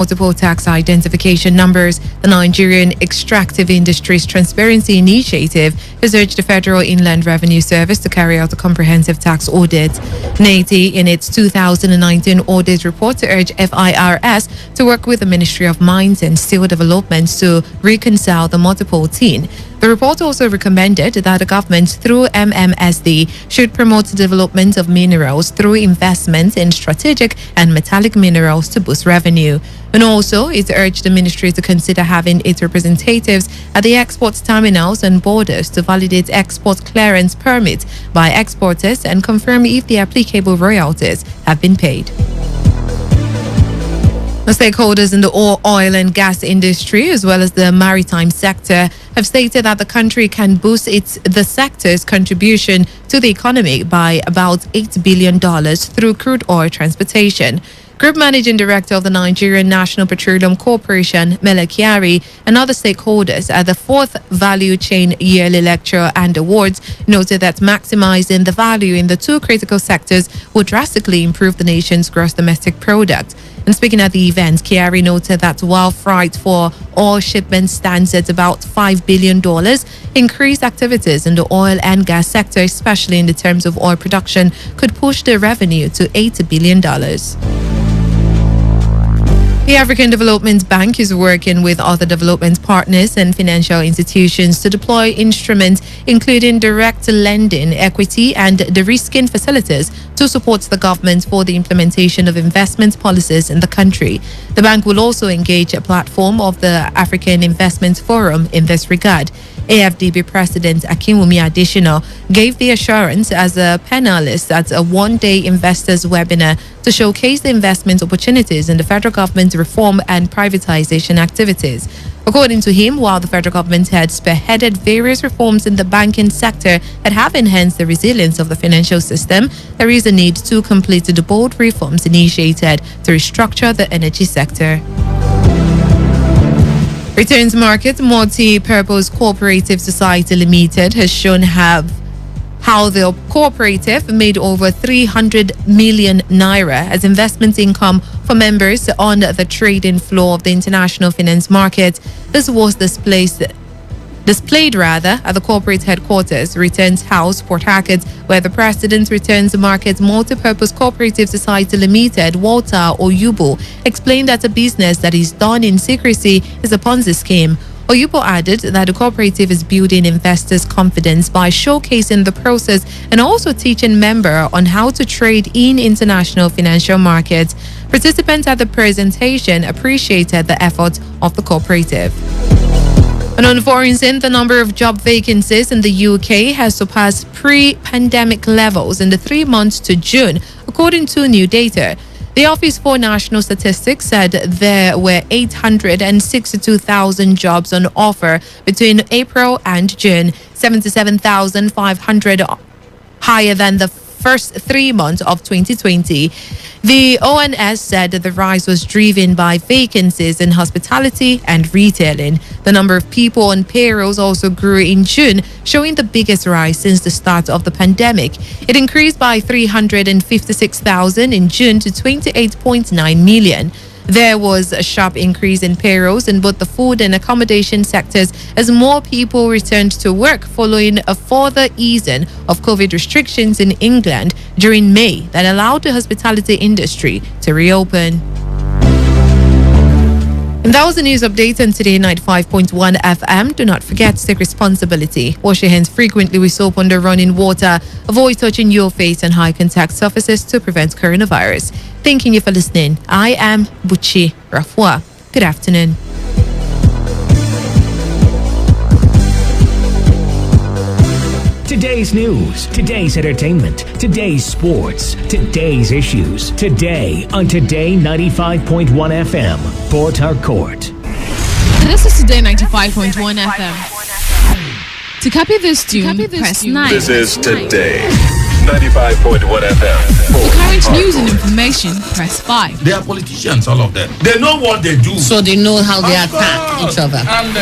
multiple tax identification numbers. The Nigerian Extractive Industries Transparency Initiative has urged the Federal Inland Revenue Service to carry out a comprehensive tax audit. NATI, in its 2019 audit report, to urge FIRS to work with the Ministry of Mines and Steel Development to reconcile the multiple tin. The report also recommended that the government, through MMSD, should promote the development of minerals through investment in strategic and metallic minerals to boost revenue. And also, it urged the ministry to consider having its representatives at the export terminals and borders to validate export clearance permits by exporters and confirm if the applicable royalties have been paid. The stakeholders in the oil and gas industry, as well as the maritime sector, have stated that the country can boost the sector's contribution to the economy by about $8 billion through crude oil transportation. Group Managing Director of the Nigerian National Petroleum Corporation, Mele Kyari, and other stakeholders at the 4th Value Chain Yearly Lecture and Awards noted that maximizing the value in the two critical sectors will drastically improve the nation's gross domestic product. And speaking at the event, Kyari noted that while freight for oil shipments stands at about $5 billion, increased activities in the oil and gas sector, especially in the terms of oil production, could push the revenue to $8 billion. The African Development Bank is working with other development partners and financial institutions to deploy instruments including direct lending, equity, and de-risking facilities to support the government for the implementation of investment policies in the country. The bank will also engage a platform of the African Investment Forum in this regard. AFDB President Akinwumi Adesina gave the assurance as a panelist at a one-day investors webinar to showcase the investment opportunities in the federal government's reform and privatization activities. According to him, while the federal government had spearheaded various reforms in the banking sector that have enhanced the resilience of the financial system, there is a need to complete the bold reforms initiated to restructure the energy sector. Returns Market Multi-Purpose Cooperative Society Limited has shown how the cooperative made over 300 million naira as investment income for members on the trading floor of the international finance market. This was displayed at the corporate headquarters, Returns House, Port Harcourt, where the President Returns Market Multipurpose Cooperative Society Limited, Walter Oyubo, explained that a business that is done in secrecy is a Ponzi scheme. Oyubo added that the cooperative is building investors' confidence by showcasing the process and also teaching members on how to trade in international financial markets. Participants at the presentation appreciated the efforts of the cooperative. And on foreign scene, the number of job vacancies in the UK has surpassed pre-pandemic levels in the 3 months to June, according to new data. The Office for National Statistics said there were 862,000 jobs on offer between April and June, 77,500 higher than the first 3 months of 2020. The ONS said that the rise was driven by vacancies in hospitality and retailing. The number of people on payrolls also grew in June, showing the biggest rise since the start of the pandemic. It increased by 356,000 in June to 28.9 million. There was a sharp increase in payrolls in both the food and accommodation sectors as more people returned to work following a further easing of COVID restrictions in England during May that allowed the hospitality industry to reopen. And that was the news update on Today 95.1 FM. Do not forget to take responsibility. Wash your hands frequently with soap under running water. Avoid touching your face and high contact surfaces to prevent coronavirus. Thanking you for listening. I am Buchi Rafua. Good afternoon. Today's news, today's entertainment, today's sports, today's issues. Today on Today 95.1 FM, Port Harcourt. This is Today 95.1 FM. To copy this tune, press 9. This is Today 95.1 FM. For current news and information, press 5. They are politicians, all of them. They know what they do. So they know how they attack each other. And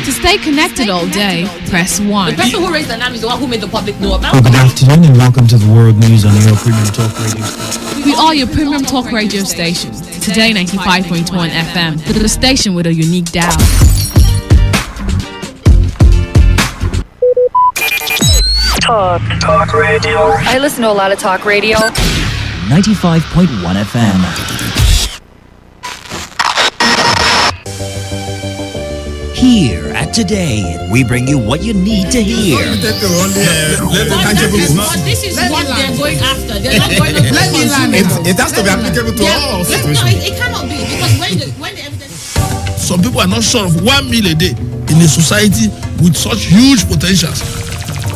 To stay connected all day, press 1. The person who raised the alarm is the one who made the public know about Good afternoon and welcome to the World News on your Premium Talk Radio station. We are your premium talk radio station. Today 95.1 FM, the station with a unique dial. Talk radio. I listen to a lot of talk radio. 95.1 FM. Here at Today, we bring you what you need to hear. This is what they're going after. They're not going to It has to be applicable to all situations. No, it cannot be because when the evidence. Some people are not sure of 1 meal a day in a society with such huge potentials.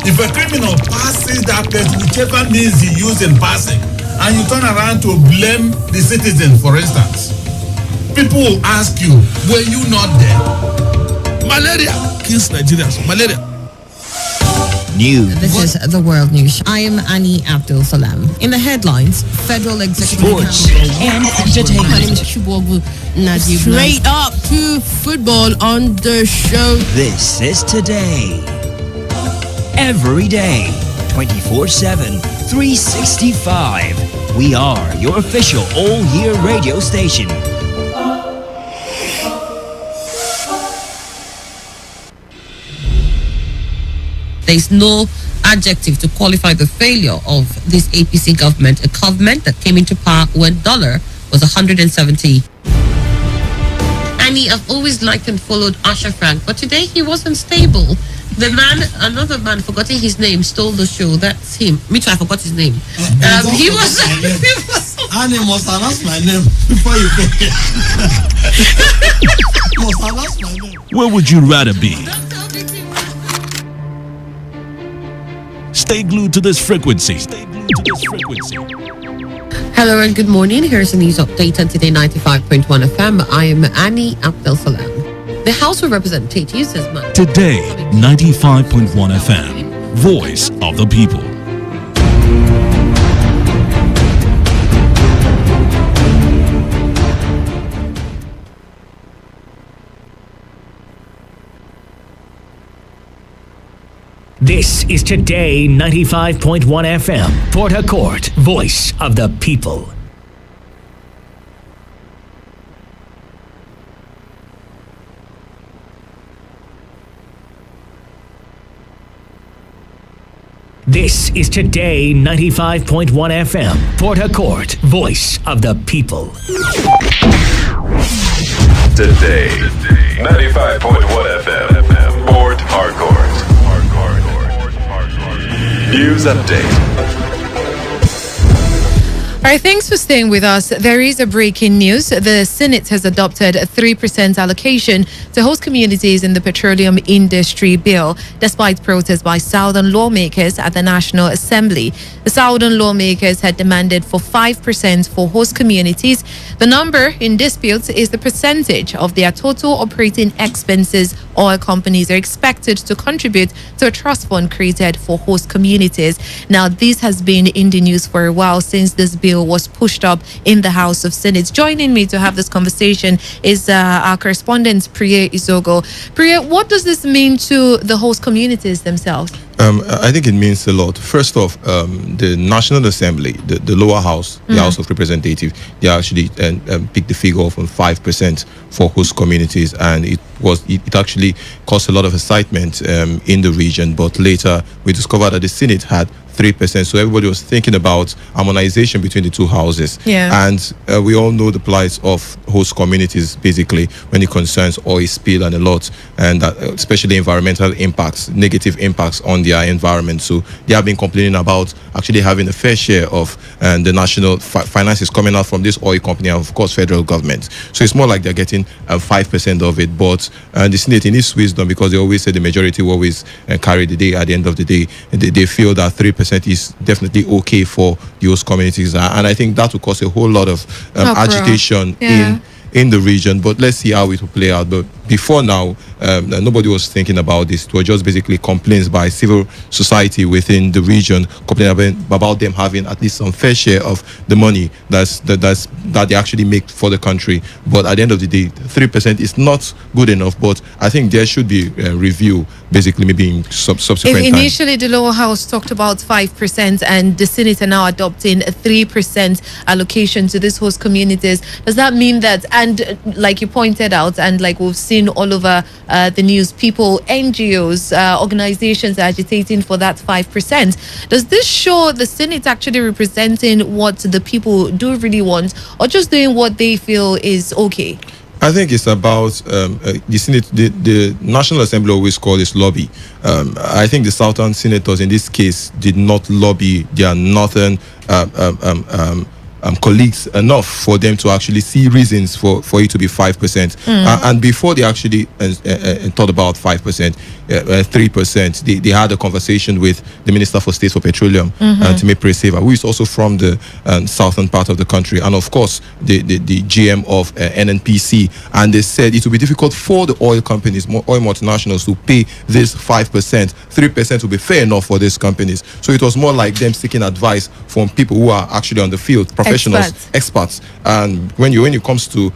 If a criminal passes that person, whichever means he used in passing, and you turn around to blame the citizen, for instance, people will ask you, were you not there? Malaria kills Nigerians. Malaria. News. This is the World News. I am Annie Abdul Salam. In the headlines, Federal Executive Sports and entertainment. Straight up to football on the show. This is Today. Every day, 24/7, 365. We are your official all-year radio station. There's no adjective to qualify the failure of this APC government, a government that came into power when dollar was 170. Annie, I've always liked and followed Asha Frank, but today he wasn't stable. The man, another man, forgetting his name, stole the show. That's him. Me too, I forgot his name. He was. Annie must announce my name before you go. Must announce my name. Where would you rather be? Stay glued to this frequency. Hello and good morning. Here's a news update on Today 95.1 FM. I am Annie Abdel Salam. The House of Representatives has managed. Today, 95.1 FM. Voice of the people. This is Today 95.1 FM. Port Harcourt, voice of the people. This is Today 95.1 FM. Port Harcourt, voice of the people. Today, 95.1 FM, Port Harcourt. News update. All right, thanks for staying with us. There is a breaking news. The Senate has adopted a 3% allocation to host communities in the petroleum industry bill, despite protests by Southern lawmakers at the National Assembly. The Southern lawmakers had demanded for 5% for host communities. The number in dispute is the percentage of their total operating expenses oil companies are expected to contribute to a trust fund created for host communities. Now, this has been in the news for a while since this bill was pushed up in the House of Senate. Joining me to have this conversation is our correspondent Priya Izogo. Priya, what does this mean to the host communities themselves? I think it means a lot. First off, the National Assembly, the lower house, the House of Representatives, they actually picked the figure of 5% for host communities, and it actually caused a lot of excitement in the region. But later, we discovered that the Senate had 3%. So everybody was thinking about harmonization between the two houses. Yeah. And we all know the plight of host communities, basically, when it concerns oil spill and a lot, and especially environmental impacts, negative impacts on their environment. So they have been complaining about actually having a fair share of the national finances coming out from this oil company and, of course, federal government. So it's more like they're getting 5% of it. But the Senate, in its wisdom, because they always say the majority will always carry the day at the end of the day, they feel that 3% is definitely okay for those communities, and I think that will cause a whole lot of agitation in the region. But let's see how it will play out. But before now, nobody was thinking about this. It was just basically complaints by civil society within the region, complaining about them having at least some fair share of the money that they actually make for the country. But at the end of the day, 3% is not good enough. But I think there should be a review, basically, maybe in subsequent time. Initially, the lower house talked about 5%, and the Senate are now adopting a 3% allocation to these host communities. Does that mean that, and like you pointed out, and like we've seen all over the news, people, NGOs, organizations are agitating for that 5%. Does this show the Senate actually representing what the people do really want, or just doing what they feel is okay? I think it's about the Senate. The National Assembly always call this lobby. I think the Southern senators in this case did not lobby their northern colleagues enough for them to actually see reasons for it to be 5%. And before they actually thought about 5%, 3%, they had a conversation with the Minister for State for Petroleum, Timmy Preseva, who is also from the southern part of the country, and of course the GM of NNPC. And they said it will be difficult for the oil companies, oil multinationals, to pay this 5%. 3% will be fair enough for these companies. So it was more like them seeking advice from people who are actually on the field, professionals, experts. And when it comes to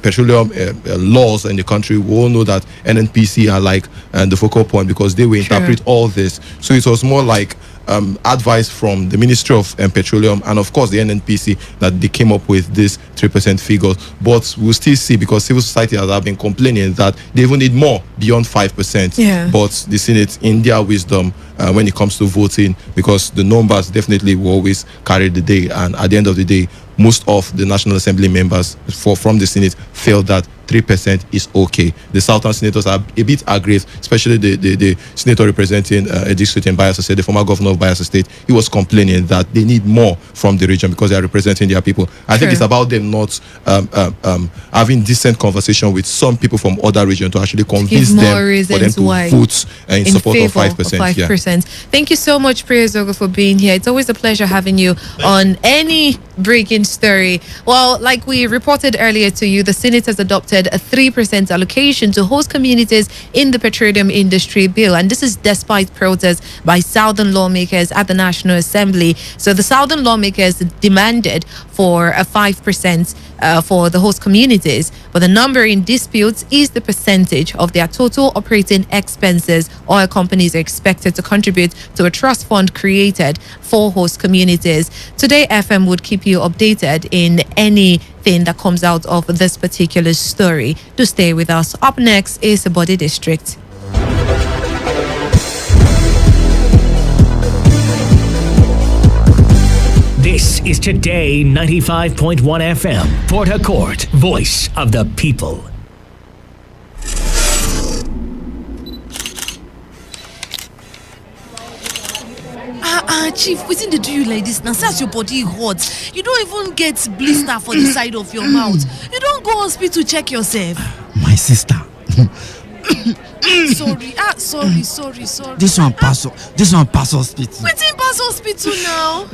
petroleum laws in the country, we all know that NNPC are like the focal point, because they will interpret all this. So it was more like advice from the Ministry of Petroleum and of course the NNPC that they came up with this 3% figure. But we'll still see, because civil society has been complaining that they even need more beyond 5%. But the Senate, in their wisdom, when it comes to voting, because the numbers definitely will always carry the day, and at the end of the day, most of the National Assembly members from the Senate felt that 3% is okay. The Southern senators are a bit aggrieved, especially the senator representing a district in Bayelsa State, the former governor of Bayelsa State. He was complaining that they need more from the region because they are representing their people. I think it's about them not having decent conversation with some people from other regions to actually convince them for them to vote in support of 5%. Yeah. Thank you so much, Priya Zogo, for being here. It's always a pleasure having you on any breaking story. Well, like we reported earlier to you, the Senate has adopted a 3% allocation to host communities in the petroleum industry bill, and this is despite protests by Southern lawmakers at the National Assembly. So the Southern lawmakers demanded for a 5% for the host communities, but the number in dispute is the percentage of their total operating expenses oil companies are expected to contribute to a trust fund created for host communities. Today FM would keep you updated in anything that comes out of this particular story. Do stay with us. Up next is the Body District. This is Today 95.1 FM, Port Harcourt, voice of the people. Chief, wetin dey do you like this? Now, since your body hot, you don't even get blister for the side of your mouth. You don't go hospital check yourself. My sister. Sorry. This one pass hospital. Wetin pass hospital now?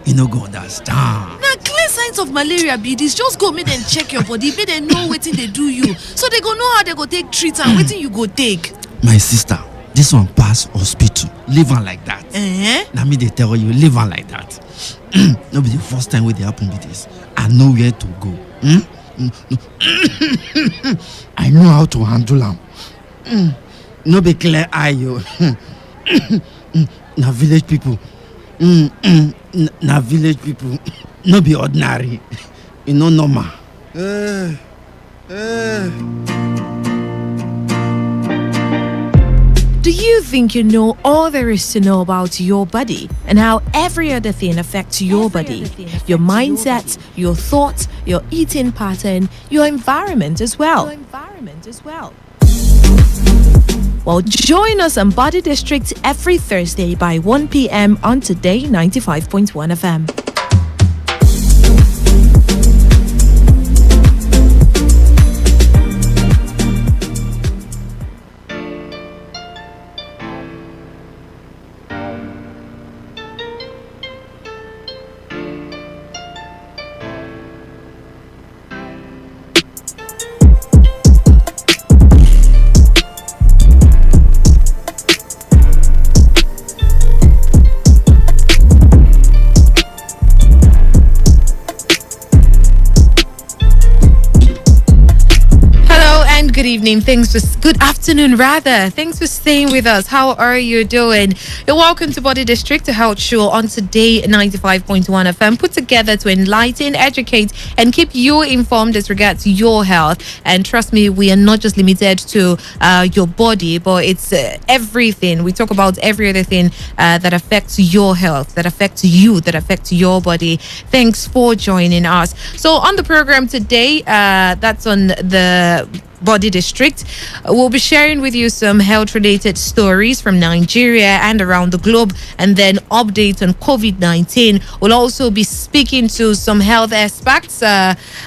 You no go understand. Na clear signs of malaria be this. Just go make them check your body, make them know wetin dey do you, so they go know how they go take treat and wetin you go take. My sister, this one pass hospital. Leave am like that. Na me dey tell you, leave am like that. No be the first time wey dey happen be this. I know where to go. I know how to handle am. No be clear eye yo. Na village people. Na village people. No be ordinary. You know normal. Do you think you know all there is to know about your body and how every other thing affects your body, your mindset, your thoughts, your eating pattern, your environment as well? Well, join us on Body District every Thursday by 1 p.m. on Today 95.1 FM. good evening. Good afternoon, rather. Thanks for staying with us. How are you doing? You're welcome to Body District, a health show on Today 95.1 FM, put together to enlighten, educate, and keep you informed as regards your health. And trust me, we are not just limited to your body, but it's everything. We talk about every other thing that affects your health, that affects you, that affects your body. Thanks for joining us. So on the program today, that's on the Body District. We'll be sharing with you some health-related stories from Nigeria and around the globe, and then updates on COVID-19. We'll also be speaking to some health experts.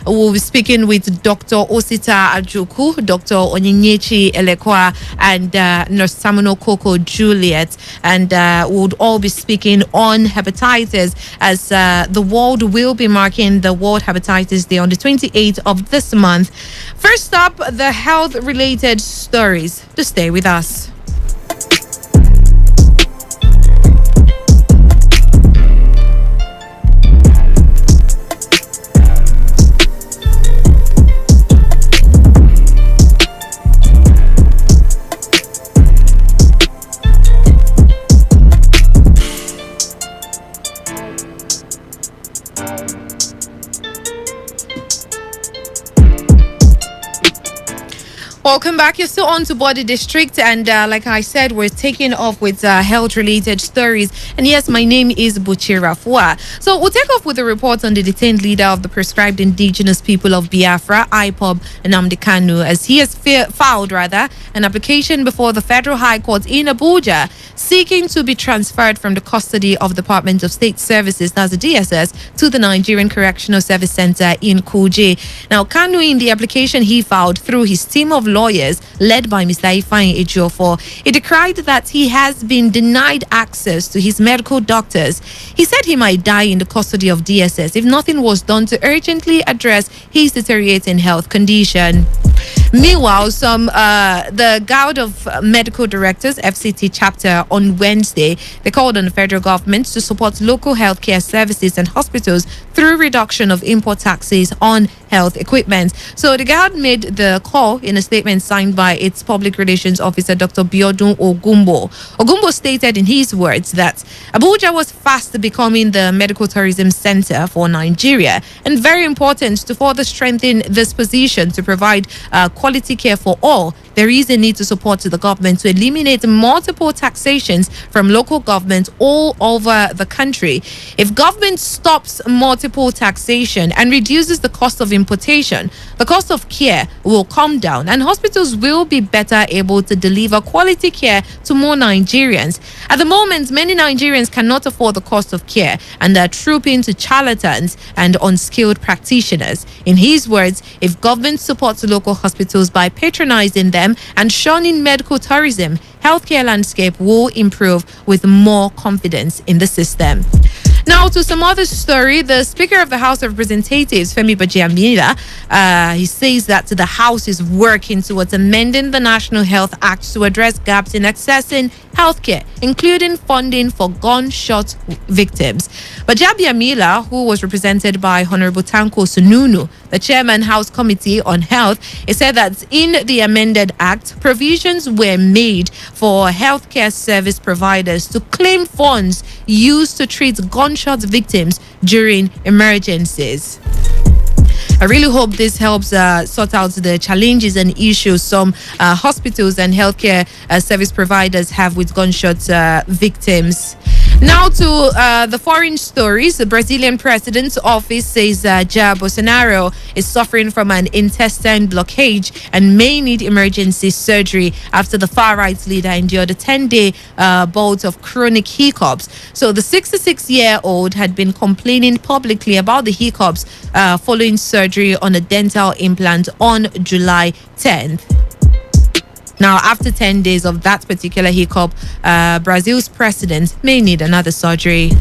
We'll be speaking with Dr. Osita Ajuku, Dr. Onyinyechi Elekwa, and Nurse Samuno Koko Juliet. And we'll all be speaking on hepatitis, as the world will be marking the World Hepatitis Day on the 28th of this month. First up, the health-related stories. To stay with us. Welcome back. You're still on to Body District, and like I said, we're taking off with health-related stories. And yes, my name is Buchira Fua. So we'll take off with a report on the detained leader of the proscribed indigenous people of Biafra, IPOB, Nnamdi Kanu, as he has filed an application before the Federal High Court in Abuja, seeking to be transferred from the custody of Department of State Services, that's the DSS, to the Nigerian Correctional Service Center in Kuje. Now, Kanu, in the application he filed through his team of lawyers led by Mr. Ifeanyi Ejiofor, he decried that he has been denied access to his medical doctors. He said he might die in the custody of DSS if nothing was done to urgently address his deteriorating health condition. Meanwhile, the Guild of Medical Directors, FCT chapter, on Wednesday, they called on the federal government to support local healthcare services and hospitals through reduction of import taxes on health equipment. So the Guild made the call in a statement signed by its public relations officer, Dr. Biodun Ogumbo. Ogumbo stated in his words that Abuja was fast becoming the medical tourism center for Nigeria, and very important to further strengthen this position to provide quality care for all. There is a need to support the government to eliminate multiple taxations from local governments all over the country. If government stops multiple taxation and reduces the cost of importation, the cost of care will come down and hospitals will be better able to deliver quality care to more Nigerians. At the moment, many Nigerians cannot afford the cost of care and are trooping to charlatans and unskilled practitioners. In his words, if government supports local hospitals by patronizing them and shunning medical tourism, healthcare landscape will improve with more confidence in the system. Now to some other story. The Speaker of the House of Representatives, Femi Bajabiamila, he says that the House is working towards amending the National Health Act to address gaps in accessing healthcare, including funding for gunshot victims. Bajabiamila, who was represented by Honorable Tanko Sununu, the Chairman House Committee on Health, he said that in the amended act, provisions were made for healthcare service providers to claim funds used to treat gunshot victims during emergencies. I really hope this helps sort out the challenges and issues some hospitals and healthcare service providers have with gunshot victims. Now to the foreign stories. The Brazilian president's office says Jair Bolsonaro is suffering from an intestine blockage and may need emergency surgery after the far-right leader endured a 10-day bout of chronic hiccups. So the 66-year-old had been complaining publicly about the hiccups following surgery on a dental implant on July 10th. Now, after 10 days of that particular hiccup, Brazil's president may need another surgery.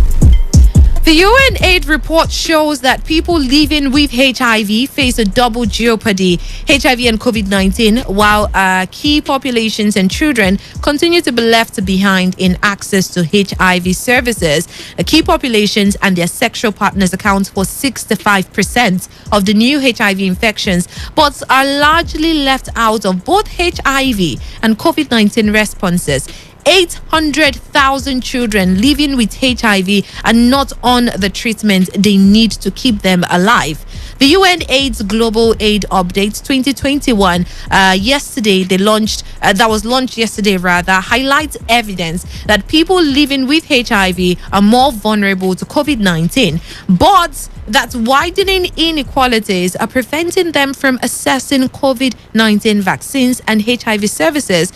The UN aid report shows that people living with HIV face a double jeopardy, HIV and COVID-19, while key populations and children continue to be left behind in access to HIV services. Key populations and their sexual partners account for 65% of the new HIV infections, but are largely left out of both HIV and COVID-19 responses. 800,000 children living with HIV are not on the treatment they need to keep them alive. The UN AIDS Global Aid Update 2021 launched yesterday, highlights evidence that people living with HIV are more vulnerable to COVID-19, but that widening inequalities are preventing them from accessing COVID-19 vaccines and HIV services,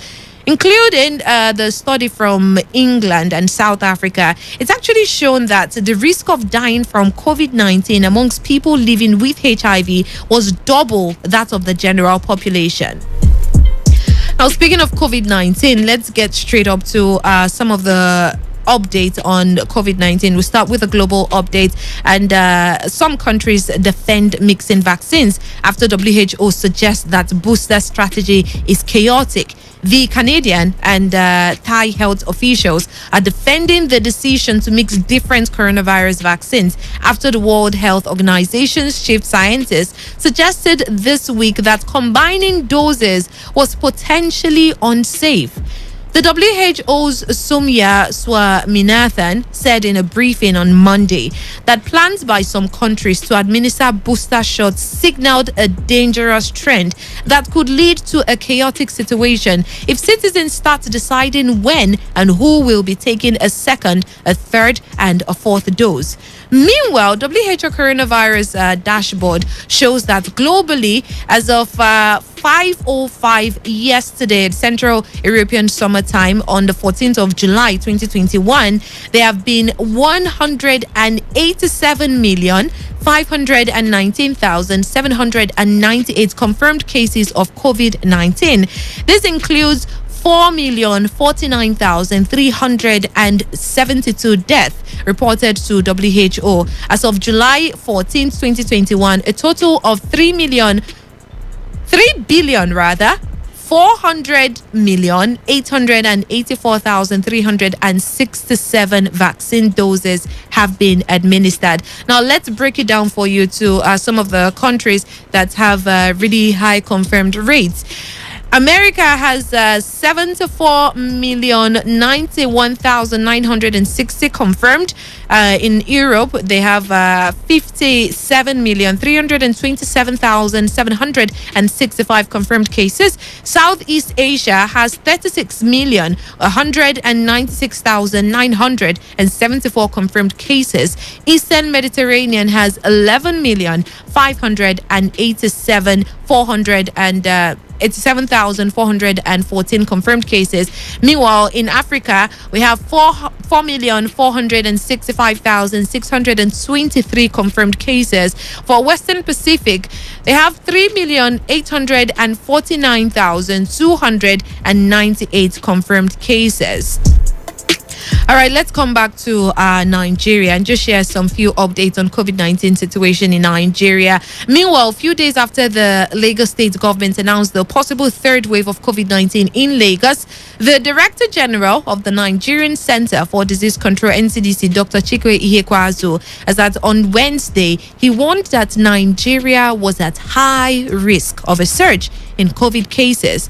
including the study from England and South Africa. It's actually shown that the risk of dying from COVID-19 amongst people living with HIV was double that of the general population. Now, speaking of COVID-19, let's get straight up to some of the update on COVID-19. We'll start with a global update, and some countries defend mixing vaccines after WHO suggests that booster strategy is chaotic. The Canadian and Thai health officials are defending the decision to mix different coronavirus vaccines after the World Health Organization's chief scientist suggested this week that combining doses was potentially unsafe. The WHO's Soumya Swaminathan said in a briefing on Monday that plans by some countries to administer booster shots signaled a dangerous trend that could lead to a chaotic situation if citizens start deciding when and who will be taking a second, a third, and a fourth dose. Meanwhile, WHO coronavirus dashboard shows that globally, as of 5:05 yesterday at Central European Summer Time on the 14th of July 2021, there have been 187,519,798 confirmed cases of COVID-19. This includes 4,049,372 deaths reported to WHO. As of July 14th, 2021, a total of 400,884,367 vaccine doses have been administered. Now, let's break it down for you to some of the countries that have really high confirmed rates. America has 74,091,960 confirmed. In Europe, they have 57,327,765 confirmed cases. Southeast Asia has 36,196,974 confirmed cases. Eastern Mediterranean has 87,414 confirmed cases. Meanwhile, in Africa, we have 4,465,623 confirmed cases. For Western Pacific, they have 3,849,298 confirmed cases. All right, let's come back to Nigeria and just share some few updates on COVID-19 situation in Nigeria. Meanwhile, a few days after the Lagos state government announced the possible third wave of COVID-19 in Lagos, the Director General of the Nigerian Center for Disease Control, NCDC, Dr. Chikwe Ihekwazu, as that on Wednesday, he warned that Nigeria was at high risk of a surge in COVID cases.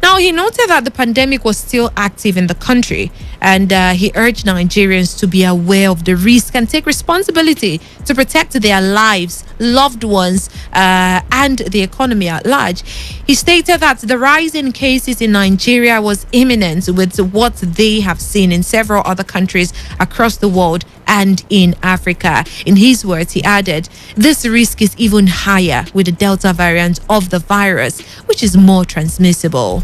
Now, he noted that the pandemic was still active in the country, and he urged Nigerians to be aware of the risk and take responsibility to protect their lives, loved ones, and the economy at large. He stated that the rise in cases in Nigeria was imminent with what they have seen in several other countries across the world and in Africa. In his words, he added, this risk is even higher with the Delta variant of the virus, which is more transmissible.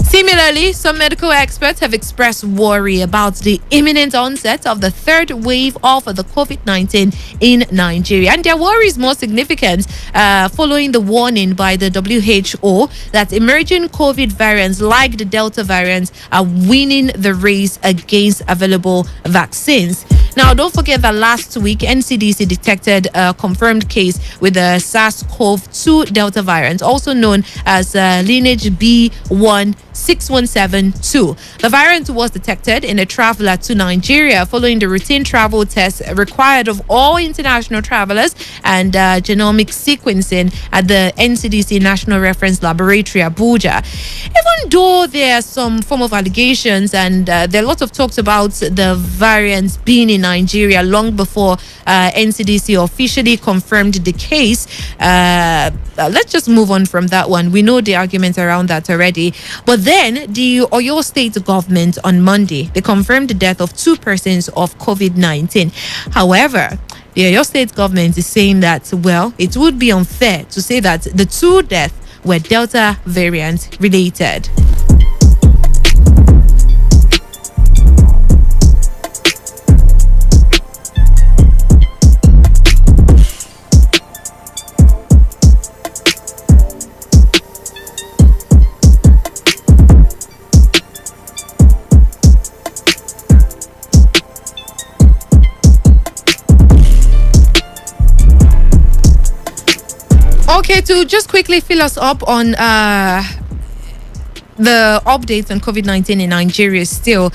Similarly, some medical experts have expressed worry about the imminent onset of the third wave of the COVID-19 in Nigeria. And their worry is more significant following the warning by the WHO that emerging COVID variants like the Delta variant are winning the race against available vaccines. Now, don't forget that last week, NCDC detected a confirmed case with the SARS-CoV-2 Delta variant, also known as lineage B16172. The variant was detected in a traveler to Nigeria following the routine travel tests required of all international travelers and genomic sequencing at the NCDC National Reference Laboratory, Abuja. Even though there are some form of allegations and there are lots of talks about the variant being in Nigeria long before NCDC officially confirmed the case, let's just move on from that one. We know the arguments around that already. But then the Oyo State government on Monday, they confirmed the death of 2 persons of COVID-19. However, the Oyo State government is saying that, well, it would be unfair to say that the 2 deaths were Delta variant related. Okay, to just quickly fill us up on the updates on COVID-19 in Nigeria still.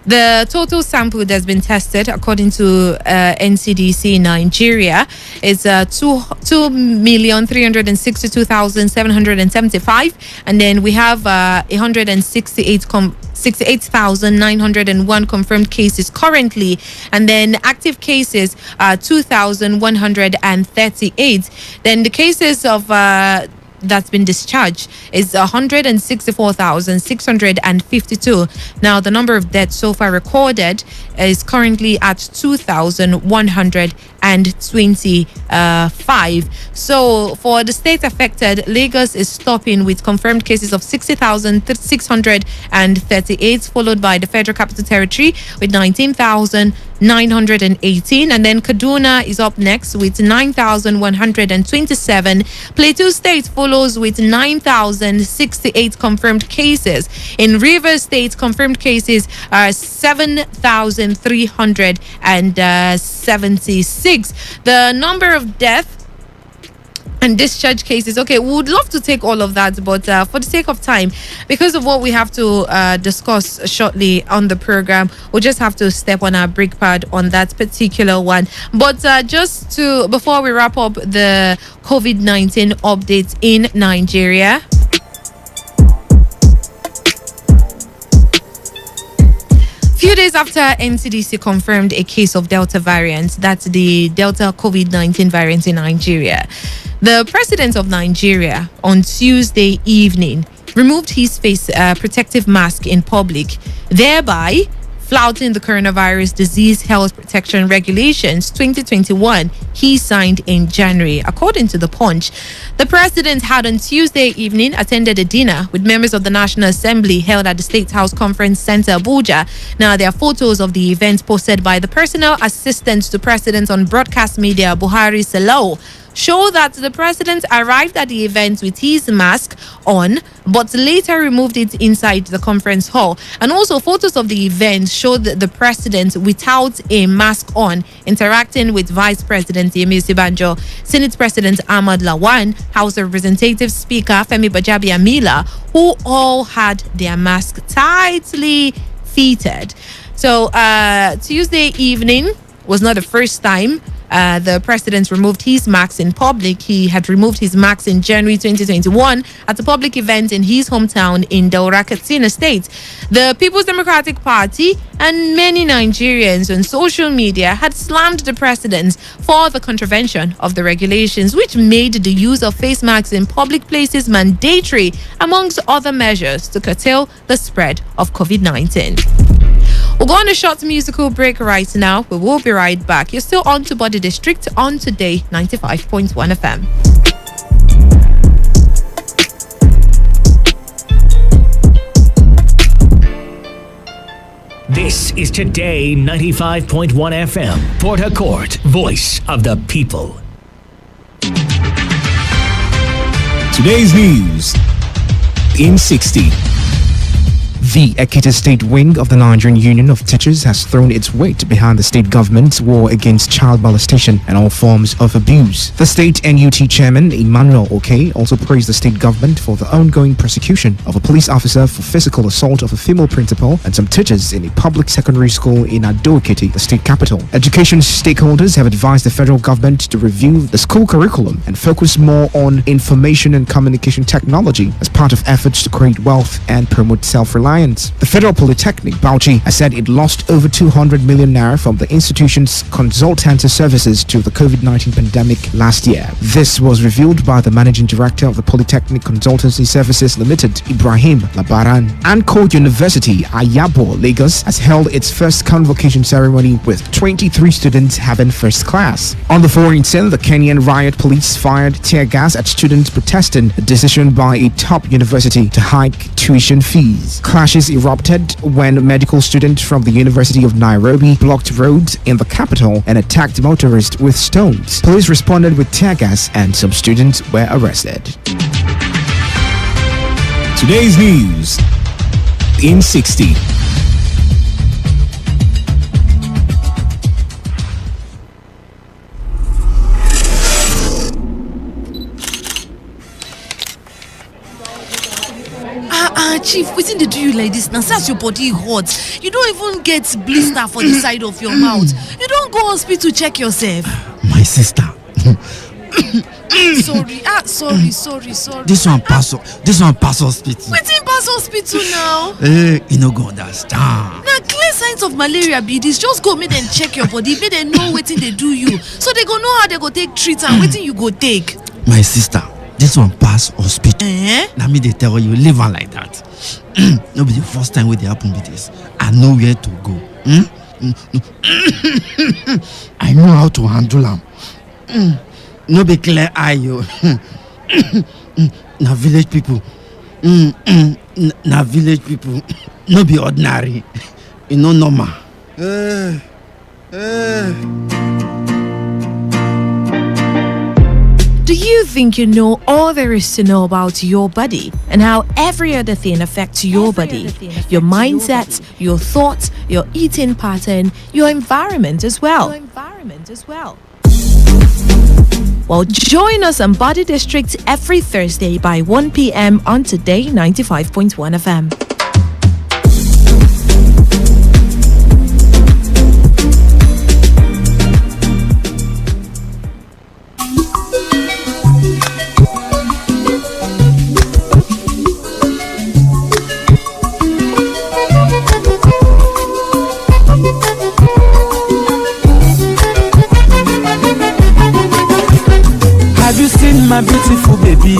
The total sample that's been tested, according to NCDC in Nigeria, is 2,362,775, and then we have 68,901 confirmed cases currently, and then active cases are 2,138. Then the cases of that's been discharged is 164,652. Now, the number of deaths so far recorded is currently at 2,125. So, for the states affected, Lagos is stopping with confirmed cases of 60,638, followed by the Federal Capital Territory with 19,918, and then Kaduna is up next with 9,127. Plateau State follows with 9,068 confirmed cases. In Rivers State, confirmed cases are 7,376. The number of deaths and discharge cases, okay, we would love to take all of that, but for the sake of time, because of what we have to discuss shortly on the program, we'll just have to step on our brake pad on that particular one. But just to, before we wrap up the COVID-19 updates in Nigeria, few days after NCDC confirmed a case of Delta variant, that's the Delta COVID-19 variant in Nigeria, the president of Nigeria on Tuesday evening removed his face protective mask in public, thereby flouting the Coronavirus Disease Health Protection Regulations 2021 he signed in January. According to The Punch, the president had on Tuesday evening attended a dinner with members of the National Assembly held at the State House Conference Center, Abuja. Now, there are photos of the event posted by the personal assistant to President on broadcast media, Buhari Selo, show that the president arrived at the event with his mask on, but later removed it inside the conference hall. And also, photos of the event showed the president without a mask on, interacting with Vice President Yemi Osibanjo, Senate President Ahmad Lawan, House of Representatives Speaker Femi Bajabiamila, who all had their mask tightly fitted. So, Tuesday evening was not the first time the president removed his mask in public. He had removed his mask in January 2021 at a public event in his hometown in Daura, Katsina State. The People's Democratic Party and many Nigerians on social media had slammed the president for the contravention of the regulations, which made the use of face masks in public places mandatory, amongst other measures to curtail the spread of COVID-19. We'll go on a short musical break right now. We will be right back. You're still on to Body District on Today 95.1 FM. This is Today 95.1 FM, Port Harcourt, voice of the people. Today's news in 60. The Ekiti State Wing of the Nigerian Union of Teachers has thrown its weight behind the state government's war against child molestation and all forms of abuse. The state NUT chairman, Emmanuel Oke, also praised the state government for the ongoing prosecution of a police officer for physical assault of a female principal and some teachers in a public secondary school in Ado-Ekiti, the state capital. Education stakeholders have advised the federal government to review the school curriculum and focus more on information and communication technology as part of efforts to create wealth and promote self-reliance. The Federal Polytechnic, Bauchi, has said it lost over 200 million naira from the institution's consultancy services to the COVID-19 pandemic last year. This was revealed by the managing director of the Polytechnic Consultancy Services Limited, Ibrahim Labaran. Anko University, Ayabo, Lagos, has held its first convocation ceremony with 23 students having first class. On the foreign scene, the Kenyan riot police fired tear gas at students protesting a decision by a top university to hike tuition fees. Clashes erupted when medical students from the University of Nairobi blocked roads in the capital and attacked motorists with stones. Police responded with tear gas and some students were arrested. Today's news in 60. Chief, wetin dey do you like this? Now, since your body hot, you don't even get blister for the side of your mouth. You don't go hospital check yourself. My sister. Sorry. This one pass hospital. Wetin pass hospital now? You no go understand. Na clear signs of malaria be this. Just go make them check your body, make them know wetin dey do you, so they go know how they go take treat and wetin you go take. My sister, this one pass hospital. Na me dey tell you, leave am like that. No be the first time wey dey happen be this. I know where to go. I know how to handle am. No be clear eye o. Na village people. Na village people. No be ordinary. E no normal. Do you think you know all there is to know about your body and how every other thing affects your body, your mindset, your thoughts, your eating pattern, your environment as well? Well, join us on Body District every Thursday by 1 p.m. on Today 95.1 FM. Have you seen my beautiful baby?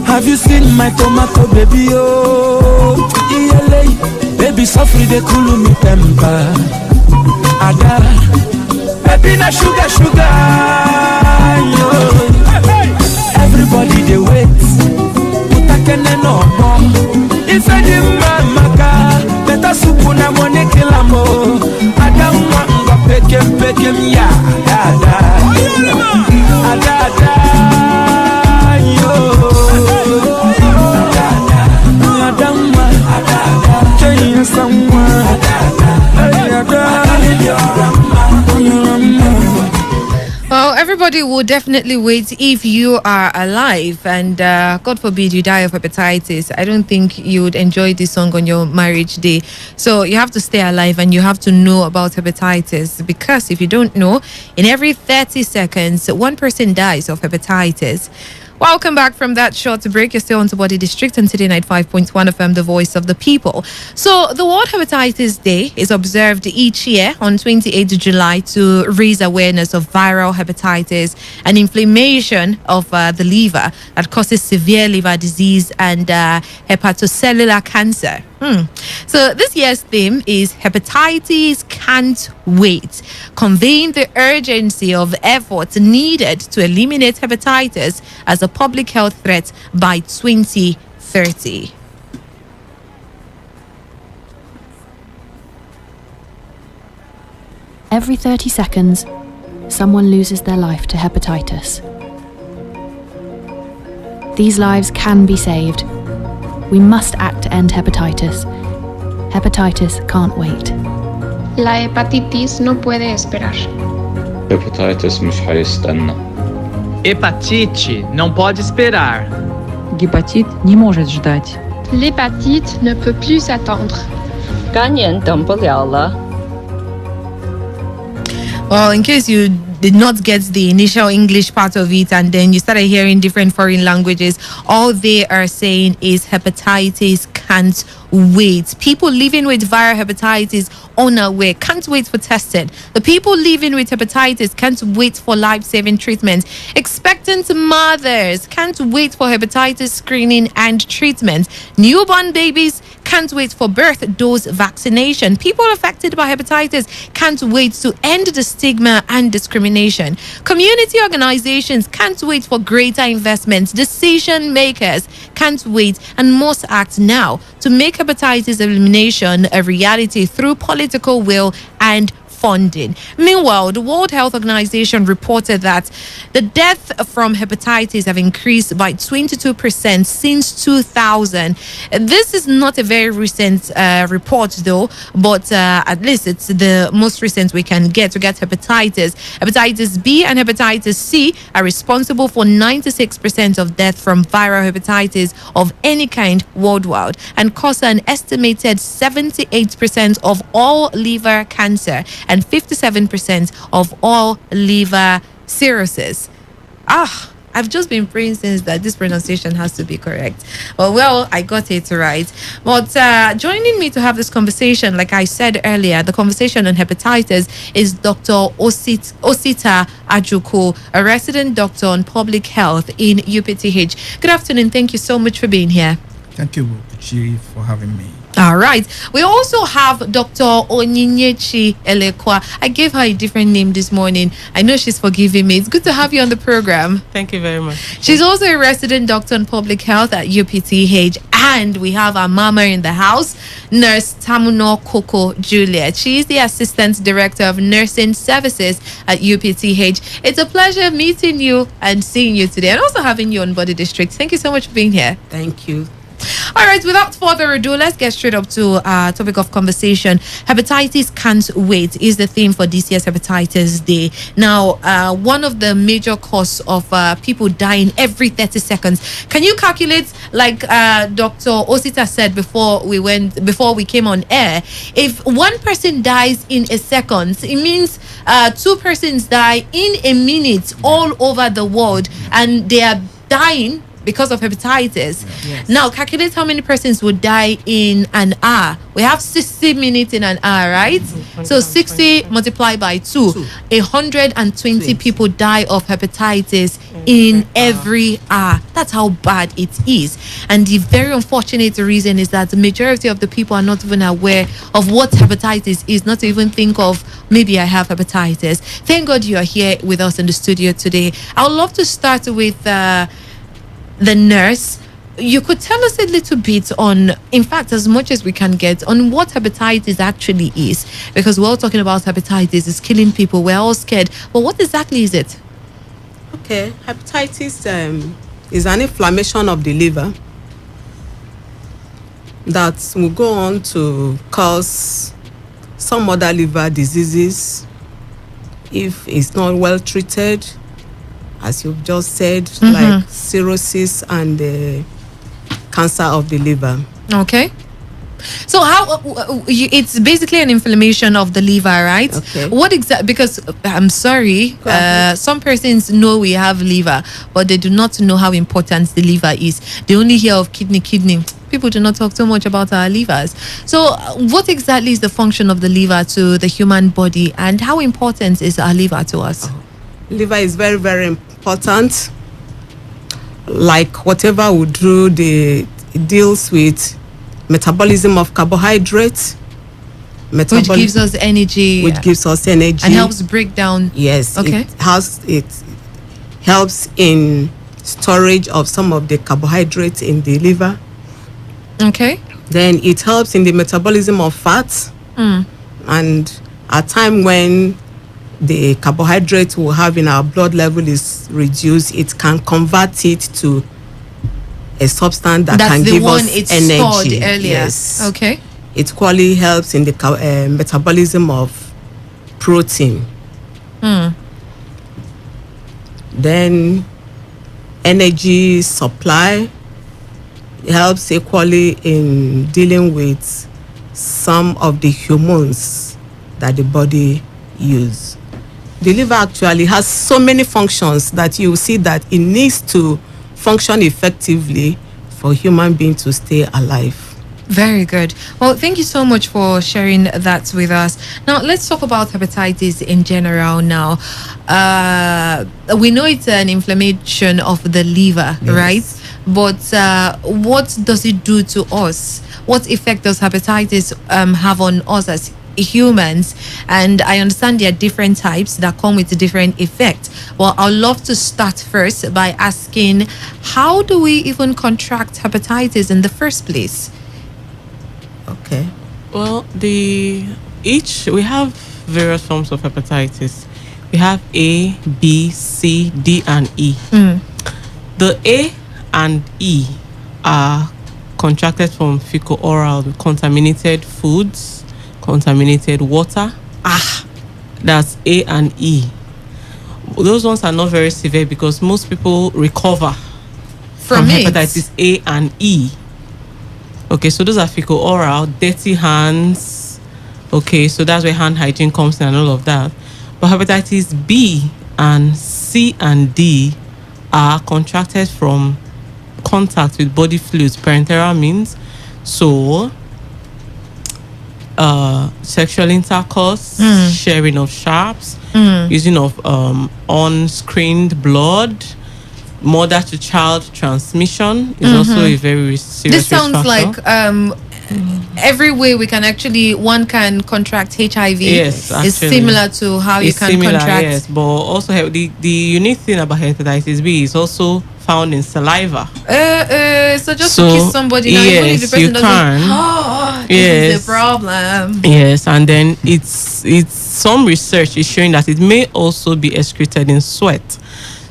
Have you seen my tomato baby? Oh, ELA, baby, suffer the cool me temper. Ada, baby, na sugar. Yo. Everybody they wait. Utakene no more. If I didn't maka, better soup na money kilamo. Ada mwa pekem ya. Ada. Well, everybody will definitely wait if you are alive and God forbid you die of hepatitis. I don't think you would enjoy this song on your marriage day. So you have to stay alive and you have to know about hepatitis, because if you don't know, in every 30 seconds, one person dies of hepatitis. Welcome back from that short break. You're still on to Body District and Today95.1 FM, the voice of the people. So the World Hepatitis Day is observed each year on 28th July to raise awareness of viral hepatitis and inflammation of the liver that causes severe liver disease and hepatocellular cancer. So this year's theme is Hepatitis Can't Wait, conveying the urgency of efforts needed to eliminate hepatitis as a public health threat by 2030. Every 30 seconds, someone loses their life to hepatitis. These lives can be saved. We must act to end hepatitis. Hepatitis can't wait. La hepatitis no puede esperar. Hepatitis مش هيستنى. Hepatite não pode esperar. Гепатит не может ждать. L'hépatite ne peut plus attendre. 肝炎等不了了。 Well, in case you did not get the initial English part of it and then you started hearing different foreign languages, all they are saying is hepatitis can't wait. People living with viral hepatitis unaware can't wait for testing. The people living with hepatitis can't wait for life-saving treatment. Expectant mothers can't wait for hepatitis screening and treatment. Newborn babies can't wait for birth dose vaccination. People affected by hepatitis can't wait to end the stigma and discrimination. Community organizations can't wait for greater investments. Decision makers can't wait and must act now to make hepatitis elimination a reality through political will and funding. Meanwhile, the World Health Organization reported that the deaths from hepatitis have increased by 22% since 2000. This is not a very recent report, though, but at least it's the most recent we can get to get hepatitis. Hepatitis B and hepatitis C are responsible for 96% of death from viral hepatitis of any kind worldwide and cause an estimated 78% of all liver cancer and 57% of all liver cirrhosis. I've just been praying since that this pronunciation has to be correct. Well, I got it right. But joining me to have this conversation, like I said earlier, the conversation on hepatitis is Dr. Osita Ajuku, a resident doctor on public health in UPTH. Good afternoon. Thank you so much for being here. Thank you, Buchi, for having me. All right. We also have Dr. Onyinyechi Elekwa. I gave her a different name this morning. I know she's forgiving me. It's good to have you on the program. Thank you very much. She's also a resident doctor in public health at UPTH. And we have our mama in the house, Nurse Tamuno Koko Juliet. She is the Assistant Director of Nursing Services at UPTH. It's a pleasure meeting you and seeing you today and also having you on Body District. Thank you so much for being here. Thank you. All right, without further ado, let's get straight up to our topic of conversation. Hepatitis can't wait is the theme for this year's Hepatitis Day. Now, one of the major causes of people dying every 30 seconds. Can you calculate, like Dr. Osita said before we came on air, if one person dies in a second, it means two persons die in a minute all over the world, and they are dying because of hepatitis. Yes. Now, calculate how many persons would die in an hour. We have 60 minutes in an hour, right? So 60 multiplied by 2. 120 people die of hepatitis in every hour. That's how bad it is. And the very unfortunate reason is that the majority of the people are not even aware of what hepatitis is, not to even think of maybe I have hepatitis. Thank God you are here with us in the studio today. I would love to start with the nurse. You could tell us a little bit on, in fact, as much as we can get, on what hepatitis actually is. Because we're all talking about hepatitis, it's killing people, we're all scared. But what exactly is it? Okay, hepatitis is an inflammation of the liver that will go on to cause some other liver diseases if it's not well treated, as you've just said, like cirrhosis and cancer of the liver. Okay. So how it's basically an inflammation of the liver, right? Okay. What exactly? Because I'm sorry, some persons know we have liver, but they do not know how important the liver is. They only hear of kidney. People do not talk so much about our livers. So what exactly is the function of the liver to the human body, and how important is our liver to us? Liver is very, very important. Like whatever we do, it deals with metabolism of carbohydrates, which gives us energy. And helps break down. Yes. Okay. It helps in storage of some of the carbohydrates in the liver. Okay. Then it helps in the metabolism of fats. And at time when the carbohydrate we have in our blood level is reduced, it can convert it to a substance that That's can the give one us it energy. stored earlier. Yes. Okay. It equally helps in the metabolism of protein. Then energy supply helps equally in dealing with some of the hormones that the body use. The liver actually has so many functions that you see that it needs to function effectively for human being to stay alive. Very good. Well, thank you so much for sharing that with us. Now, let's talk about hepatitis in general now. We know it's an inflammation of the liver, right? But what does it do to us? What effect does hepatitis have on us as humans? And I understand there are different types that come with different effects. Well, I'd love to start first by asking, how do we even contract hepatitis in the first place? Okay. Well, we have various forms of hepatitis. We have A, B, C, D, and E. The A and E are contracted from fecal-oral, contaminated foods, contaminated water. That's A and E. Those ones are not very severe because most people recover from hepatitis A and E. Okay, so those are fecal-oral, dirty hands. Okay, so that's where hand hygiene comes in and all of that. But hepatitis B and C and D are contracted from contact with body fluids, parenteral means. So, sexual intercourse, sharing of sharps, using of unscreened blood, mother to child transmission is also a very serious This sounds factor. like every way one can contract HIV. Yes, is actually. similar to how you It's can similar, contract. yes, but also the unique thing about hepatitis B is also found in saliva. So just to kiss somebody now, even if the person you doesn't. can. Oh, this Yes. is the problem. Yes, and then it's some research is showing that it may also be excreted in sweat.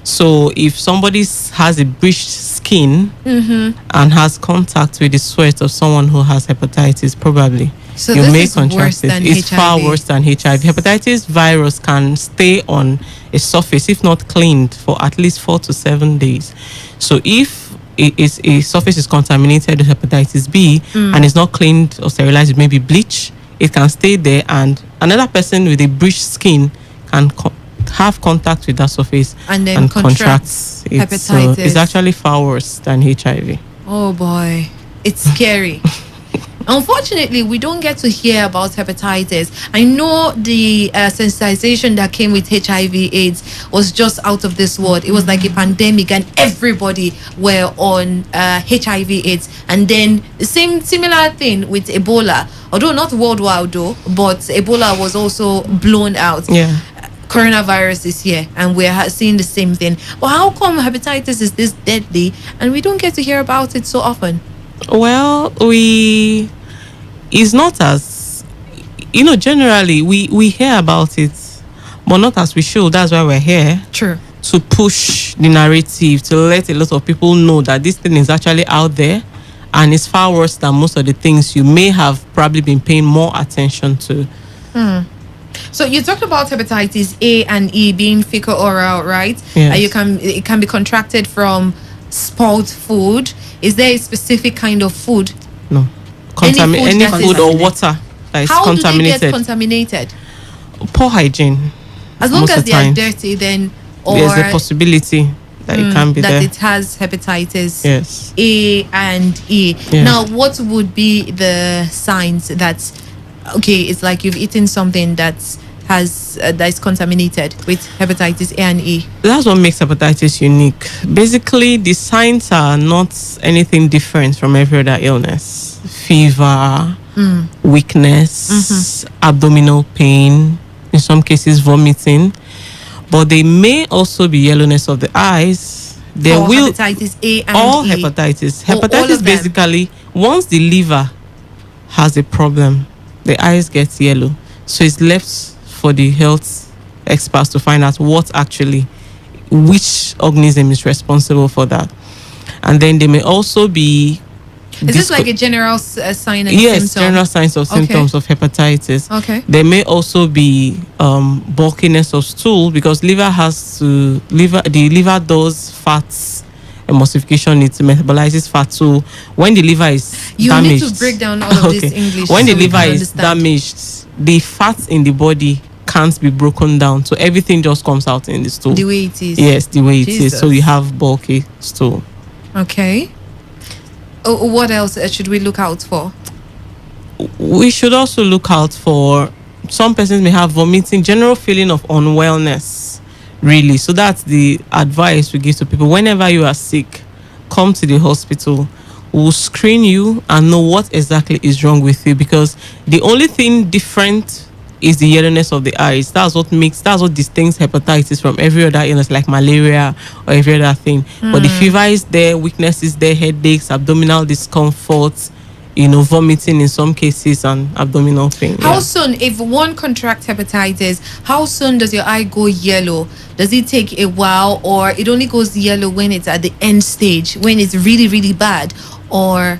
So if somebody has a bleached skin and has contact with the sweat of someone who has hepatitis, probably So you this may is contract worse it. than It's far HIV. worse than HIV. Hepatitis virus can stay on a surface if not cleaned for at least 4 to 7 days. So if a surface is contaminated with hepatitis B and is not cleaned or sterilized with maybe bleach, it can stay there, and another person with a bleached skin can have contact with that surface And then contract it. So hepatitis. it's actually far worse than HIV. Oh boy, it's scary. Unfortunately, we don't get to hear about hepatitis. I know the sensitization that came with HIV/AIDS was just out of this world. It was like a pandemic, and everybody were on HIV/AIDS. And then the similar thing with Ebola, although not worldwide though, but Ebola was also blown out. Yeah. Coronavirus is here, and we're seeing the same thing. But how come hepatitis is this deadly, and we don't get to hear about it so often? Well, it's not as, generally we hear about it, but not as we should. That's why we're here. True. To push the narrative, to let a lot of people know that this thing is actually out there and it's far worse than most of the things you may have probably been paying more attention to. So you talked about hepatitis A and E being fecal-oral, right? Yes. It can be contracted from spoiled food. Is there a specific kind of food? No. Any food or water that is How contaminated. do they get contaminated? Poor hygiene. As long most as of the they are times. dirty, then There's a possibility that it can be that there. it has hepatitis Yes. A and E. Yeah. Now, what would be the signs that it's like you've eaten something that is contaminated with hepatitis A and E? That's what makes hepatitis unique. Basically, the signs are not anything different from every other illness. Fever, weakness, abdominal pain, in some cases vomiting. But they may also be yellowness of the eyes. There For will hepatitis A and all E. hepatitis. Oh, all Hepatitis of them. basically, once the liver has a problem, the eyes get yellow. So it's left for the health experts to find out which organism is responsible for that. And then they may also be. Is this like a general sign and yes, symptom? general signs or symptoms of hepatitis. Okay. There may also be bulkiness of stool because the liver does fats emulsification. It metabolizes fat. So when the liver is damaged, need to break down all of this English. When so the liver is damaged, the fats in the body can't be broken down, so everything just comes out in the stool. The way it is. Yes, the way it Jesus. is. So you have bulky stool. Okay. What else should we look out for? We should also look out for some persons may have vomiting, general feeling of unwellness, really. So that's the advice we give to people. Whenever you are sick, come to the hospital. We'll screen you and know what exactly is wrong with you, because the only thing different is the yellowness of the eyes. That's what distincts hepatitis from every other illness like malaria or every other thing. But the fever is there, weakness is there, headaches, abdominal discomfort, vomiting in some cases, and abdominal pain. How soon, if one contracts hepatitis, how soon does your eye go yellow? Does it take a while, or it only goes yellow when it's at the end stage, when it's really, really bad? Or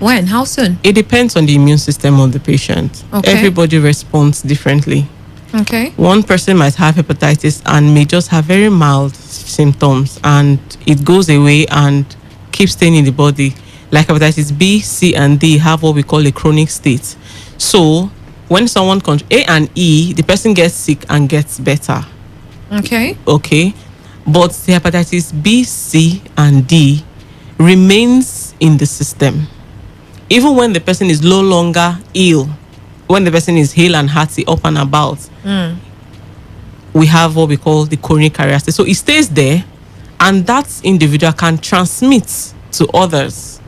when? How soon? It depends on the immune system of the patient. Okay. Everybody responds differently. Okay. One person might have hepatitis and may just have very mild symptoms, and it goes away and keeps staying in the body. Like hepatitis B, C, and D have what we call a chronic state. So when someone A and E, the person gets sick and gets better. Okay. Okay. But the hepatitis B, C, and D remains in the system. Even when the person is no longer ill, when the person is hale and hearty, up and about, we have what we call the coronary carrier state. So it stays there, and that individual can transmit to others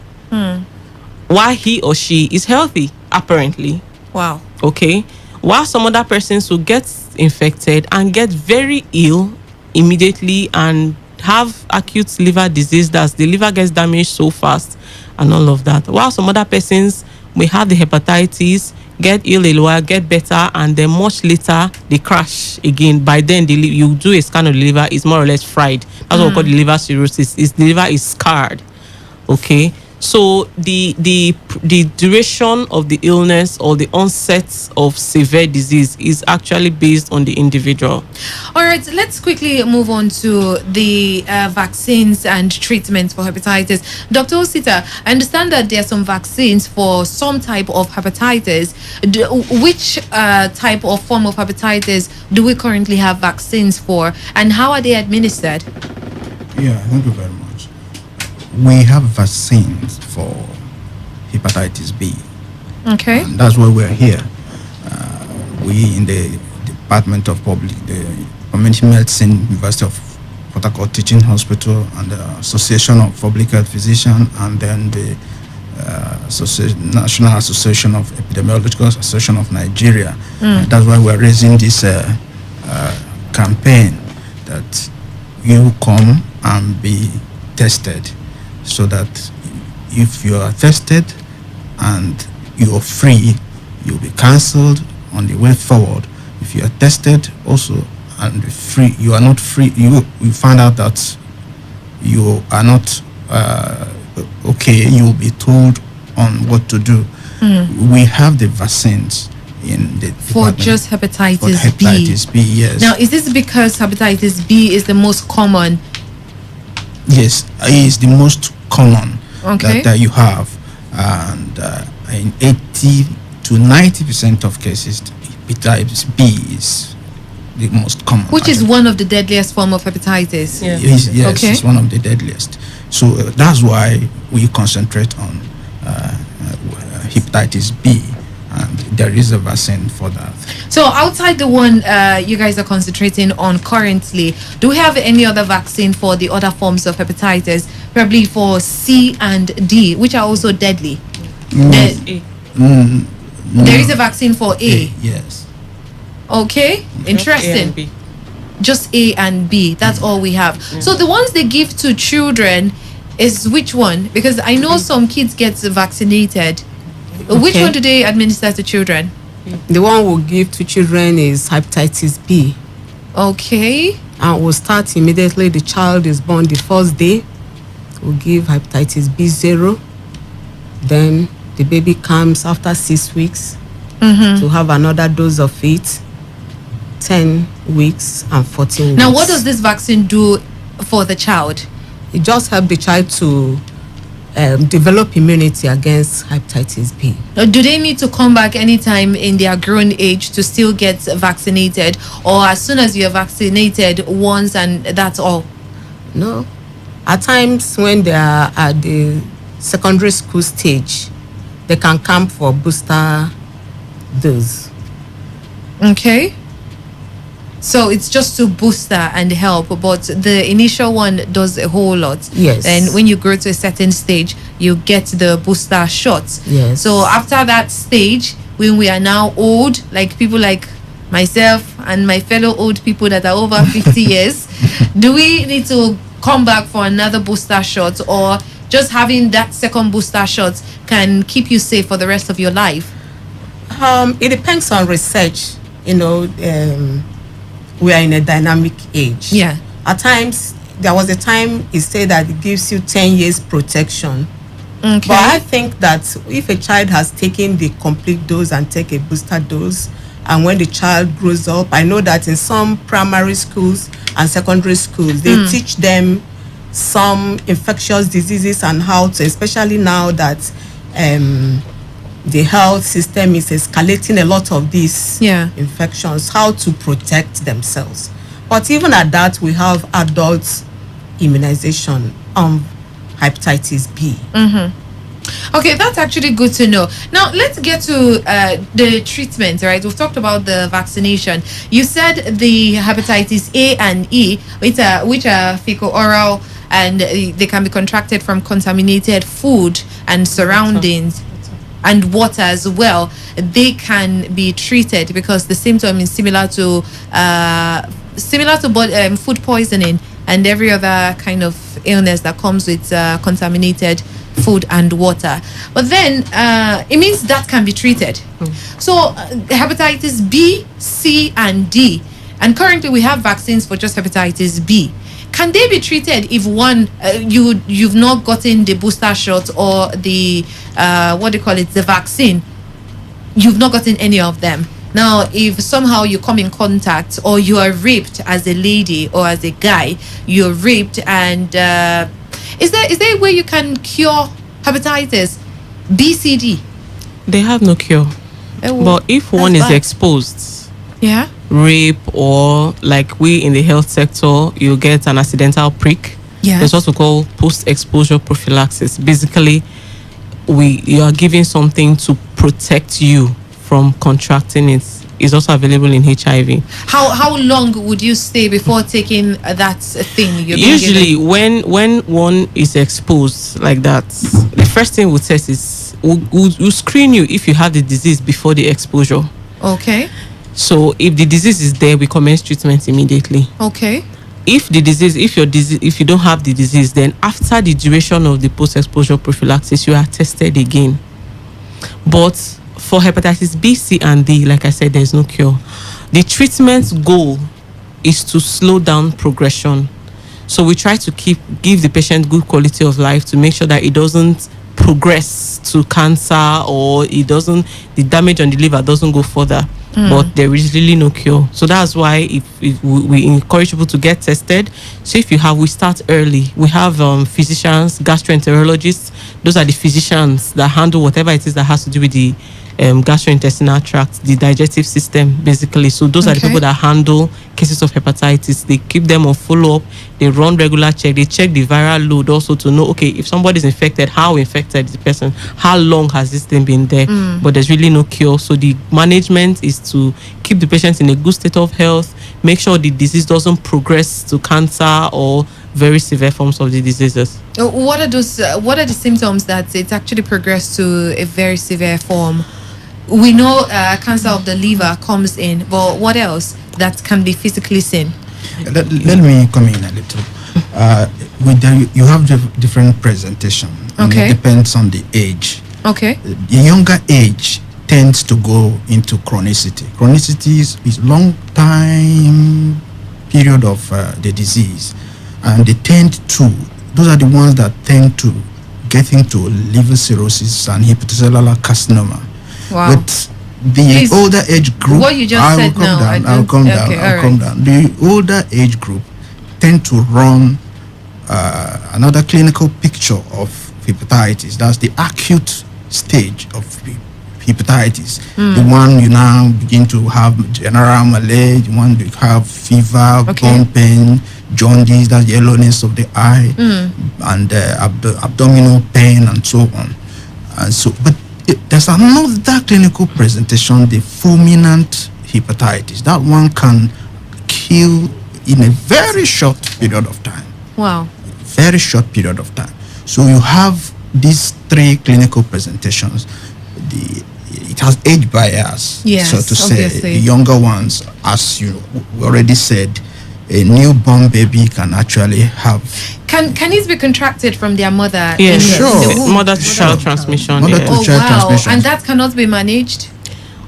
while he or she is healthy, apparently. Wow. Okay. While some other persons will get infected and get very ill immediately and have acute liver disease, that's the liver gets damaged so fast and all of that. While some other persons may have the hepatitis, get ill a while, get better, and then much later they crash again. By then you do a scan of the liver, it's more or less fried. That's what we call the liver cirrhosis. The liver is scarred. Okay. So the duration of the illness or the onset of severe disease is actually based on the individual. All right, let's quickly move on to the vaccines and treatments for hepatitis. Dr. Osita, I understand that there are some vaccines for some type of hepatitis. Which type or form of hepatitis do we currently have vaccines for, and how are they administered? Yeah, thank you very much. We have vaccines for hepatitis B. Okay. And that's why we're here. We in the Department of the Community Medicine, University of Port Harcourt Teaching Hospital, and the Association of Public Health Physicians, and then the National Association of Epidemiological Association of Nigeria. That's why we're raising this campaign that you come and be tested, so that if you are tested and you are free, you'll be cancelled on the way forward. If you are tested also and free, you are not free, you find out that you are not okay, you'll be told on what to do. We have the vaccines in the for just hepatitis B. Yes. Now, is this because hepatitis B is the most common? Yes, it is the most common that you have, and in 80 to 90% of cases, hepatitis B is the most common. Which is one of the deadliest form of hepatitis. Yeah. Yes, it's one of the deadliest. So that's why we concentrate on hepatitis B, and there is a vaccine for that. So outside the one you guys are concentrating on currently, do we have any other vaccine for the other forms of hepatitis, probably for C and D, which are also deadly? There is a vaccine for A. Yes. Okay, interesting. Just A and B, that's all we have. So the ones they give to children is which one? Because I know some kids get vaccinated. Which one do they administer to children? The one we'll give to children is hepatitis B. Okay. And we'll start immediately the child is born the first day. we'll give hepatitis B0. Then the baby comes after 6 weeks to have another dose of it, 10 weeks and 14 weeks. Now, what does this vaccine do for the child? It just helps the child to develop immunity against hepatitis B. Do they need to come back anytime in their grown age to still get vaccinated, or as soon as you're vaccinated once and that's all? No. At times when they are at the secondary school stage, they can come for booster dose. Okay. So it's just to booster and help, but the initial one does a whole lot. Yes. And when you grow to a certain stage, you get the booster shots. Yes. So after that stage, when we are now old, like people like myself and my fellow old people that are over 50 years, do we need to come back for another booster shot, or just having that second booster shot can keep you safe for the rest of your life? It depends on research. You know, we are in a dynamic age. Yeah. At times, there was a time it said that it gives you 10 years protection. Okay. But I think that if a child has taken the complete dose and take a booster dose, and when the child grows up, I know that in some primary schools and secondary schools, they teach them some infectious diseases and how to, especially now that the health system is escalating a lot of these infections, how to protect themselves. But even at that, we have adult immunization on hepatitis B. Okay, that's actually good to know. Now, let's get to the treatment, right? We've talked about the vaccination. You said the hepatitis A and E, which are fecal-oral, and they can be contracted from contaminated food and surroundings. And water as well, they can be treated because the symptom is similar to food poisoning and every other kind of illness that comes with contaminated food and water. But then it means that can be treated. So hepatitis B, C, and D, and currently we have vaccines for just hepatitis B. Can they be treated if one you've not gotten the booster shot or the the vaccine? You've not gotten any of them. Now, if somehow you come in contact or you are raped as a lady or as a guy, you're raped, and is there a way you can cure hepatitis B, C, D? They have no cure. But if one is exposed, rape, or like we in the health sector, you get an accidental prick. There's what we call post-exposure prophylaxis. Basically, you are giving something to protect you from contracting it. It's also available in HIV. How long would you stay before taking that thing? Usually, when one is exposed like that, the first thing we'll test is we'll screen you if you have the disease before the exposure. Okay. So if the disease is there, we commence treatment immediately. Okay. If you don't have the disease, then after the duration of the post-exposure prophylaxis, you are tested again. But for hepatitis B, C, and D, like I said, there's no cure. The treatment goal is to slow down progression. So we try to give the patient good quality of life to make sure that it doesn't progress to cancer, or the damage on the liver doesn't go further. But there is really no cure. So that's why if we encourage people to get tested. So we start early. We have physicians, gastroenterologists. Those are the physicians that handle whatever it is that has to do with the gastrointestinal tract, the digestive system, basically. So those are the people that handle cases of hepatitis. They keep them on follow-up. They run regular check. They check the viral load also to know, okay, if somebody is infected, how infected is the person? How long has this thing been there? But there's really no cure. So the management is to keep the patient in a good state of health, make sure the disease doesn't progress to cancer or very severe forms of the diseases. What are the symptoms that it actually progressed to a very severe form? We know cancer of the liver comes in, but what else that can be physically seen? Let me come in a little. You have different presentation. And it depends on the age. Okay. The younger age tends to go into chronicity. Chronicity is long time period of the disease, and they tend to those are the ones that tend to get into liver cirrhosis and hepatocellular carcinoma. Wow. But the Please, older age group, what you just said now, I'll come down. The older age group tend to run another clinical picture of hepatitis. That's the acute stage of hepatitis. The one you now begin to have general malaria, the one you have fever, bone pain, jaundice, that's yellowness of the eye, and abdominal pain, and so on. And so, but there's another clinical presentation, the fulminant hepatitis. That one can kill in a very short period of time. Wow. Very short period of time. So you have these three clinical presentations. It has age bias, yes, so to say. obviously. The younger ones, as you already said, a newborn baby can actually have. Can it be contracted from their mother? Yeah, in sure. the womb? Mother to child transmission. Mother yeah. to child transmission. And that cannot be managed?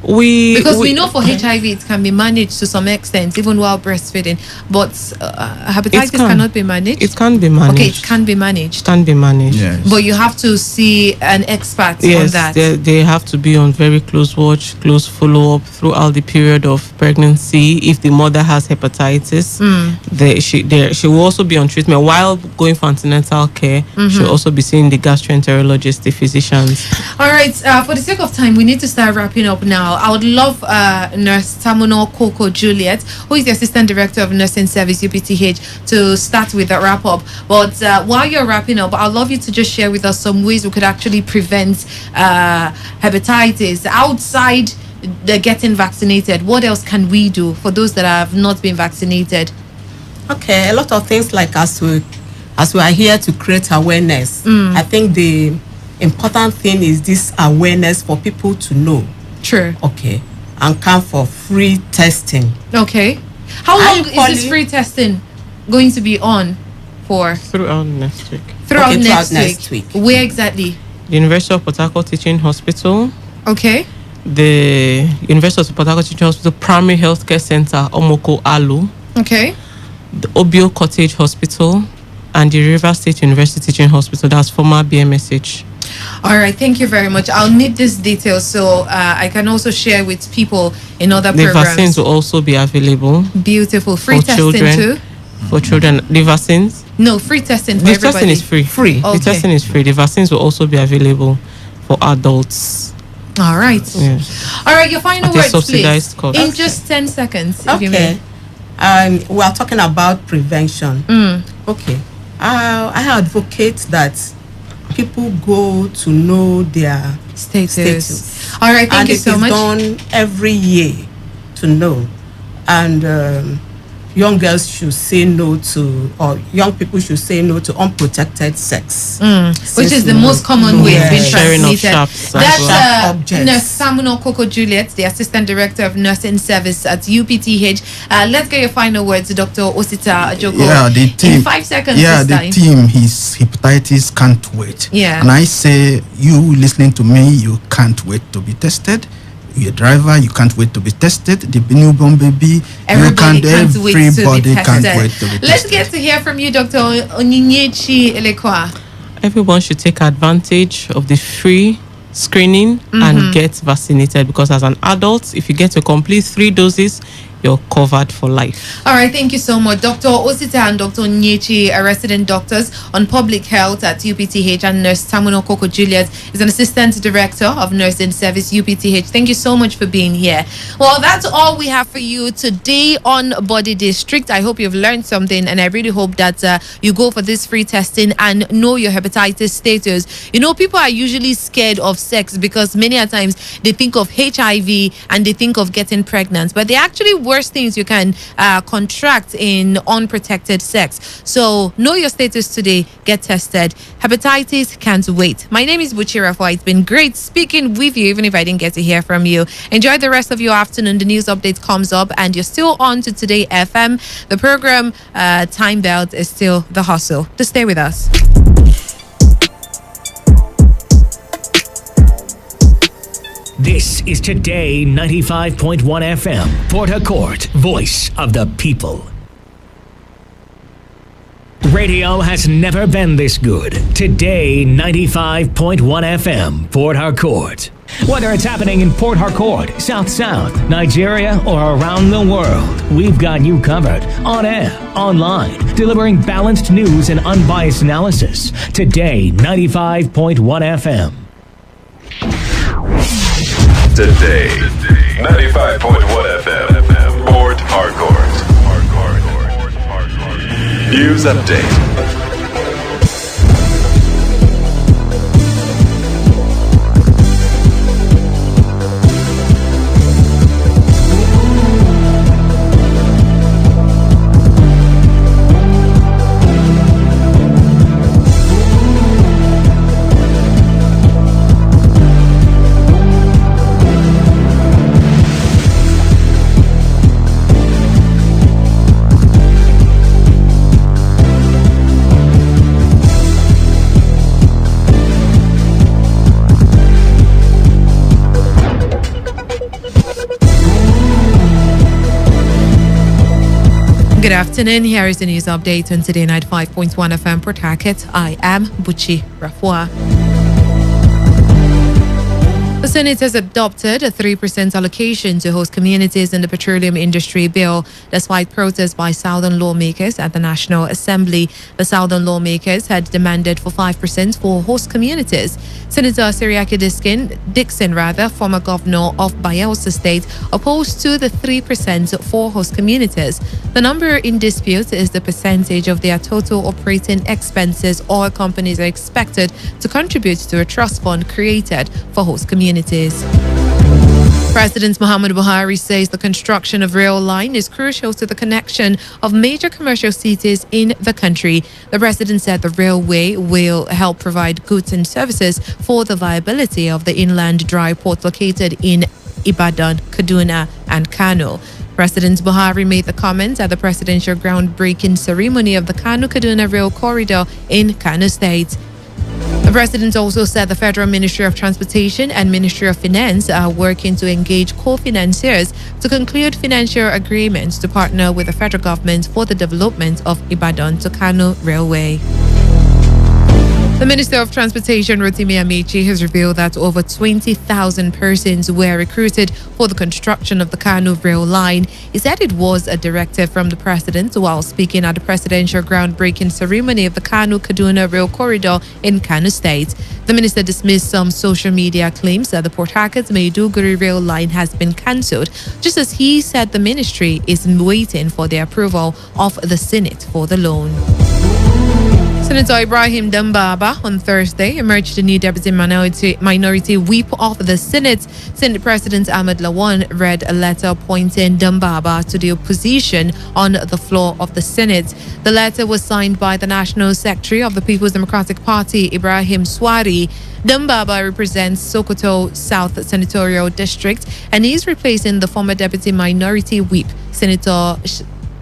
Because we know for HIV it can be managed to some extent, even while breastfeeding. But hepatitis cannot be managed? It can be managed. Okay, it can be managed. Can be managed. Yes. But you have to see an expert on that. They have to be on very close watch, close follow-up throughout the period of pregnancy. If the mother has hepatitis, she will also be on treatment. While going for antenatal care, she'll also be seeing the gastroenterologist, the physicians. All right, for the sake of time, we need to start wrapping up now. I would love Nurse Tamuno Coco Juliet, who is the Assistant Director of Nursing Service UPTH, to start with the wrap up. But while you're wrapping up, I'd love you to just share with us some ways we could actually prevent hepatitis outside the getting vaccinated. What else can we do for those that have not been vaccinated? Okay, a lot of things, like as we are here to create awareness. I think the important thing is this awareness for people to know. True. Okay. And come for free testing. Okay. How long is this free testing going to be on for? Throughout next week. Throughout next week. Where exactly? The University of Port Harcourt Teaching Hospital. Okay. The University of Port Harcourt Teaching Hospital Primary Healthcare Center, Omoko Alu. Okay. The Obio Cottage Hospital and the River State University Teaching Hospital. That's former BMSH. All right, thank you very much. I'll need this detail so I can also share with people in other the programs. Vaccines will also be available. Beautiful. Free for testing children, too? For children. The vaccines? No, free testing for the everybody. testing is free. Okay. The testing is free. The vaccines will also be available for adults. All right. Yes. All right, your final At a words, subsidized please. cost. In just 10 seconds, if you Okay. may. We are talking about prevention. Okay. I advocate that people go to know their status. All right, thank you so much. And it is done every year to know. And young girls should say no to, or young people should say no to unprotected sex. Which is the most common way of being Sharing of transmitted. sharps. That's Nurse Samuno Coco Juliet, the Assistant Director of Nursing Service at UPTH. Let's get your final words, Dr. Osita Ajoko. Yeah, the team. In 5 seconds Yeah, this the time. team, his hepatitis can't wait. Yeah. And I say, you listening to me, you can't wait to be tested. You're a driver, you can't wait to be tested. The newborn baby, Everybody can't wait to be everybody can't tested. wait to be tested. Let's get to hear from you, Dr. Onyinyechi Elekwa. Everyone should take advantage of the free screening and get vaccinated, because as an adult, if you get a complete 3 doses, you're covered for life. All right, thank you so much. Dr. Osita and Dr. Nyechi are resident doctors on public health at UPTH, and Nurse Tamuno Coco Juliet is an assistant director of nursing service UPTH. Thank you so much for being here. Well, that's all we have for you today on Body District. I hope you've learned something, and I really hope that you go for this free testing and know your hepatitis status. You know, people are usually scared of sex because many a times they think of HIV and they think of getting pregnant, but they actually worse things you can contract in unprotected sex. So know your status today. Get tested. Hepatitis can't wait. My name is Buchira Fwa. It's been great speaking with you, even if I didn't get to hear from you. Enjoy the rest of your afternoon. The news update comes up, and you're still on to Today FM. The program Time Belt is still the hustle. Just stay with us. This is Today 95.1 FM, Port Harcourt, voice of the people. Radio has never been this good. Today, 95.1 FM, Port Harcourt. Whether it's happening in Port Harcourt, South, Nigeria, or around the world, we've got you covered. On air, online, delivering balanced news and unbiased analysis. Today, 95.1 FM. Today, 95.1 FM, Port Harcourt. News update. Good afternoon. Here is the news update on Today 95.1 FM Port Harcourt. I am Buchi Rafua. The Senate has adopted a 3% allocation to host communities in the petroleum industry bill, despite protests by Southern lawmakers at the National Assembly. The Southern lawmakers had demanded for 5% for host communities. Senator Siriaki Dixon, former governor of Bayelsa State, opposed to the 3% for host communities. The number in dispute is the percentage of their total operating expenses oil companies are expected to contribute to a trust fund created for host communities. President Muhammadu Buhari says the construction of rail line is crucial to the connection of major commercial cities in the country. The president said the railway will help provide goods and services for the viability of the inland dry port located in Ibadan, Kaduna, and Kano. President Buhari made the comments at the presidential groundbreaking ceremony of the Kano-Kaduna Rail Corridor in Kano State. The president also said the Federal Ministry of Transportation and Ministry of Finance are working to engage co-financiers to conclude financial agreements to partner with the federal government for the development of Ibadan to Kano Railway. The Minister of Transportation, Rotimi Amechi, has revealed that over 20,000 persons were recruited for the construction of the Kano rail line. He said it was a directive from the president while speaking at the presidential groundbreaking ceremony of the Kano-Kaduna rail corridor in Kano State. The minister dismissed some social media claims that the Port Harcourt-Maiduguri rail line has been cancelled, just as he said the ministry is waiting for the approval of the Senate for the loan. Senator Ibrahim Dambaba on Thursday emerged the new deputy minority whip of the Senate. Senate President Ahmed Lawan read a letter appointing Dambaba to the opposition on the floor of the Senate. The letter was signed by the National Secretary of the People's Democratic Party, Ibrahim Swari. Dambaba represents Sokoto South Senatorial District and is replacing the former deputy minority whip, Senator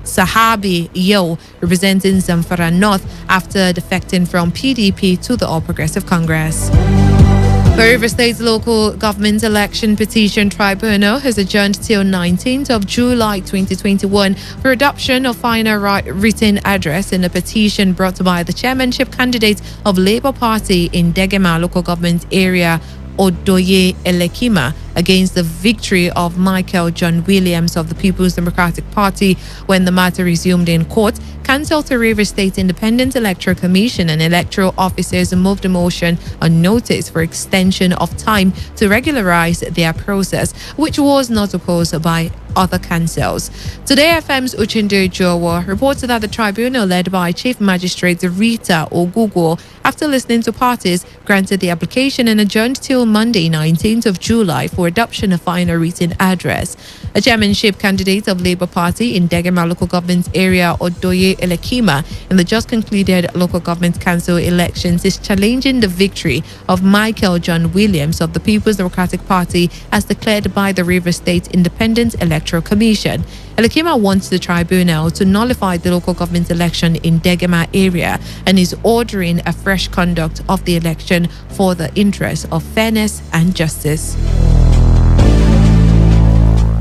Sahabi Yo, representing Zamfara North after defecting from PDP to the All Progressive Congress. The River State Local Government Election Petition Tribunal has adjourned till 19th of July 2021 for adoption of final written address in a petition brought by the chairmanship candidate of Labour Party in Degema Local Government Area, Odoye Elekima, against the victory of Michael John Williams of the People's Democratic Party. When the matter resumed in court, Council to River State Independent Electoral Commission and electoral officers moved a motion on notice for extension of time to regularize their process, which was not opposed by other councils. Today FM's Uchinde Jowo reported that the tribunal led by Chief Magistrate Rita Ogugo, after listening to parties, granted the application and adjourned till Monday 19th of July for adoption of final written address. A chairmanship candidate of Labour Party in Degema Local Government Area, Odoye Elekima, in the just concluded Local Government Council elections is challenging the victory of Michael John Williams of the People's Democratic Party as declared by the River State Independent Electoral Commission. Elekima wants the tribunal to nullify the local government election in Degema area and is ordering a fresh conduct of the election for the interest of fairness and justice.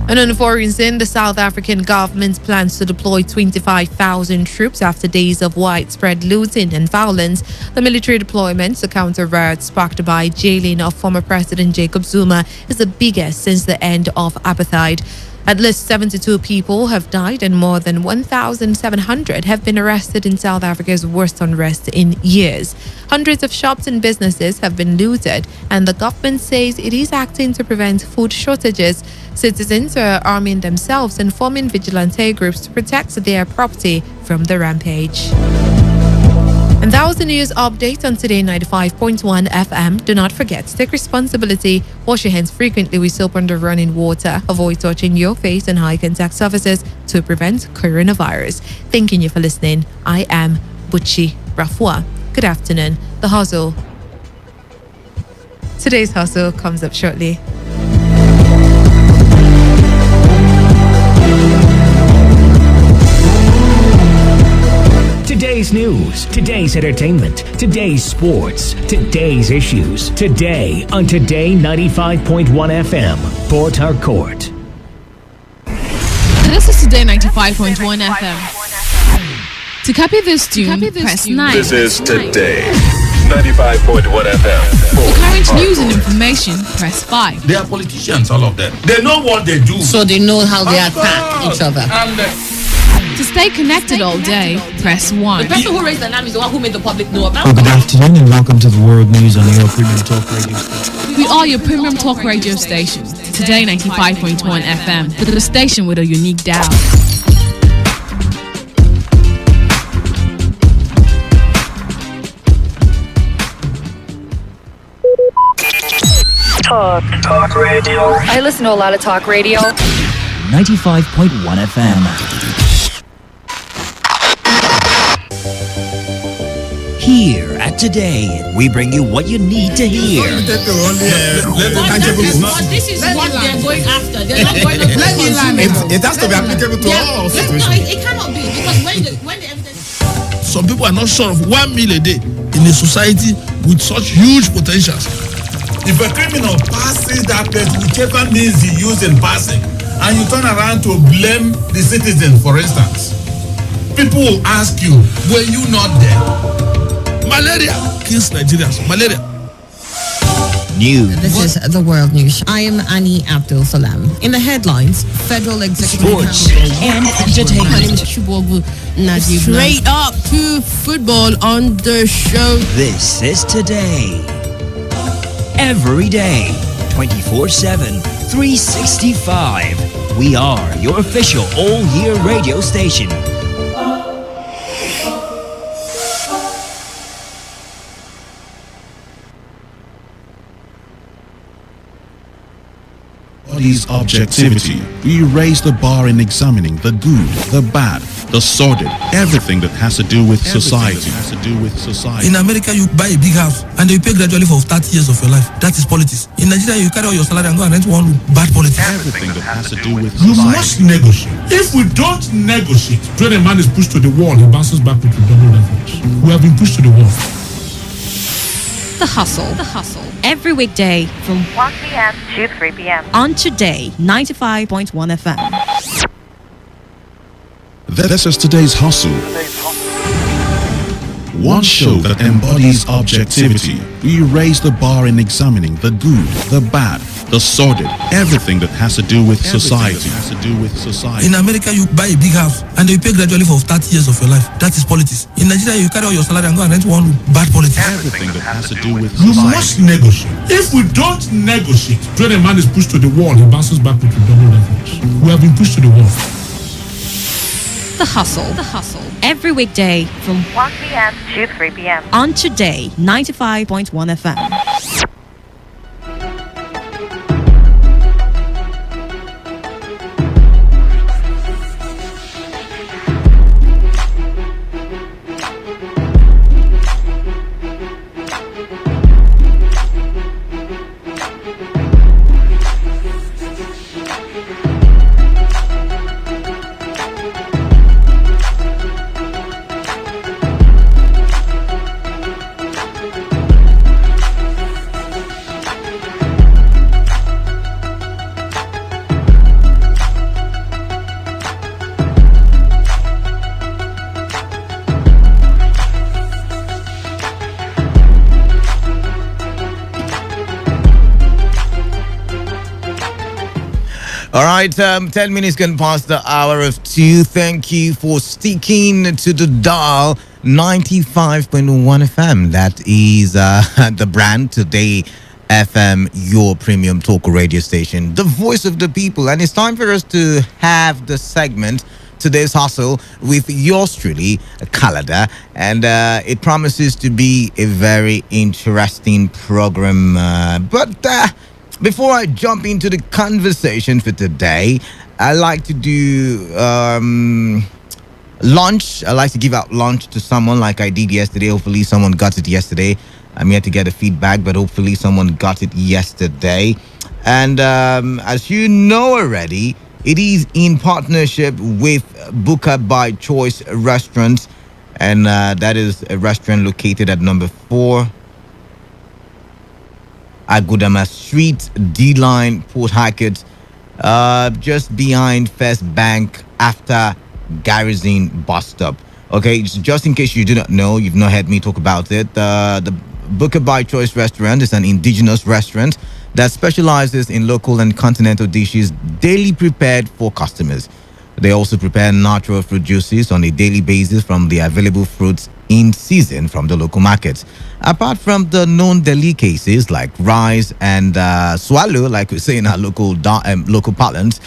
And on the foreign scene, the South African government plans to deploy 25,000 troops after days of widespread looting and violence. The military deployment to counter riots sparked by jailing of former President Jacob Zuma is the biggest since the end of apartheid. At least 72 people have died and more than 1,700 have been arrested in South Africa's worst unrest in years. Hundreds of shops and businesses have been looted, and the government says it is acting to prevent food shortages. Citizens are arming themselves and forming vigilante groups to protect their property from the rampage. And that was the news update on Today 95.1 FM. Do not forget to take responsibility. Wash your hands frequently with soap under running water. Avoid touching your face and high contact surfaces to prevent coronavirus. Thanking you for listening. I am Buchi Rafua. Good afternoon. The Hustle. Today's Hustle comes up shortly. Today's news, today's entertainment, today's sports, today's issues. Today on Today 95.1 FM, Port Harcourt. This is Today 95.1 FM. To copy this tune, press 9. This is Today 95.1 FM. For current news and information, press 5. They are politicians, all of them. They know what they do. So they know how they attack each other. To stay connected all day, press 1. The person who raised the alarm is the one who made the public know about. Good afternoon and welcome to the World News on your premium talk radio station. We are your premium talk radio station. Today 95.1 FM, the station with a unique dial. Talk radio. I listen to a lot of talk radio. 95.1 FM. Here at Today, we bring you what you need to hear. But this is what they're going after. They're not going to It has to be applicable to all situations. No, it cannot be because when the evidence. Some people are not sure of 1 meal a day in a society with such huge potentials. If a criminal passes that place, whichever means he used in passing, and you turn around to blame the citizen, for instance, people will ask you, were you not there? Malaria kills Nigerians. Malaria. News. This is the World News. I am Annie Abdul Salam. In the headlines, Federal Executive Sports and entertainment. My name is Chubogu Najib. Straight up to football on the show. This is Today. Every day, 24/7, 365. We are your official all-year radio station. Body's objectivity. We raise the bar in examining the good, the bad, the sordid, everything that has to do with society. In America, you buy a big house and you pay gradually for 30 years of your life. That is politics. In Nigeria, you carry all your salary and go and rent one room. Bad politics. Everything that has to do with You society. must negotiate. If we don't negotiate, when a man is pushed to the wall, he bounces back with double levels. We have been pushed to the wall. The Hustle. Every weekday from 1 p.m. to 3 p.m. on Today 95.1 FM. This is Today's Hustle. One show that embodies objectivity. We raise the bar in examining the good, the bad, the sordid, everything that has to do with society. In America, you buy a big house and you pay gradually for 30 years of your life. That is politics. In Nigeria, you carry all your salary and go and rent one room. Bad politics. Everything that has to do with You society. must negotiate. If we don't negotiate, when a man is pushed to the wall, he bounces back with double levels. We have been pushed to the wall. The Hustle. Every weekday from 1 p.m. to 3 p.m. on Today 95.1 FM. All right, 10 minutes can pass the hour of 2. Thank you for sticking to the dial 95.1 FM. That is the brand Today FM, your premium talk radio station, the voice of the people. And it's time for us to have the segment Today's Hustle with yours truly, Kalada. And it promises to be a very interesting program. Before I jump into the conversation for today, I like to do lunch. I like to give out lunch to someone like I did yesterday. Hopefully someone got it yesterday. I'm yet to get a feedback, but hopefully someone got it yesterday. And as you know already, it is in partnership with Booker by Choice Restaurant. And that is a restaurant located at number 4 Agudama Street, D-Line, Port Harcourt, just behind First Bank after Garrison bus stop. Okay, just in case you do not know, you've not heard me talk about it, the Booker by Choice restaurant is an indigenous restaurant that specializes in local and continental dishes daily prepared for customers. They also prepare natural fruit juices on a daily basis from the available fruits in season from the local markets. Apart from the known delicacies like rice and swallow, like we say in our local parlance,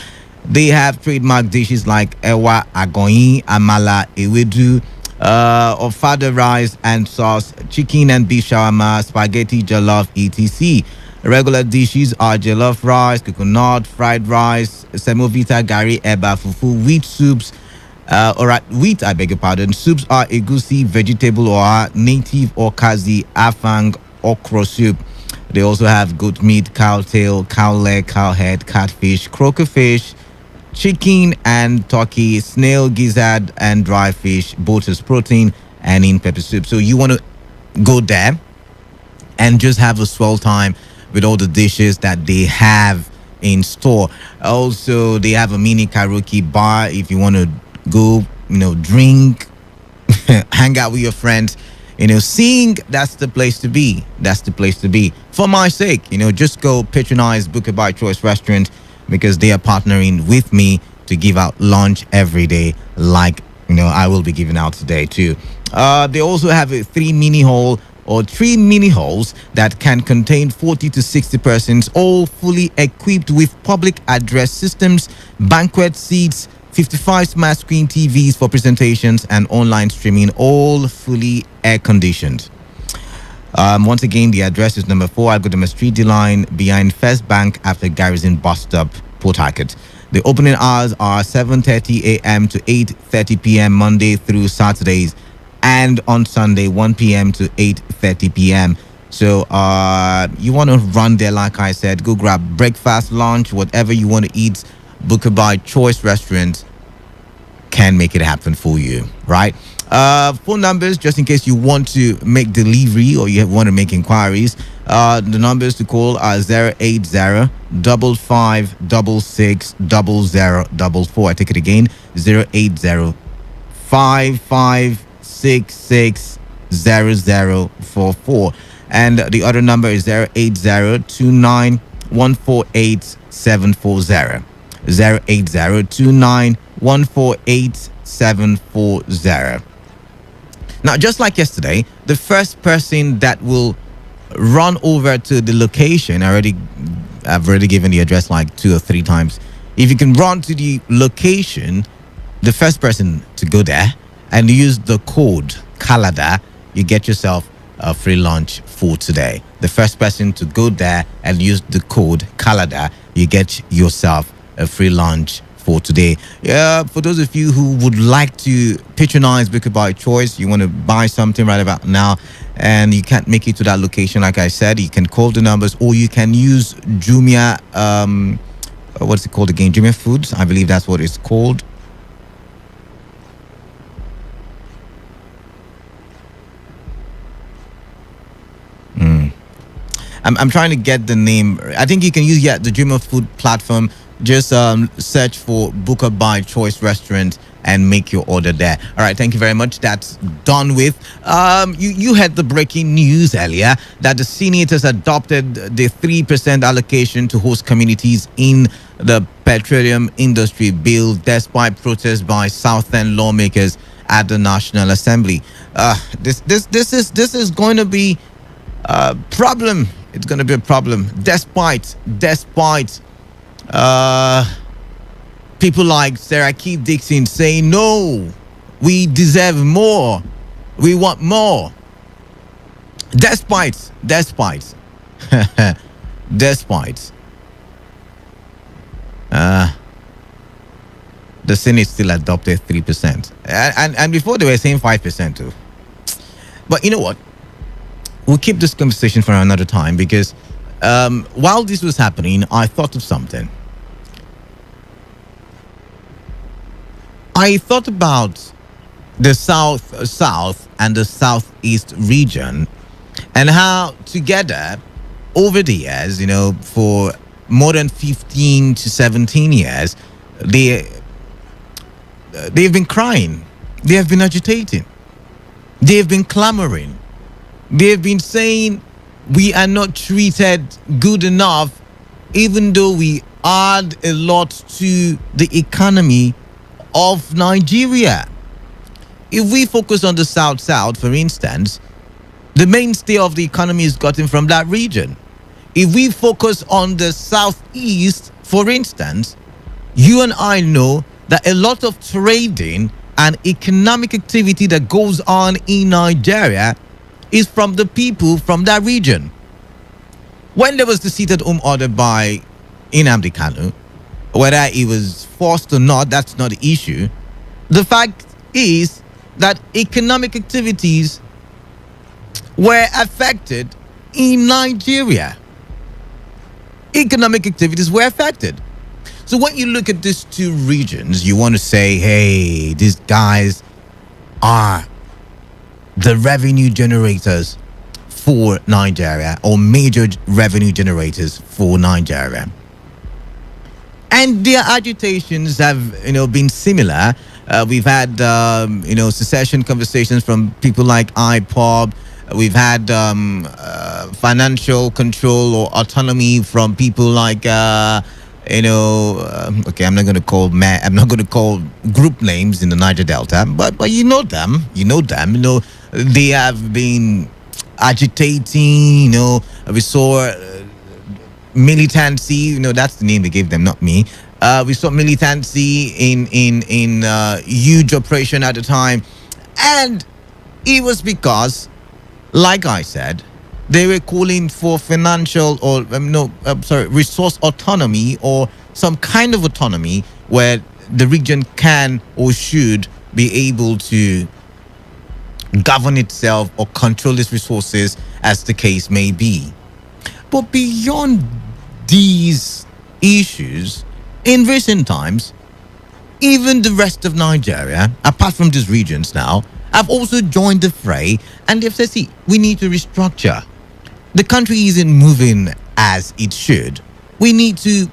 they have trademark dishes like ewa, agoyin, amala, ewedu, ofada rice and sauce, chicken and beef shawarma, spaghetti, jollof, etc. Regular dishes are jollof rice, coconut, fried rice, semovita, gari, eba, fufu, wheat soups. Wheat, I beg your pardon. Soups are egusi, vegetable or native or kazi, afang, okra soup. They also have goat meat, cow tail, cow leg, cow head, catfish, croaker fish, chicken and turkey, snail, gizzard, and dry fish, both as protein and in pepper soup. So you want to go there and just have a swell time with all the dishes that they have in store. Also, they have a mini karaoke bar if you want to go, drink, hang out with your friends, sing. That's the place to be. That's the place to be. For my sake, just go patronize Booker by Choice Restaurant because they are partnering with me to give out lunch every day, like I will be giving out today too. They also have a 3 mini hall or 3 mini halls that can contain 40 to 60 persons, all fully equipped with public address systems, banquet seats, 55 smart screen TVs for presentations and online streaming, all fully air conditioned. Once again, the address is number 4 Agudama Street, D-Line, behind First Bank after Garrison bus stop, Port Harcourt. The opening hours are 7:30 a.m. to 8:30 p.m. Monday through Saturdays, and on Sunday 1 p.m. to 8:30 p.m. So you want to run there, like I said, go grab breakfast, lunch, whatever you want to eat. Booker by Choice Restaurant can make it happen for you, right? Phone numbers, just in case you want to make delivery or you want to make inquiries. The numbers to call are 080 5566 0044. I take it again, 080 5566 0044. And the other number is 080 29 148 740. 080 29 148 740. Now, just like yesterday, the first person that will run over to the location, I've already given the address like 2 or 3 times. If you can run to the location, the first person to go there and use the code Kalada, you get yourself a free lunch for today. The first person to go there and use the code Kalada, you get yourself a free lunch for today. For those of you who would like to patronize Booker by Choice, you want to buy something right about now and you can't make it to that location, like I said, you can call the numbers or you can use Jumia, what's it called again? Jumia Foods, I believe that's what it's called. I'm trying to get the name. I think you can use the Jumia Food platform Just search for Booker by Choice Restaurant and make your order there. All right, thank you very much. That's done with. You had the breaking news earlier that the senators adopted the 3% allocation to host communities in the petroleum industry bill despite protests by Southern lawmakers at the National Assembly. This is going to be a problem. It's going to be a problem despite people like Sarah Keith Dixon saying, no, we deserve more. We want more. Despite, the Senate still adopted 3%. And before they were saying 5% too. But you know what? We'll keep this conversation for another time because while this was happening, I thought of something. I thought about the south and the southeast region and how together over the years, for more than 15 to 17 years, they've been crying. They have been agitating. They've been clamoring. They've been saying we are not treated good enough, even though we add a lot to the economy of Nigeria. If we focus on the South, for instance, the mainstay of the economy is gotten from that region. If we focus on the Southeast, for instance, you and I know that a lot of trading and economic activity that goes on in Nigeria is from the people from that region. When there was the sit-at-home order by Nnamdi Kanu, whether it was forced or not, that's not the issue. The fact is that economic activities were affected in Nigeria. Economic activities were affected. So when you look at these two regions, you want to say, hey, these guys are the revenue generators for Nigeria, or major revenue generators for Nigeria. And their agitations have, been similar. We've had, secession conversations from people like IPOB. We've had financial control or autonomy from people like, okay, I'm not going to call group names in the Niger Delta, but you know them. They have been agitating. We saw militancy. That's the name they gave them, not me. We saw militancy in huge operation at the time, and it was because, like I said, they were calling for financial or resource autonomy, or some kind of autonomy where the region can or should be able to govern itself or control its resources, as the case may be. But beyond these issues, in recent times, even the rest of Nigeria, apart from these regions now, have also joined the fray, and they've said, see, we need to restructure. The country isn't moving as it should. We need to,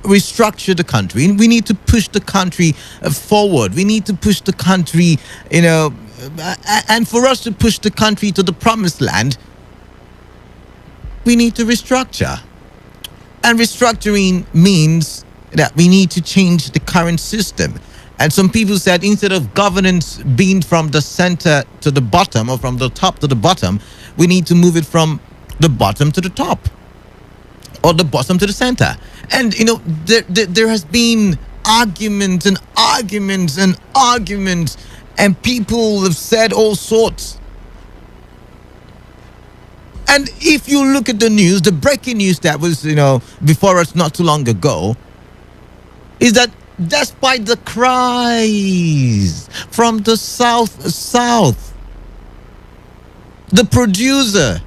restructure the country. We need to push the country forward. We need to push the country, and for us to push the country to the promised land, we need to restructure. And restructuring means that we need to change the current system. And some people said, instead of governance being from the center to the bottom, or from the top to the bottom, we need to move it from the bottom to the top, or the bottom to the center. And there has been arguments, and people have said all sorts. And if you look at the news, the breaking news that was, before us not too long ago, is that despite the cries from the south, the producer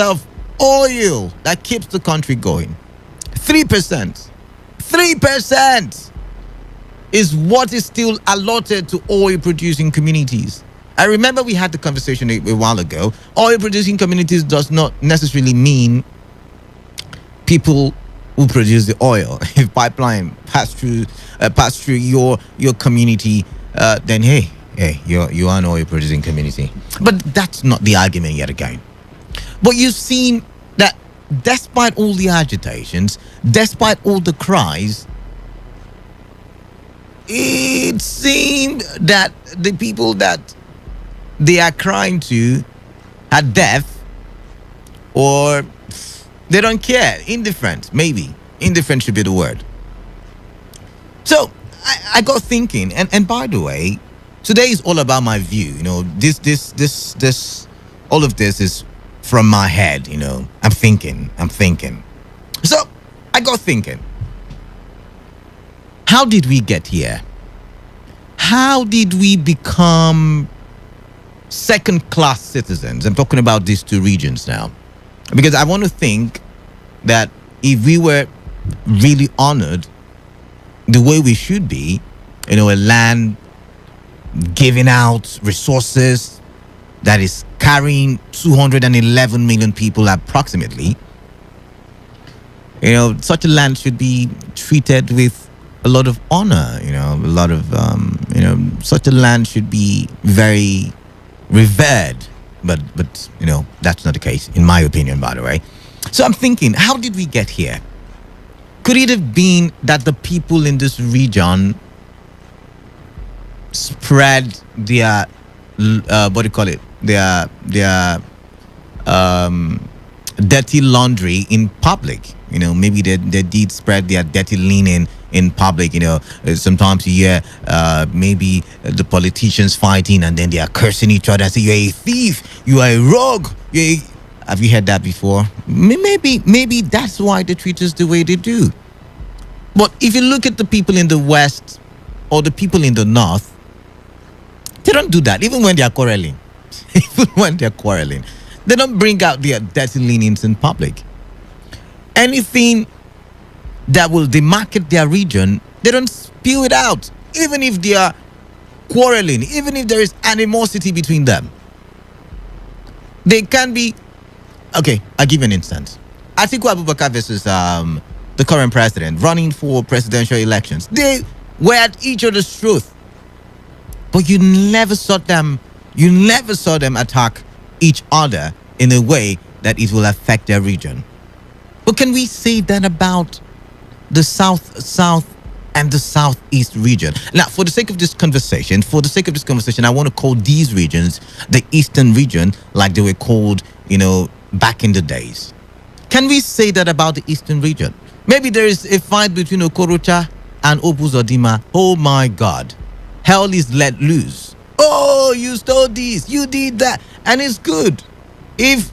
of oil that keeps the country going, 3% is what is still allotted to oil producing communities. I remember we had the conversation a while ago. Oil producing communities does not necessarily mean people who produce the oil. If pipeline pass through your community, then hey, you are an oil producing community. But that's not the argument yet again. But you've seen that despite all the agitations, despite all the cries, it seemed that the people that they are crying to are deaf, or they don't care. Indifferent, maybe. Indifferent should be the word. So I got thinking, and by the way, today is all about my view. You know, this all of this is from my head. You know, I'm thinking. So I got thinking. How did we get here? How did we become second-class citizens? I'm talking about these two regions now, because I want to think that if we were really honored the way we should be, you know, a land giving out resources that is carrying 211 million people approximately, you know, such a land should be treated with a lot of honor, you know, a lot of, such a land should be very revered. But, you know, that's not the case, in my opinion, by the way. So I'm thinking, how did we get here? Could it have been that the people in this region spread their, their dirty laundry in public? You know, maybe they did spread their dirty linen in public. You know, sometimes you hear maybe the politicians fighting, and then they are cursing each other and say, you're a thief, you are a rogue. Have you heard that before? Maybe that's why they treat us the way they do. But if you look at the people in the West or the people in the North, they don't do that, even when they are quarreling. They don't bring out their dirty linens in public. Anything that will demarcate their region, they don't spew it out, even if they are quarreling, even if there is animosity between them. They can be. Okay, I'll give you an instance. Atiku Abubakar versus the current president running for presidential elections. They were at each other's throat, but you never saw them attack each other in a way that it will affect their region. But can we say that about the South and the Southeast region? Now, for the sake of this conversation, I want to call these regions the Eastern region, like they were called, you know, back in the days. Can we say that about the Eastern region? Maybe there is a fight between Okorocha and Opuzodima. Oh my God. Hell is let loose. Oh, you stole this, you did that. And it's good if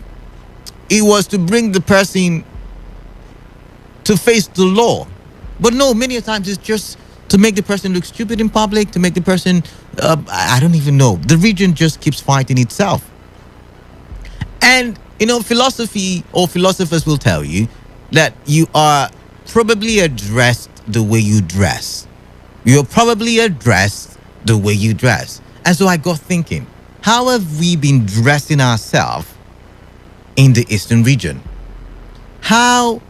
it was to bring the person to face the law. But no, many times it's just to make the person look stupid in public, to make the person, I don't even know. The region just keeps fighting itself. And, you know, philosophy or philosophers will tell you that you are probably addressed the way you dress. You're probably addressed the way you dress. And so I got thinking, how have we been dressing ourselves in the Eastern region? How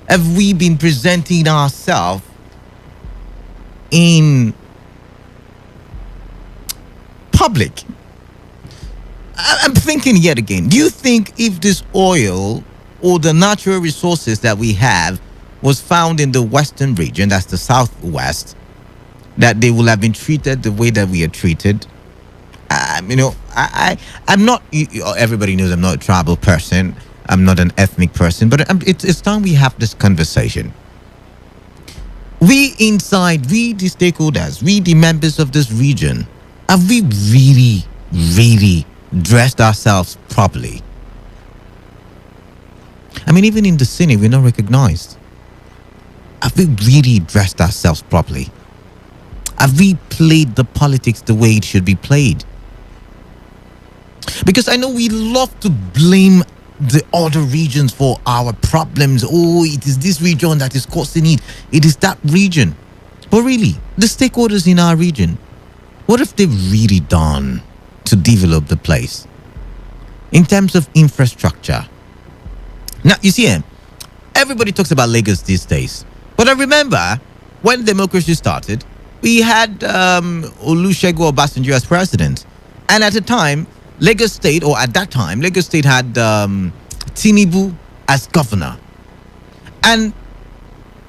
have we been presenting ourselves in public? I'm thinking yet again, do you think if this oil or the natural resources that we have was found in the Western region, that's the Southwest, that they will have been treated the way that we are treated? You know, I'm not, everybody knows I'm not a tribal person. I'm not an ethnic person, but it's time we have this conversation. We inside, we the stakeholders, we the members of this region, have we really dressed ourselves properly? I mean, even in the Senate, we're not recognized. Have we really dressed ourselves properly? Have we played the politics the way it should be played? Because I know we love to blame the other regions for our problems. Oh, it is this region that is causing it. It is that region. But really, the stakeholders in our region, what have they really done to develop the place in terms of infrastructure? Now, you see, Everybody talks about Lagos these days. But I remember when democracy started, we had Olusegun Obasanjo as president. And at the time, Lagos State had Tinubu as governor. And,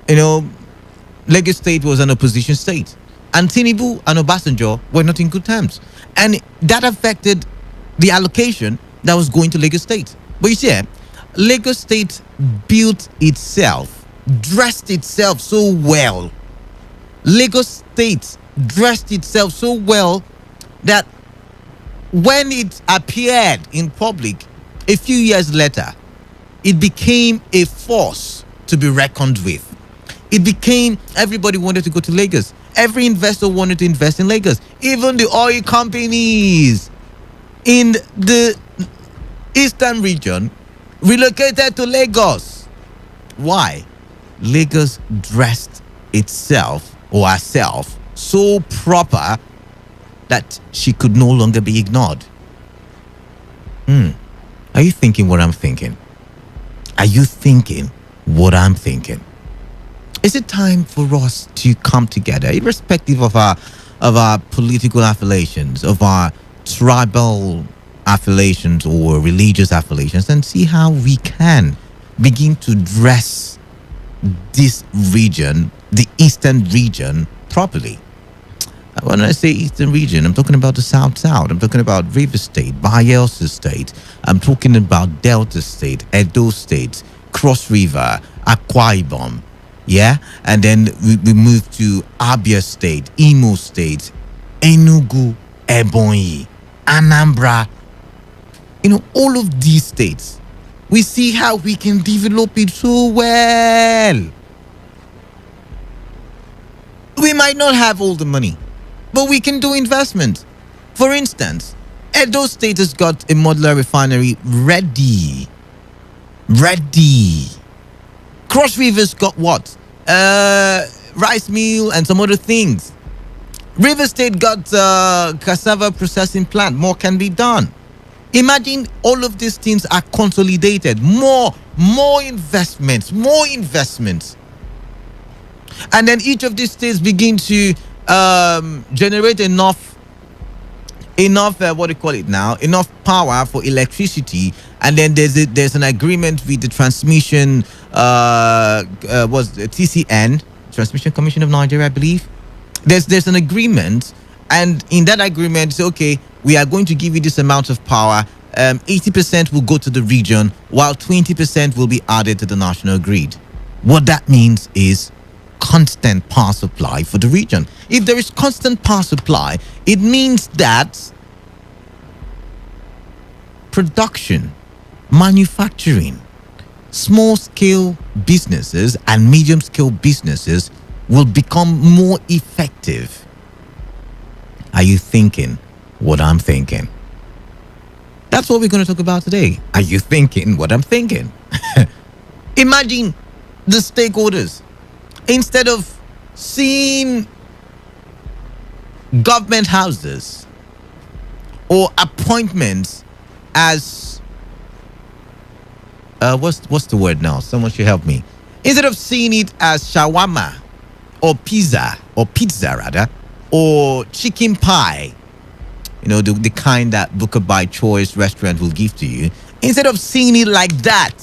Lagos State was an opposition state. And Tinubu and Obasanjo were not in good terms. And that affected the allocation that was going to Lagos State. But you see, Lagos State built itself, dressed itself so well. Lagos State dressed itself so well that when it appeared in public a few years later, it became a force to be reckoned with. Everybody wanted to go to Lagos. Every investor wanted to invest in Lagos. Even the oil companies in the eastern region relocated to Lagos. Why? Lagos dressed itself or herself so proper that she could no longer be ignored. Are you thinking what I'm thinking? Are you thinking what I'm thinking? Is it time for us to come together, irrespective of our political affiliations, of our tribal affiliations or religious affiliations, and see how we can begin to dress this region, the eastern region, properly? When I say eastern region, I'm talking about the South. I'm talking about River State, Bayelsa State. I'm talking about Delta State, Edo State, Cross River, Akwa Ibom. Yeah? And then we move to Abia State, Imo State, Enugu, Ebonyi, Anambra. All of these states, we see how we can develop it so well. We might not have all the money, but we can do investment. For instance, Edo State has got a modular refinery ready. Cross River's got what? Rice mill and some other things. River State got cassava processing plant. More can be done. Imagine all of these things are consolidated. More investments. And then each of these states begin to generate enough enough power for electricity, and then there's an agreement with the transmission was TCN, Transmission Commission of Nigeria, I believe. There's an agreement, and in that agreement say, okay, we are going to give you this amount of power. 80% will go to the region, while 20% will be added to the national grid. What that means is constant power supply for the region. If there is constant power supply, it means that production, manufacturing, small-scale businesses and medium-scale businesses will become more effective. Are you thinking what I'm thinking? That's what we're going to talk about today. Are you thinking what I'm thinking? Imagine the stakeholders. Instead of seeing government houses or appointments as what's the word now? Someone should help me. Instead of seeing it as shawarma or pizza rather, or chicken pie, the kind that Booker by Choice restaurant will give to you. Instead of seeing it like that,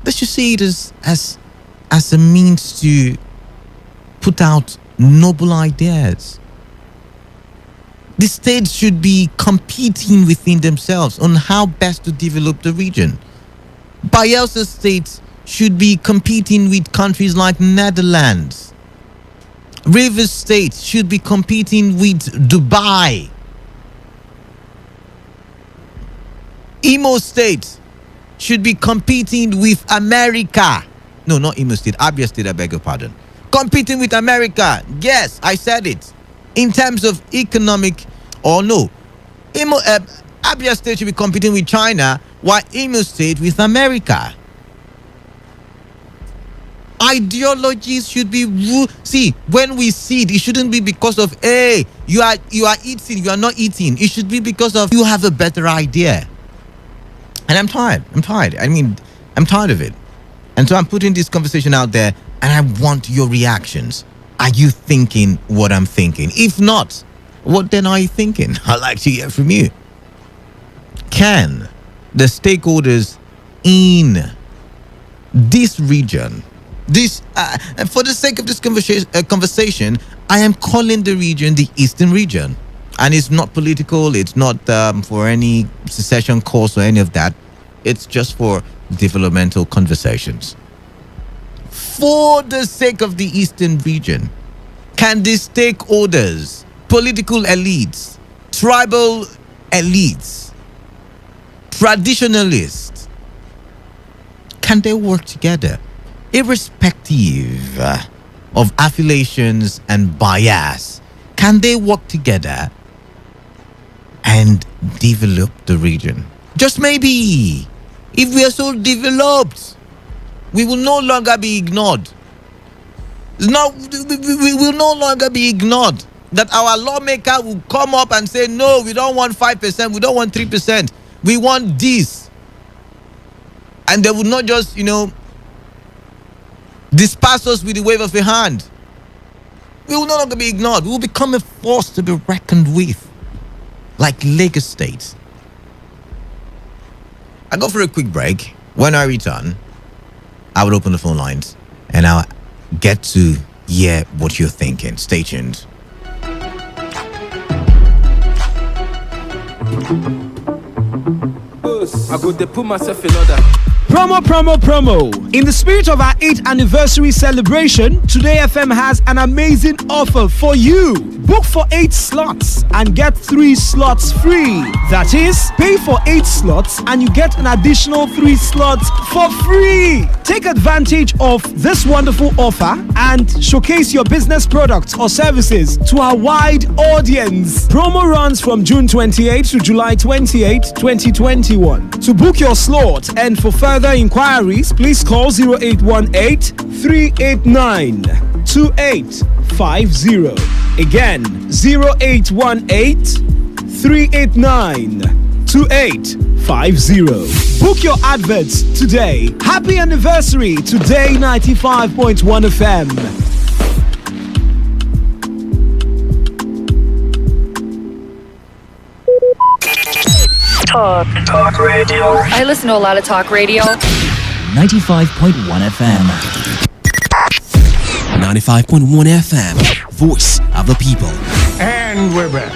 they should see it as a means to put out noble ideas. The states should be competing within themselves on how best to develop the region. Bayelsa states should be competing with countries like Netherlands. Rivers State should be competing with Dubai. Imo State should be competing with America. No, not Imo State. Abia State, I beg your pardon. Competing with America. Yes, I said it. In terms of economic, Abia State should be competing with China, while Imo State with America. Ideologies should be see, when we see it shouldn't be because of you are eating, you are not eating. It should be because of you have a better idea. And I'm tired. I mean, I'm tired of it. And so I'm putting this conversation out there, and I want your reactions. Are you thinking what I'm thinking? If not, what then are you thinking? I'd like to hear from you. Can the stakeholders in this region, for the sake of this conversation, I am calling the region the Eastern region. And it's not political, it's not for any secession cause or any of that. It's just for developmental conversations. For the sake of the Eastern region, can the stakeholders, political elites, tribal elites, traditionalists, can they work together, irrespective of affiliations and bias? Can they work together and develop the region? Just maybe, if we are so developed, we will no longer be ignored. We will no longer be ignored. That our lawmaker will come up and say, no, we don't want 5%, we don't want 3%, we want this. And they will not just, disperse us with the wave of a hand. We will no longer be ignored. We will become a force to be reckoned with, like Lagos State. I go for a quick break. When I return, I will open the phone lines and I'll get to hear what you're thinking. Stay tuned. I go to put myself in order. Promo. In the spirit of our 8th anniversary celebration, Today FM has an amazing offer for you. Book for 8 slots and get 3 slots free. That is, pay for 8 slots and you get an additional 3 slots for free. Take advantage of this wonderful offer and showcase your business products or services to a wide audience. Promo runs from June 28 to July 28, 2021. To book your slot and for further inquiries, please call 0818 389 2850. Again, 0818 389 2850. Book your adverts today. Happy anniversary, Today 95.1 FM. Talk radio. I listen to a lot of talk radio. 95.1 FM. 95.1 FM. Voice of the people. And we're back.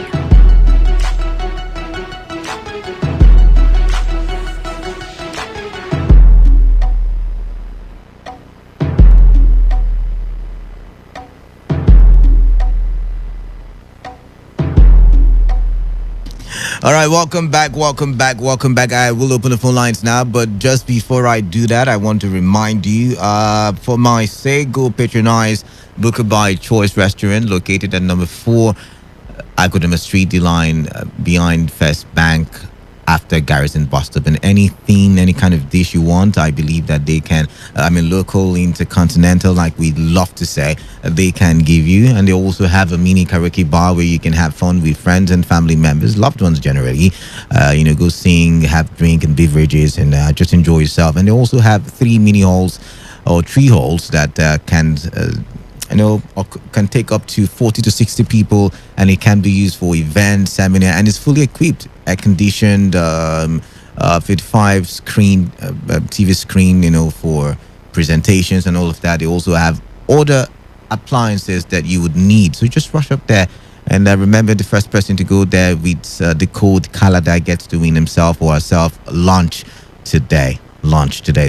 All right, welcome back. I will open the phone lines now, but just before I do that, I want to remind you, for my sake, go patronize Booker by Choice Restaurant, located at number 4 Akodama Street, the line behind First Bank, after Garrison Bus Stop. And anything, any kind of dish you want, I believe that they can, local, intercontinental, like we love to say, they can give you. And they also have a mini karaoke bar where you can have fun with friends and family members, loved ones generally. Go sing, have drink and beverages, and just enjoy yourself. And they also have 3 mini halls or 3 halls that can take up to 40 to 60 people, and it can be used for events, seminar, and it's fully equipped, air conditioned, 55 screen, TV screen, for presentations and all of that. They also have other appliances that you would need. So just rush up there, and remember, the first person to go there with the code Kalada gets to win himself or herself lunch today.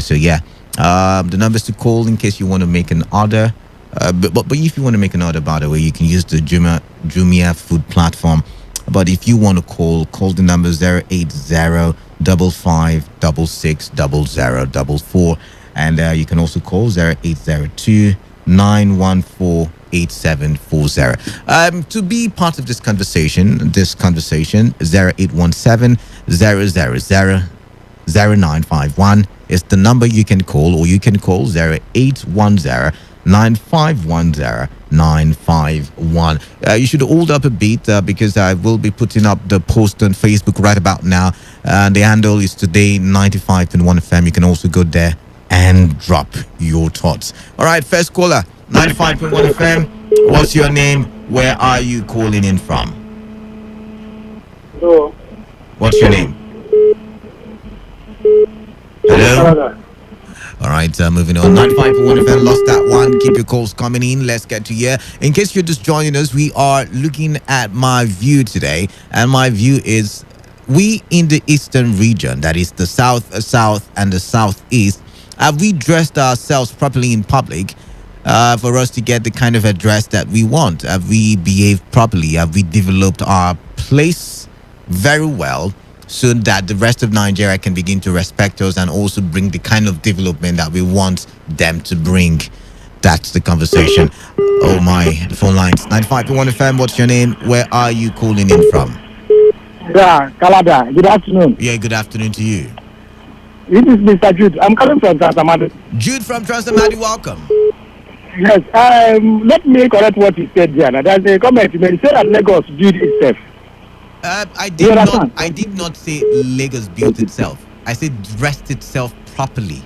So yeah, the numbers to call in case you want to make an order. But if you want to make an order, by the way, you can use the Jumia food platform. But if you want to call the number 080-5566-0044, and you can also call 0802-914-8740. To be part of this conversation, 0817-000-0951 is the number you can call, or you can call 0810 9510 951. You should hold up a bit because I will be putting up the post on Facebook right about now. The handle is Today 95.1 FM. You can also go there and drop your thoughts. All right, first caller, 95.1 FM. What's your name? Where are you calling in from? Hello. What's your name? Hello? All right, moving on. 95.1 FM, lost that one. Keep your calls coming in. Let's get to here. In case you're just joining us, we are looking at my view today. And my view is we in the eastern region, that is the south, and the southeast, have we dressed ourselves properly in public for us to get the kind of address that we want? Have we behaved properly? Have we developed our place very well so that the rest of Nigeria can begin to respect us and also bring the kind of development that we want them to bring? That's the conversation. Oh my, the phone lines. 95.1 FM, what's your name? Where are you calling in from? Yeah, Kalada. Good afternoon. Yeah, good afternoon to you. This is Mr. Jude. I'm calling from Transamadi. Jude from Transamadi, welcome. Yes, let me correct what you said there. Now, there's a comment you made. Say that Lagos built itself. I did not say Lagos built itself. I said dressed itself properly.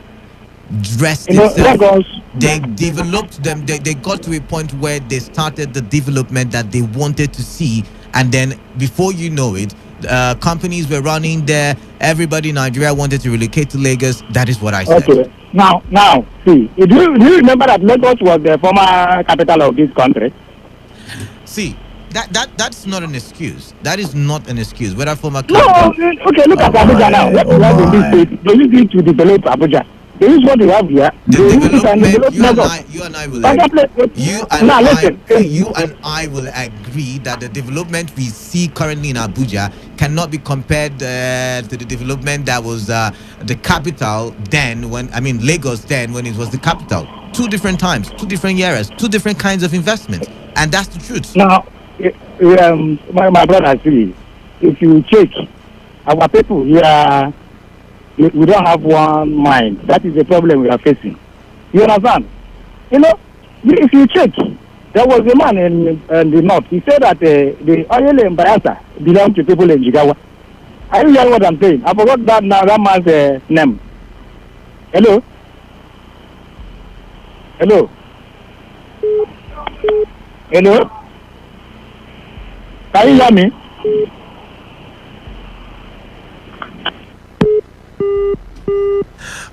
Dressed itself. Lagos, they developed them. They got to a point where they started the development that they wanted to see, and then before you know it, companies were running there. Everybody in Nigeria wanted to relocate to Lagos. That is what I said. Okay. Now, see, do you remember that Lagos was the former capital of this country? See, that's not an excuse. That is not an excuse. Whether former No, okay, look at Abuja now. What do they need to develop Abuja? They use what they have here. You and I will agree that the development we see currently in Abuja cannot be compared to the development that was the capital then, Lagos then, when it was the capital. Two different times, two different eras, two different kinds of investments, and that's the truth. Now, my brother, see, if you check our people here, we don't have one mind. That is the problem we are facing. You understand? If you check, there was a man in the north. He said that the oil in Bayelsa belongs to people in Jigawa. Are you hearing what I'm saying? I forgot that man's name. Hello? Can you hear me?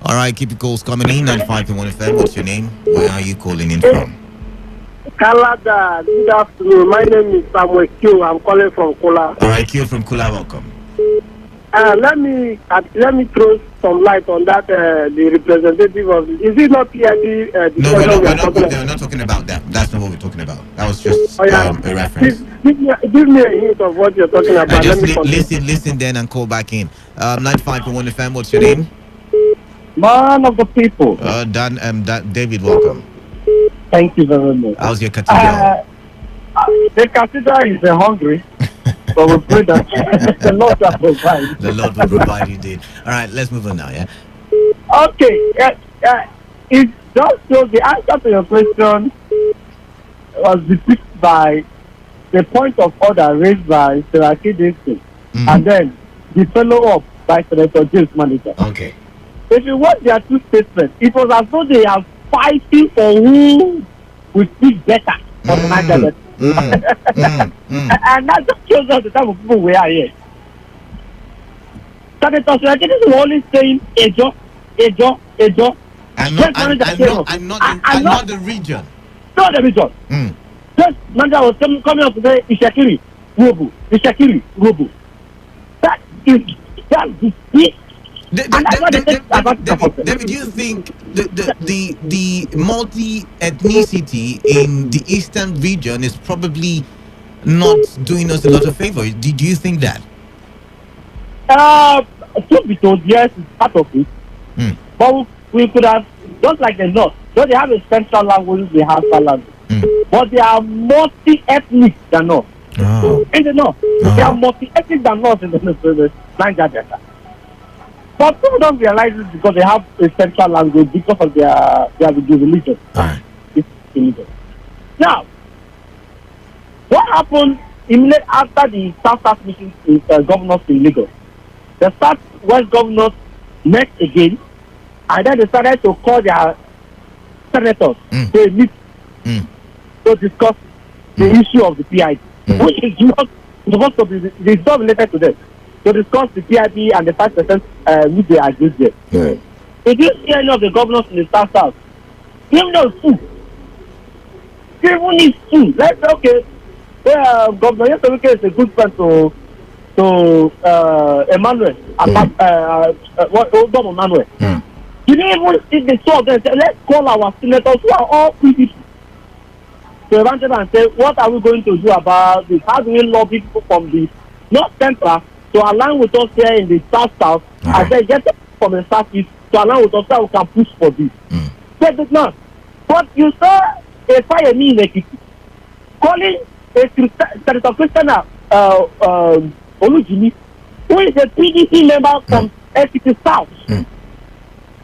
All right, keep your calls coming in. 95.1 FM. What's your name? Where are you calling in from? Kalada, good afternoon. My name is Samuel Q. I'm calling from Kula. All right, Q from Kula, welcome. Let me throw some light on that. The representative of is it not PID? No, we're not talking about that. That's not what we're talking about. That was just a reference. Give me a hint of what you're talking about. Just listen then and call back in. 95.1 FM. What's your name? Man of the people. David, welcome. Thank you very much. How's your cathedral? The cathedral is hungry, but we pray that the Lord will provide. The Lord will provide, He did. All right, let's move on now, yeah? Okay. It just shows the answer to your question was depicted by the point of order raised by Seraki Dixon, and then the follow-up by Senator James Manager. Okay. If you watch their two statements, it was as though they are fighting for who will speak better for the Nigeria. And that just shows us the type of people we are here. Senator Seraki Dixon was only saying Ejo. I'm not the region. Not the region. Just Manager was coming up to say Ishakiri, Robo. That's the speech. David, do you think the multi-ethnicity in the eastern region is probably not doing us a lot of favor? Do you think that? Truth be told, yes, it's part of it. But we could have, just like the North, so they have a central language, they have a language. But they are multi-ethnic than North. In the North, they are multi-ethnic than North in the Niger Delta. But people don't realize it because they have a central language because of their religion. in Lagos. Now, what happened immediately after the South meeting with governors in Lagos? The South-West governors met again, and then they started to call their senators to meet to discuss the issue of the PIP, which is not supposed to be, it's not related to them, to discuss the PIP and the 5% which they agreed there. If you see any of the governors in the South, even though two, even if two, let's say, okay, Governor Yesewike is a good friend to Emmanuel, Dom Emmanuel. You didn't even see the two of them say, let's call our senators who are all PDP to eventually and say, what are we going to do about this? How do we lobby people from the North Central to align with us here in the South, and then get them from the Southeast to align with us so we can push for this? They did not. But you saw a fire me in Ekiti calling a Senator Christian Olujimi, who is a PDP member from Ekiti South.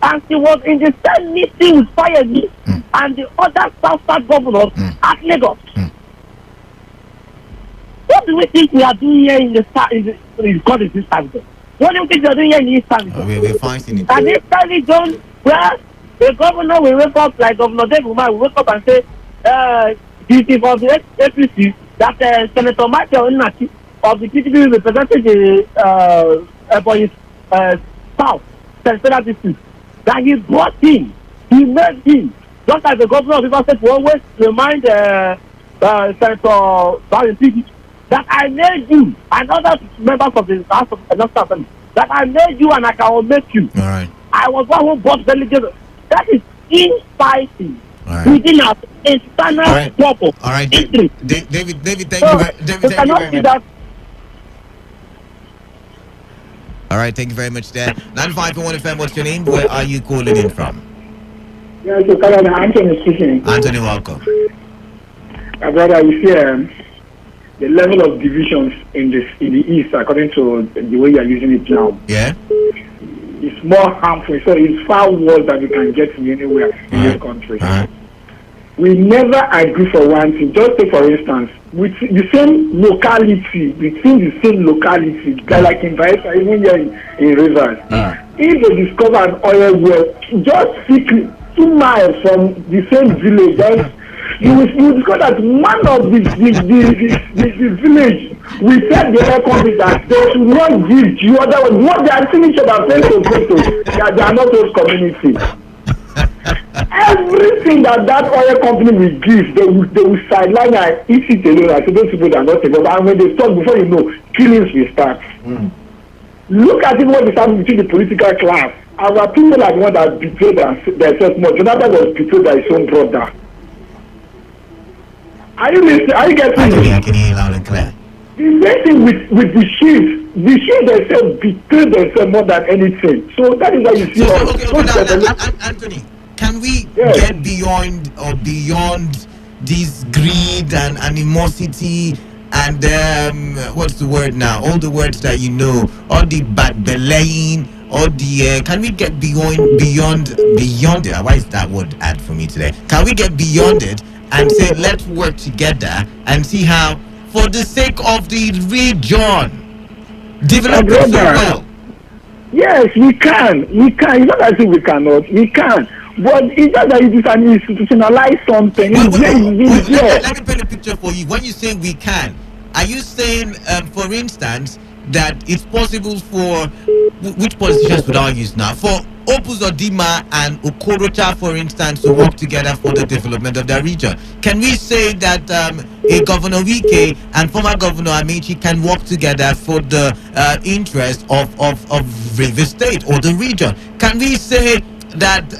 And she was in the same meeting with Fire Me and the other South governors at Lagos. What do we think we are doing here in the South? This service? What do you think we are doing here in this service? We're fighting it. And this service done where the governor will wake up, like Governor David Umar will wake up and say, this is for the APC that Senator Michael Onati of the PDP represented the South Central District, that he brought him, he made him, just like the governor of Rivers State will always remind Senator Barry PDP that I made you and other members of the House of National Assembly, that I made you and I can make you. All right. I was one who brought delegates. That is infighting. Right. Within our internal purpose. All right. David, thank you very much. All right, thank you very much there. 95.1 FM, what's your name? Where are you calling in from? Yes, so Anthony speaking. Anthony, welcome. My brother, you see the level of divisions in the East, according to the way you are using it now. Yeah. It's more harmful. So it's far worse than you can get from anywhere in this country. We never agree for one thing. Just take for instance, with the same locality, between the same locality, like in Bayelsa, even here in Rivers, if they discover an oil well, just 2 miles from the same village, you will discover that one of the village we tell the other companies that they should not give the other one. What they are seeing each other face to that they are not those communities. Everything that oil company will give, they will sideline and eat it alone. I say those people that are not taking. And when they stop, before you know, killings will start. Look at it, what is happening between the political class. Our people are the ones that betrayed themselves more. Jonathan was betrayed by his own brother. Are you listening? Are you getting me? I can hear you loud and clear. The same thing with the chiefs. The chiefs themselves betray themselves more than anything. So that is why you see. Anthony, can we get beyond this greed and animosity and what's the word now? All the words that you know, all the bad belaying, all the can we get beyond it? Why is that word add for me today? Can we get beyond it and say let's work together and see how, for the sake of the region, develop it so well? Yes, we can. It's not as if we cannot. We can. But it's just that it is an institutionalized something. Let me paint a picture for you. When you say we can, are you saying, for instance, that it's possible for, which politicians would I use now, for Opus Odima and Okorocha, for instance, to work together for the development of their region? Can we say that a Governor Wike and former Governor Amici can work together for the interest of Rivers State or the region? Can we say that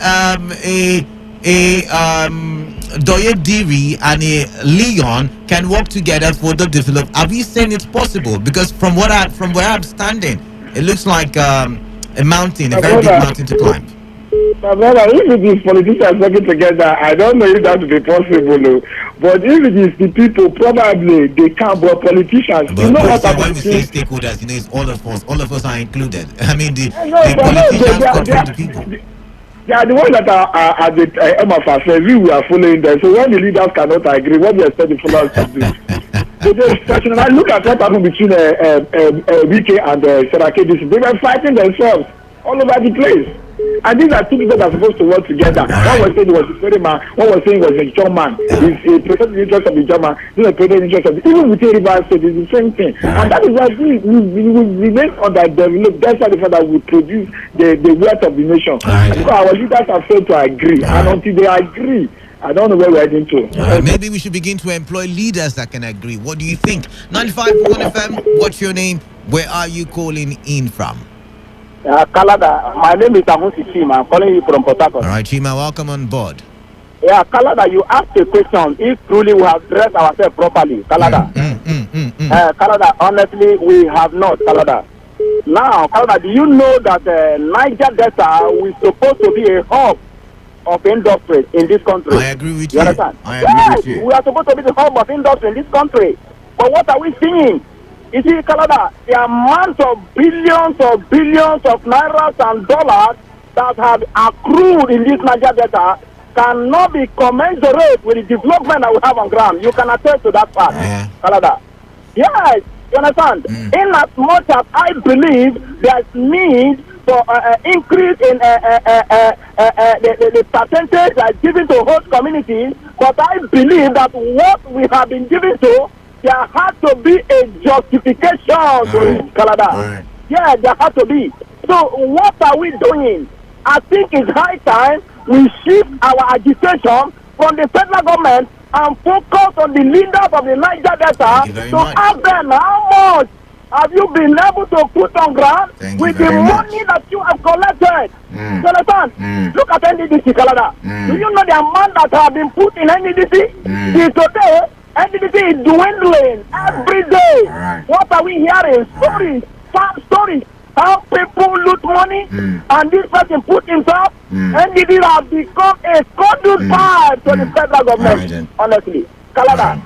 Doye Diri and a Leon can work together for the development? Are we saying it's possible? Because from where I'm standing, it looks like a mountain, a very big mountain to climb. My brother, if it is politicians working together, I don't know if that would be possible. No. But if it is the people, probably they can. But politicians, but you know what when we say stakeholders, you know, it's all of us are included. I mean, the politicians control the people. They are the ones that are at the end of affairs. We are following them. So when the leaders cannot agree, what do you expect the followers to do? So I look at what happened between BK and Sarake. They were fighting themselves all over the place. And these are two people that are supposed to work together. One was saying he was a story man, one was saying he was a German. He's protecting the interest of the German, this is protecting the interest of the even with River State, it's the same thing. And that is why we remain underdeveloped. That's why the fact that we produce the wealth of the nation. Because our leaders have failed to agree. And until they agree, I don't know where we're heading to. Maybe we should begin to employ leaders that can agree. What do you think? 95.1 FM, what's your name? Where are you calling in from? Kalada, my name is Amusi Chima. I'm calling you from Port Harcourt. All right, Chima, welcome on board. Yeah, Kalada, you asked a question if truly we have dressed ourselves properly. Kalada. Kalada, honestly, we have not, Kalada. Now, Kalada, do you know that Niger Delta is supposed to be a hub of industry in this country? I agree with you. You understand? I agree with you. We are supposed to be the hub of industry in this country. But what are we seeing? You see, Canada, the amount of billions of nairas and dollars that have accrued in this Niger Delta cannot be commensurate with the development that we have on ground. You can attest to that fact, Canada. Yes, you understand? In as much as I believe there's need for increase in the percentage that's given to host communities, but I believe that what we have been given to, there has to be a justification to it, Canada. Yeah, there has to be. So what are we doing? I think it's high time we shift our agitation from the federal government and focus on the leaders of the Niger Delta to ask them how much have you been able to put on ground with the money that you have collected. You understand? Look at NDDC, Canada. Do you know the amount that have been put in NDDC? Today, NDDC is dwindling every day. What are we hearing? Stories, sad stories. How people loot money and this person put himself. NDDC has become a conduit pipe to the federal government. Honestly, Canada,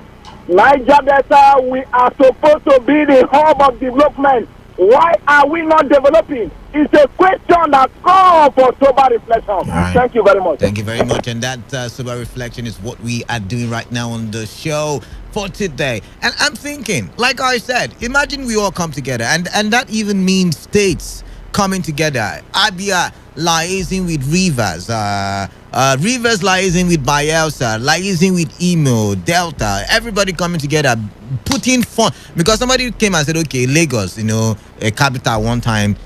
Niger Delta, we are supposed to be the hub of development. Why are we not developing? It's a question that calls for sober reflection. Thank you very much. Thank you very much. And that sober reflection is what we are doing right now on the show for today. And I'm thinking, like I said, imagine we all come together. And that even means states coming together. Abia liaising with Rivers. Rivers liaising with Bayelsa. Liaising with Imo, Delta. Everybody coming together. Putting fun. Because somebody came and said, okay, Lagos, a capital one time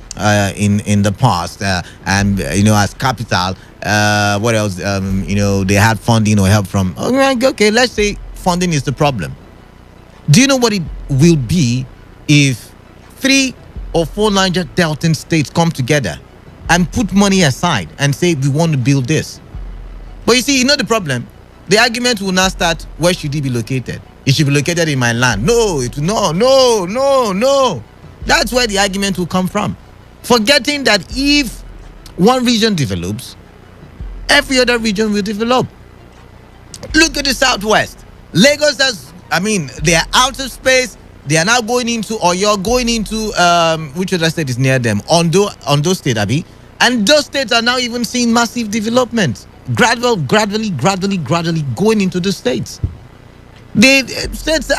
in the past. And, as capital, what else? They had funding or help from. Okay, let's say funding is the problem. Do you know what it will be if 3 or 4 Niger Delta states come together and put money aside and say we want to build this? But you see, the problem? The argument will now start, where should it be located? It should be located in my land. No. That's where the argument will come from. Forgetting that if one region develops, every other region will develop. Look at the Southwest. Lagos they are out of space. They are now going into, or you're going into, which other state is near them? Ondo State, Abi. And those states are now even seeing massive development. Gradually going into the states. The states,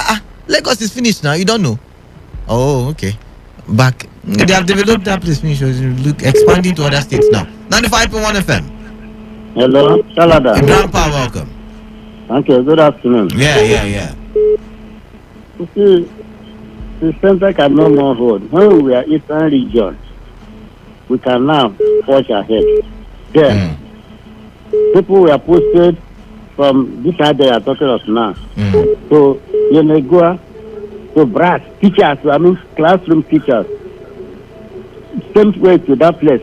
Lagos is finished now. You don't know. Oh, okay. Back. They have developed that place. Look, expanding to other states now. 95.1 FM. Hello, Salada. Grandpa, welcome. Thank you. Good afternoon. Yeah. You see, the center can no more hold. When we are Eastern region, we can now push ahead. Then, people were posted from this side they are talking of now. So, Yenegua, to brass, teachers, classroom teachers, same way to that place.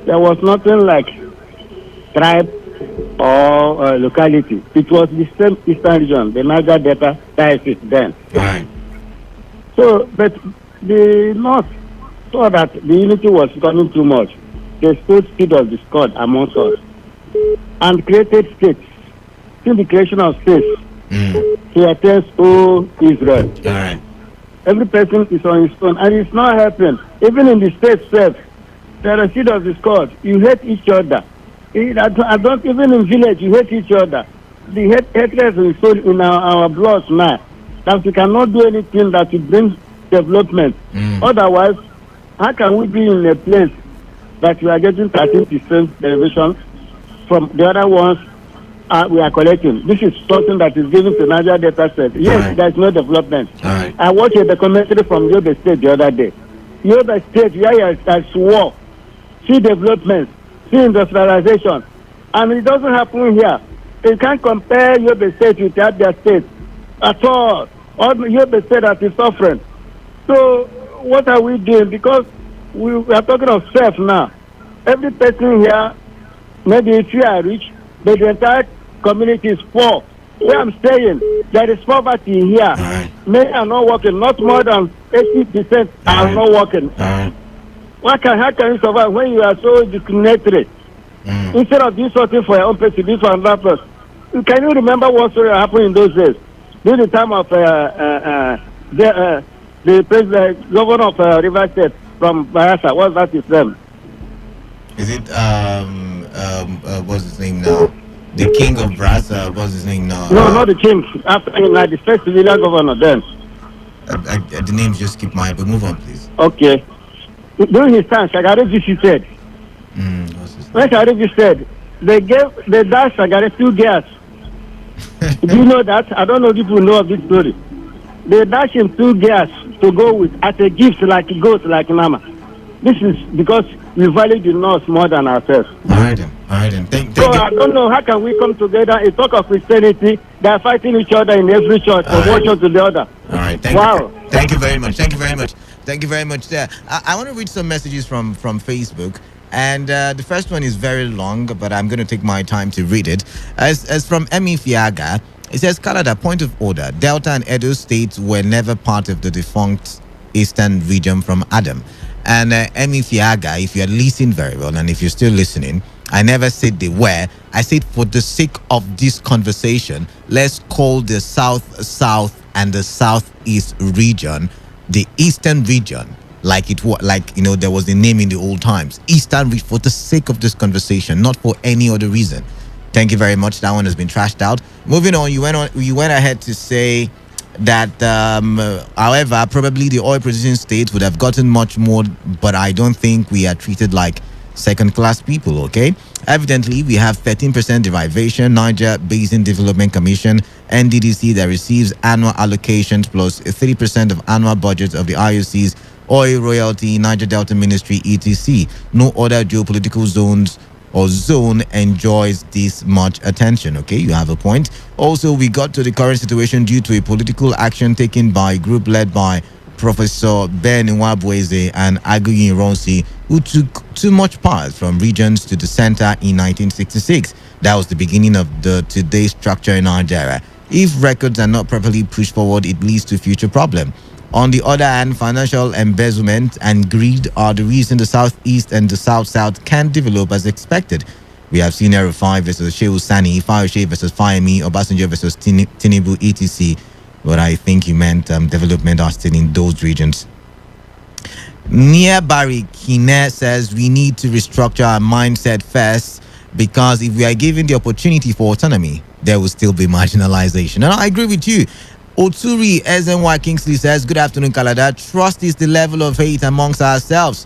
There was nothing like tribe or locality. It was the same Eastern region, the Niger Delta diocese then. So, but the North saw that the unity was becoming too much. They stood speed of discord amongst us and created states. Since the creation of states, he attends to Israel. Every person is on his own, and it's not helping. Even in the state itself, there are seed of discord. You hate each other. I don't even in village you hate each other. The hatred is so in our blood now that we cannot do anything that will bring development. Otherwise, how can we be in a place that we are getting 13% derivation from the other ones we are collecting? This is something that is given to Niger Delta State. Yes, there is no development. I watched a documentary from Yobe State the other day. Yobe State, where I swore, see development, see industrialization, and it doesn't happen here. You can't compare Yobe State with Abia State at all. All Yobe State that is suffering. So what are we doing? Because we are talking of self now. Every person here, maybe if you are rich, but the entire community is poor. Where I'm staying, there is poverty here. Many are not working. Not more than 80% are not working. How can you survive when you are so discriminatory? Instead of doing something for your own person, do for another person. Can you remember what story happened in those days? During the time of the president, governor of River State from Bayelsa, what's that his name? Is it what's his name now? The king of Brasa, what's his name now? No, not the king. After the first civilian governor then. The names just keep my, but move on, please. Okay. During his time, Shagari visited. When Shagari visited, they dashed Shagari 2 gas. Do you know that? I don't know if people know of this story. They dashed him 2 gas to go with as a gift, like a goat, like Mama. This is because we value the North more than ourselves. All right, then. Thank So I don't know how can we come together and talk of Christianity. They are fighting each other in every church from one church to the other. All right, thank you very much. Thank you very much there. I want to read some messages from Facebook. And the first one is very long, but I'm going to take my time to read it. As from Emi Fiaga, it says, Canada, point of order. Delta and Edo states were never part of the defunct Eastern region from Adam. And Emi Fiaga, if you're listening very well, and if you're still listening, I never said they were. I said for the sake of this conversation, let's call the South and the Southeast region the Eastern region. Like it was, there was a name in the old times. Eastern region, for the sake of this conversation, not for any other reason. Thank you very much. That one has been trashed out. Moving on, you went ahead to say that, however, probably the oil producing states would have gotten much more, but I don't think we are treated like second-class people, okay? Evidently, we have 13% derivation, Niger Basin Development Commission, NDDC, that receives annual allocations plus 3% of annual budgets of the IOC's oil royalty, Niger Delta Ministry, etc. No other geopolitical zones or zone enjoys this much attention. Okay, you have a point. Also, we got to the current situation due to a political action taken by a group led by Professor Ben Nwabweze and Aguyin Ronsi, who took too much power from regions to the center in 1966. That was the beginning of the today's structure in Nigeria. If records are not properly pushed forward, it leads to future problems. On the other hand, financial embezzlement and greed are the reason the Southeast and the South-South can't develop as expected. We have seen Erufai versus Shehu Sani, Fayoshe versus Fayemi, Obasanjo versus Tinubu, etc. But I think you meant development are still in those regions. Near Barry Kine says we need to restructure our mindset first, because if we are given the opportunity for autonomy, there will still be marginalization. And I agree with you. Otsuri SNY Kingsley says, good afternoon, Kalada. Trust is the level of hate amongst ourselves.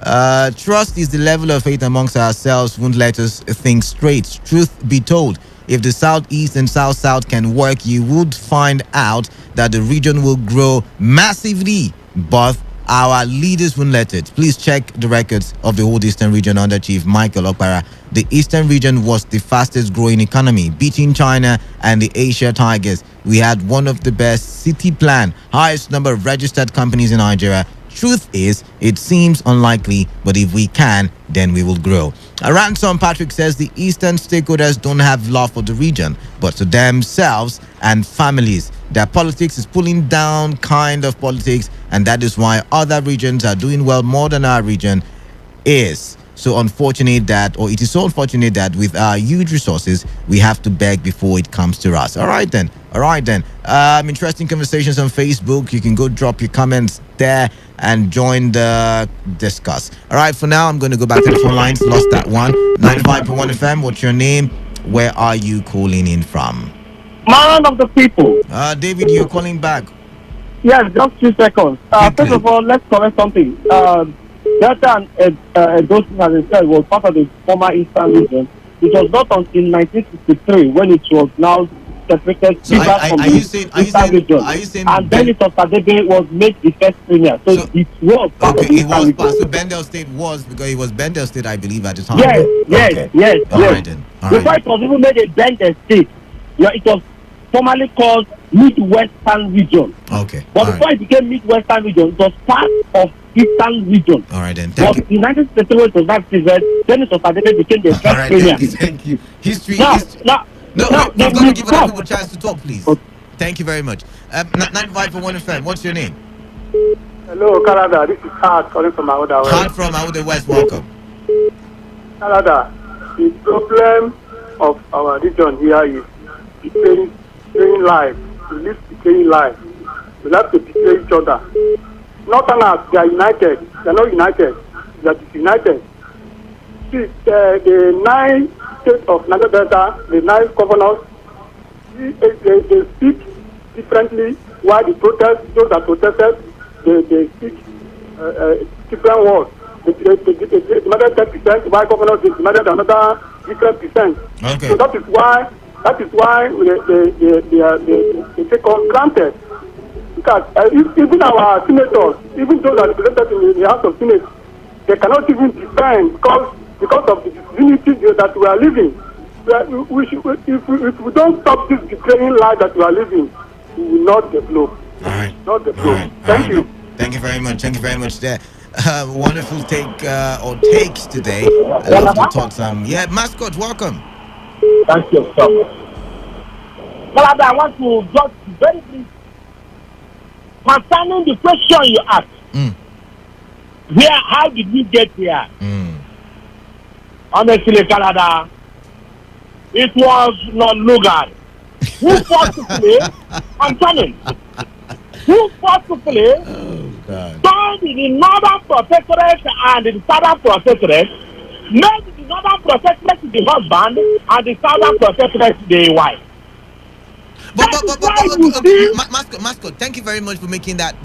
Trust is the level of hate amongst ourselves won't let us think straight. Truth be told, if the Southeast and South-South can work, you would find out that the region will grow massively, but our leaders won't let it. Please check the records of the whole Eastern region under Chief Michael Okpara. The Eastern region was the fastest growing economy, beating China and the Asia Tigers. We had one of the best city plan, highest number of registered companies in Nigeria. Truth is, it seems unlikely, but if we can, then we will grow. Ransom Patrick says the Eastern stakeholders don't have love for the region, but to themselves and families. Their politics is pulling down kind of politics, and that is why other regions are doing well more than our region is. so unfortunate that, or it is so unfortunate that with our huge resources, we have to beg before it comes to us. All right then. Interesting conversations on Facebook. You can go drop your comments there and join the discuss. All right, for now, I'm going to go back to the phone lines. Lost that one. 95.1 FM. What's your name? Where are you calling in from? Man of the people. David, you're calling back. Yes, just 2 seconds. First of all, let's correct something. Delta and Edosin, as I said, was part of the former Eastern region. It was not in 1963 when it was now separated So from the Eastern region. And then it was Sadebe was made the first premier. So it was part of the Eastern region. So Bendel State was, because it was Bendel State, I believe, at the time. Yes. All right then. Before it was even made a Bendel State, it was formerly called Midwestern region. Okay. But before it became Midwestern region, it was part of Eastern region. All right then. But in 1963, it was not civil. Then it was Sadebe became the first premier. Thank you. History. Now, we've got to give other people a chance to talk, please. Thank you very much. 95.1 FM. What's your name? Hello, Canada. This is Hart calling from Aouda West. Hart from Aouda West. Welcome. Canada, the problem of our region here is decaying life. We live decaying life. We have to betray each other. Northerners, they are united. They are not united. They are disunited. See, the 9 states of Niger Delta, the 9 governors, they speak differently. Why the those that protested, they speak different words. They demanded 10%, why governors they demanded another different percent. Okay. So that is why they take on granted. Because even our senators, even those that are represented in the House of Senate, they cannot even defend because of the disunity that we are living. If we don't stop this decaying life that we are living, we will not develop. All right. Not develop. Thank you. Thank you very much. There. Wonderful takes today. I love to talk some. Yeah, mascot, welcome. Thank you so much. Well, I want to just very brief concerning the question you asked. How did we get here? Honestly, Canada, it was not Lugard. Who fought to play? I'm telling. Who fought to play? Turned the Northern Protectorate and the Southern Protectorate, made the Northern Protectorate the husband and the Southern Protectorate the wife. Mascot, thank you very much for making that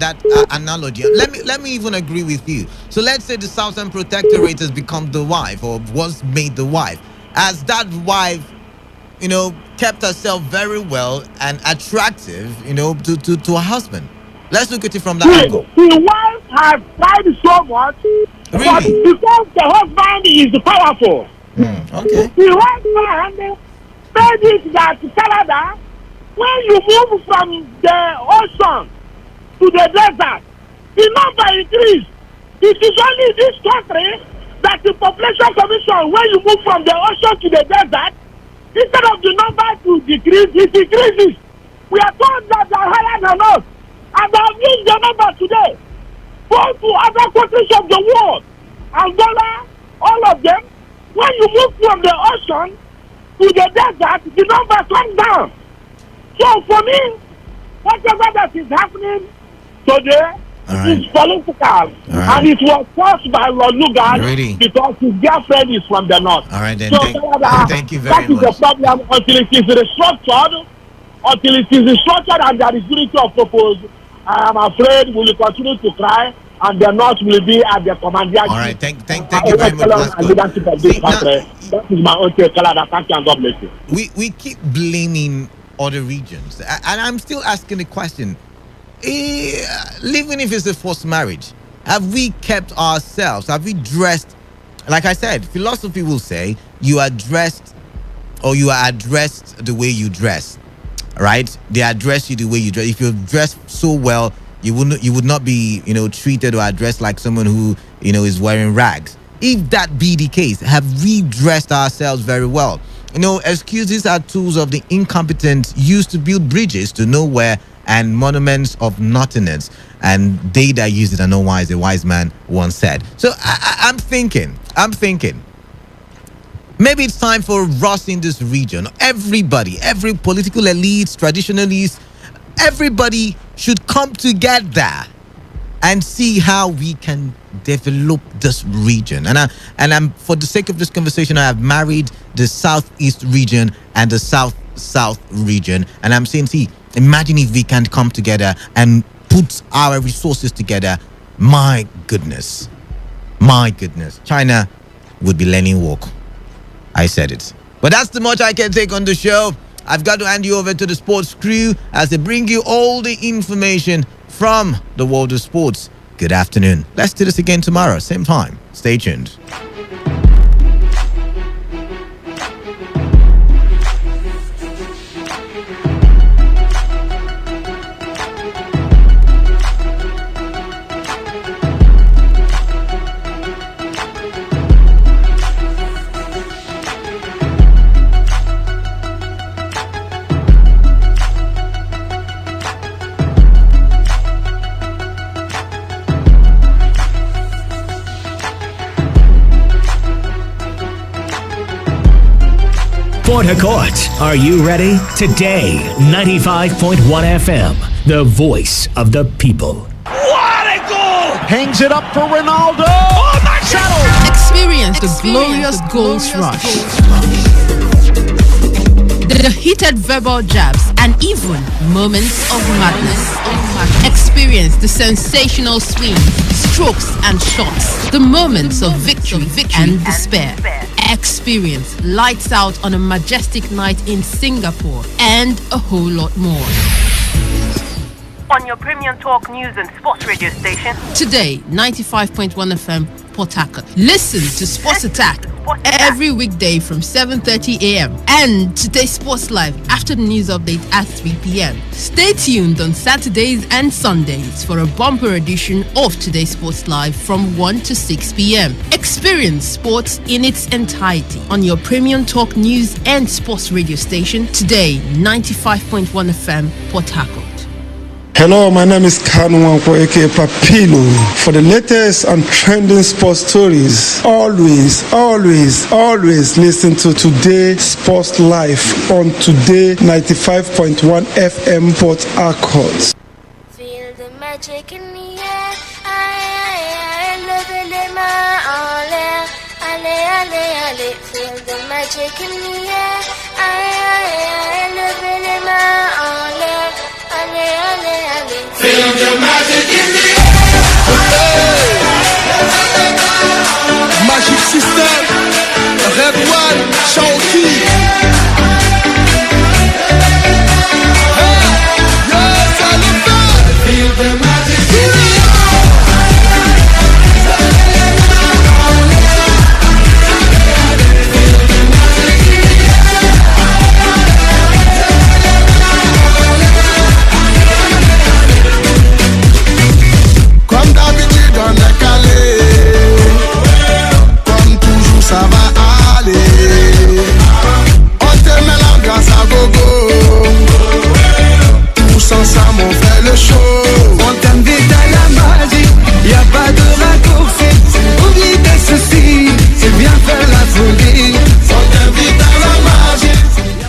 analogy. Let me even agree with you. So let's say the Southern Protectorate has become the wife, or was made the wife. As that wife, kept herself very well and attractive, to her husband. Let's look at it from that angle. The wife has tried so much, but because the husband is powerful. Okay. The husband made it that Canada, when you move from the ocean to the desert, the number increase. It is only in this country that the population commission, when you move from the ocean to the desert, instead of the number to decrease, it decreases. We are told that they are higher than us. And I have used the number today. Go to other countries of the world, Angola, all of them. When you move from the ocean to the desert, the number comes down. So for me, whatever that is happening today is political. And it was caused by Lord Lugard because his girlfriend is from the north. All right, then. So thank you very much. That is the problem until it is restructured. Until it is restructured and there is unity of purpose, I am afraid we will continue to cry and the North will be at the commandeer. All right, thank you very much. That is my own take. Thank you and God bless you. We keep blaming other regions, and I'm still asking the question: even if it's a forced marriage, have we kept ourselves? Have we dressed? Like I said, philosophy will say you are dressed, or you are addressed the way you dress. Right? They address you the way you dress. If you're dressed so well, you would not be, treated or addressed like someone who, is wearing rags. If that be the case, have we dressed ourselves very well? Excuses are tools of the incompetent used to build bridges to nowhere and monuments of nothingness, and they that use it are no wise, a wise man once said. So I'm thinking, maybe it's time for us in this region, everybody, every political elite, traditionalists, everybody should come together and see how we can develop this region. And I'm for the sake of this conversation, I have married the southeast region and the south region, and I'm saying, see, imagine if we can come together and put our resources together. My goodness, China would be learning walk. I said it. But that's the much I can take on the show. I've got to hand you over to the sports crew as they bring you all the information from the world of sports. Good afternoon. Let's do this again tomorrow, same time. Stay tuned. Port Harcourt, are you ready? Today, 95.1 FM, the voice of the people. What a goal! Hangs it up for Ronaldo. Oh, my shadow! Experience the glorious goals rush. The heated verbal jabs and even moments of madness. Experience the sensational swings, strokes and shots. The moments of victory and despair. Experience lights out on a majestic night in Singapore and a whole lot more. On your premium talk news and sports radio station. Today, 95.1 FM, Port Harcourt. Listen to Sports Attack every weekday from 7:30 a.m. and Today Sports Live after the news update at 3 p.m. Stay tuned on Saturdays and Sundays for a bumper edition of Today Sports Live from 1 to 6 p.m. Experience sports in its entirety on your premium talk news and sports radio station. Today, 95.1 FM, Port Harcourt. Hello, my name is Kanwanko aka Papilo. For the latest and trending sports stories, always listen to Today Sports Live on Today 95.1 FM Port Harcourt. Feel the magic in the air. Feel the magic in the air. Feel the magic in the air. Magic System, Red One, Shawty. Yes, I love that. Feel the magic in the air. Comme d'habitude on est calé, comme toujours ça va aller. On te met l'ambiance à gogo, tous ensemble on fait le show. On t'invite à la magie, y'a pas de raccourci. Oublie tes soucis, c'est bien faire la folie. On t'invite à la magie.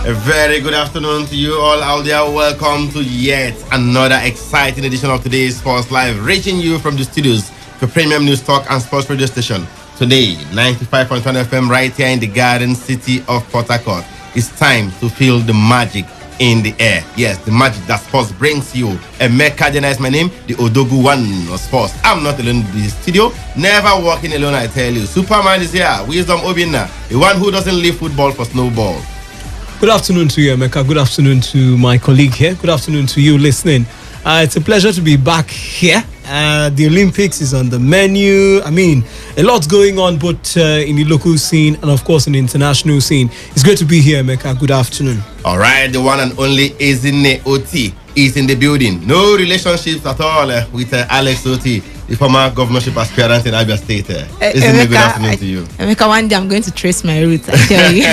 A very good afternoon to you all out there. Welcome to yet another exciting edition of today's Sports Live, reaching you from the studios for Premium News Talk and Sports Radio Station. Today, 95.1 FM right here in the Garden City of Port Harcourt. It's time to feel the magic in the air. Yes, the magic that sports brings you. Emeka Jena is my name, the Odogu one of sports. I'm not alone in the studio, never walking alone, I tell you. Superman is here, Wisdom Obinna, the one who doesn't leave football for snowball. Good afternoon to you, Emeka. Good afternoon to my colleague here. Good afternoon to you listening. It's a pleasure to be back here. The Olympics is on the menu. I mean, a lot's going on, both in the local scene and, of course, in the international scene. It's great to be here, Emeka. Good afternoon. All right, the one and only Ezine Oti is in the building. No relationships at all with Alex Oti. the former governorship aspirant in Abia State. Isn't good afternoon to you? Emeka, one day I'm going to trace my roots, I tell you.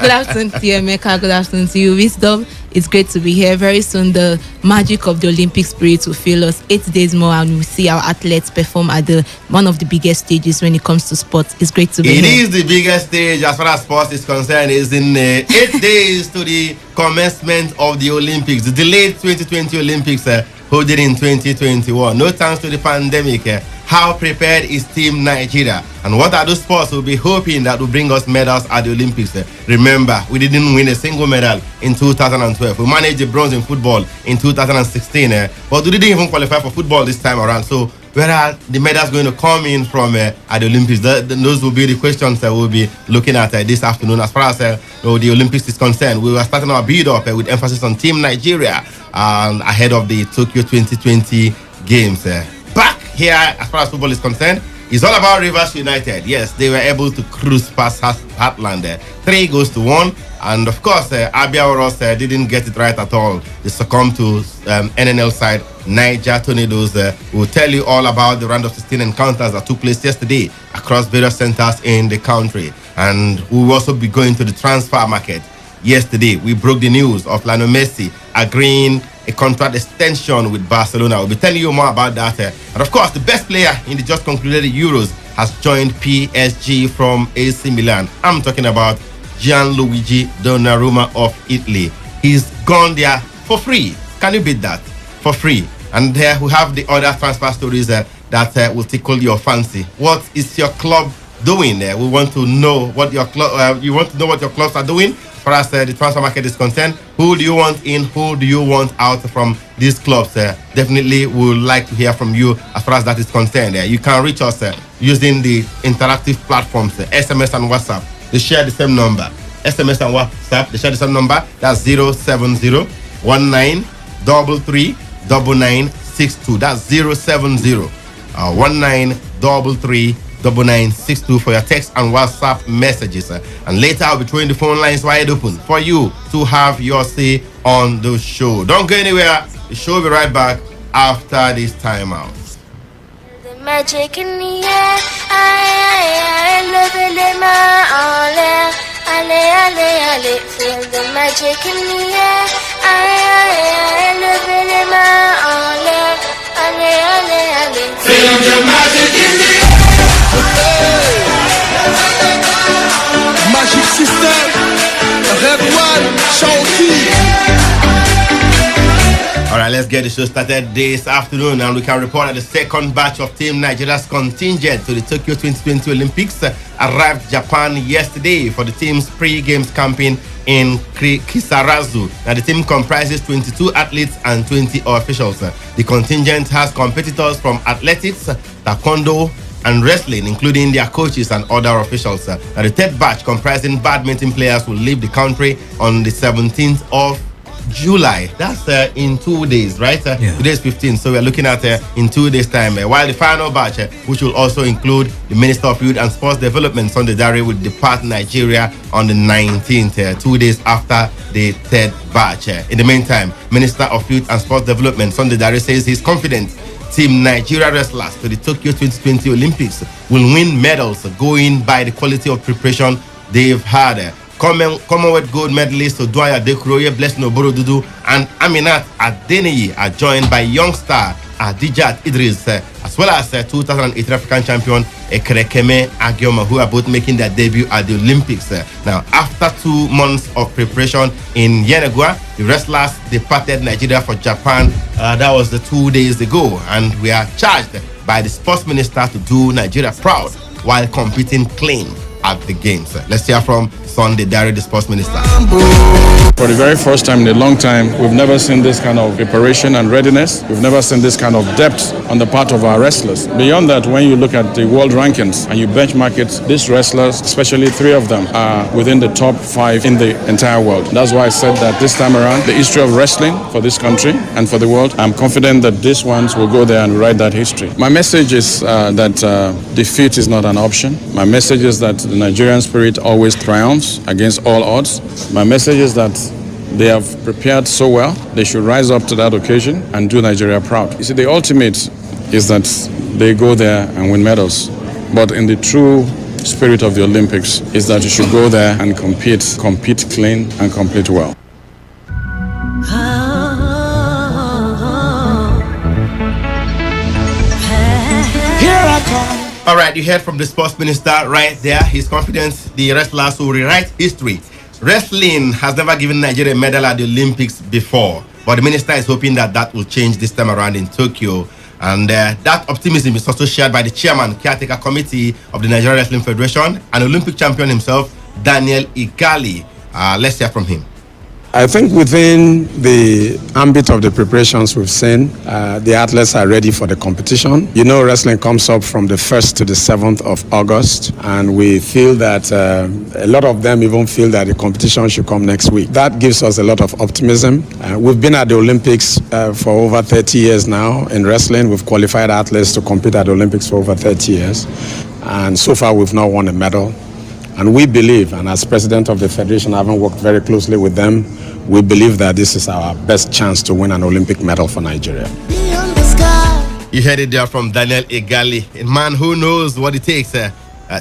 Good afternoon to you, Emeka. Good afternoon to you, Wisdom. It's great to be here. Very soon, the magic of the Olympic spirit will fill us. 8 days more, and we'll see our athletes perform at one of the biggest stages when it comes to sports. It's great to be here. It is the biggest stage as far as sports is concerned. It's in 8 days to the commencement of the Olympics, the delayed 2020 Olympics holding in 2021. No thanks to the pandemic. How prepared is Team Nigeria? And what are those sports we'll be hoping that will bring us medals at the Olympics? Remember, we didn't win a single medal in 2012. We managed the bronze in football in 2016, but we didn't even qualify for football this time around. So where are the medals going to come in from at the Olympics? Those will be the questions that we'll be looking at this afternoon. As far as the Olympics is concerned, we were starting our build-up with emphasis on Team Nigeria ahead of the Tokyo 2020 games. Back here, as far as football is concerned, it's all about Rivers United. Yes, they were able to cruise past Heartland 3-1. And of course, Abia Oros didn't get it right at all. They succumbed to NNL side Niger Tornadoes. We'll tell you all about the round of 16 encounters that took place yesterday across various centers in the country. And we will also be going to the transfer market. Yesterday, we broke the news of Lionel Messi agreeing a contract extension with Barcelona. We'll be telling you more about that. And of course, the best player in the just concluded Euros has joined PSG from AC Milan. I'm talking about Gianluigi Donnarumma of Italy. He's gone there for free. Can you beat that? For free. And we have the other transfer stories that will tickle your fancy. What is your club doing there? We want to know what your club. You want to know what your clubs are doing. As far as the transfer market is concerned, who do you want in, who do you want out from these clubs? Definitely we would like to hear from you as far as that is concerned. You can reach us using the interactive platforms, SMS and WhatsApp. They share the same number. SMS and WhatsApp, they share the same number. That's 070-1933-9962. That's 070-1933-9962 for your text and WhatsApp messages. And later I'll be throwing the phone lines wide open for you to have your say on the show. Don't go anywhere. The show will be right back after this timeout. The magic in the air, I love it in my all air. Ale, feel the magic in the air, I love it in my all air. Ale, feel the magic in the air. Magic system, Red One, Shawty. All right, let's get the show started this afternoon, and we can report that the second batch of Team Nigeria's contingent to the Tokyo 2020 Olympics arrived Japan yesterday for the team's pre-games camping in Kisarazu. Now, the team comprises 22 athletes and 20 officials. The contingent has competitors from athletics, taekwondo, and wrestling, including their coaches and other officials. Now, the third batch, comprising badminton players, will leave the country on the 17th of July. That's in 2 days, right? Today is 15, so we're looking at in 2 days' time. While the final batch, which will also include the Minister of Youth and Sports Development, Sunday Dare, will depart Nigeria on the 19th, 2 days after the third batch. In the meantime, Minister of Youth and Sports Development, Sunday Dare, says he's confident Team Nigeria wrestlers to the Tokyo 2020 Olympics will win medals going by the quality of preparation they've had. Commonwealth gold medalists Oduaya Dekroye, Blessing Oborodudu, and Aminat Adeniyi are joined by young star Adijat Idris, as well as 2008 African champion Ekerekeme Agioma, who are both making their debut at the Olympics. Now, after 2 months of preparation in Yenagoa, the wrestlers departed Nigeria for Japan. That was 2 days ago, and we are charged by the sports minister to do Nigeria proud while competing clean at the games. Let's hear from Sunday Dare, the sports minister. For the very first time in a long time, we've never seen this kind of preparation and readiness. We've never seen this kind of depth on the part of our wrestlers. Beyond that, when you look at the world rankings and you benchmark it, these wrestlers, especially 3 of them, are within the top 5 in the entire world. That's why I said that this time around, the history of wrestling for this country and for the world, I'm confident that these ones will go there and write that history. My message is that defeat is not an option. My message is that the Nigerian spirit always triumphs against all odds. My message is that they have prepared so well, they should rise up to that occasion and do Nigeria proud. You see, the ultimate is that they go there and win medals. But in the true spirit of the Olympics is that you should go there and compete clean and compete well. All right, you heard from the sports minister right there. He's confident the wrestlers will rewrite history. Wrestling has never given Nigeria a medal at the Olympics before, but the minister is hoping that will change this time around in Tokyo. And that optimism is also shared by the chairman, caretaker committee of the Nigerian Wrestling Federation, and Olympic champion himself, Daniel Igali. Let's hear from him. I think within the ambit of the preparations we've seen, the athletes are ready for the competition. You know, wrestling comes up from the 1st to the 7th of August, and we feel that a lot of them even feel that the competition should come next week. That gives us a lot of optimism. We've been at the Olympics for over 30 years now in wrestling. We've qualified athletes to compete at the Olympics for over 30 years, and so far we've not won a medal. And we believe, and as president of the federation, having worked very closely with them, we believe that this is our best chance to win an Olympic medal for Nigeria. You heard it there from Daniel Igali, a man who knows what it takes to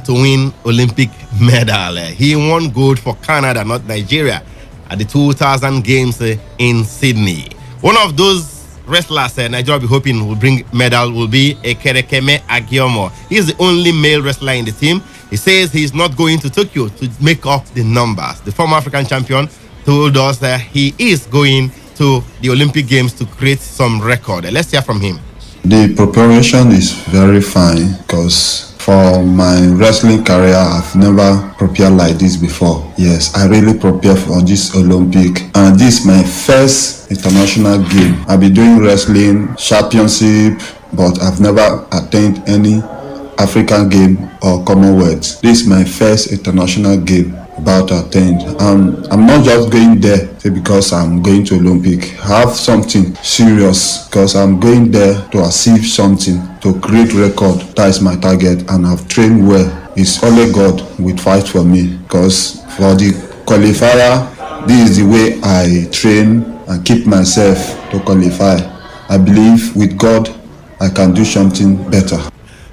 win Olympic medal. He won gold for Canada, not Nigeria, at the 2000 Games in Sydney. One of those wrestlers Nigeria will be hoping will bring medal will be Ekerekeme Agiomo. He is the only male wrestler in the team. He says he's not going to Tokyo to make up the numbers. The former African champion told us that he is going to the Olympic Games to create some record. Let's hear from him. The preparation is very fine because for my wrestling career, I've never prepared like this before. Yes, I really prepare for this Olympic, and this is my first international game. I've been doing wrestling championship, but I've never attained any African game or Commonwealth. This is my first international game about to attend. I'm not just going there because I'm going to Olympic. I have something serious because I'm going there to achieve something, to create record. That is my target, and I've trained well. It's only God will fight for me because for the qualifier, this is the way I train and keep myself to qualify. I believe with God, I can do something better.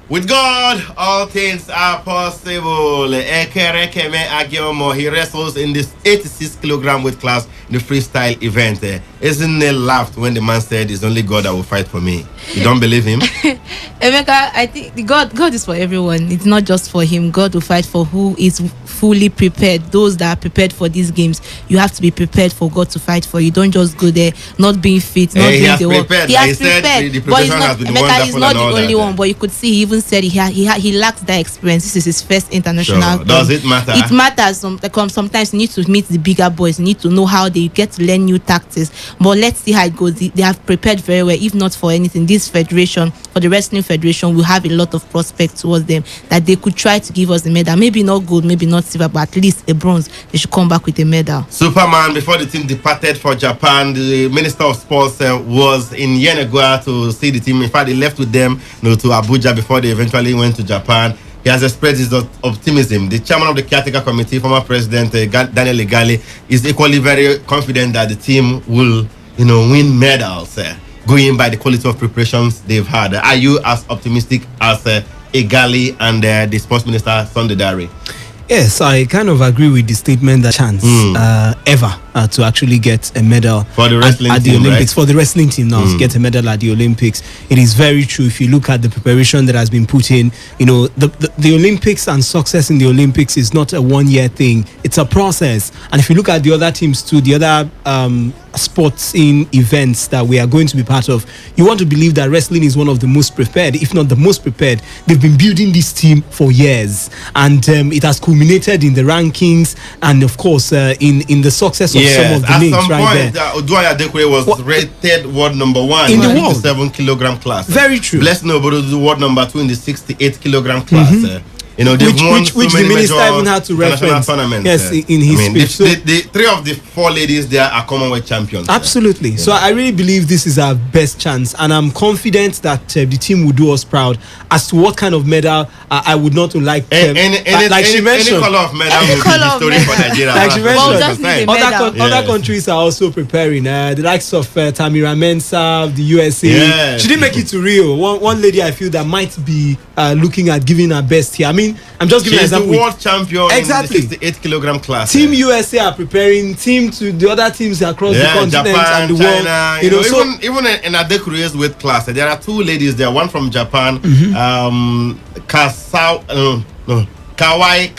With God, all things are possible. Ekerekeme Agiomo, he wrestles in this 86 kilogram weight class in the freestyle event. Isn't it laughed when the man said, "It's only God that will fight for me"? You don't believe him? Emeka, I think God is for everyone. It's not just for him. God will fight for who is fully prepared. Those that are prepared for these games, you have to be prepared for God to fight for you. Don't just go there not being fit, not doing the work. He has prepared. The but Emeka is not the only one. But you could see he even said he lacks that experience. This is his first international. Sure. Does it matter? It matters. Sometimes you need to meet the bigger boys. You need to know how they get to learn new tactics. But let's see how it goes. They have prepared very well. If not for anything, this federation, for the wrestling federation, will have a lot of prospects towards them that they could try to give us the medal. Maybe not gold, maybe not silver, but at least a bronze. They should come back with a medal. Superman, before the team departed for Japan, the Minister of Sports was in Yenagoa to see the team. In fact, they left with them to Abuja before they eventually went to Japan. He has expressed his optimism. The chairman of the caretaker committee, former president Daniel Igali, is equally very confident that the team will, win medals, going by the quality of preparations they've had. Are you as optimistic as Igali and the sports minister, Sunday Dare? Yes, I kind of agree with the statement that chance ever to actually get a medal for the wrestling at the team, Olympics. right? For the wrestling team now to get a medal at the Olympics. It is very true. If you look at the preparation that has been put in, the Olympics and success in the Olympics is not a one-year thing. It's a process. And if you look at the other teams too, the other sports in events that we are going to be part of, you want to believe that wrestling is one of the most prepared, if not the most prepared. They've been building this team for years, and it has culminated in the rankings and of course in the success of some of the names right there. Oduaya Dekwe was rated world number 1 in the the world 57 kilogram class. Very true. Blessing Obodo is world number 2 in the 68 kilogram class. You know, they've won which so many the minister major even had to international reference. tournaments. Yes, in his speech. The 3 of the 4 ladies there are Commonwealth champions. Absolutely. So I really believe this is our best chance, and I'm confident that the team will do us proud. As to what kind of medal, I would not like. Like she mentioned, any color of medal will be historic for Nigeria. Like she mentioned, medal. other countries are also preparing. The likes of Tamira Mensah, the USA. Yes. She didn't make it to Rio. One lady I feel that might be looking at giving her best here. I mean, I'm just giving an example. She's the world champion exactly. in the 68 kilogram class. Team USA are preparing. Team to the other teams across the continent Japan, and the China, world. You know, so even in Adekuru's weight class, there are 2 ladies there. One from Japan, Kawai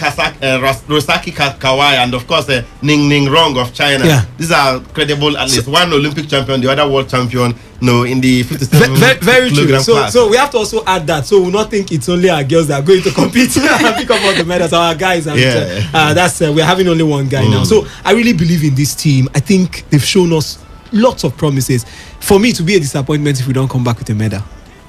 Rosaki Kawai, and of course Ning Ning Rong of China. Yeah. These are credible athletes. One Olympic champion, the other world champion. No, in the 57 very true. kilogram class. So we have to also add that. So we'll not think it's only our girls that are going to compete and pick up all the medals. Our guys, and that's we're having only one guy now. So I really believe in this team. I think they've shown us lots of promises. For me, to be a disappointment if we don't come back with a medal.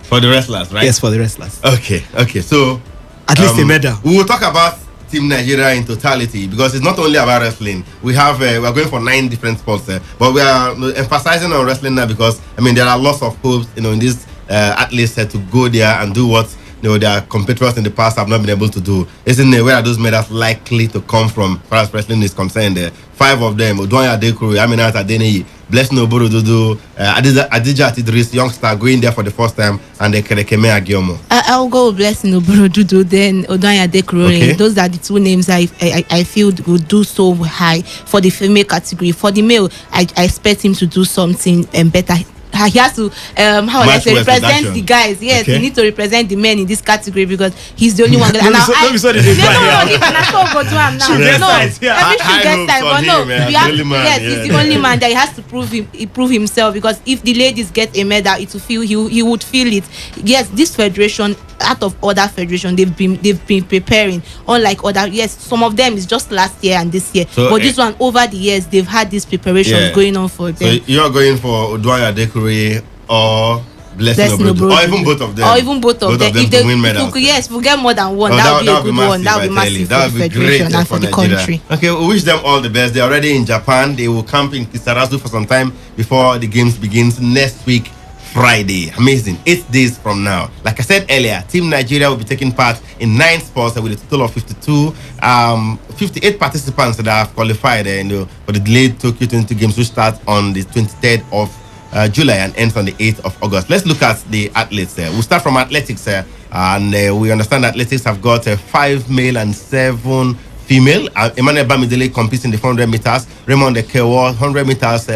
For the wrestlers, right? Yes, for the wrestlers. Okay. So at least a medal. We will talk about Team Nigeria in totality, because it's not only about wrestling. We have we're going for 9 different sports, but we are emphasizing on wrestling now because there are lots of hopes in these athletes to go there and do what their competitors in the past have not been able to do. Isn't where are those medals likely to come from as far as wrestling is concerned? 5 of them: Oduanya Adekuru, Aminat Adeneyi, Blessing Oborududu, Adija Idris, youngster going there for the first time, and Kerekeme Agiomo. I'll go with Blessing Oborududu, then Oduanya Adekuru. Okay. Those are the 2 names I feel would do so high for the female category. For the male, I expect him to do something better. He has to represent the guys. Yes, he needs to represent the men in this category because he's the only one. Every should get time, but no, he's the only man that he has to prove himself, because if the ladies get a medal, it will feel he would feel it. Yes, this federation, out of other federation, they've been preparing. Unlike other, yes, some of them is just last year and this year, so, but this one over the years they've had this preparation going on for them. So you're going for Oduanya Adekuru or Blessing Oborududu, or even both of them. If they win medals. If we get more than one, that would be a good one. That would be massive for the federation and for the country. Okay, we wish them all the best. They're already in Japan. They will camp in Kisarazu for some time before the games begins next week, Friday. Amazing. 8 days from now. Like I said earlier, Team Nigeria will be taking part in 9 sports with a total of 58 participants that have qualified for the delayed Tokyo 22 games, which start on the 23rd of July and ends on the 8th of August. Let's look at the athletes. We'll start from athletics, and we understand athletics have got 5 male and 7 female. Emmanuel Bamidele competes in the 400 meters. Raymond Ekewo, 100 meters.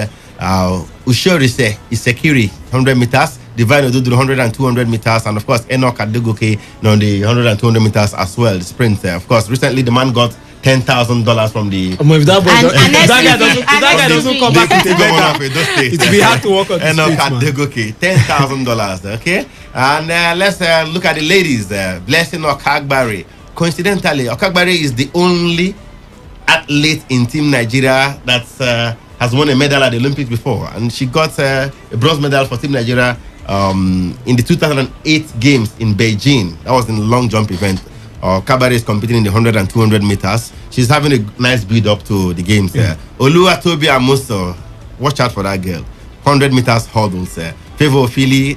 Ushori Isekiri, 100 meters. Divine Odudu, 100 and 200 meters. And of course, Enoch Adegoke on the 100 and 200 meters as well, the sprint. Of course, recently the man got $10,000 from the. If that guy doesn't come back with a medal, it will be hard to work on the Enoch street, Adegoke, $10,000. Okay, and let's look at the ladies. Blessing Okagbare. Coincidentally, Okagbare is the only athlete in Team Nigeria that has won a medal at the Olympics before, and she got a bronze medal for Team Nigeria in the 2008 games in Beijing. That was in the long jump event. Kabare is competing in the 100 and 200 meters. She's having a nice build up to the games. Oluwatobi Amuso, watch out for that girl. 100 meters hurdles. Favor Philly,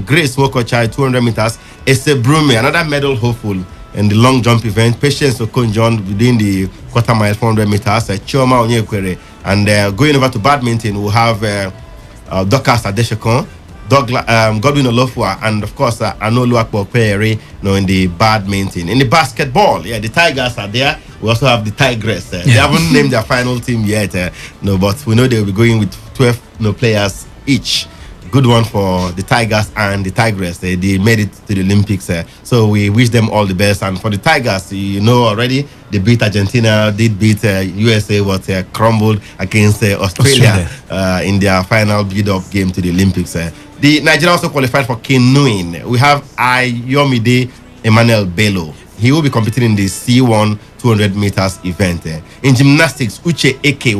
Grace Wokochai, 200 meters. Ese Brume, another medal hopeful in the long jump event. Patience Okonjon within the quarter mile 400 meters. Chioma Onyekwere. And going over to badminton, we'll have Dorcas Adeshekon, Godwin Olofua, and of course Anolu Akpopere, in the badminton. In the basketball, the Tigers are there. We also have the Tigress. They haven't named their final team yet, but we know they'll be going with 12 players each. Good one for the Tigers and the Tigress. They made it to the Olympics. So we wish them all the best. And for the Tigers, already, they beat Argentina, did beat USA, but crumbled against Australia in their final build-up game to the Olympics. The Nigeria also qualified for canoeing. We have Ayomide Emmanuel Bello. He will be competing in the C1 200 meters event. In gymnastics, Uche Eke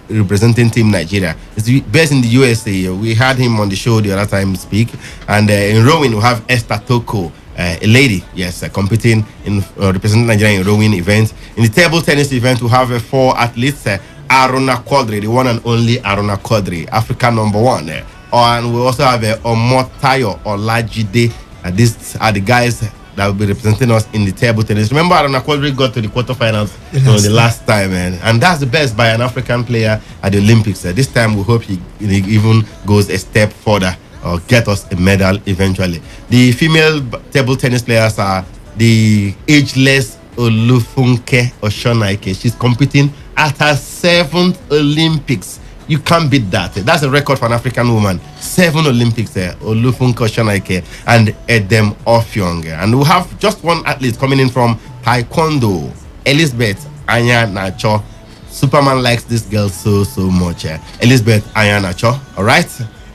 representing Team Nigeria. It's based in the USA. We had him on the show the other time speak. And in rowing, we have Esther Toko. a lady, yes, competing in representing Nigeria in rowing event. In the table tennis event, we have 4 athletes. Aruna Quadri, the one and only Aruna Quadri, Africa #1. And we also have Omotayo Olajide. These are the guys that will be representing us in the table tennis. Remember, Aruna Quadri got to the quarterfinals the last time, and that's the best by an African player at the Olympics. This time, we hope he even goes a step further or get us a medal eventually. The female table tennis players are the ageless Olufunke Oshonaike. She's competing at her 7th Olympics. You can't beat that. That's a record for an African woman. 7 Olympics there. Olufunke Oshonaike and Edem Ofyong. And we have just one athlete coming in from Taekwondo, Elizabeth Anya Nacho. Superman likes this girl so much. Elizabeth Anya Nacho. All right?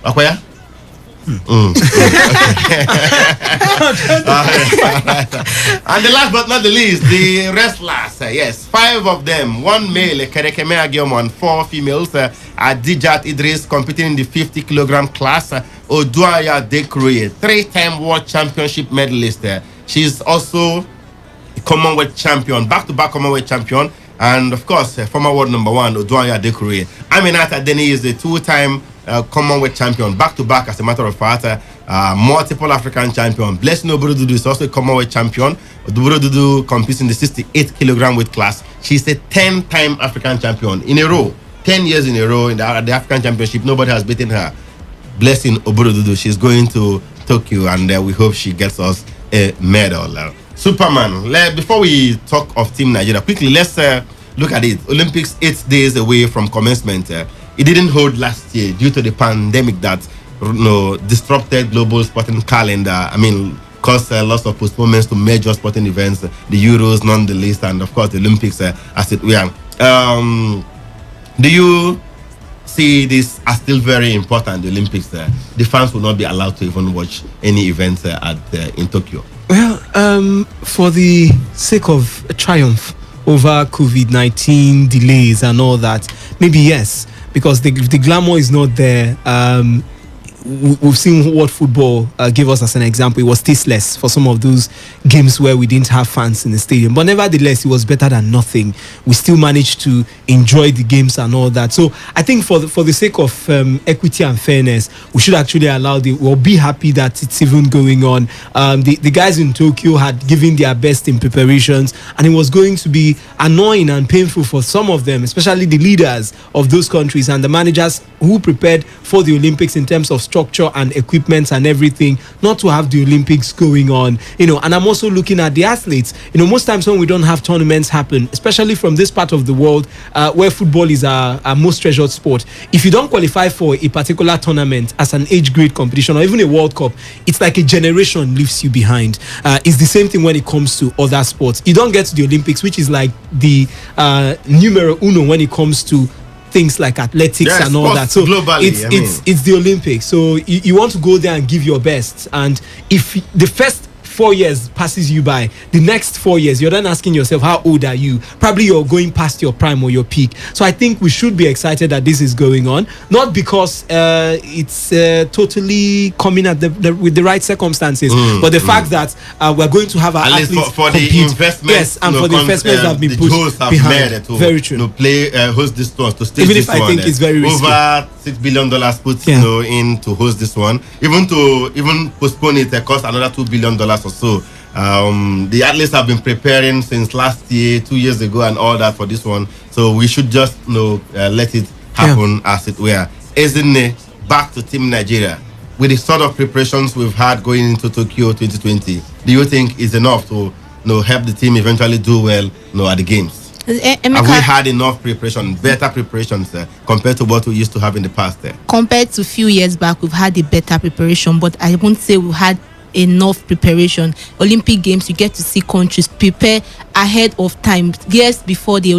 Akoya? And the last but not the least, the wrestlers. Yes, 5 of them, 1 male, Kerekeme Agiom, and 4 females. Adijat Idris competing in the 50 kilogram class. Oduaya Dekroye, 3-time world championship medalist. She's also a Commonwealth champion, back-to-back Commonwealth champion, and of course, former world #1 Oduaya Dekroye. Aminata Deni is a 2-time Commonwealth champion, back-to-back as a matter of fact, multiple African champion. Blessing Oburududu is also a Commonwealth champion. Oburududu competes in the 68 kilogram weight class. She's a 10-time African champion in a row. 10 years in a row in the African championship. Nobody has beaten her. Blessing Oburududu. She's going to Tokyo, and we hope she gets us a medal. Superman, before we talk of Team Nigeria, quickly, let's look at it. Olympics 8 days away from commencement. It didn't hold last year due to the pandemic that disrupted global sporting calendar. I mean, caused lots of postponements to major sporting events, the Euros, none the least, and of course the Olympics as it were. Do you see this as still very important? The Olympics, the fans will not be allowed to even watch any events in Tokyo. Well, for the sake of a triumph over COVID-19 delays and all that, maybe yes. Because the glamour is not there. We've seen what football gave us as an example. It was tasteless for some of those games where we didn't have fans in the stadium. But nevertheless, it was better than nothing. We still managed to enjoy the games and all that. So I think for the sake of equity and fairness, we should actually allow we'll be happy that it's even going on. The guys in Tokyo had given their best in preparations, and it was going to be annoying and painful for some of them, especially the leaders of those countries and the managers who prepared for the Olympics in terms of structure and equipment and everything, not to have the Olympics going on, and I'm also looking at the athletes. Most times when we don't have tournaments happen, especially from this part of the world where football is our most treasured sport, if you don't qualify for a particular tournament as an age grade competition or even a World Cup, it's like a generation leaves you behind. It's the same thing when it comes to other sports. You don't get to the Olympics, which is like the numero uno when it comes to things like athletics and all that. So globally, it's the Olympics. So you want to go there and give your best. And if the first 4 years passes you by, the next 4 years, you're then asking yourself, how old are you? Probably you're going past your prime or your peak. So I think we should be excited that this is going on. Not because it's totally coming at with the right circumstances, but the fact that we're going to have our at athletes for the investment, yes, and for the investments that have been put behind. Very true. To play host this one, to stage even this if I think it's very risky. Over $6 billion put in to host this one. Even postpone it, cost another $2 billion or so. The athletes have been preparing since last year, 2 years ago, and all that for this one. So we should just let it happen as it were. Isn't it? Back to Team Nigeria. With the sort of preparations we've had going into Tokyo 2020, do you think is enough to help the team eventually do well at the games? Have we had enough preparation, better preparations compared to what we used to have in the past? Compared to a few years back, we've had a better preparation, but I won't say we've had enough preparation. Olympic Games, you get to see countries prepare ahead of time, years before the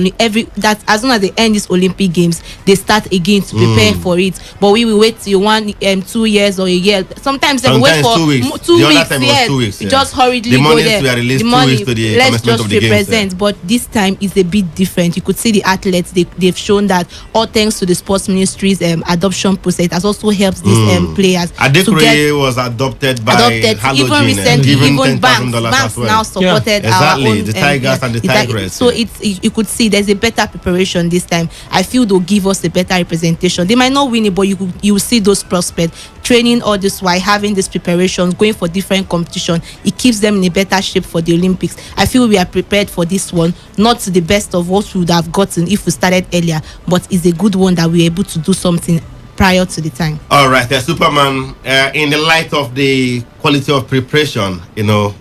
that as soon as they end these Olympic Games, they start again to prepare for it. But we will wait till 2 years or a year. Sometimes they wait for 2 weeks. 2 weeks. Yes, 2 weeks. Just hurriedly the go there. The released money, 2 weeks to the let's just of the represent. games, but this time is a bit different. You could see the athletes. They've shown that all thanks to the sports ministry's adoption process has also helped these players. Adekroye was adopted by halogen, recently, even $10,000 banks as well. now supported our exactly own, the Tigers and the Tigers. So you could see there's a better preparation this time. I feel they'll give us a better representation. They might not win it, but you will see those prospects training all this while having this preparation, going for different competition. It keeps them in a better shape for the Olympics. I feel we are prepared for this one, not the best of what we would have gotten if we started earlier, but it's a good one that we're able to do something prior to the time. All right, Superman, in the light of the quality of preparation,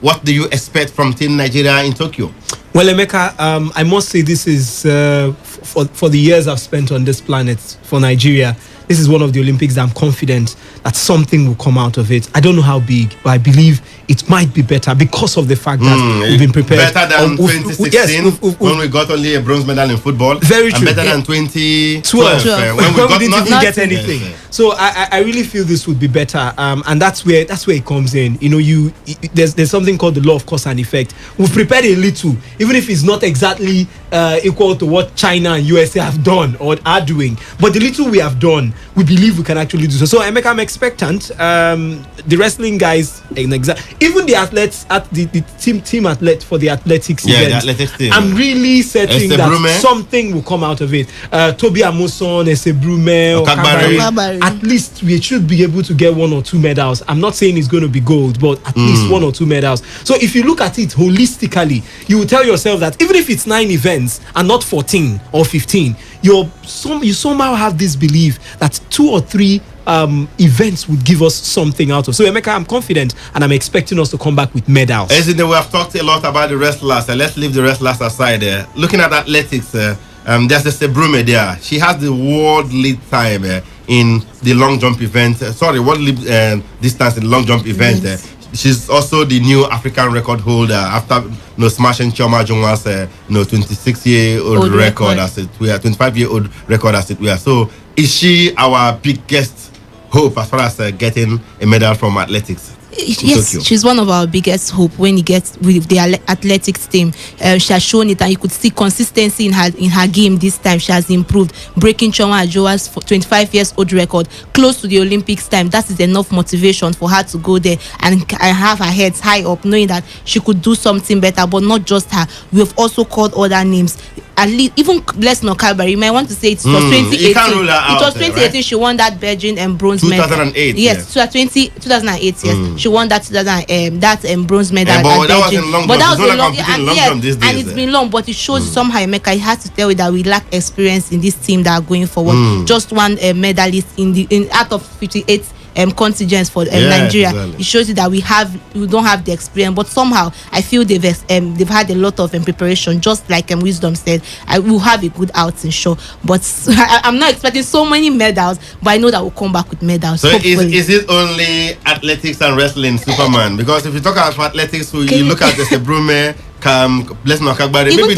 what do you expect from Team Nigeria in Tokyo? Well, Emeka, I must say this is, for the years I've spent on this planet for Nigeria, this is one of the Olympics that I'm confident that something will come out of it. I don't know how big, but I believe it might be better because of the fact that we've been prepared. Better than 2016 when we got only a bronze medal in football. Very true. And better than 2012 when we didn't even get anything. So I really feel this would be better, and that's where it comes in. There's something called the law of cause and effect. We've prepared a little, even if it's not exactly equal to what China and USA have done or are doing, but the little we have done, we believe we can actually do so. So I'm expectant. The wrestling guys, even the athletes at the team athlete for the athletics event, the athletics team. I'm really certain that something will come out of it. Toby Amuson, Esebrume, Okagbare. At least we should be able to get 1 or 2 medals. I'm not saying it's going to be gold, but at least 1 or 2 medals. So if you look at it holistically, you will tell yourself that even if it's 9 events and not 14 or 15, you somehow have this belief that 2 or 3 events would give us something out of. So Emeka, I'm confident and I'm expecting us to come back with medals. As in, we have talked a lot about the wrestlers. Let's leave the wrestlers aside. Looking at athletics, there's a Sebrume there. She has the world lead time in the long jump event. World lead distance in the long jump event. Yes. She's also the new African record holder after smashing Chioma Jonwa's 26-year-old record as it were, 25-year-old record as it were. So is she our biggest hope as far as getting a medal from athletics? Yes, Tokyo? She's one of our biggest hope when he gets with the athletics team. She has shown it, and you could see consistency in her game this time. She has improved, breaking Chioma Ajoa's 25-year-old record close to the Olympics time. That is enough motivation for her to go there and have her head high up, knowing that she could do something better. But not just her, we have also called other names. At least, even Blessing Okagbare, you might want to say it was 2018. It was 2018. Right? She won that Belgian and bronze medal. 2008. Yes, 2008. Yes, she won that bronze medal. But that was in long jump. That was a long jump these days. And it's been long, but it shows somehow, Emeka, I had to tell you that we lack experience in this team that are going forward. Just one medalist out of 58 contingents for Nigeria. Exactly. It shows you that we don't have the experience, but somehow I feel they've had a lot of preparation. Just like Wisdom said, I will have a good outing, sure. But I'm not expecting so many medals, but I know that we'll come back with medals. So is it only athletics and wrestling, Superman? Because if you talk about athletics, you look at the Sebrume, Blessing Okagbare, even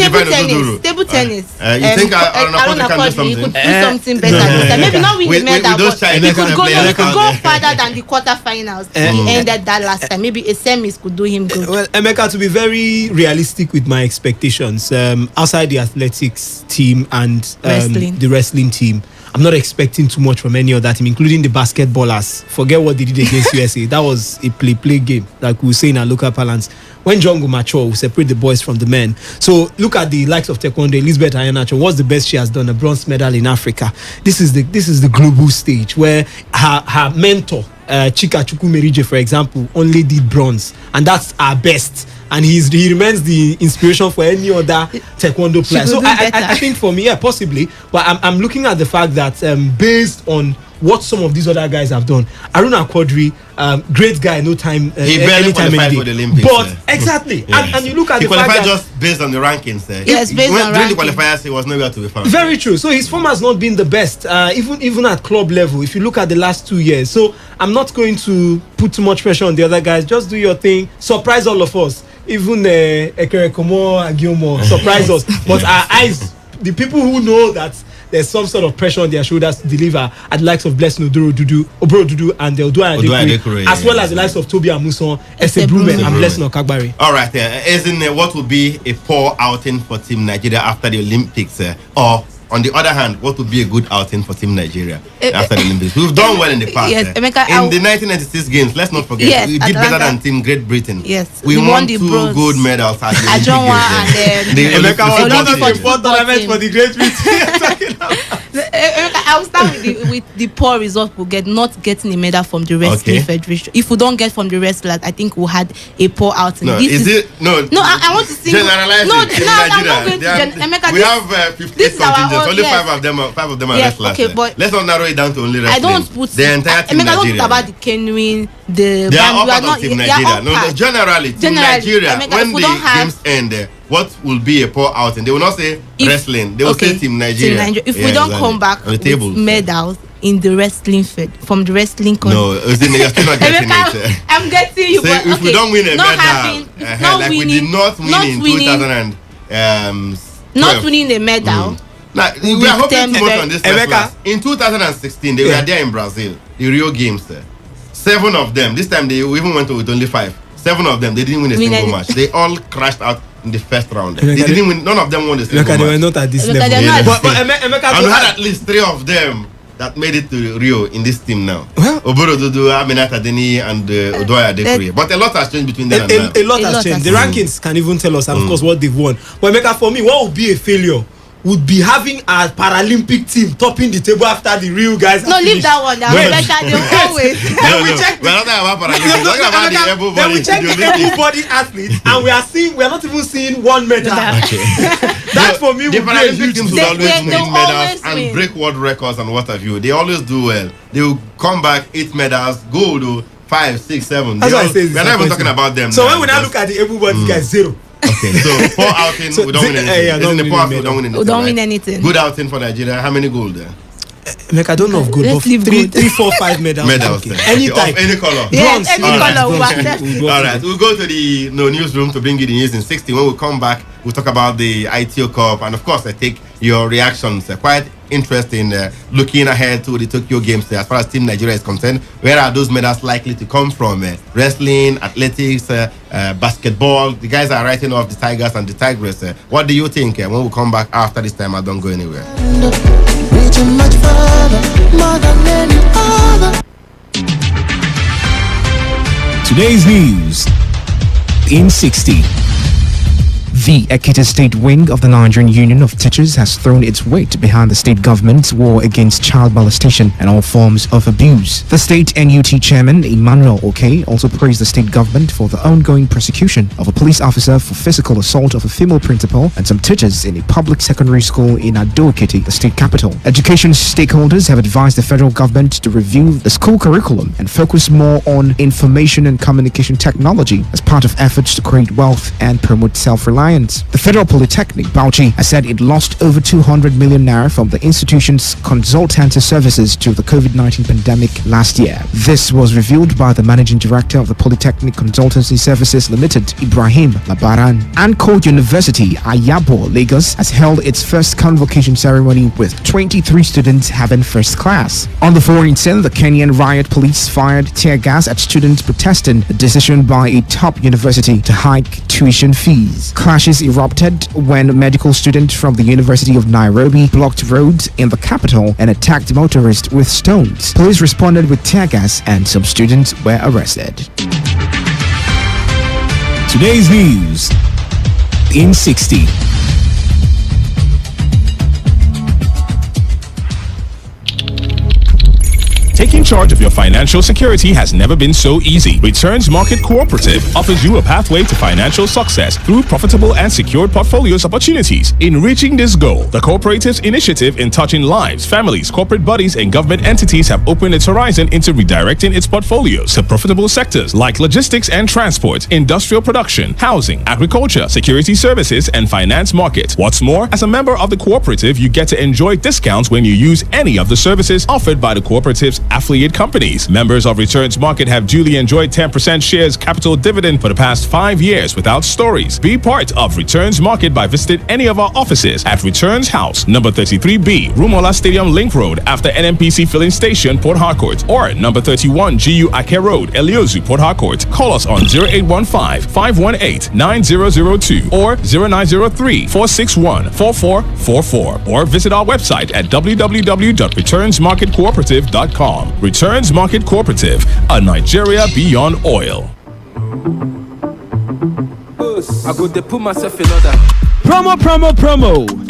table tennis. You think Aruna can do something? You could do something better. Maybe not win the medal, but he could go further than the quarterfinals. He ended that last time. Maybe a semis could do him good. Well, Emeka, to be very realistic with my expectations, outside the athletics team and the wrestling team, I'm not expecting too much from any of that team, including the basketballers. Forget what they did against USA. That was a play game, like we say in our local parlance. When John will mature, we'll separate the boys from the men. So look at the likes of Taekwondo. Elizabeth Ayanacho, what's the best she has done? A bronze medal in Africa. This is the global stage where her mentor, Chika Chukwumerije, for example, only did bronze, and that's our best. And he remains the inspiration for any other Taekwondo player. So I think for me, possibly. But I'm looking at the fact that based on what some of these other guys have done, Aruna Quadri, great guy, no time. He barely qualified for the Olympics. But exactly, and you look at the fact that he qualified just based on the rankings. Yes, based on during the qualifiers, he was nowhere to be found. Very true. So his form has not been the best, even at club level. If you look at the last 2 years, so I'm not going to put too much pressure on the other guys. Just do your thing, surprise all of us. Even Ekerekomo Agiomo surprise us. But our eyes, the people who know that there's some sort of pressure on their shoulders to deliver at the likes of Blessing Oboro Dudu and the Odua Adekure, as well as the likes of Toby Amuson, Esebrume and Blessing Okagbare. All right, what would be a poor outing for Team Nigeria after the Olympics, or on the other hand, what would be a good outing for Team Nigeria after the Olympics? We've done well in the past. Yes, Emeka, in the 1996 games, let's not forget, Yes, we did Atlanta. better than Team Great Britain. Yes, we won the 2 bronze. gold medals at the Olympic Ajonwa Games. and The Emeka was football one of team. the 4 tournaments for the Great Britain. I'll start with the poor result we'll get, not getting a medal from the wrestling federation. If we don't get from the wrestlers, I think we had a poor outing. No, This No, I want to see. Generalize No, it. In no, I'm Nigeria, not going to they are- Emeka, we this- have 58 this is our contingents. own- Only yes. 5 of them are Yes, wrestlers. okay, but let's not narrow it down to only wrestling. I don't put the entire team Emeka, I don't Nigeria. talk about the canoeing, the They are band. all We part not- of Team they are all Nigeria. No, part. generally, Team Generally, Nigeria, Emeka, when if we the don't have- games end, what will be a poor outing? They will not say wrestling. They will say Team Nigeria. If we don't come back on the table, with medals in the wrestling from the wrestling country. no, you're still not getting it. I'm getting you. Say, But, if we don't win a not medal, having, not like winning, we did not win in 2000 not winning a medal. Now, we are hoping too much on this Emeka. wrestlers. In 2016, they were there in Brazil, the Rio Games. 7 of them. This time they even went with only 5. 7 of them, they didn't win a single match. They all crashed out in the first round. They didn't win. None of them won a single They were match. not at this Emeka, level. they're not- But Emeka, And we had at least 3 of them that made it to Rio in this team now. Oboro Dudu, Aminata Deni, and Odoya Dekure. But a lot has changed between them and now. a lot has changed. The rankings can even tell us, and of course, what they've won. But Emeka, for me, what would be a failure would be having a Paralympic team topping the table after the real guys. No, leave that one. That they always. No, we're not talking about Paralympics. We're talking about the able Then we body. check the able-bodied athletes, and we are not even seeing one medal. That for me The would be a Paralympic huge teams mistake. will always They'll win medals always and win. break world records and what have you. They always do well. They will come back 8 medals, gold, 5, 6, 7. That's why I say it's we're not even disappointing. talking about them. So now when we now because- look at the able-bodied guys, 0. Okay, so poor outing, So we don't win yeah, anything. yeah, Isn't don't it win poor any we don't win anything? We don't win right? anything. Good outing for Nigeria. How many gold there? Make I don't know of good, Let's but leave 3, good. 4, 5 medals. Medals. Okay. then. Any Okay, type. of any color. Yes, Bronze. any All right. color. we Bronze. accept. All right, we'll go to the newsroom to bring you the news in 60. When we come back, we'll talk about the ITO Cup, and of course, I take your reactions. Quite interesting looking ahead to the Tokyo Games as far as Team Nigeria is concerned. Where are those medals likely to come from? Wrestling, athletics, basketball. The guys are writing off the Tigers and the Tigers. What do you think? When we come back after this time, I don't go anywhere. Reaching much further, more than any other. Today's news in 60. The Ekiti State Wing of the Nigerian Union of Teachers has thrown its weight behind the state government's war against child molestation and all forms of abuse. The state NUT chairman, Emmanuel Oke, also praised the state government for the ongoing prosecution of a police officer for physical assault of a female principal and some teachers in a public secondary school in Ado-Ekiti, the state capital. Education stakeholders have advised the federal government to review the school curriculum and focus more on information and communication technology as part of efforts to create wealth and promote self-reliance. The Federal Polytechnic, Bauchi, has said it lost over 200 million naira from the institution's consultancy services to the COVID-19 pandemic last year. This was revealed by the managing director of the Polytechnic Consultancy Services Limited, Ibrahim Labaran. Anko University, Ayabo, Lagos, has held its first convocation ceremony with 23 students having first class. On the foreign scene, the Kenyan riot police fired tear gas at students protesting the decision by a top university to hike tuition fees. Clashes erupted when medical students from the University of Nairobi blocked roads in the capital and attacked motorists with stones. Police responded with tear gas and some students were arrested. Today's news in 60. Taking charge of your financial security has never been so easy. Returns Market Cooperative offers you a pathway to financial success through profitable and secured portfolios opportunities. In reaching this goal, the cooperative's initiative in touching lives, families, corporate bodies, and government entities have opened its horizon into redirecting its portfolios to profitable sectors like logistics and transport, industrial production, housing, agriculture, security services, and finance market. What's more, as a member of the cooperative, you get to enjoy discounts when you use any of the services offered by the cooperative's affiliate companies. Members of Returns Market have duly enjoyed 10% shares capital dividend for the past 5 years without stories. Be part of Returns Market by visiting any of our offices at Returns House, number 33B, Rumola Stadium Link Road, after NMPC Filling Station, Port Harcourt, or number 31 GU Ake Road, Eliozu, Port Harcourt. Call us on 0815-518-9002 or 0903-461-4444, or visit our website at www.returnsmarketcooperative.com. Returns Market Cooperative, a Nigeria beyond oil. I go to put myself in order. Promo.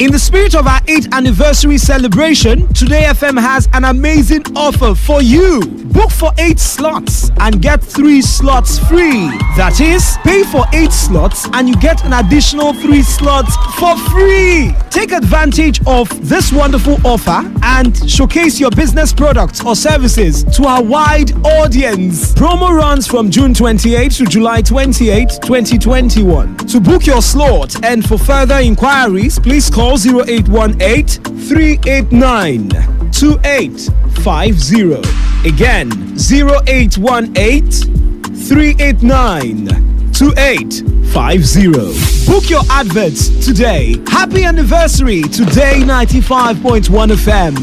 In the spirit of our 8th anniversary celebration, Today FM has an amazing offer for you. Book for 8 slots and get 3 slots free. That is, pay for 8 slots and you get an additional 3 slots for free. Take advantage of this wonderful offer and showcase your business products or services to a wide audience. Promo runs from June 28 to July 28, 2021. To book your slot and for further inquiries, please call 0818-389-2850. Again, 0818-389-2850. Book your adverts today. Happy anniversary, Today 95.1 FM.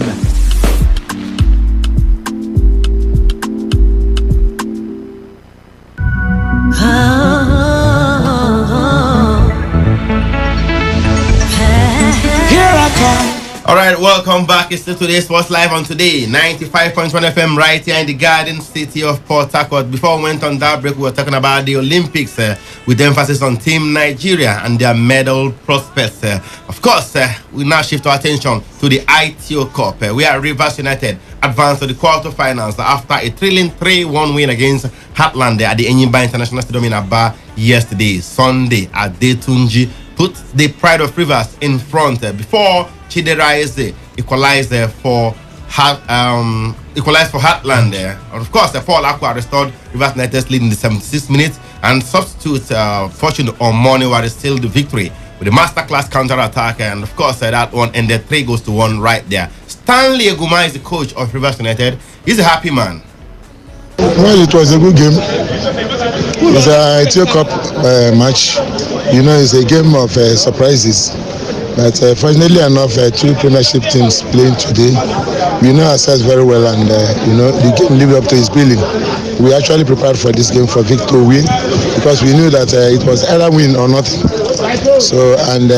All right, welcome back. It's still Today's Sports Live on Today 95.1 FM right here in the Garden City of Port Harcourt. Before we went on that break, we were talking about the Olympics with emphasis on Team Nigeria and their medal prospects. Of course, we now shift our attention to the ITO Cup, where Rivers United advanced to the quarterfinals after a thrilling 3-1 win against Heartland at the Enyimba International Stadium in Aba yesterday. Sunday, Adetunji put the Pride of Rivers in front before Chidera Eze equalized for Heartland. And of course, Paul Aqua restored Rivers United's lead in the 76th minute, and substitute Fortune Omoni were still the victory with a masterclass counter-attack. And of course, that one ended 3-1 right there. Stanley Eguma is the coach of Rivers United. He's a happy man. Well, it was a good game. It's a ITO Cup match. You know, it's a game of surprises. But fortunately enough, 2 Premiership teams playing today. We know ourselves very well, and the game lived up to its billing. We actually prepared for this game for victory win, because we knew that it was either win or nothing. So, and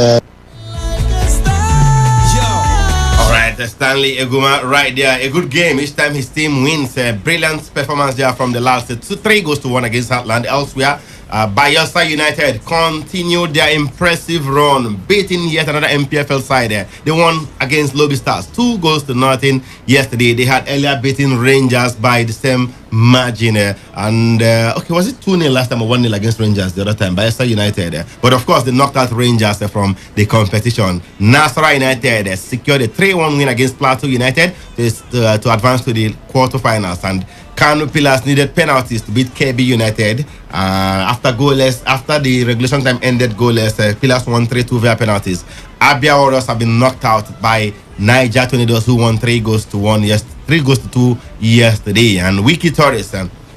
all right, Stanley Eguma right there. A good game each time his team wins. Brilliant performance there from the last 3-1 against Heartland. Elsewhere, Bayelsa United continued their impressive run, beating yet another MPFL side. They won against Lobby Stars 2-0 yesterday. They had earlier beaten Rangers by the same margin. Was it 2-0 last time or 1-0 against Rangers the other time? Bayelsa United. But of course, they knocked out Rangers from the competition. Nasarawa United secured a 3-1 win against Plateau United to advance to the quarterfinals. And Kano Pillars needed penalties to beat KB United. After the regulation time ended goalless, Pillars won 3-2 via penalties. Abia Warriors have been knocked out by Niger Tornadoes, who won 3-2 yesterday. And Wiki Torres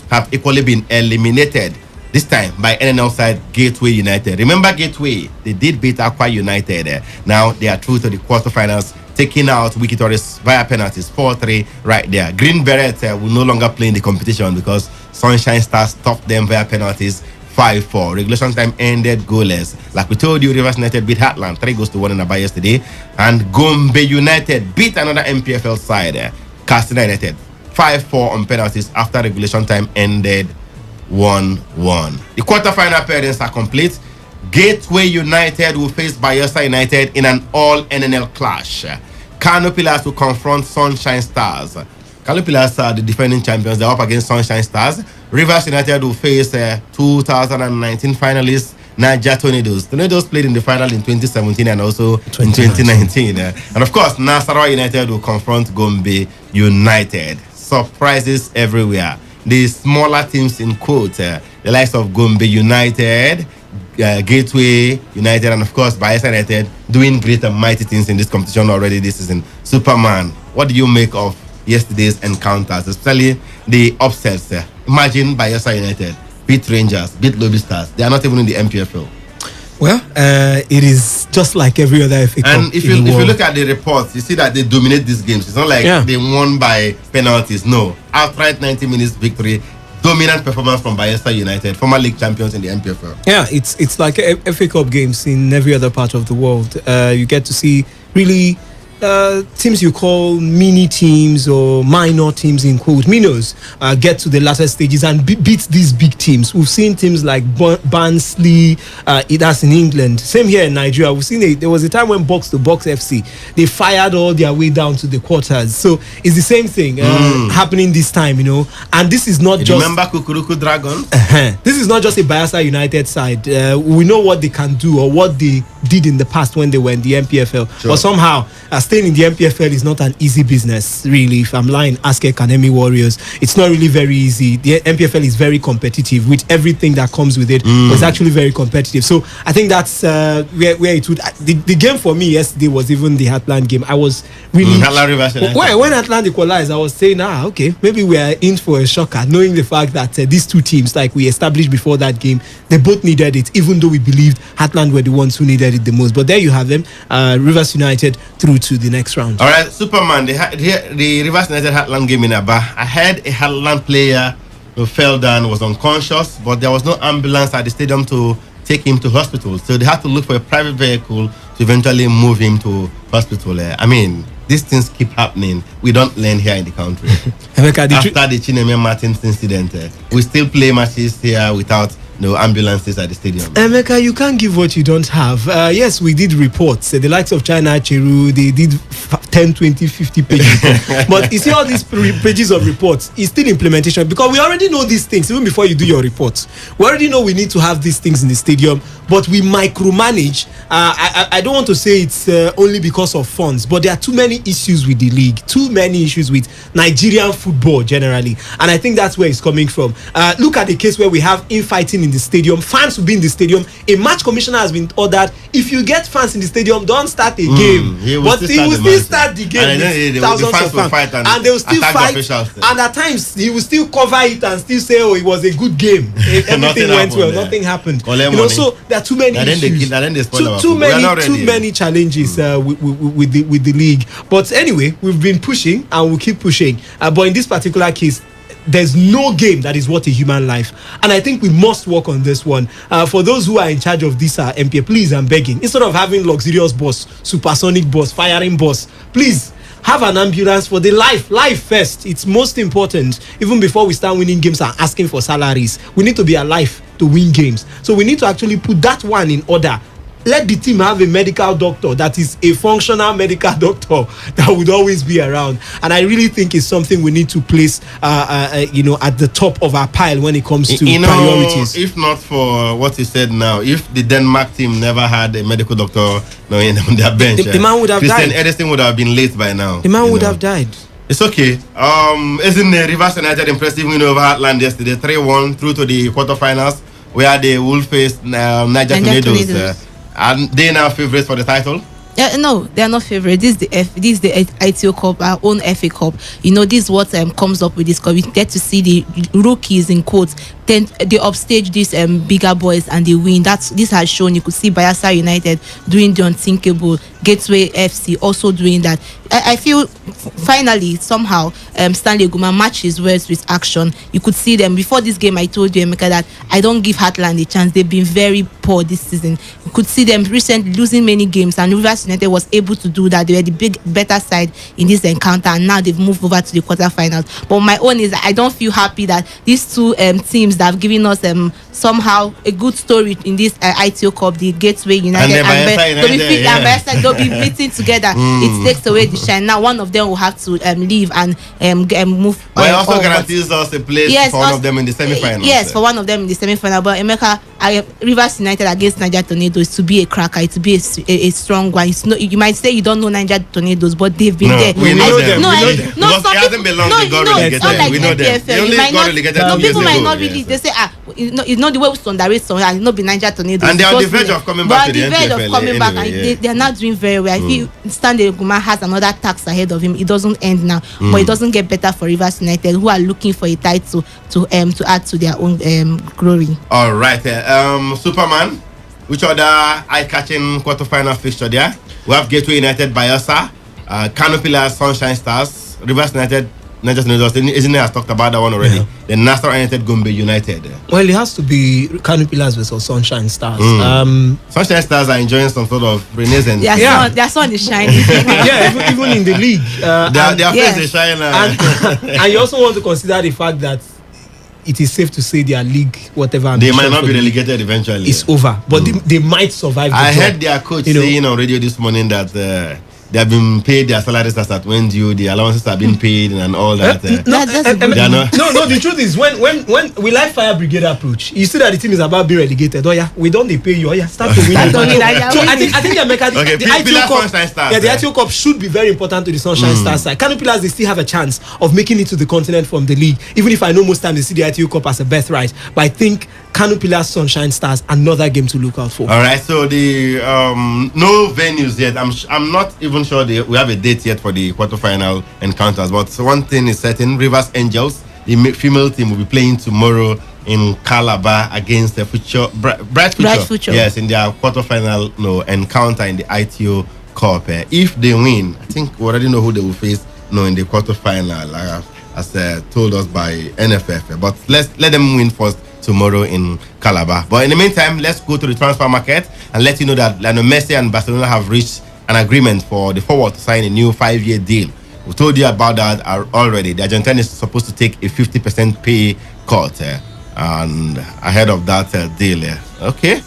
have equally been eliminated, this time by NNL side Gateway United. Remember Gateway? They did beat Aqua United. Now they are through to the quarterfinals, taking out Wiki Torres via penalties 4-3 right there. Green Beret will no longer play in the competition because Sunshine Stars stopped them via penalties 5-4. Regulation time ended goalless. Like we told you, Rivers United beat Heartland 3-1 in Aba yesterday, and Gombe United beat another MPFL side, Castina United 5-4 on penalties after regulation time ended 1-1. The quarterfinal pairings are complete. Gateway United will face Bayelsa United in an all-NNL clash. Kano Pillars will confront Sunshine Stars. Kano Pillars are the defending champions. They're up against Sunshine Stars. Rivers United will face 2019 finalists Niger Tornadoes. Tornadoes played in the final in 2017 and also in 2019. And of course, Nasarawa United will confront Gombe United. Surprises everywhere. The smaller teams in quote, the likes of Gombe United, Gateway United, and of course Bayelsa United, doing great and mighty things in this competition already this season. Superman, what do you make of yesterday's encounters, especially the upsets. Imagine Bayelsa United beat Rangers, beat Lobby Stars. They are not even in the MPFL. Well, it is just like every other FA Cup. And if you look at the reports, you see that they dominate these games. It's not like they won by penalties. No, outright 90 minutes victory. Dominant performance from Bayelsa United, former league champions in the MPFL. Yeah, it's like FA Cup games in every other part of the world. You get to see really teams you call mini teams or minor teams in quote minnows get to the latter stages and beat these big teams. We've seen teams like Barnsley, that's in England. Same here in Nigeria. We've seen there was a time when Box to Box FC they fired all their way down to the quarters. So it's the same thing happening this time, you know. And this is not just remember Kukuruku Dragons. This is not just a Bayelsa United side. We know what they can do or what they did in the past when they were in the MPFL. But somehow staying in the MPFL is not an easy business, really. If I'm lying, ask Academy Warriors. It's not really very easy. The MPFL is very competitive with everything that comes with it. But it's actually very competitive. So I think that's where it would. The game for me yesterday was even the Heartland game. I was really when Heartland equalized, I was saying, okay, maybe we are in for a shocker, knowing the fact that these two teams, like we established before that game, they both needed it, even though we believed Heartland were the ones who needed it the most. But there you have them, Rivers United through to the next round. All right, Superman, the Rivers United Heartland game in Aba. I heard a Heartland player who fell down, was unconscious, but there was no ambulance at the stadium to take him to hospital. So they had to look for a private vehicle to eventually move him to hospital. I mean, these things keep happening. We don't learn here in the country. After the Chineme Martins incident, we still play matches here without no ambulances at the stadium. Emeka, you can't give what you don't have. Yes, we did reports. The likes of China Cheru, they did 10, 20, 50 pages. But you see all these pages of reports, it's still implementation because we already know these things even before you do your reports. We already know we need to have these things in the stadium, but we micromanage. I don't want to say it's only because of funds, but there are too many issues with the league, too many issues with Nigerian football generally. And I think that's where it's coming from. Look at the case where we have infighting in the stadium. Fans will be in the stadium. A match commissioner has been ordered. If you get fans in the stadium, don't start a game. He will still start the game with thousands of fans. And they will still fight. And at times, he will still cover it and still say, it was a good game. Everything went well. Nothing happened. So there are too many issues. Too many challenges with the league. But anyway, we've been pushing and we'll keep pushing. But in this particular case, there's no game that is worth a human life, and I think we must work on this one. For those who are in charge of this MPA, please, I'm begging, instead of having luxurious bus, supersonic bus, firing bus, please have an ambulance for the life first. It's most important. Even before we start winning games and asking for salaries, we need to be alive to win games. So we need to actually put that one in order. Let the team have a medical doctor that is a functional medical doctor that would always be around. And I really think it's something we need to place, at the top of our pile when it comes to priorities. If not for what you said now, if the Denmark team never had a medical doctor on their bench, the man would have died. Christian Edison would have been late by now. The man would have died. It's okay. Isn't the Rivers United impressive win over Heartland yesterday? 3-1 through to the quarterfinals, where they will face Niger Tornadoes. And they now favorites for the title? No, they are not favorites. This is the ITO Cup, our own FA Cup. This is what comes up with this cup. We get to see the rookies in quotes. Then they upstage these bigger boys and they win. This has shown. You could see Bayelsa United doing the unthinkable. Gateway FC also doing that. I feel finally somehow Stanley Guma matches words with action. You could see them before this game. I told you, Emeka, that I don't give Heartland a chance. They've been very poor this season. You could see them recently losing many games, and Rivers United was able to do that. They were the better side in this encounter, and now they've moved over to the quarterfinals. But my own is I don't feel happy that these two teams that have given us somehow a good story in this ITO Cup, the Gateway United and Bayelsa, they'll be meeting together. It takes away the shine. Now one of them will have to leave and move. But it also guarantees us a place for one of them in the semi-final. Yes, for one of them in the semi-final. But Emeka, Rivers United against Niger Tornadoes to be a cracker, to be a strong one. You might say you don't know Niger Tornadoes, but they've been there. We know them. It hasn't been long they got relegated. We know them. They only got relegated 2 years ago. People might not really. They say it's not the way we underrate some, and not be Niger Tornadoes. And they are on the verge of coming back to the NPFL and they are not doing very well. I feel Stanley Guma has another task ahead of him. It doesn't end now, but it doesn't get better for Rivers United, who are looking for a title to add to their own glory. All right, Superman. Which other eye-catching quarterfinal fixture there? We have Gateway United, Bayelsa, Kano Pillars, Sunshine Stars, Rivers United, Niger Tornadoes. Isn't it? Has talked about that one already. Yeah. The Nassau United, Gombe United. Well, it has to be Kano Pillars versus Sunshine Stars. Sunshine Stars are enjoying some sort of renaissance. Their sun is shining. Even in the league, their face is shining. And you also want to consider the fact that it is safe to say their league, whatever they might not be relegated eventually. It's over, but they might survive. I heard their coach saying on radio this morning that they have been paid their salaries as at when due, the allowances have been paid and all that. No, the truth is when we like Fire Brigade approach, you see that the team is about being relegated. Oh yeah, we don't pay you. Oh yeah, start to win. So I think the ITO Cup should be very important to the Sunshine Stars side. Kano Pillars, they still have a chance of making it to the continent from the league, even if I know most times they see the ITO Cup as a birthright. But I think Kano Pillars, Sunshine Stars, another game to look out for. All right, so the no venues yet. I'm not even sure we have a date yet for the quarterfinal encounters. But one thing is certain: Rivers Angels, the female team, will be playing tomorrow in Calabar against the Bright Future. Yes, in their quarterfinal encounter in the ITO Cup. If they win, I think we already know who they will face. In the quarterfinal, as told us by NFF. But let them win first tomorrow in Calabar. But in the meantime, let's go to the transfer market and let you know that Lionel Messi and Barcelona have reached an agreement for the forward to sign a new 5-year deal. We told you about that already. The Argentine is supposed to take a 50% pay cut and ahead of that deal. Okay.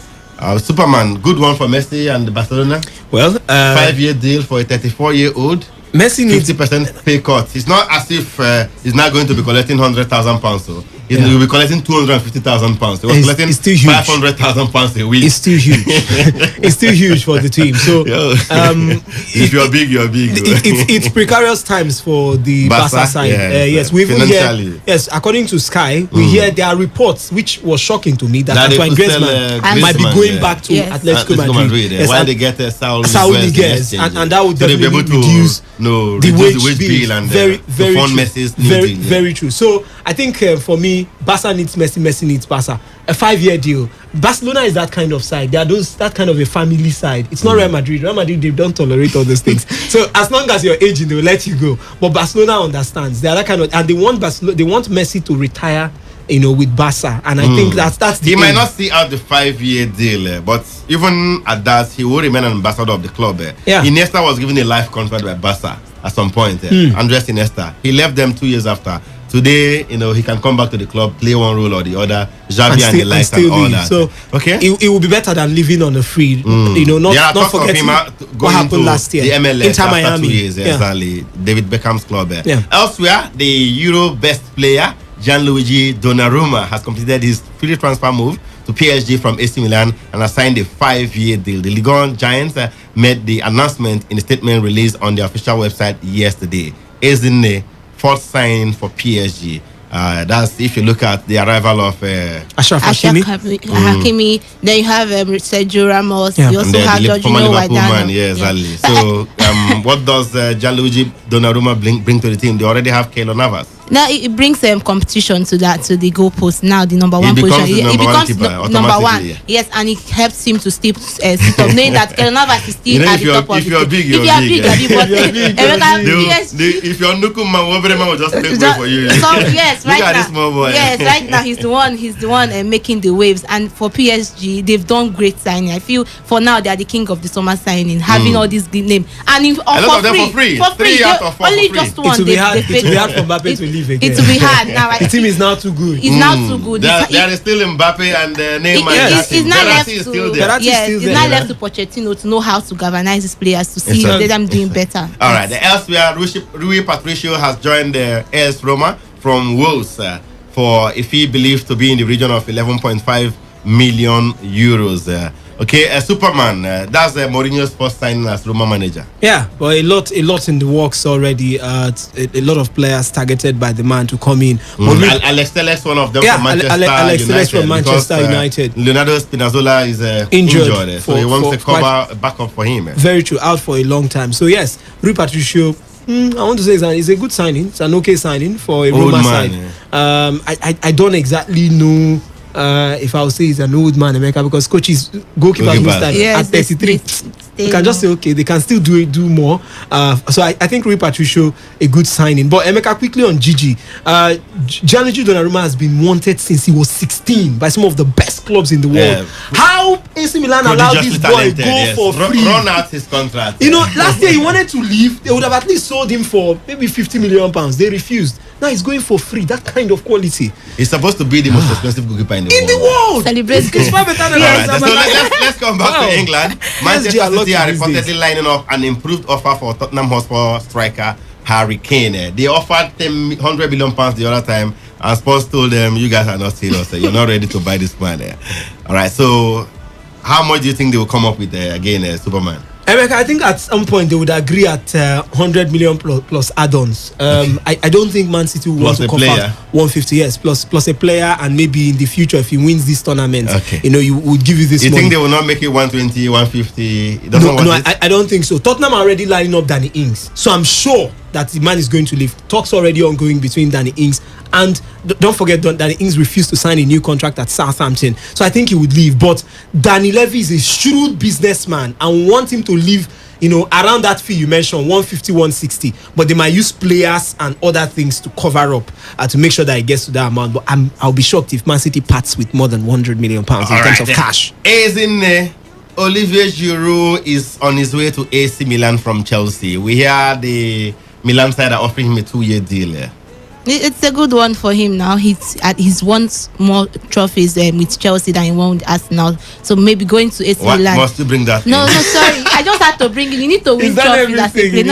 Superman, good one for Messi and Barcelona. Well, 5-year deal for a 34-year-old. Messi needs 50% pay cut. It's not as if he's not going to be collecting £100,000. So he will be collecting £250,000. He was collecting £500,000 a week. It's still huge. It's still huge for the team. So if you're big, you're big. It's precarious times for the Barca side. Yes, we even hear. Yes, according to Sky, we hear there are reports which was shocking to me that Antoine Griezmann might be going back to Atletico Madrid. Yes, while they get Saul Niguez, and that would definitely reduce the wage bill and very true. Very true. So I think for me, Barca needs Messi, Messi needs Barca. A 5-year deal. Barcelona is that kind of side. They are that kind of a family side. It's not Real Madrid. Real Madrid, they don't tolerate all those things. So as long as you're aging, they will let you go. But Barcelona understands. They are that kind of, and they want Messi to retire, with Barca. And I think that's the he might not see out the 5-year deal, but even at that, he will remain an ambassador of the club. Iniesta was given a life contract by Barca at some point. Andres Iniesta. He left them 2 years after. Today, he can come back to the club, play one role or the other, Xavi and the likes and all that. So, okay, it will be better than living on a free. Not forgetting what happened last year. The MLS Inter after Miami. 2 years, exactly. David Beckham's club. Elsewhere, the Euro best player Gianluigi Donnarumma has completed his free transfer move to PSG from AC Milan and has signed a 5-year deal. The Ligue 1 Giants made the announcement in a statement released on their official website yesterday. Ezine, fourth signing for PSG. That's if you look at the arrival of Achraf Hakimi. Then you have Sergio Ramos. You also have Jorginho Wijnaldum. So what does Gianluigi Donnarumma bring to the team? They already have Keylor Navas. Now it brings competition to the goalpost. Now the number one position. He becomes number one. Yes, and it helps him to sit up, knowing that Keylor Navas is still at the top of if you're big, you're big. If you're Nukuma, Wobrema will just make way for you. So yes, right now. This small boy. Yes, right now he's the one making the waves. And for PSG, they've done great signing. I feel for now they are the king of the summer signing, having all these good names and for free. 3 out of 4 only just one. It will be hard for Mbappe to leave again. It will be hard now. The team is now too good. It's now too good. There is still Mbappe and Neymar. It's not left to. Yes, it's not left to Pochettino to know how to galvanize his players to see them doing better. All right. Elsewhere, Rui Patricio has joined AS Roma from Wolves for a fee believed to be in the region of 11.5 million euros. Okay, Superman. That's Mourinho's first signing as Roma manager. Yeah, but a lot in the works already. A lot of players targeted by the man to come in. Alex Telles, one of them from Manchester Alex United. Telles from Manchester United. Leonardo Spinazzola is injured, so he wants a cover backup for him. Very true, out for a long time. So yes, Rui Patricio, I want to say it's a good signing. It's an okay signing for a Roma side. Yeah. I don't exactly know if I would say he's an old man, America, because coaches, goalkeepers most times at 33. You can just say, okay, they can still do more. So I think Rui Patricio, a good signing. But Emeka, quickly on Gigi. Gianluigi Donnarumma has been wanted since he was 16 by some of the best clubs in the world. How AC Milan allowed this boy go for free? Run out his contract. You know, last year he wanted to leave. They would have at least sold him for maybe 50 million pounds. They refused. Now he's going for free. That kind of quality. He's supposed to be the most expensive goalkeeper in the world. Celebrate. It's far better than let's come back to England. Manchester City are reportedly lining up an improved offer for Tottenham Hotspur striker Harry Kane. They offered them £100 million the other time, and Spurs told them, "You guys are not serious. You're not ready to buy this man." All right. So, how much do you think they will come up with again, Superman? I think at some point they would agree at 100 million plus add-ons. I don't think Man City will want to cover 150 plus a player, and maybe in the future if he wins this tournament, you would give you this. You money. think they will not make it 120, 150? I don't think so. Tottenham are already lining up Danny Ings, so I'm sure that the man is going to leave. Talks already ongoing between Danny Ings and don't forget Danny Ings refused to sign a new contract at Southampton, so I think he would leave. But Danny Levy is a shrewd businessman and want him to leave, around that fee you mentioned, 150, 160. But they might use players and other things to cover up to make sure that it gets to that amount. But I'll be shocked if Man City parts with more than 100 million pounds in terms of cash. Olivier Giroud is on his way to AC Milan from Chelsea. We hear the Milan side are offering him a 2-year deal. It's a good one for him now. He's won more trophies with Chelsea than he won with Arsenal. So maybe going to AC Milan. Must you bring that? No, sorry. I just had to bring it. You need to win trophies as a player.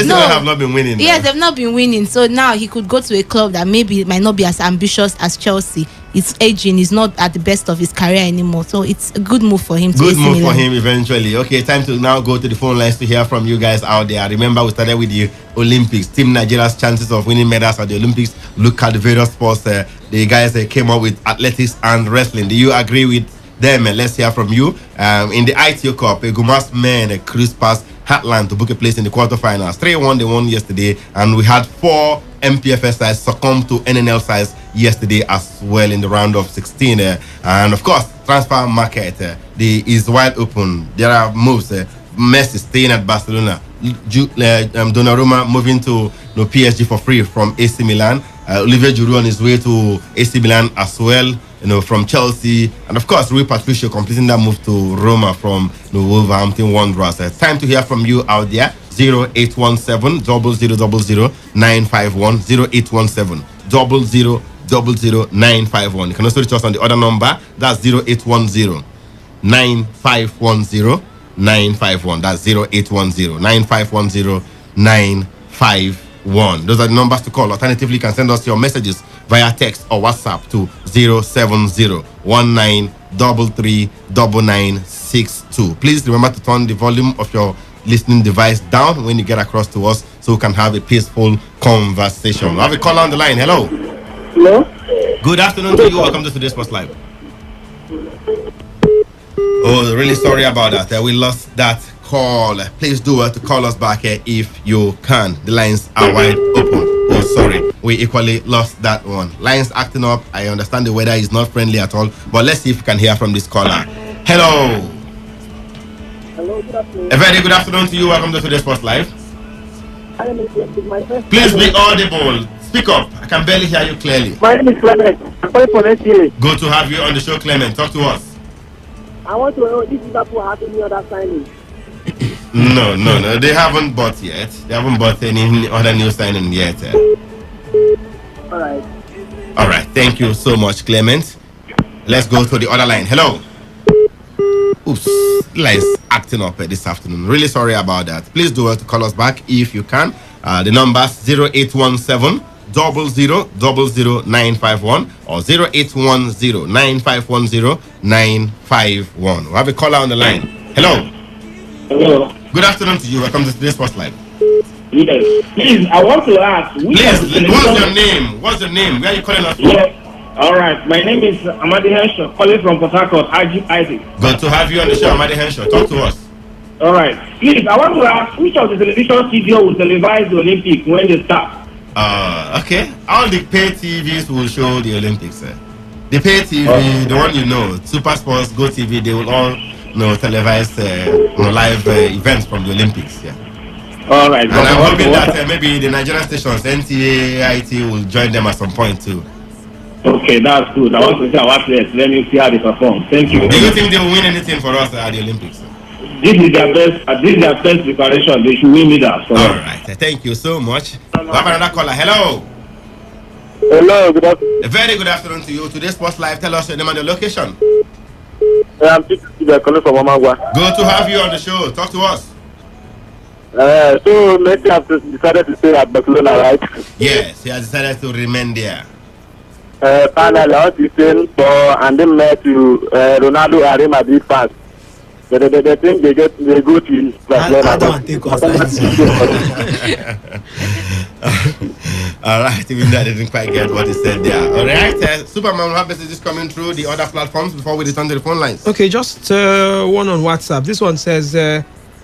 No, have not been winning. Yes, they've not been winning. So now he could go to a club that maybe might not be as ambitious as Chelsea. It's aging. He's not at the best of his career anymore. So it's a good move for him. Good move for him eventually. Okay, time to now go to the phone lines to hear from you guys out there. Remember, we started with the Olympics. Team Nigeria's chances of winning medals at the Olympics. Look at the various sports. The guys came up with athletics and wrestling. Do you agree with them? Let's hear from you. In the ITO Cup, Gumas men cruised past Heartland to book a place in the quarterfinals. 3-1 they won yesterday, and we had 4 MPFS sides succumb to NNL sides yesterday as well in the round of 16. And of course, transfer market is wide open. There are moves. Messi staying at Barcelona. Donnarumma moving to PSG for free from AC Milan. Olivier Giroud on his way to AC Milan as well, from Chelsea. And of course, Rui Patricio completing that move to Roma from Wolverhampton Wanderers. Time to hear from you out there. 0817 0000 951 0817 0000 951. You can also reach us on the other number. That's 0810 9510 951. That's 0810 9510 951. Those are the numbers to call. Alternatively, you can send us your messages via text or WhatsApp to 070 1933 9962. Please remember to turn the volume of your listening device down when you get across to us so we can have a peaceful conversation. I have a caller on the line. Hello. Hello. Good afternoon to you. Welcome to Today's Sports Live. Oh, really sorry about that. We lost that call. Please do to call us back if you can. The lines are wide open. Oh, sorry. We equally lost that one. Lines acting up. I understand the weather is not friendly at all, but let's see if we can hear from this caller. Hello. Hello, good afternoon. A very good afternoon to you. Welcome to Today's Sports Live. Please be audible. Speak up. I can barely hear you clearly. My name is Clement. I'm calling from SCA. Good to have you on the show, Clement. Talk to us. I want to know if Liverpool have any other signing. No. They haven't bought yet. They haven't bought any other new signing yet. All right. Thank you so much, Clement. Let's go to the other line. Hello. Oops, line's acting up this afternoon. Really sorry about that. Please do well to call us back if you can. The number's 0817 080000951 or 0810-9510-951. We have a caller on the line. Hello. Hello. Good afternoon to you. Welcome to today's Sports Live. Yes. Please, I want to ask. Please, what's your name? What's your name? Where are you calling us from? Yes. All right. My name is Amadi Henshaw, calling from Port Harcourt, Isaac. Good to have you on the show, Amadi Henshaw. Talk to us. All right. Please, I want to ask, which of the television studios will televise the Olympics when they start? Okay. All the pay TVs will show the Olympics. The pay TV, the one you know, Super Sports, Go TV, they will all televise live events from the Olympics. Yeah. All right. And I'm hoping that maybe the Nigerian stations, NTA, IT, will join them at some point too. Okay, that's good. I want to see our athletes. Let me see how they perform. Thank you. Do you think they will win anything for us at the Olympics? This is their best. This is their best preparation. They should win medals. All right. Thank you so much. We have another caller. Hello. Hello. Good afternoon. A very good afternoon to you. Today's Sports Live. Tell us your name and your location. I'm calling from Amangwa. Good to have you on the show. Talk to us. So maybe I've decided to stay at Barcelona, right? Yes, he has decided to remain there. Finally, I want to say and then met to Ronaldo and Real Madrid fans. They think they go to Barcelona. I don't take us. All right, even though I didn't quite get what he said there. All right, Superman will have messages coming through the other platforms before we return to the phone lines. Okay, just one on WhatsApp. This one says,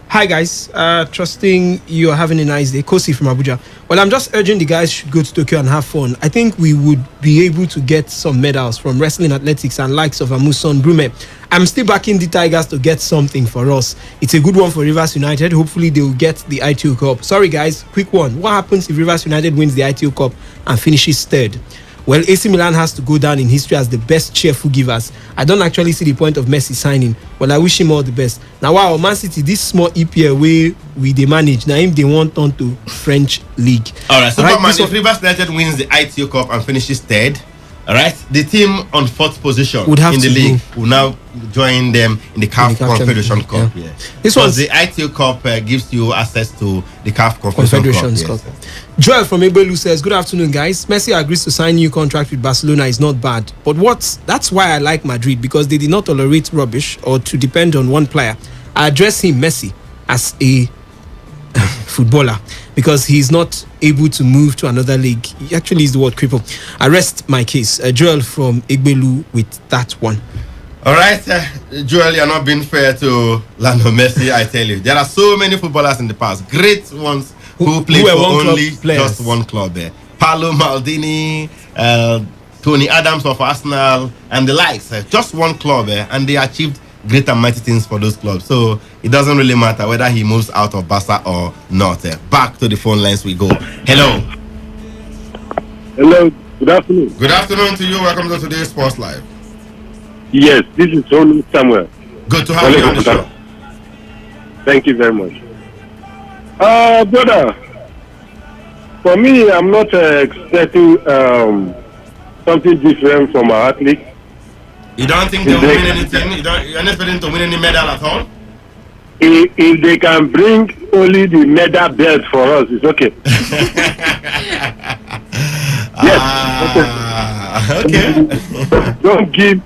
hi guys, trusting you are having a nice day. Kosi from Abuja. Well, I'm just urging the guys should go to Tokyo and have fun. I think we would be able to get some medals from wrestling, athletics and likes of Amuson Brume. I'm still backing the Tigers to get something for us. It's a good one for Rivers United. Hopefully they will get the ITO Cup. Sorry guys, quick one. What happens if Rivers United wins the ITO Cup and finishes third? Well, AC Milan has to go down in history as the best cheerful givers. I don't actually see the point of Messi signing. Well, I wish him all the best. Now, wow, Man City, this small EPL way they manage. Now, if they want on to French league. All right, Superman, if Rivers United wins the ITO Cup and finishes third, all right, the team on fourth position in the league will now join them in the CAF Confederation Cup. Yeah. This was the ITO Cup gives you access to the CAF Confederation Cup. Yes. Joel from Ebelu says, good afternoon, guys. Messi agrees to sign new contract with Barcelona is not bad. But that's why I like Madrid, because they did not tolerate rubbish or to depend on one player. I address him, Messi, as a footballer because he's not able to move to another league. He actually is the word cripple. I rest my case. Joel from Ebelu with that one. All right, Joel, you're not being fair to Lionel Messi, I tell you. There are so many footballers in the past, great ones, who played for only just one club there. Paolo Maldini, Tony Adams of Arsenal, and the likes. Just one club, and they achieved great and mighty things for those clubs. So it doesn't really matter whether he moves out of Barca or not. Back to the phone lines we go. Hello. Hello. Good afternoon. Good afternoon to you. Welcome to today's Sports Live. Yes, this is Olu Samuel. Good to have you on the show. Thank you very much. Brother, for me, I'm not expecting something different from our athletes. You don't think they'll win anything? You're not expecting to win any medal at all? If they can bring only the medal belt for us, it's okay. Yes. Okay. Don't give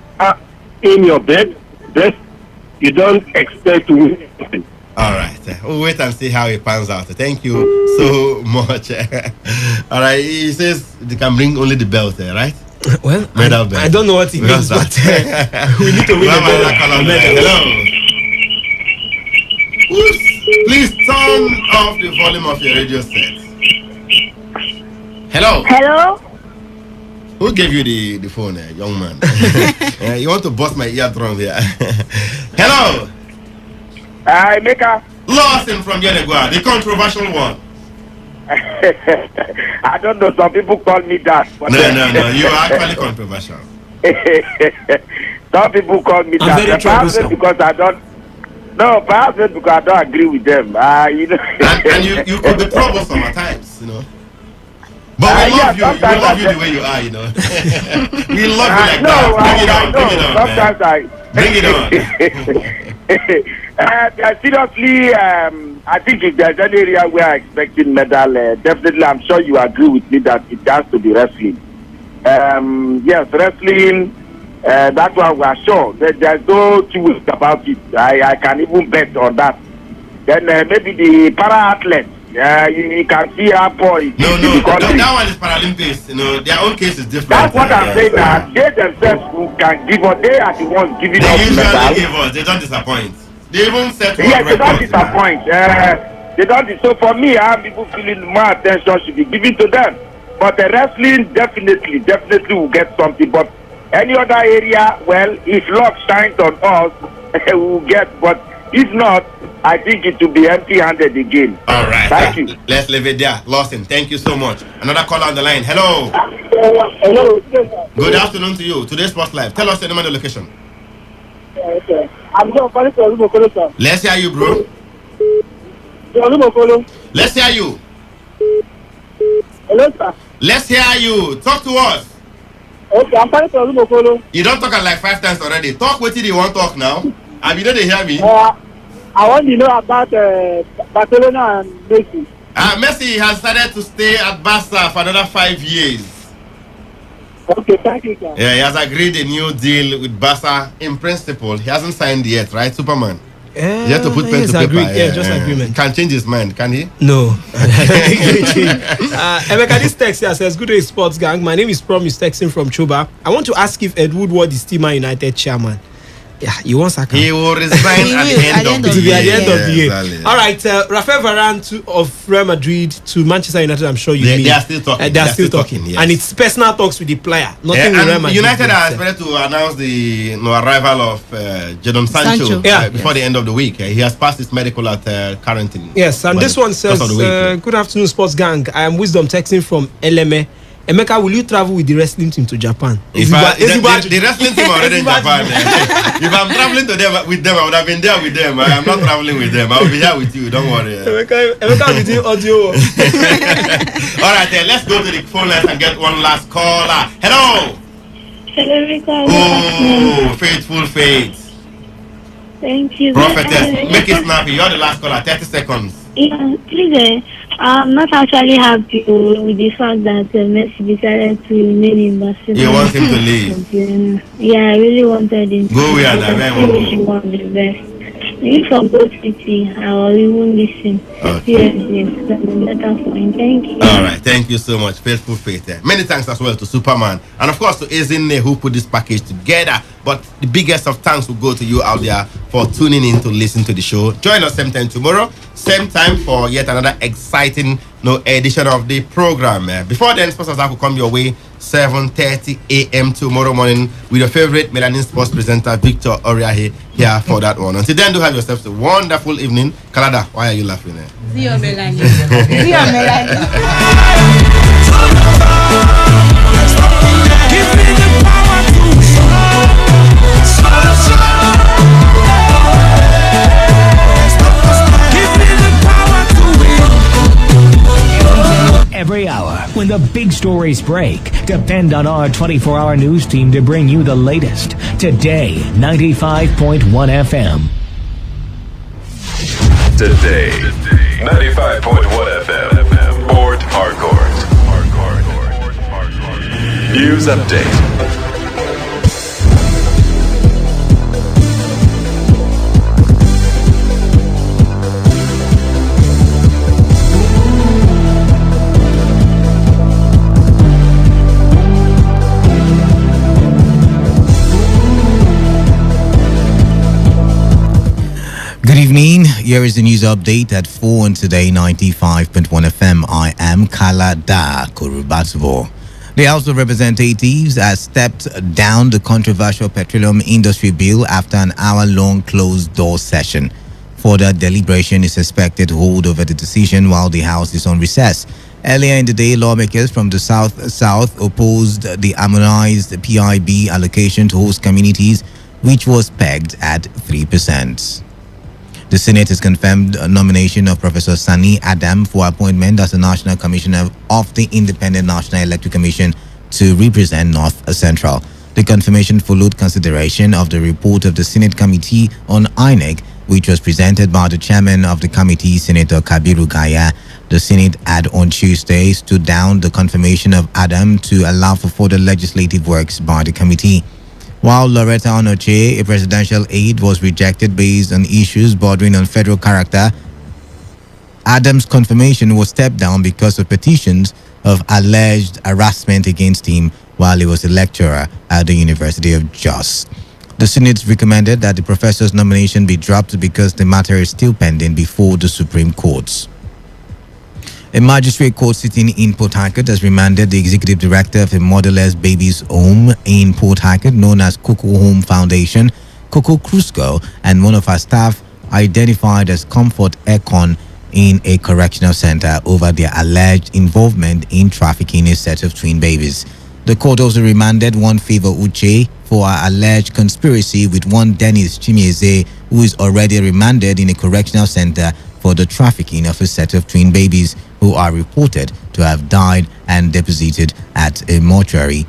in your best. You don't expect to win anything. All right. We'll wait and see how it pans out. Thank you so much. All right. He says they can bring only the belt, right? Well, medal belt. I don't know what he means, but we need to win the medal. Hello. Please turn off the volume of your radio set. Hello. Hello. Who gave you the phone, young man? You want to bust my eardrum here? Hello. Hi, Meka. Lawson from Yenegua, the controversial one. I don't know. Some people call me that. But No. You are actually controversial. Some people call me that. Perhaps because I don't. No, perhaps because I don't agree with them. You know. and you could be troublesome at times, you know. But we love you. We love you the way you are, you know. We love you like that. Bring it on. Bring it on. Seriously, I think if there's any area where I'm expecting medal, definitely I'm sure you agree with me that it has to be wrestling. Yes, wrestling, that's why we are sure. There's no two ways about it. I can even bet on that. Then maybe the para-athletes, you can see how poor it No, is in the country. that one is Paralympics. Their own case is different. That's what I'm saying. That they themselves who can give us, they are the ones giving They us usually medals. give us. They don't disappoint. They even set world Yes, they don't records. disappoint. They don't. So for me, I have people feeling more attention should be given to them. But the wrestling definitely will get something. But any other area, well, if luck shines on us, we will get. But if not, I think it will be empty-handed again. All right. Thank you. Let's leave it there. Lawson, thank you so much. Another caller on the line. Hello. Hello. Good afternoon to you. Today's Sports Live. Tell us the name and the location. Okay. I'm going to Olumokolo, sir. Let's hear you, bro. Olumokolo. Let's hear you. Hello, sir. Let's hear you. Talk to us. Okay, I'm calling from Olumokolo. You don't talk like 5 times already. Talk what you want to talk now. And you know they hear me. I want to know about Barcelona and Messi. Messi has started to stay at Barca for another 5 years. Okay, thank you, sir. Yeah, he has agreed a new deal with Barca. In principle, he hasn't signed yet, right, Superman? He has to put pen to paper. Just agreement. Can't change his mind, can he? No. Emeka, this text here says, "Good day, sports gang. My name is Promise, texting from Chuba. I want to ask if Ed Woodward is still Man United chairman." Yeah, he wants a He will resign at the end of the year. At the end of the year. Exactly. All right, Rafael Varane of Real Madrid to Manchester United. I'm sure you They mean. are still talking. They are still talking. Yes. And it's personal talks with the player. Nothing with Real Madrid. United are expected to announce the arrival of Jadon Sancho before the end of the week. He has passed his medical at quarantine. Yes, and this one says, "Good afternoon, sports gang. I am Wisdom texting from LMA. Emeka, will you travel with the wrestling team to Japan?" The wrestling team already in Japan. If I'm traveling to them with them, I would have been there with them. I am not traveling with them. I will be here with you. Don't worry. Emeka will do audio. All right, let's go to the phone lines and get one last caller. Hello. Hello, Ricardo. Oh, faithful faith. Thank you. Prophetess, make it snappy. You're the last caller. 30 seconds. Yeah, please. I'm not actually happy with the fact that Messi decided to remain in Barcelona. You want him to leave? Yeah, I really wanted him to go where the wish him all the best. If for both City, I will even listen. Okay. Yes, better for him. Thank you. All right, thank you so much, faithful faith. Many thanks as well to Superman, and of course to Ezinne who put this package together. But the biggest of thanks will go to you out there for tuning in to listen to the show. Join us same time tomorrow, same time for yet another exciting edition of the program. Before then, sponsors will come your way 7:30 a.m. tomorrow morning with your favorite Melanin Sports presenter Victor Oriahe here for that one. Until then, do have yourselves a wonderful evening. Kalada, why are you laughing? Zio Melanin. Zio Melanin. Give me the power to Every hour, when the big stories break, depend on our 24-hour news team to bring you the latest. Today, 95.1 FM. Today, 95.1 FM. Port Harcourt. News update. Good evening. Here is the news update at 4 on Today 95.1 FM. I am Kalada Kurubatvo. The House of Representatives has stepped down the controversial petroleum industry bill after an hour-long closed-door session. Further deliberation is expected to hold over the decision while the House is on recess. Earlier in the day, lawmakers from the South opposed the harmonized PIB allocation to host communities, which was pegged at 3%. The Senate has confirmed a nomination of Professor Sani Adam for appointment as the National Commissioner of the Independent National Electoral Commission to represent North Central. The confirmation followed consideration of the report of the Senate Committee on INEC, which was presented by the chairman of the committee, Senator Kabiru Gaya. The Senate had on Tuesday stood down the confirmation of Adam to allow for further legislative works by the committee. While Loretta Onoche, a presidential aide, was rejected based on issues bordering on federal character, Adams' confirmation was stepped down because of petitions of alleged harassment against him while he was a lecturer at the University of Jos. The Senate recommended that the professor's nomination be dropped because the matter is still pending before the Supreme Court. A magistrate court sitting in Port Harcourt has remanded the executive director of a motherless babies home in Port Harcourt known as Coco Home Foundation, Coco Crusco, and one of her staff identified as Comfort Econ in a correctional center over their alleged involvement in trafficking a set of twin babies. The court also remanded one Favor Uche for her alleged conspiracy with one Dennis Chimieze, who is already remanded in a correctional center for the trafficking of a set of twin babies who are reported to have died and deposited at a mortuary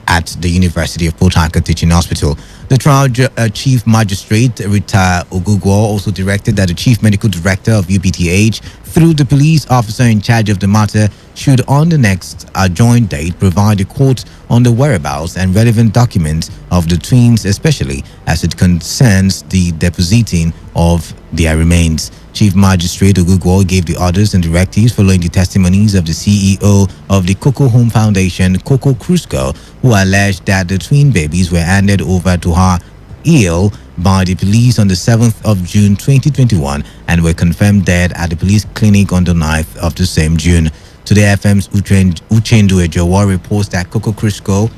at the University of Port Harcourt Teaching Hospital. The trial chief magistrate, Rita Ogugwo, also directed that the chief medical director of UPTH, through the police officer in charge of the matter, should on the next adjourned date provide the court on the whereabouts and relevant documents of the twins, especially as it concerns the depositing of their remains. Chief Magistrate Ogugwo gave the orders and directives following the testimonies of the CEO of the Coco Home Foundation, Coco Crusco, who alleged that the twin babies were handed over to her ill by the police on the 7th of June 2021 and were confirmed dead at the police clinic on the 9th of the same June. Today FM's Uchendu Ejowo reports that Coco Crusco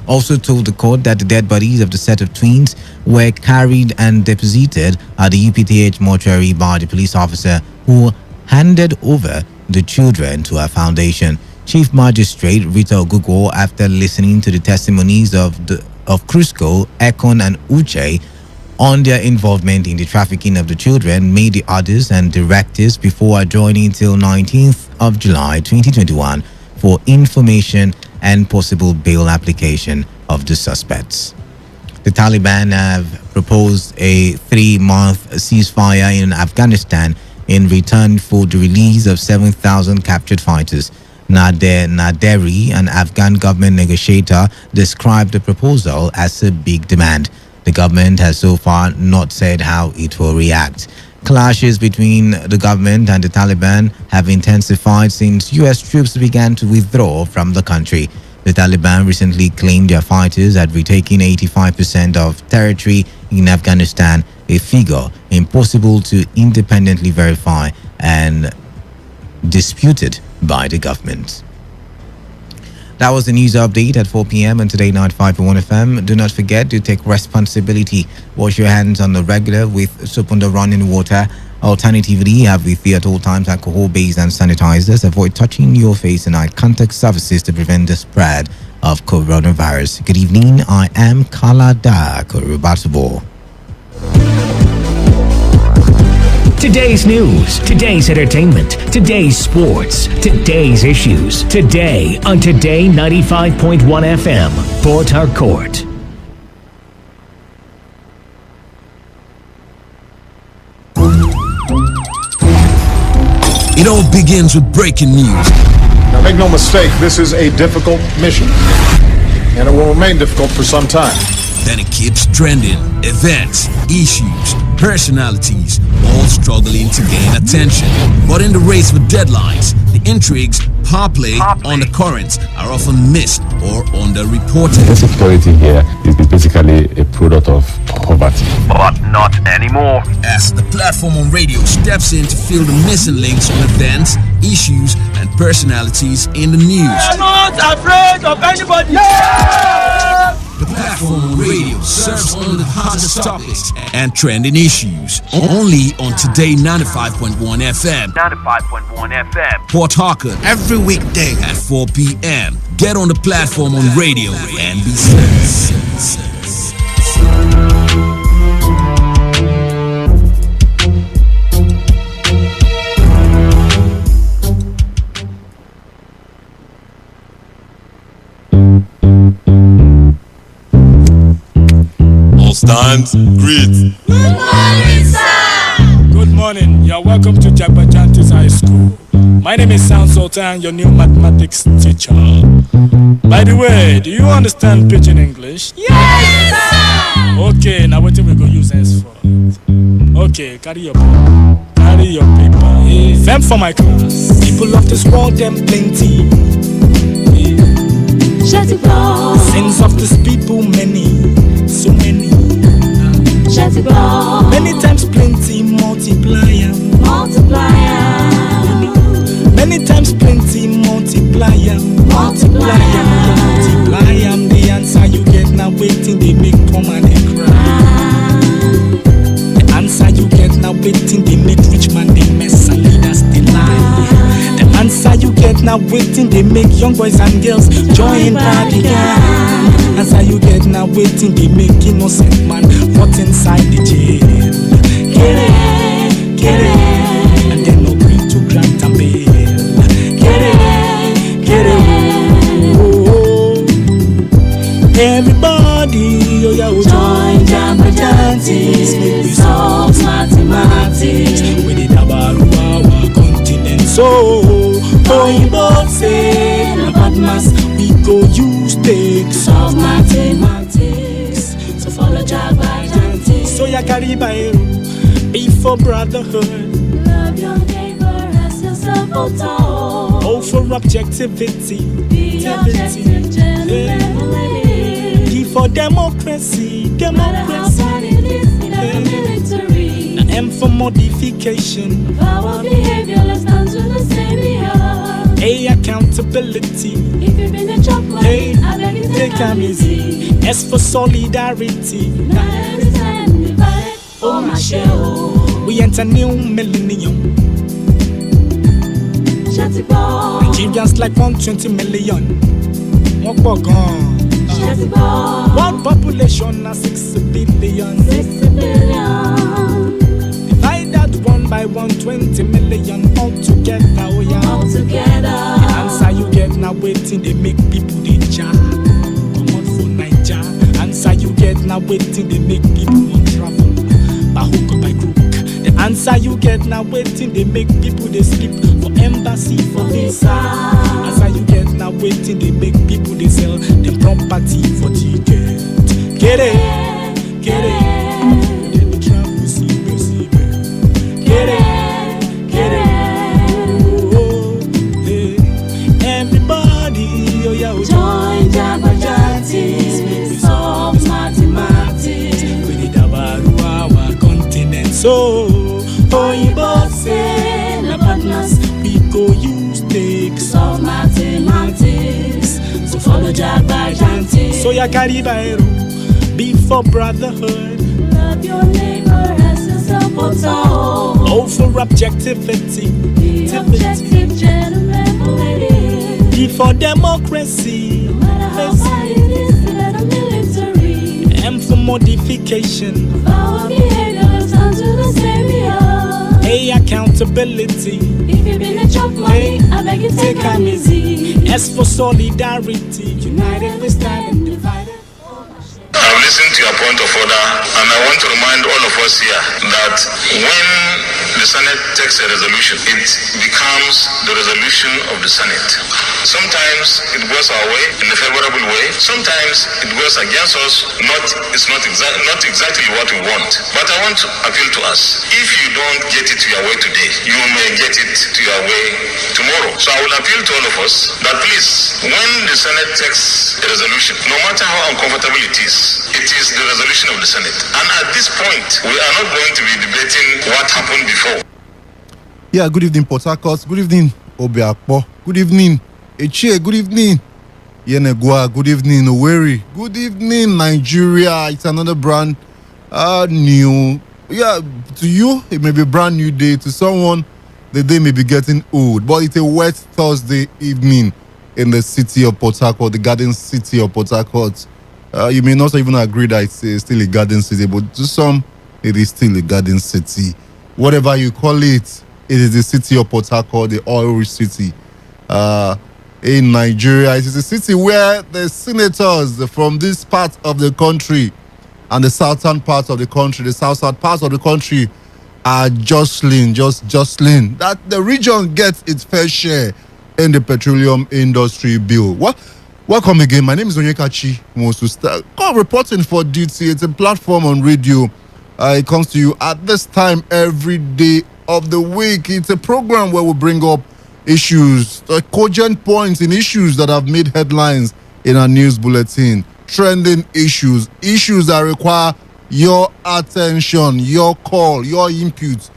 also told the court that the dead bodies of the set of twins were carried and deposited at the UPTH mortuary by the police officer who handed over the children to her foundation. Chief Magistrate Rita Ogugwo, after listening to the testimonies of Crusco, Ekon and Uche on their involvement in the trafficking of the children, made the orders and directives before adjourning till 19th of July 2021 for information and possible bail application of the suspects. The Taliban have proposed a 3-month ceasefire in Afghanistan in return for the release of 7,000 captured fighters. Nader Naderi, an Afghan government negotiator, described the proposal as a big demand. The government has so far not said how it will react. Clashes between the government and the Taliban have intensified since U.S. troops began to withdraw from the country. The Taliban recently claimed their fighters had retaken 85% of territory in Afghanistan, a figure impossible to independently verify and disputed by the government. That was the news update at 4 p.m. on Today95.1 FM. Do not forget to take responsibility. Wash your hands on the regular with soap on the running water. Alternatively, have with you at all times alcohol-based and sanitizers. Avoid touching your face and eye contact surfaces to prevent the spread of coronavirus. Good evening. I am Kalada Korubatubo. Today's news, today's entertainment, today's sports, today's issues. Today on Today 95.1 FM, Port Harcourt. It all begins with breaking news. Now make no mistake, this is a difficult mission, and it will remain difficult for some time. Then it keeps trending. Events, issues, personalities, all struggling to gain attention. But in the race for deadlines, the intrigues, power play, undercurrents are often missed or underreported. Insecurity here is basically a product of poverty. But not anymore. As the platform on radio steps in to fill the missing links on events, issues, and personalities in the news. I'm not afraid of anybody. Yeah! The platform on radio serves only the hottest topics and trending issues. Only on Today 95.1 FM. 95.1 FM. Port Harcourt. Every weekday at 4 p.m. Get on the platform on radio and be set. and greet. Good morning, sir. Good morning. You are welcome to Jagbajantis High School. My name is Sound Sultan, your new mathematics teacher. By the way, do you understand pidgin English? Yes, sir. Okay, now what we go use henceforth? Okay, carry your paper. Fem for my class. People of this world, them plenty. Sins of this people, many, so many. Many times plenty, multiplier. Many times plenty, multiplier. Multiply am the answer you get now waiting they make poor man they cry. The answer you get now waiting they make rich man they mess and leaders they lie. The answer you get now waiting they make young boys and girls join party gang. Answer you get now waiting they make innocent man rot inside the jail. Get it, and then no agree to grant and bail. Get it, oh. Everybody, oh yeah, oh, Join Jagbajantis, make we solve mathematics. We did about our continent, so you both say about maths, we go use take solve mathematics. So follow Jagbajantis. So ya carry by be for brotherhood. Love your neighbor as yourself, oh, for objectivity. Be objective, gentleman, lady. Be for democracy. Democracy. Military. M for modification. Of our behavior, let's stand to the savior. A, accountability. If you've been a chop money, I beg you take them easy. S for solidarity. United we stand, divided, oh my shell. We enter new millennium. Nigerians like 120 million. One population of 6 billion. 6 billion. Divide that 1 by 120 million all together. Oh yeah. All together. The answer you get now waiting they make people they jar. Come on for Niger. Answer you get now waiting they make people want travel. By hook or by crook. The answer you get now waiting they make people they sleep for embassy for visa. Answer you get now waiting they make people they sell them property for ticket. Get it. Then they travel see. Get it. Oh, hey. Everybody, oh yeah, oh, join Jagbajantis, make we solve mathematics. We need about our continent, so you both say about maths, we go use take solve mathematics. So follow Jagbajantis. So ya carry by be for brotherhood. Love your neighbor as yourself, oh, for objectivity. Be objective, gentleman, lady. Be for democracy. No matter how high it is, better military. M for modification. Of our behavior, let's turn to the savior. A, accountability. If you've been a chop money, I beg you take them easy. S for solidarity. United we stand and divided. I've listened to your point of order, and I want to remind all of us here that when the Senate takes a resolution, it becomes the resolution of the Senate. Sometimes it goes our way in a favorable way. Sometimes it goes against us. It's not exactly what we want. But I want to appeal to us. If you don't get it your way today, you may get it to your way tomorrow. So I will appeal to all of us that please, when the Senate takes a resolution, no matter how uncomfortable it is the resolution of the Senate. And at this point, we are not going to be debating what happened before. Yeah, good evening, Port Harcourt. Good evening, Obiakpo. Good evening, Echie. Good evening, Yenegua. Good evening, Owerri. Good evening, Nigeria. It's another brand new. Yeah, to you, it may be a brand new day. To someone, the day may be getting old. But it's a wet Thursday evening in the city of Port Harcourt, the garden city of Port Harcourt. You may not even agree that it's still a garden city, but to some, it is still a garden city. Whatever you call it, it is the city of Port Harcourt, the oil-rich city in Nigeria. It is a city where the senators from this part of the country and the southern parts of the country, the south parts of the country are jostling that the region gets its fair share in the petroleum industry bill. Welcome again. My name is Onyekachi Mosusta. Call reporting for duty. It's a platform on radio. It comes to you at this time every day of the week. It's a program where we bring up issues, cogent points in issues that have made headlines in our news bulletin. Trending issues that require your attention, your call, your input.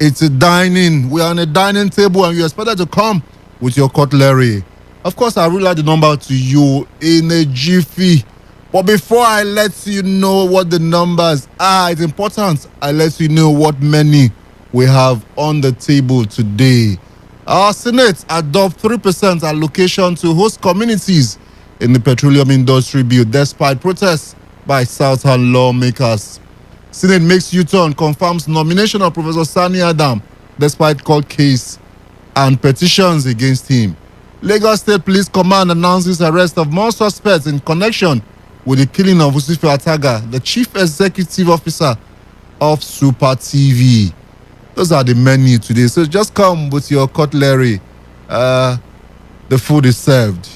It's a dining. We are on a dining table and you're expected to come with your cutlery. Of course, I will add the number to you in a jiffy. But before I let you know what the numbers are, it's important I let you know what menu we have on the table today. Our Senate adopt 3% allocation to host communities in the petroleum industry bill despite protests by Southern lawmakers. Senate makes U-turn, confirms nomination of Professor Sani Adam despite court case and petitions against him. Lagos State Police Command announces arrest of more suspects in connection with the killing of Usife Ataga, the Chief Executive Officer of Super TV. Those are the menu today. So just come with your cutlery. The food is served.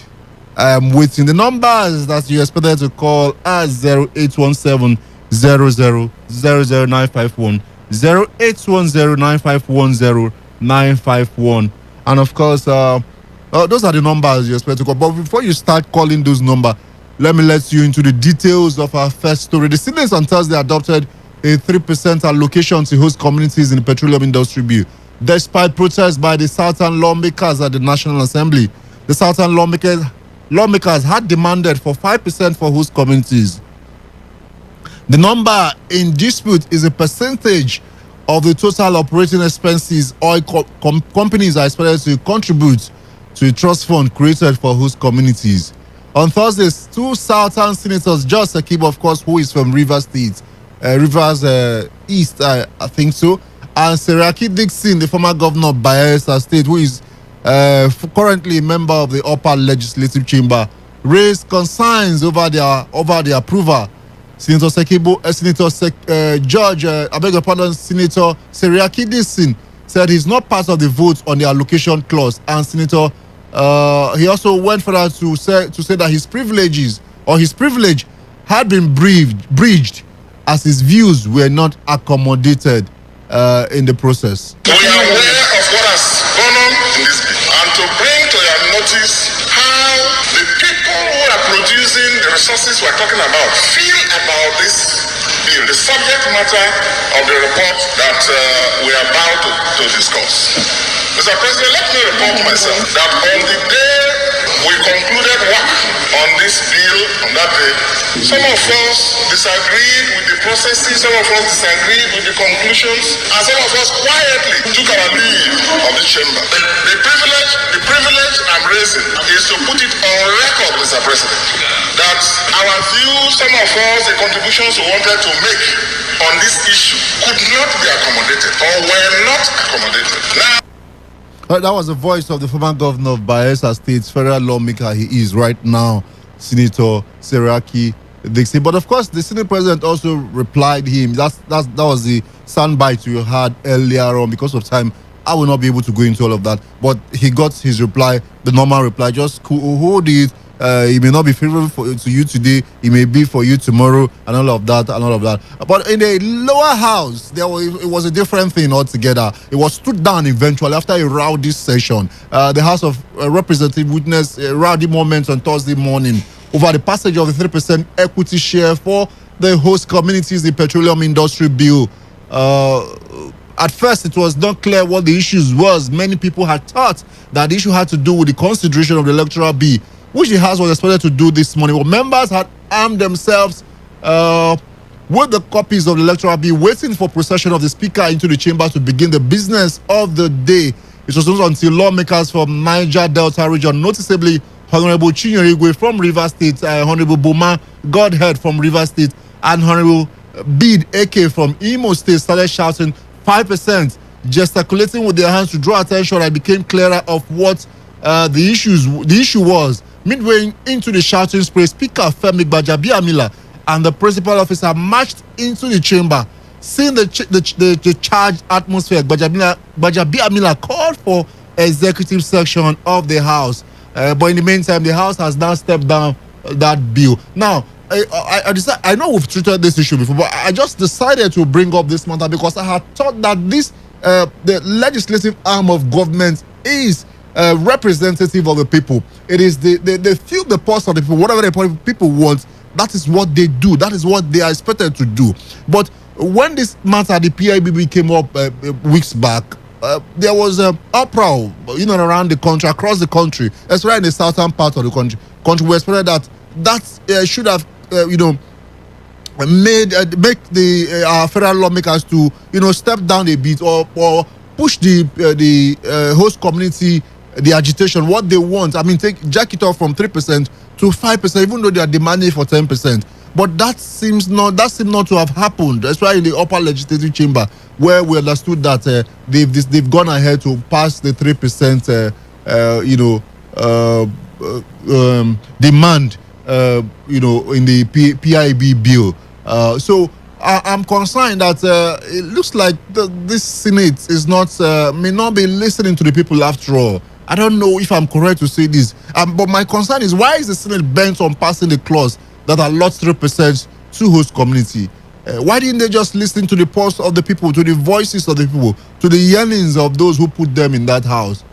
I am waiting. The numbers that you expected to call are 0817 000951, 08109510 and of course, those are the numbers you expect to call. But before you start calling those numbers, let me let you into the details of our first story. The Senate on Thursday adopted a 3% allocation to host communities in the petroleum industry bill, despite protests by the Southern lawmakers at the National Assembly. The Southern lawmakers had demanded for 5% for host communities. The number in dispute is a percentage of the total operating expenses oil companies are expected to contribute to a trust fund created for host communities. On Thursday, two Southern senators, George Sekib, of course, who is from Rivers State, Rivers East, I think so, and Seriaki Dixon, the former governor of Bayelsa State, who is currently a member of the upper legislative chamber, raised concerns over the approval. Senator Sekibo, Senator Seriaki Dixon said he's not part of the vote on the allocation clause, and Senator he also went further to say that his privilege had been breached as his views were not accommodated in the process. We are aware of what has gone on in this bill and to bring to your notice how the people who are producing the resources we're talking about feel about this bill, the subject matter of the report that we are about to discuss. Mr. President, let me report myself that on the day we concluded work on this bill, on that day, some of us disagreed with the processes, some of us disagreed with the conclusions, and some of us quietly took our leave of the chamber. The privilege I'm raising is to put it on record, Mr. President, that our views, some of us, the contributions we wanted to make on this issue could not be accommodated or were not accommodated. Now, that was the voice of the former governor of Bayelsa State, federal lawmaker he is right now, Senator Seriaki Dixon. But of course, the Senate president also replied him. That was the soundbite you had earlier on. Because of time, I will not be able to go into all of that. But he got his reply, the normal reply. Just hold it. It may not be favorable to you today. It may be for you tomorrow, and all of that. But in the lower house, it was a different thing altogether. It was stood down eventually after a rowdy session. The House of Representatives witnessed a rowdy moment on Thursday morning over the passage of the 3% equity share for the host communities in the petroleum industry bill. At first, it was not clear what the issues was. Many people had thought that the issue had to do with the consideration of the electoral bill, which the House was expected to do this morning. Well, members had armed themselves with the copies of the electoral bill, waiting for procession of the Speaker into the chamber to begin the business of the day. It was not until lawmakers from Niger Delta region, noticeably Honorable Chinyere from Rivers State, Honorable Boma Godhead from Rivers State, and Honorable Bid AK from Imo State started shouting 5%, gesticulating with their hands to draw attention. I became clearer of what the issue was. Midway into the shouting spray, Speaker Femi Gbajabiamila and the principal officer marched into the chamber. Seeing the charged atmosphere, Gbajabiamila called for executive section of the House. But in the meantime, the House has now stepped down that bill. Now, I know we've treated this issue before, but I just decided to bring up this matter because I had thought that the legislative arm of government is representative of the people. It is they feel the pulse of the people. Whatever the people want, that is what they do. That is what they are expected to do. But when this matter, the PIBB came up weeks back, there was an uproar, around the country, across the country, especially in the southern part of the country. We expected that should have, make the federal lawmakers to, step down a bit or push the host community, the agitation, what they want. I mean, jack it off from 3% to 5%, even though they are demanding for 10%. But that seems not to have happened, especially in the upper legislative chamber, where we understood that they've gone ahead to pass the 3% demand in the PIB bill. So I'm concerned that it looks like this Senate is may not be listening to the people after all. I don't know if I'm correct to say this, but my concern is, why is the Senate bent on passing the clause that allots 3% to host community? Why didn't they just listen to the pulse of the people, to the voices of the people, to the yearnings of those who put them in that house?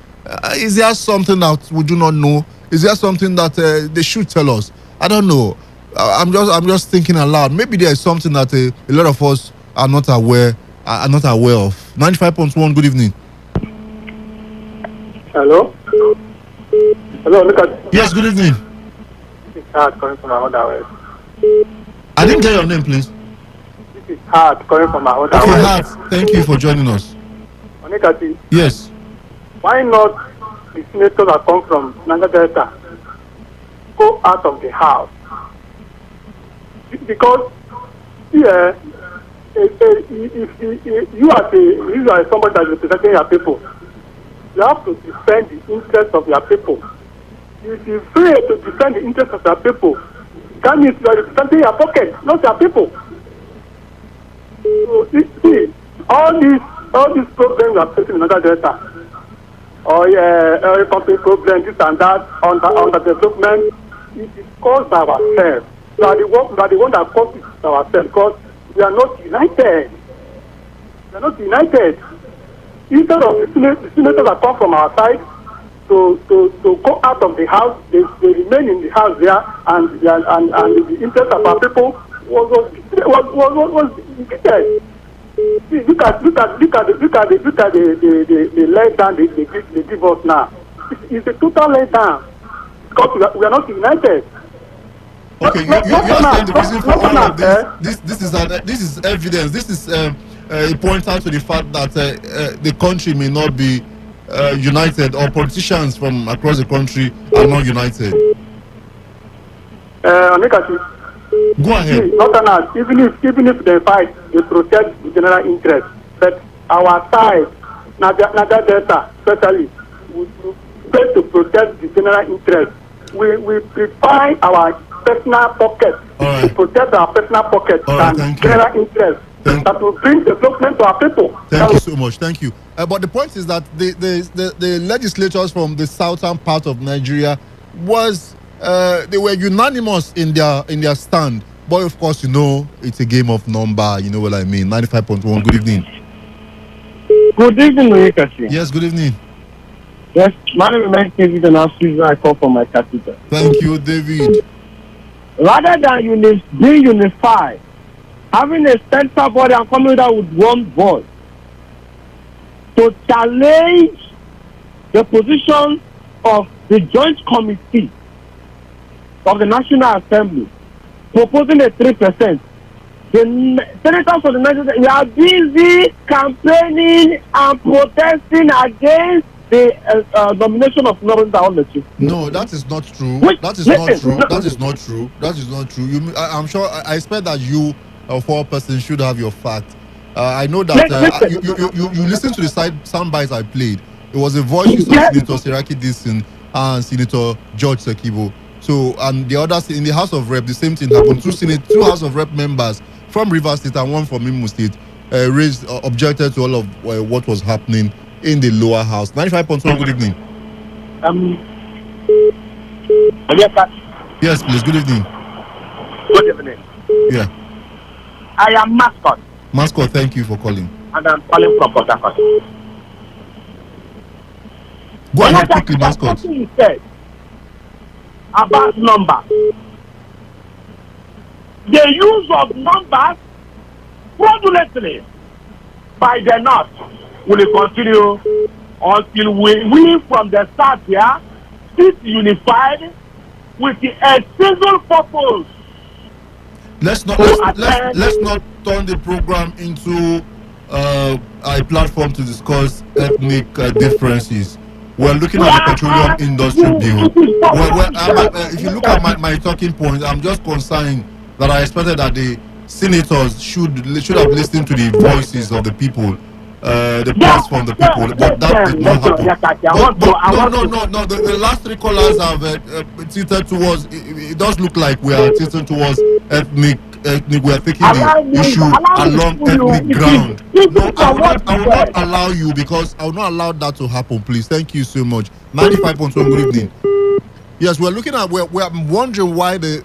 Is there something that we do not know? Is there something that they should tell us? I don't know. I'm just thinking aloud. Maybe there is something that a lot of us are not aware of. 95.1. Good evening. Hello. Hello. Look at. Yes. Good evening. This is Hart calling from my other west. I didn't get your name, please. This is Hart calling from my other west. Okay, Hart. Thank you for joining us. Onikati. Yes. Why not the senators that come from Niger Delta go out of the house? Because if you are somebody that is representing your people, you have to defend the interests of your people. If you fail to defend the interests of your people, that means you are representing your pocket, not your people. So see, all these problems are facing in Niger Delta. Oil company problem, this and that, under development, it is caused by ourselves. We are the one that caused it ourselves, because we are not united. We are not united. Instead of the senators that come from our side to go out of the house, they remain in the house there, and the interest of our people was defeated. See, look at the letdown they give us now. It's a total letdown, because we are not united. Okay, you are saying the reason for all of this. This is evidence. This is a pointer to the fact that the country may not be united, or politicians from across the country are not united. Go ahead. Not even if they fight, they protect the general interest. But our side, Niger Delta especially, we try to protect the general interest. We prepare our personal pocket to protect our personal pocket and general interest. That will bring development to our people. Thank you so much. Thank you. But the point is that the legislators from the southern part of Nigeria they were unanimous in their stand. But of course, it's a game of number. You know what I mean. 95.1. Good evening. Good evening, Oyekashi. Yes. Good evening. Yes, my name is David, and I call from my capital. Thank you, David. Rather than being unified, having a central body and coming out with one voice to challenge the position of the joint committee of the National Assembly proposing a 3%. The senators of the National, we are busy campaigning and protesting against the nomination of Lawrence Aolechi. No, that is not true. That is not true. I'm sure. I expect that you, of all persons, should have your fact. I know that you listen to the sound bites I played. It was the voices of Senator Seraki Dixon and Senator George Sekibo. So, and the others in the House of Rep, the same thing happened. Two House of Rep members from Rivers State and one from Imo State objected to all of what was happening in the lower house. 95.1, good evening. Yes, please, good evening. Good evening. Yeah. I am Mascot. Mascot, thank you for calling. And I'm calling from Port Harcourt. Go ahead quickly, Mascot. Something you said about numbers. The use of numbers fraudulently by the North will continue until we from the start here sit unified with a single purpose. Let's not turn the program into a platform to discuss ethnic differences. We're looking at the petroleum industry bill. If you look at my talking point, I'm just concerned that I expected that the senators should have listened to the voices of the people, the press from the people, but that did not happen. No. The last three callers have tilted towards. It does look like we are tilting towards ethnic. We are taking the issue along ethnic ground. No, I will not allow you, because I will not allow that to happen. Please, thank you so much. 95.1. Good evening. Yes, we're looking at. We're wondering why the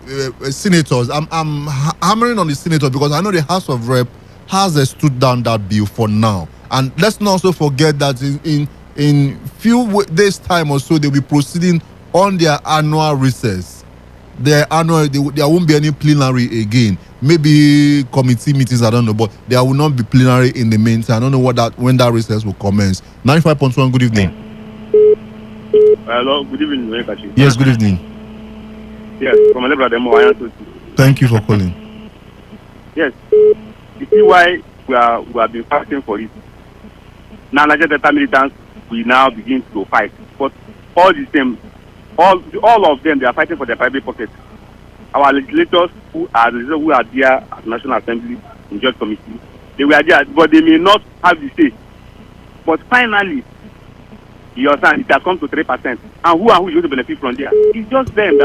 senators. I'm hammering on the senators because I know the House of Rep has stood down that bill for now. And let's not also forget that in few days time or so they'll be proceeding on their annual recess. There won't be any plenary again. Maybe committee meetings, I don't know, but there will not be plenary in the meantime. I don't know when that recess will commence. 95.1. Good evening. Hello, good evening. Yes, good evening. Yes, from Alebra. Thank you for calling. Yes, you see why we have been fighting for it. Now, Niger Delta militants will now begin to fight, but all the same, all of them, they are fighting for their private pockets. Our legislators who are there at National Assembly in Joint Committee, they were there, but they may not have the say. But finally, you understand, it has come to 3%. And who is going to benefit from there? It's just them.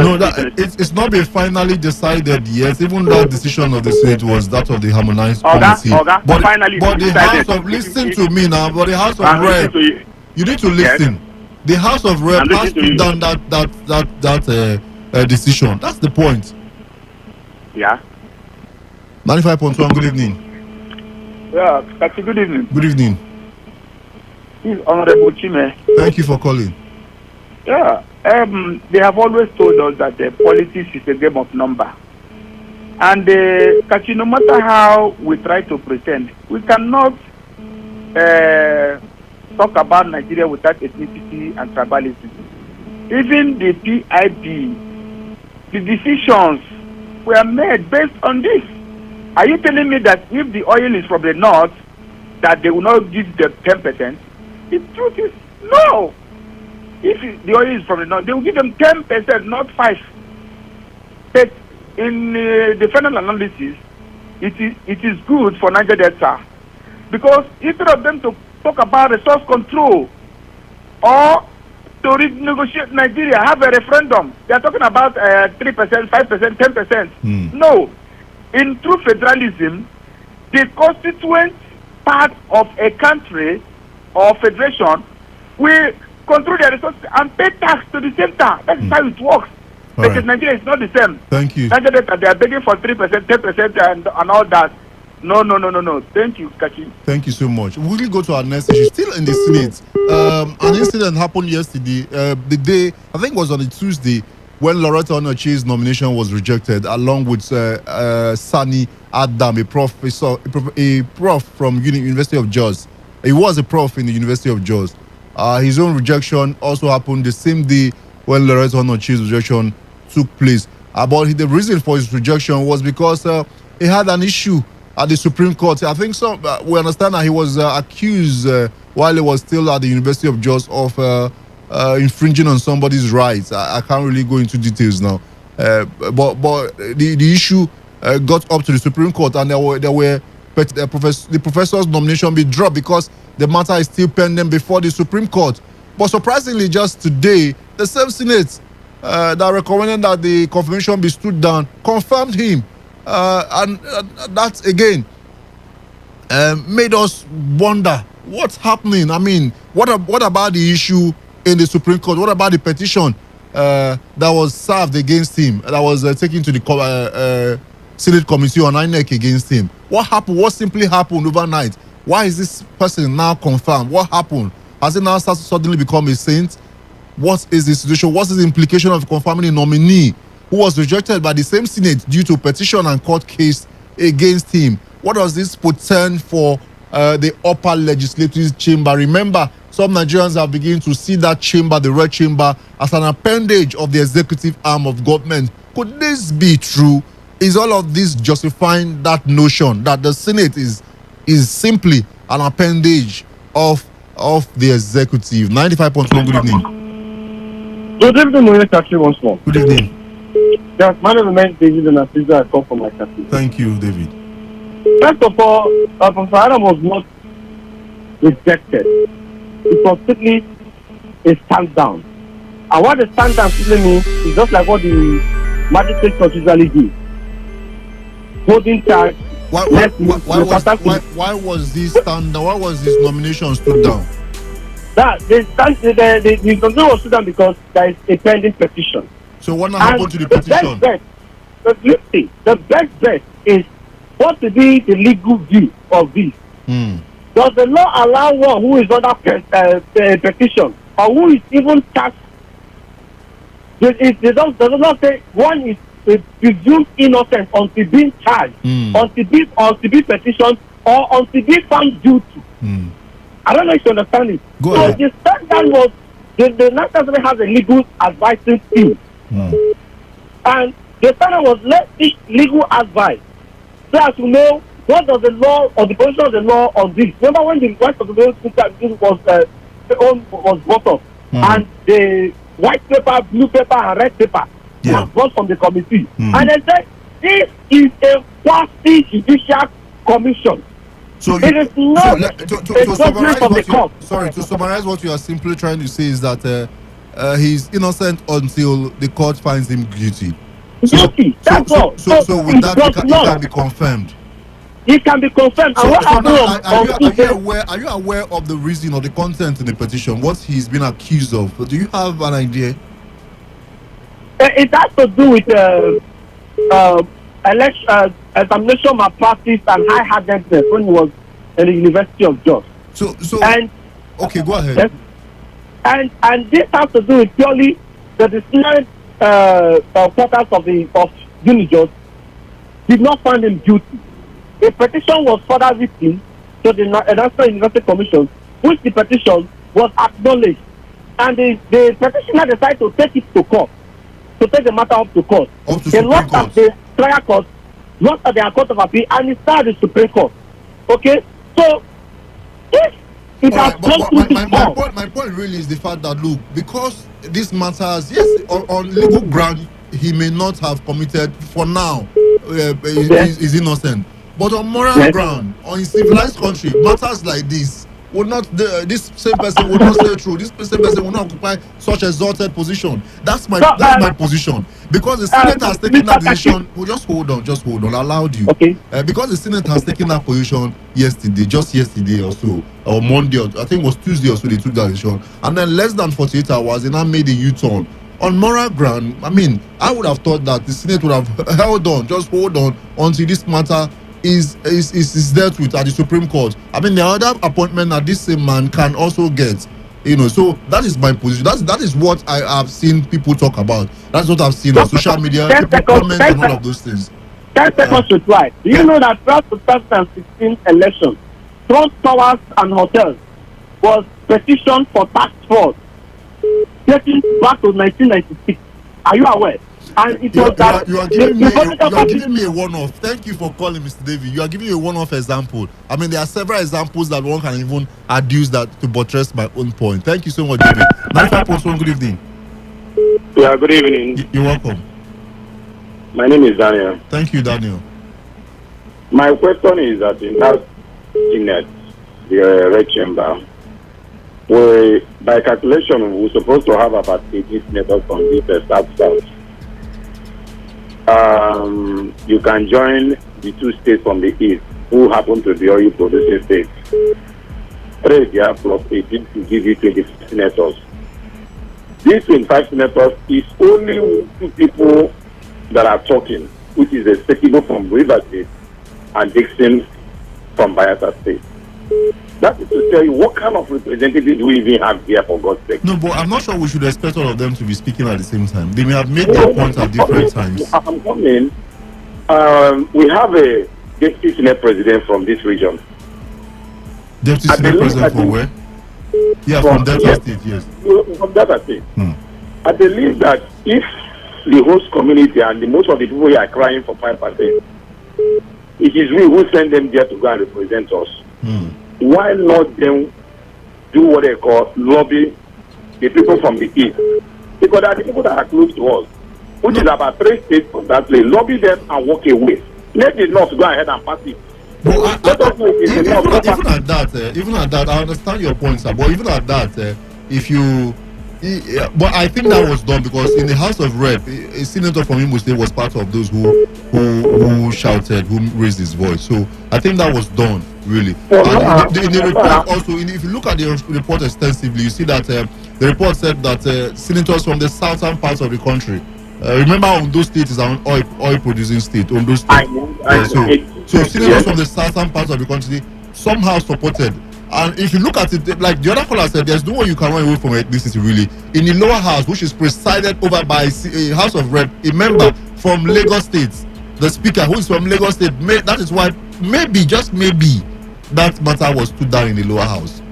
It's not been finally decided yet. Even that decision of the Senate was that of the harmonized policy. But the House of, listen to me now, but the House of Rep, you need to listen. Yes. The House of Rep has to done that decision. That's the point. Yeah. 95.1. Good evening. Yeah, good evening. Good evening. This is Honorable Chime. Thank you for calling. Yeah. They have always told us that politics is a game of number. And no matter how we try to pretend, we cannot talk about Nigeria without ethnicity and tribalism. Even the PIB, the decisions were made based on this. Are you telling me that if the oil is from the north, that they will not give them 10%? The truth is no. If the oil is from the north, they will give them 10%, not 5%. But in the final analysis, it is good for Niger Delta, because instead of them to talk about resource control or to renegotiate Nigeria, have a referendum, they are talking about 3%, 5%, 10%. No. In true federalism, the constituent part of a country or federation will control their resources and pay tax to the center. That is how it works. Because right. Nigeria is not the same. Thank you. Nigeria, they are begging for 3%, 10% and all that. No. Thank you, Kachi. Thank you so much. We'll go to our next issue. Still in the Senate. An incident happened yesterday. The day, I think it was on a Tuesday, when Loretta Onoche's nomination was rejected, along with Sani Adam, a prof from University of Jos. He was a prof in the University of Jos. His own rejection also happened the same day when Loretta Onoche's rejection took place. But the reason for his rejection was because he had an issue at the Supreme Court. I think we understand that he was accused while he was still at the University of Jos of infringing on somebody's rights. I can't really go into details now. But the issue got up to the Supreme Court, and the professor's nomination be dropped because the matter is still pending before the Supreme Court. But surprisingly, just today, the same Senate that recommended that the confirmation be stood down confirmed him. And that again made us wonder what's happening. I mean, what about the issue in the Supreme Court? What about the petition that was served against him, that was taken to the Senate Committee on INEC against him? What happened? What simply happened overnight? Why is this person now confirmed? What happened? Has he now suddenly become a saint? What is the situation? What is the implication of confirming a nominee who was rejected by the same Senate due to petition and court case against him? What does this portend for the upper legislative chamber? Remember, some Nigerians have begun to see that chamber, the red chamber, as an appendage of the executive arm of government. Could this be true? Is all of this justifying that notion that the Senate is simply an appendage of the executive? 95.1, good evening. Good evening, Moye once more. Good evening. Yes, my name is David and I come from my country. Thank you, David. First of all, Professor Adam was not rejected. It was simply a stand down. And what the stand down simply means is just like what the magistrate court usually do. Holding charge. Why was this stand down? Why was this nomination stood down? The nomination was stood down because there is a pending petition. So what now happened to the petition? The best bet is what to be the legal view of this. Does the law allow one who is under petition or who is even taxed? Does the law say one is presumed innocent until being charged, until being petitioned, or until being found guilty? I don't know if you understand it. Go so ahead. the standard was the National has a legal advising team. And the standard was let seek legal advice so as to know what does the law or the position of the law on this. Remember when the right of the was brought up and the white paper, blue paper, and red paper was brought from the committee, and they said this is a quasi judicial commission. So it is not to summarize what you are simply trying to say is that he's innocent until the court finds him guilty. Guilty. That's all. So with that, it can be confirmed. It can be confirmed. So now, are you aware of the reason or the content in the petition? What he's been accused of? Do you have an idea? It has to do with examination malpractice and high-handedness when he was in the University of Jos. Okay, go ahead. Yes, and this has to do with purely the disciplinary quarters of Unijos did not find him guilty. A petition was further written to the National University Commission, which the petition was acknowledged, and the petitioner decided to take it to court, to take the matter up to court. They lost at the trial court, lost at the Court of Appeal, and it started the Supreme Court. Okay, so if it has gone through this court. My point really is the fact that look, because this matters, yes, on legal ground he may not have committed for now. Is innocent. But on moral ground, on a civilized country, matters like this would not. This same person would not stay true. This same person will not occupy such exalted position. That's my position. Because the Senate has taken that decision. Well, just hold on. I allowed you. Okay. Because the Senate has taken that position just yesterday or so, or Monday, I think it was Tuesday or so, they took that decision, and then less than 48 hours, they now made a U-turn. On moral ground, I mean, I would have thought that the Senate would have held on, just hold on until this matter is dealt with at the Supreme Court. I mean, the other appointment that this same man can also get, so that is my position. That is what I have seen people talk about. That's what I've seen on social media, people comment and all of those things. 10 seconds reply. Do you know that throughout the 2016 election, Trump Towers and Hotels was petitioned for tax fraud dating back to 1996? Are you aware? And it was that you are giving me a one-off. Thank you for calling, Mr. David. You are giving me a one-off example. I mean, there are several examples that one can even adduce that to buttress my own point. Thank you so much, David. 95.1, good evening. Yeah, good evening. You're welcome. My name is Daniel. Thank you, Daniel. My question is that in that Senate, the red chamber, by calculation, we're supposed to have about 18 senators from this South. You can join the 2 states from the East who happen to be oil producing states. 3 there plus 18 to give you 25 senators. These 25 senators is only 2 people that are talking, which is a Sekibo from River State and Dixon from Bayelsa State. That is to tell you what kind of representatives do we even have here, for God's sake. No, but I'm not sure we should expect all of them to be speaking at the same time. They may have made their points at different times. I'm coming. We have a deputy senate president from this region. Deputy senate president from where? Yeah, from Delta State, yes. From Delta State. I believe that if the host community and most of the people here are crying for 5%, it is we who send them there to go and represent us. Why not them do what they call lobby the people from the East? Because they are the people that are close to us, which is about 3 states from that place. Lobby them and walk away. Let the North go ahead and pass it. Even at that, I understand your point, sir. But even at that, but I think that was done because in the House of Rep, a senator from Imo State was part of those who shouted, who raised his voice. So I think that was done, really. And in the report also, if you look at the report extensively, you see that the report said that senators from the southern parts of the country, remember Ondo State is an oil producing state, Ondo State. So senators from the southern parts of the country somehow supported. And if you look at it, like the other caller said, there's no way you can run away from ethnicity, really. In the lower house, which is presided over by a House of Rep, a member from Lagos State, the speaker who is from Lagos State, that is why maybe, just maybe, that matter was stood down in the lower house.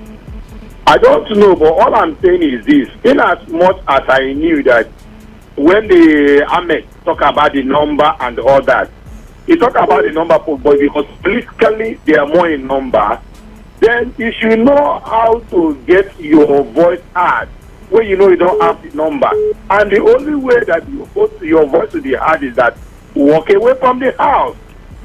I don't know, but all I'm saying is this. In as much as I knew that when the Ahmed talk about the number and all that, he talk about the number for boy because politically they are more in number. Then you should know how to get your voice heard when you know you don't have the number. And the only way that your voice will be heard is that walk away from the house.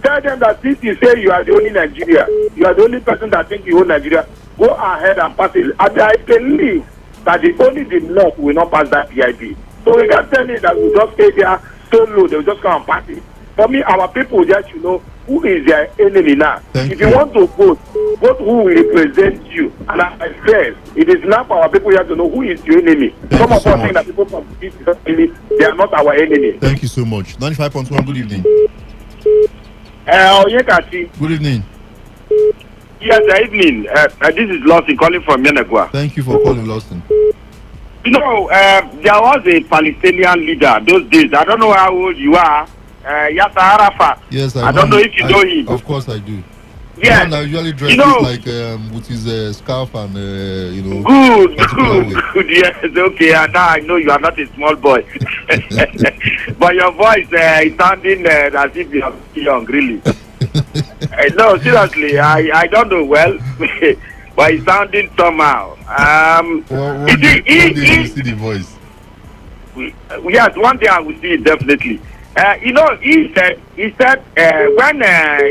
Tell them that since you say you are the only Nigeria, you are the only person that thinks you own Nigeria, go ahead and pass it. And I believe that only the North will not pass that PIB. So we can tell me that we just stay there so low, they will just come and pass it. For me, our people just should know who is their enemy now. If you want to vote who will represent you. And as I said, it is now for our people here to know who is your enemy. Some of us think that people from the East they are not our enemy. Thank you so much. 95.1, good evening. Good evening. Yes, good evening. This is Lawson calling from Yenagua. Thank you for calling, Lawson. You know, there was a Palestinian leader those days. I don't know how old you are. Yasser Arafat. Yes, I don't know if you know him. Of course I do. Yeah. I usually dress like with his scarf and Good. Yes, okay. And now I know you are not a small boy, but your voice is sounding as if you are young, really. No, seriously, I don't know well, but it's sounding somehow. When did you see the voice? Yes, one day I will see it definitely. He said when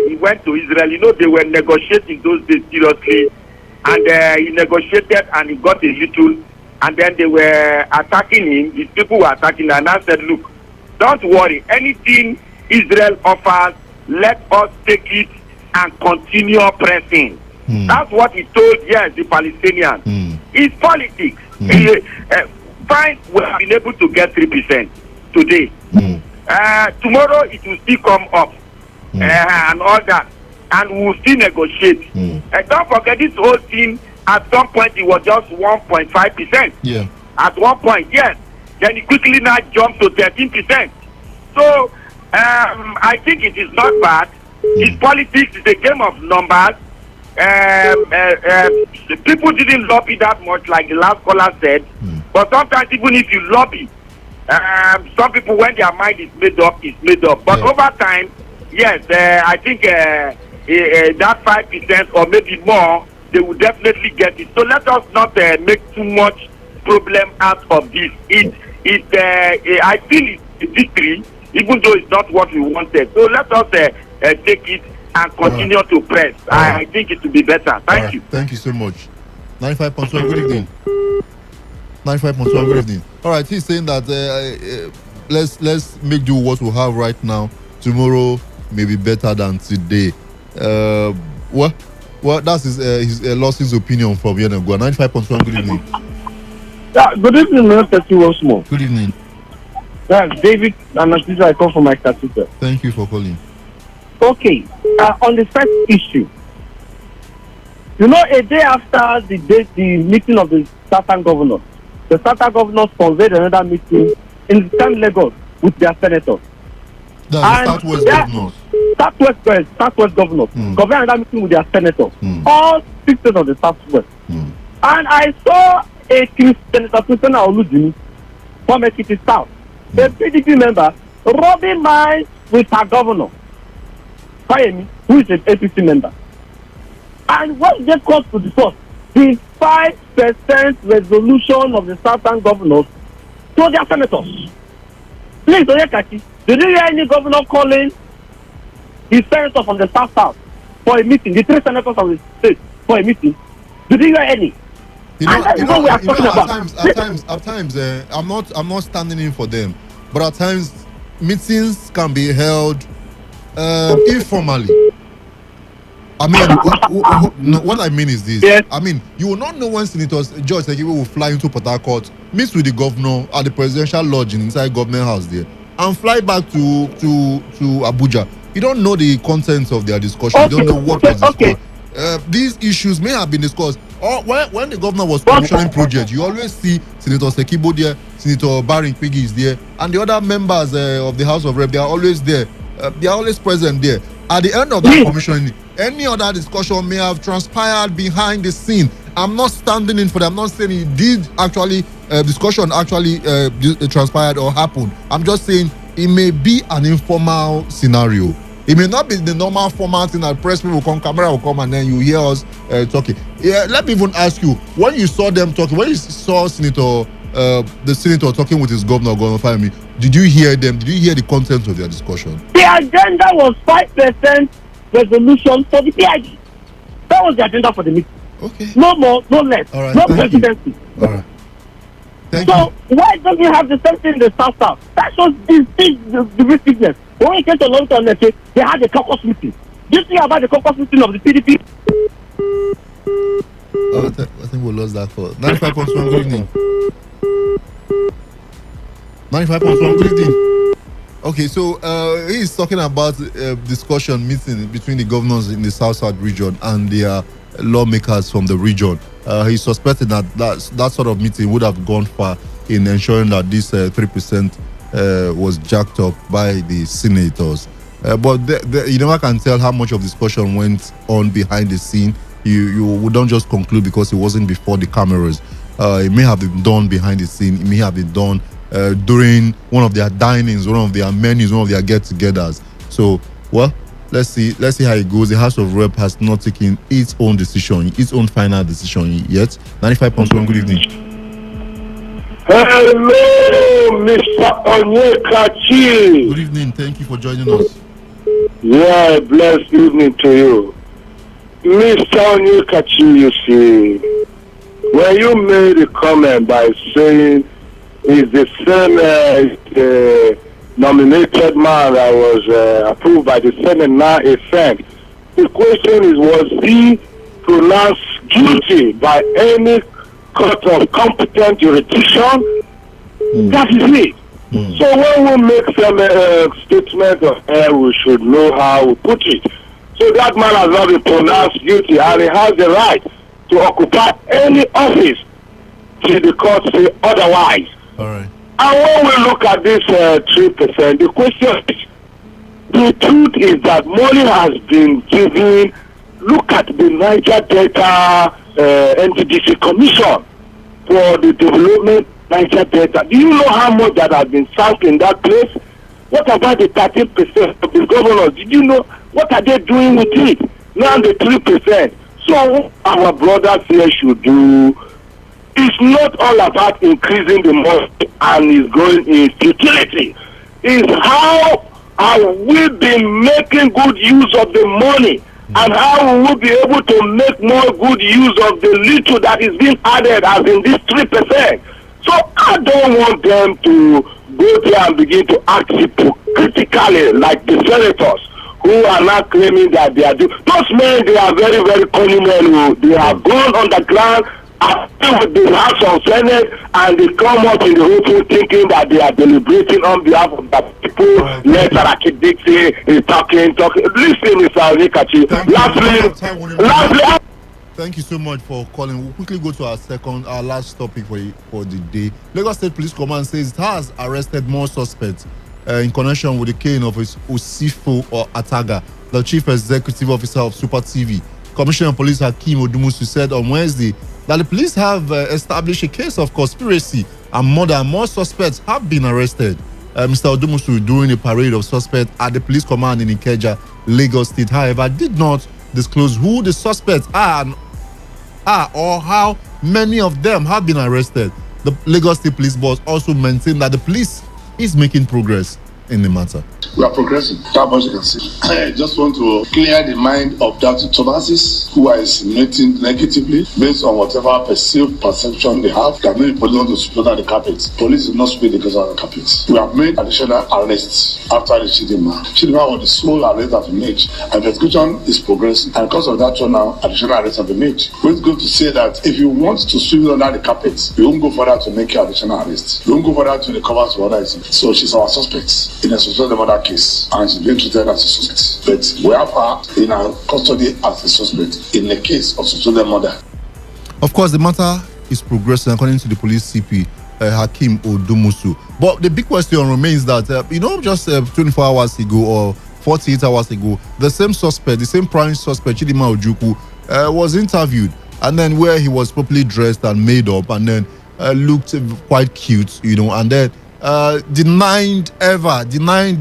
he went to Israel, they were negotiating those days seriously, and he negotiated and he got a little, and then they were attacking him. His people were attacking him, and I said, look, don't worry, anything Israel offers, let us take it and continue pressing. That's what he told, the Palestinians. It's politics. Fine, we have been able to get 3% today. Tomorrow it will still come up and all that, and we will still negotiate. Don't forget, this whole thing at some point it was just 1.5%. Yeah. At one point, yes. Then it quickly now jumped to 13%. So I think it is not bad. It's politics. It's a game of numbers. People didn't lobby that much, like the last caller said. But sometimes even if you lobby, some people, when their mind is made up, it's made up. But over time, yes, I think that 5% or maybe more, they will definitely get it. So let us not make too much problem out of this. I feel it's a victory, even though it's not what we wanted. So let us take it and continue to press. I think it will be better. Thank you. Thank you so much. 95.1, good evening. 95.1, good evening. All right, he's saying that let's make do what we have right now. Tomorrow may be better than today. Well, that's his lost his opinion from Yenegua. 95.1, good evening. Yeah, good evening, Mr. Once more. Good evening. Yeah, David and Asisa, I come from my Kasita. Thank you for calling. Okay, on the first issue, you know, a day after the meeting of the Southern governors, the Southern governors convened another meeting in the same Lagos with their senators. That's Southwest governors. Southwest governors convened another meeting with their senators. All 6 states of the Southwest. And I saw a Senator Christian Oludini from Ekiti South, a PDP member, rubbing minds with her governor, Fayemi, who is an APC member. And what they called to discuss the 5% resolution of the Southern governors to their senators. Please, Oyekachi, did you hear any governor calling his senator from the South for a meeting, the 3 senators of the state for a meeting? Did you hear any? At times, I'm not standing in for them, but at times meetings can be held informally. I mean, what I mean is this. Yes. I mean, you will not know when Senators George Sekiwe will fly into Port Harcourt, meet with the governor at the presidential lodge inside Government House there, and fly back to Abuja. You don't know the contents of their discussion. Okay. You don't know what was discussed. Okay. These issues may have been discussed. Or when the governor was commissioning projects, you always see Senator Sekibo there, Senator Barring Piggy is there, and the other members of the House of Rep, they are always there. They are always present there. At the end of that commissioning, any other discussion may have transpired behind the scene. I'm not standing in for that. I'm not saying it did actually, discussion actually transpired or happened. I'm just saying it may be an informal scenario. It may not be the normal format in that press people will come, camera will come, and then you hear us talking. Yeah, let me even ask you, when you saw them talking, when you saw the senator talking with his governor Fayemi, did you hear them? Did you hear the content of their discussion? The agenda was 5% resolution for the PIG. That was the agenda for the meeting. Okay. No more, no less. All right, no presidency. All right. Thank you. Why don't you have the same thing in the South? That shows the divisiveness. When it came to long-term, they had a caucus meeting. Do you think about the caucus meeting of the PDP? I think we lost that call. 95.1, good evening. 95.1, good evening. Okay, so he's talking about discussion meeting between the governors in the South region and their lawmakers from the region. He's suspecting that sort of meeting would have gone far in ensuring that this 3% was jacked up by the senators. But you never can tell how much of discussion went on behind the scene. You don't just conclude because it wasn't before the cameras. It may have been done behind the scene. It may have been done during one of their dinings, one of their menus, one of their get-togethers. So, well, let's see how it goes. The House of Rep has not taken its own decision, its own final decision yet. 95.1, good evening. Hello, Mr. Onyekachi. Good evening. Thank you for joining us. Yeah, blessed evening to you. Mr. Onyekachi, you see, when you made a comment by saying is the same nominated man that was approved by the Senate now a friend, the question is, was he pronounced guilty by any court of competent jurisdiction? That is it. So when we make some statement of we should know how we put it. So that man has not been pronounced guilty, and he has the right to occupy any office till the court say otherwise. All right. And when we look at this 3%, the question is, the truth is that money has been given. Look at the Niger Delta NDDC Commission for the development Niger Delta. Do you know how much that has been sunk in that place? What about the 13% of the governors? Did you know what are they doing with it? Now the 3%. So our brothers here should do. It's not all about increasing the money and it's going in futility. It's how have we been making good use of the money And how will we be able to make more good use of the little that is being added as in this 3%? So I don't want them to go there and begin to act hypocritically like the senators who are now claiming that they are doing. Those men, they are very, very cunning men. They have gone underground with the House of Senate, and they come up in the open thinking that they are deliberating on behalf of the people. Let Saraki Dixie is talking. Listen, Mr. Onikachi. Lastly, thank you so much for calling. We'll quickly go to our last topic for the day. Lagos State Police Command says it has arrested more suspects in connection with the killing of Osifo or Ataga, the chief executive officer of Super TV. Commissioner of Police Hakeem Odumusu said on Wednesday that the police have established a case of conspiracy and more suspects have been arrested. Mr. Odumusu, during a parade of suspects at the police command in Ikeja, Lagos State, however, did not disclose who the suspects are or how many of them have been arrested. The Lagos State Police boss also maintained that the police is making progress in the matter. We are progressing. That much you can see. I just want to clear the mind of Dr. Thomasis, who are insinuating negatively based on whatever perception they have. That many police want to spread out the carpet. Police did not spread the carpet. We have made additional arrests after the Chidima. Chidima was the sole arrest that we made. And the investigation is progressing. And because of that, now additional arrests have been made. We're going to say that if you want to sweep under the carpet, you won't go further to make your additional arrests. You won't go further to recover some other items. So she's our suspect in a suspected murder case, and she's being treated as a suspect. But we have her in our custody as a suspect in the case of suspected murder. Of course, the matter is progressing according to the police CP, Hakeem Odumusu. But the big question remains that, just 24 hours ago or 48 hours ago, the same prime suspect, Chidima Ojukwu, was interviewed, and then where he was properly dressed and made up, and then looked quite cute, and then denied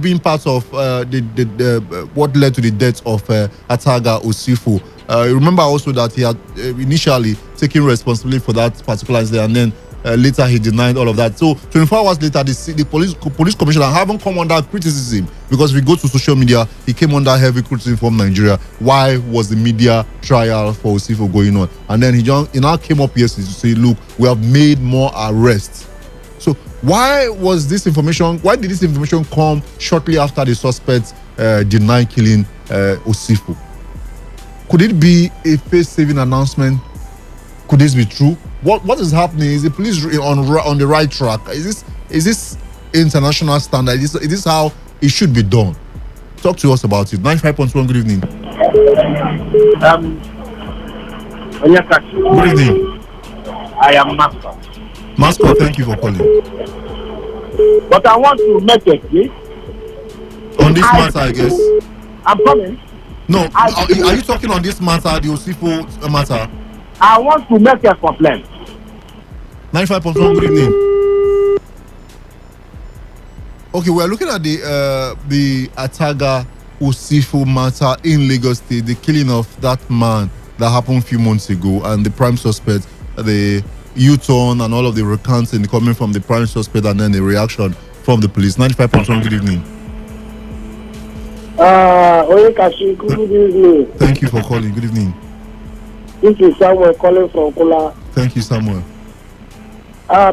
being part of what led to the death of Ataga Osifo. Remember also that he had initially taken responsibility for that particular incident, and then later he denied all of that. So 24 hours later, the police commissioner haven't come under criticism, because if we go to social media, he came under heavy criticism from Nigeria. Why was the media trial for Osifo going on? And then he now came up yesterday to say, look, we have made more arrests. So why did this information come shortly after the suspects denied killing Osifo? Could it be a face-saving announcement? Could this be true? What is happening? Is the police on the right track? Is this international standard? Is this how it should be done? Talk to us about it. 95.1, good evening. Good evening. I am Master. Mascot, thank you for calling. But I want to make a case. On this matter, I guess. I'm coming. No, are you talking on this matter, the Osifo matter? I want to make a complaint. 95.1, good evening. Okay, we're looking at the Ataga Osifo matter in Lagos State, the killing of that man that happened a few months ago, and the prime suspect, the U-turn and all of the recounting coming from the prime suspect, and then the reaction from the police. 95.1, good evening. Oyekashi, good evening. Thank you for calling. Good evening. This is Samuel calling from Kula. Thank you, Samuel.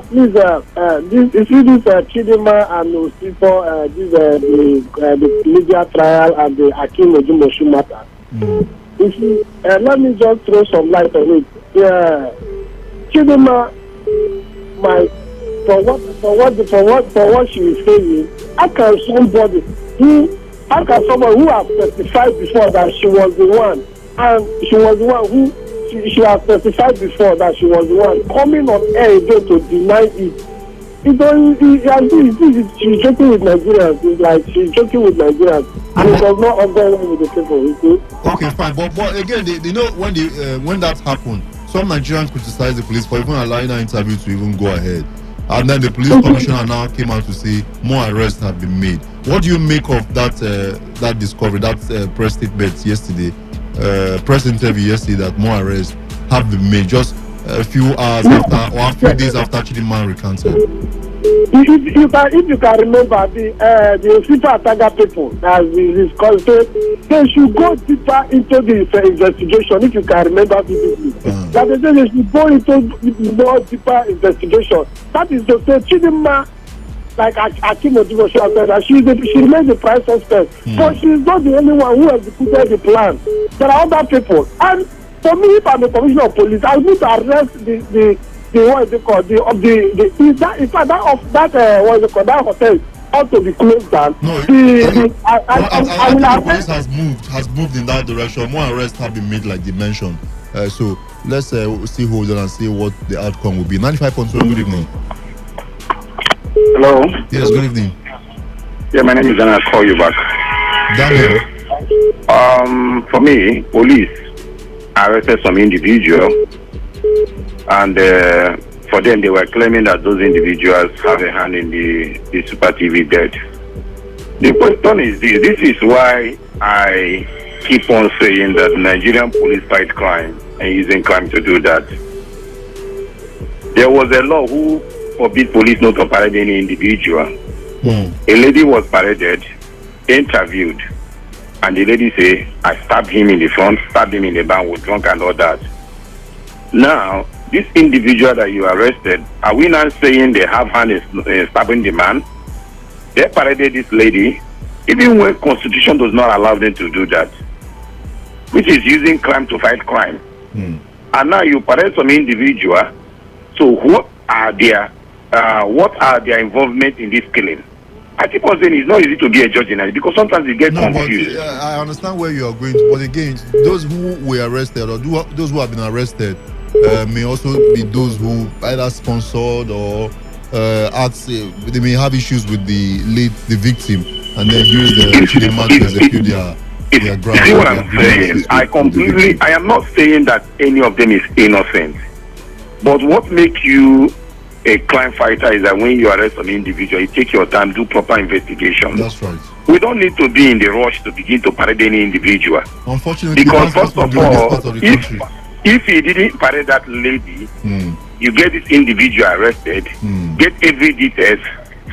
Please, this Chidima and Osifo, the media trial and the Hakeem Odumusu matter. Let me just throw some light on it. Chidima, for what she is saying, how can somebody who has testified before that she was the one, and she was the one who she has testified before that she was the one, coming on air again to deny it? She's joking with Nigerians. It's like she's joking with Nigerians, and it does not go with the people. Okay, fine, but again, when that happened, some Nigerians criticized the police for even allowing that interview to even go ahead. And then the police commissioner now came out to say more arrests have been made. What do you make of that discovery, that press statement yesterday, press interview yesterday, that more arrests have been made just a few hours after, or a few days after Chidima recanted? if you can remember the FIFA Ataga people, as it is called, they should go deeper into the investigation. If you can remember vividly, that they should go into more deeper investigation. That is to say, Chidinma, like Akim Odibo said, that she remains the prime suspect, but she is not the only one who executed the plan. There are other people, and for me, if I'm a commissioner of police, I would arrest the what is it called? That hotel ought to be closed down. No, I will the police has moved in that direction. More arrests have been made, like they mentioned. So let's see hold on and see what the outcome will be. 95.1. Good evening. Hello. Yes, good evening. Yeah, my name is Daniel. I'll call you back. Daniel. For me, police arrested some individual, and for them they were claiming that those individuals have a hand in the Super TV death. The question is this: this is why I keep on saying that Nigerian police fight crime and using crime to do that. There was a law who forbid police not to parade any individual. A lady was paraded, interviewed, and the lady say, I stabbed him in the front, stabbed him in the back, was drunk and all that. Now, this individual that you arrested, are we not saying they have hand in stabbing the man? They paraded this lady, even when Constitution does not allow them to do that, which is using crime to fight crime. And now you parade some individual, so what are their involvement in this killing? I keep on saying it's not easy to be a judge in it because sometimes you get confused. But, I understand where you are going, but again, those who were arrested or those who have been arrested may also be those who either sponsored or they may have issues with the victim and then use the Chidinma to execute their ground. See what I'm saying? I am not saying that any of them is innocent, but what makes you a crime fighter is that when you arrest an individual, you take your time, do proper investigation. That's right. We don't need to be in the rush to begin to parade any individual. Unfortunately, because first of all, if he didn't parade that lady, you get this individual arrested, get every details,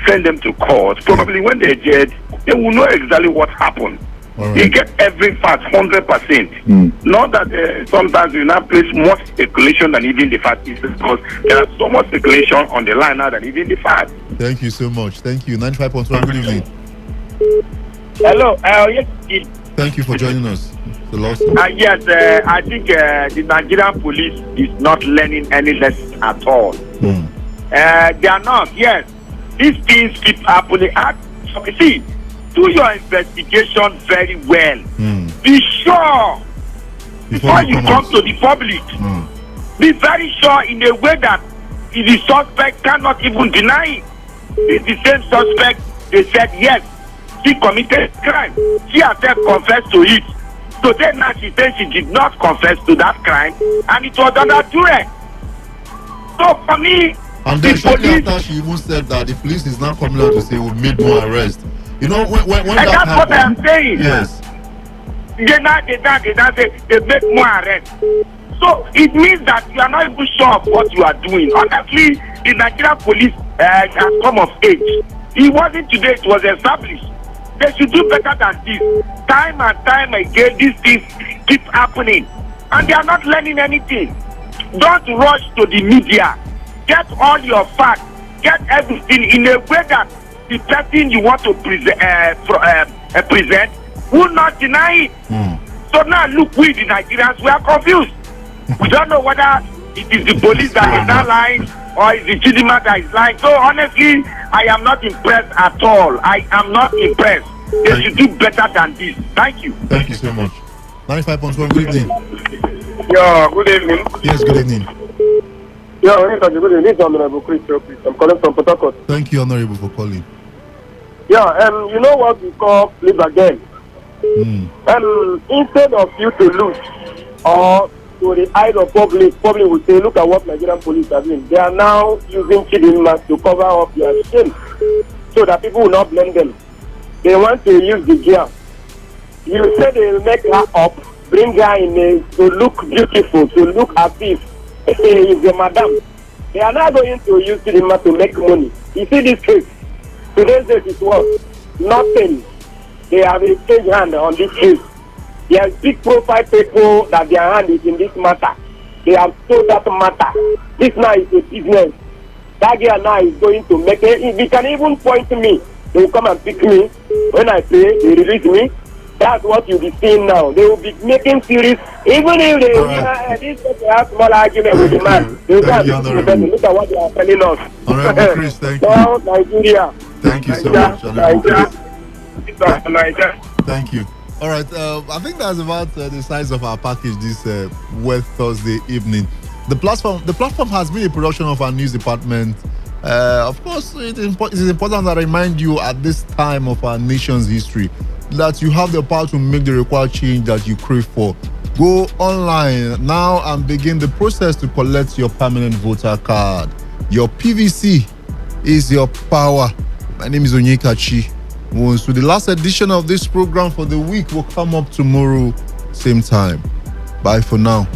send them to court. Probably when they're dead, they will know exactly what happened. Right. You get every fact 100%. Not that sometimes you now place more speculation than even the fact is, because there is so much speculation on the line now than even the fact. Thank you so much. Thank you. 95.1. Good evening. Hello. Yes. Thank you for joining us. Yes, I think the Nigerian police is not learning any lesson at all. They are not. Yes, these things keep happening. See, do your investigation very well. Be sure before you come to the public. Be very sure in a way that the suspect cannot even deny it. It's the same suspect. They said yes, she committed crime. She herself confessed to it. Today now she says she did not confess to that crime, and it was under duress. So for me, and then shortly after she even said that the police is now coming out to say we've made more arrests. You know, when and that that's happened, what I'm saying. Yes. They make more arrests. So it means that you are not even sure of what you are doing. Honestly, the Nigerian police has come of age. It wasn't today, it was established. They should do better than this. Time and time again, these things keep happening. And they are not learning anything. Don't rush to the media. Get all your facts. Get everything in a way that the person you want to present will not deny it. So now look, we the Nigerians, we are confused. We don't know whether it is the police that is not lying or is the Chidinma that is lying. So honestly, I am not impressed at all. I am not impressed. They should do better than this. Thank you. Thank you so much. 95.1, good evening. Yeah, good evening. Yes, good evening. Yeah, good evening. This is Honorable Chris. I'm calling from Port Harcourt. Thank you, Honorable, for calling. Yeah, you know what we call live again? Instead of you to lose or to the eye of public will say, look at what Nigerian police are doing. They are now using Chidinma to cover up their shame so that people will not blame them. They want to use the gear. You say they will make her up, bring her in to look beautiful, to look as if is a madam. They are not going to use Chidinma to make money. You see this case. Today's date is what? Nothing. They have a change hand on this case. There are big profile people that their hand is in this matter. They have sold that matter. This now is a business. That girl now is going to make it. If he can even point to me, they will come and pick me. When I pay, they release me. That's what you'll be seeing now. They will be making series. Even if they this person has small argument with the man, they will come and pick the person. Look at what they are telling us. Honorable Chris, thank you. So, Nigeria. Thank you so much, Honorable Chris. Nigeria. Thank you. All right, I think that's about the size of our package this Wet Thursday evening. The platform has been a production of our news department. Of course, it is important that I remind you at this time of our nation's history that you have the power to make the required change that you crave for. Go online now and begin the process to collect your permanent voter card. Your PVC is your power. My name is Onyekachi. So the last edition of this program for the week will come up tomorrow, same time. Bye for now.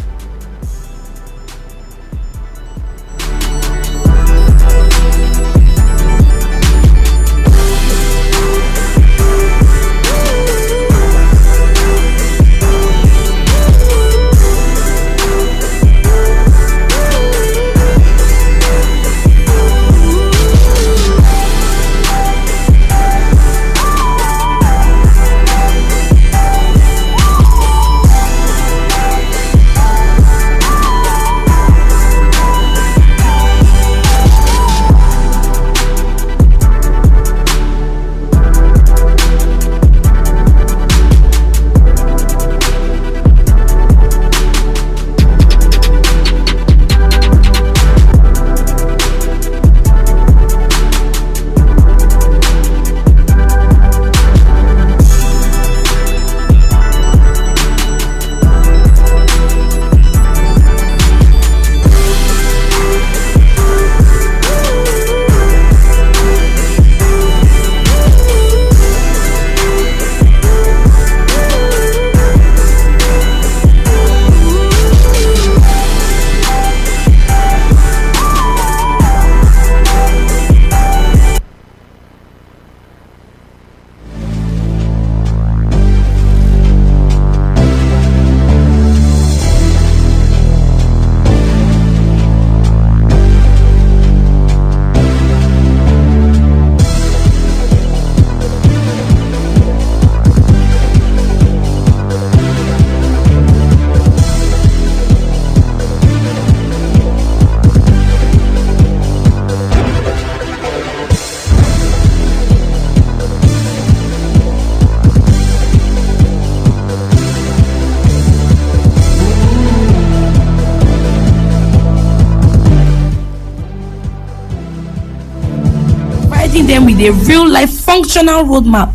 Them with a real life functional roadmap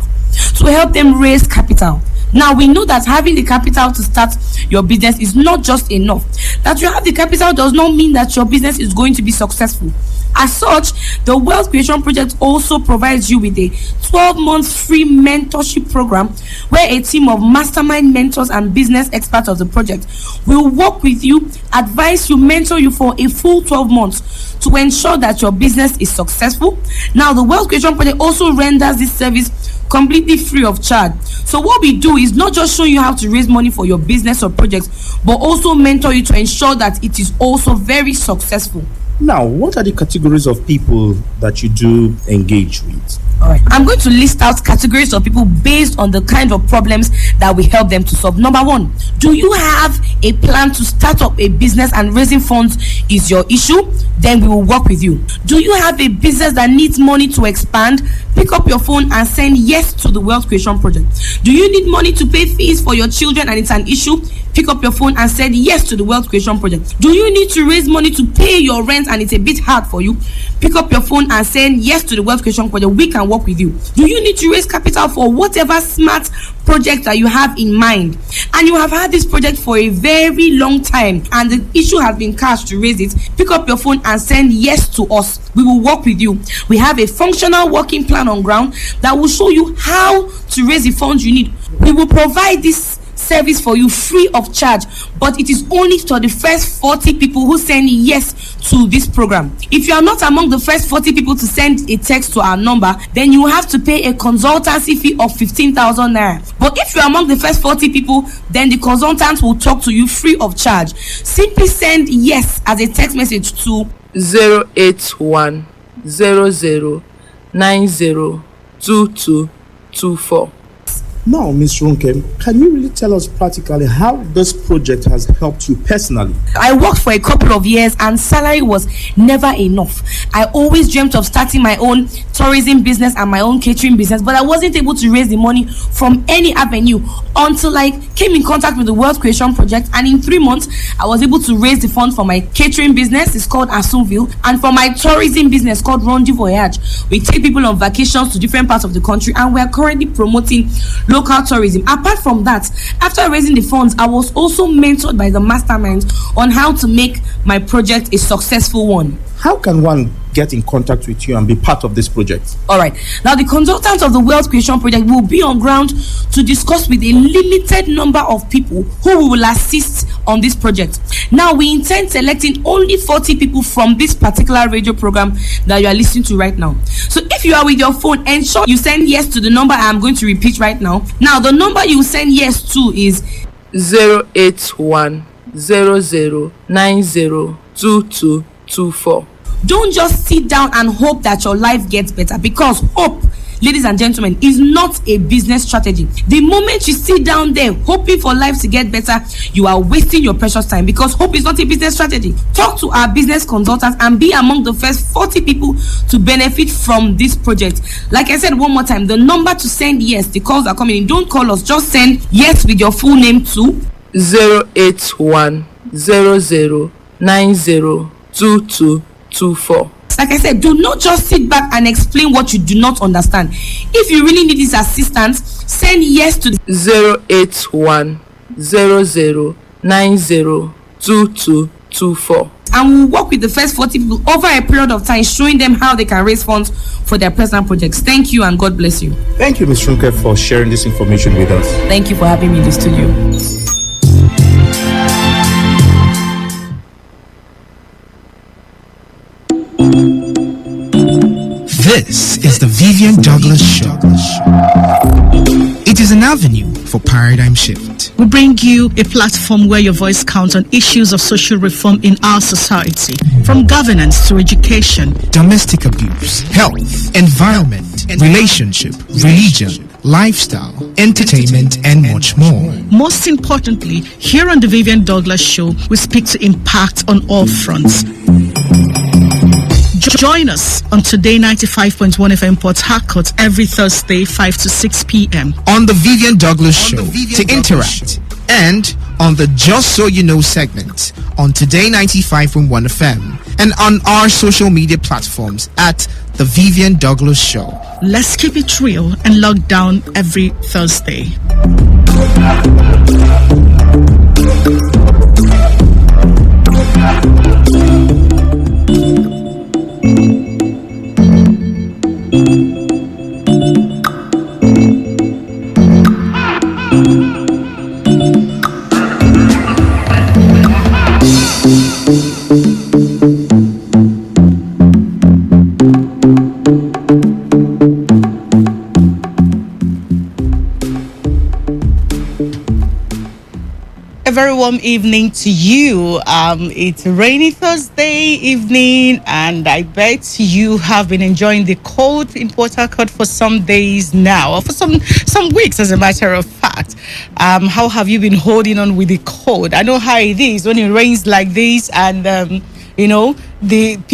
to help them raise capital. Now we know that having the capital to start your business is not just enough. That you have the capital does not mean that your business is going to be successful. As such, the Wealth Creation Project also provides you with a 12-month free mentorship program where a team of mastermind mentors and business experts of the project will work with you, advise you, mentor you for a full 12 months to ensure that your business is successful. Now, the Wealth Creation Project also renders this service completely free of charge. So what we do is not just show you how to raise money for your business or projects, but also mentor you to ensure that it is also very successful. Now, what are the categories of people that you do engage with? All right. I'm going to list out categories of people based on the kind of problems that we help them to solve. Number one, do you have a plan to start up a business and raising funds is your issue? Then we will work with you. Do you have a business that needs money to expand? Pick up your phone and send yes to the Wealth Creation Project. Do you need money to pay fees for your children and it's an issue? Pick up your phone and send yes to the Wealth Creation Project. Do you need to raise money to pay your rent and it's a bit hard for you? Pick up your phone and send yes to the Wealth Creation Project. We can work with you. Do you need to raise capital for whatever smart project that you have in mind, and you have had this project for a very long time and the issue has been cash to raise it? Pick up your phone and send yes to us. We will work with you. We have a functional working plan on ground that will show you how to raise the funds you need. We will provide this service for you free of charge, but it is only for the first 40 people who send yes to this program. If you are not among the first 40 people to send a text to our number, then you have to pay a consultancy fee of 15,000 naira. But if you are among the first 40 people, then the consultant will talk to you free of charge. Simply send yes as a text message to 081 00 90 2224. Now, Ms. Ronke, can you really tell us practically how this project has helped you personally? I worked for a couple of years and salary was never enough. I always dreamt of starting my own tourism business and my own catering business, but I wasn't able to raise the money from any avenue until I came in contact with the Wealth Creation Project, and in 3 months I was able to raise the funds for my catering business, it's called Assunville, and for my tourism business called Rondi Voyage. We take people on vacations to different parts of the country, and we are currently promoting local tourism. Apart from that, after raising the funds, I was also mentored by the masterminds on how to make my project a successful one. How can one get in contact with you and be part of this project? All right. Now, the consultants of the Wealth Creation Project will be on ground to discuss with a limited number of people who will assist on this project. Now, we intend selecting only 40 people from this particular radio program that you are listening to right now. So if you are with your phone, ensure you send yes to the number I am going to repeat right now. Now, the number you send yes to is 081 00 90 2224. Don't just sit down and hope that your life gets better, because hope, ladies and gentlemen, is not a business strategy. The moment you sit down there hoping for life to get better, you are wasting your precious time, because hope is not a business strategy. Talk to our business consultants and be among the first 40 people to benefit from this project. Like I said one more time, the number to send yes, the calls are coming in. Don't call us, just send yes with your full name to 081 00 90 2224. Like I said, do not just sit back and explain what you do not understand. If you really need this assistance, send yes to 081 00 90 2224. And we'll work with the first 40 people over a period of time, showing them how they can raise funds for their personal projects. Thank you and God bless you. Thank you, Ms. Runke, for sharing this information with us. Thank you for having me in the studio. This is the Vivian Douglas Show. It is an avenue for paradigm shift. We bring you a platform where your voice counts on issues of social reform in our society, from governance to education, domestic abuse, health, environment, relationship, religion, lifestyle, entertainment, and much more. Most importantly, here on the Vivian Douglas Show, we speak to impact on all fronts. Join us on Today 95.1 FM Port Harcourt every Thursday 5 to 6 p.m. on the Vivian Douglas Show to interact, and on the Just So You Know segment on Today 95.1 FM, and on our social media platforms at the Vivian Douglas Show. Let's keep it real and log down every Thursday. Very warm evening to you. It's a rainy Thursday evening, and I bet you have been enjoying the cold in Port Harcourt for some days now, or for some weeks, as a matter of fact. How have you been holding on with the cold? I know how it is when it rains like this, and you know,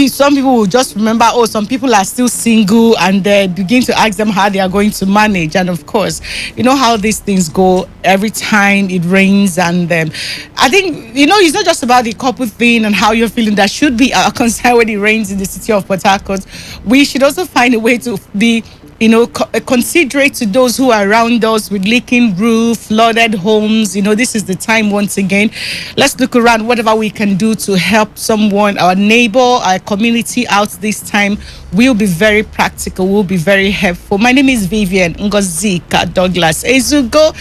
some people will just remember, oh, some people are still single, and they begin to ask them how they are going to manage. And of course, you know how these things go every time it rains. And I think, you know, it's not just about the couple thing and how you're feeling. That should be our concern when it rains in the city of Port Harcourt. We should also find a way to be, you know, considerate to those who are around us with leaking roof, flooded homes. You know, this is the time once again. Let's look around, whatever we can do to help someone, our neighbor, our community out this time. We'll be very practical. We'll be very helpful. My name is Vivian Ngozika Douglas Ezugo.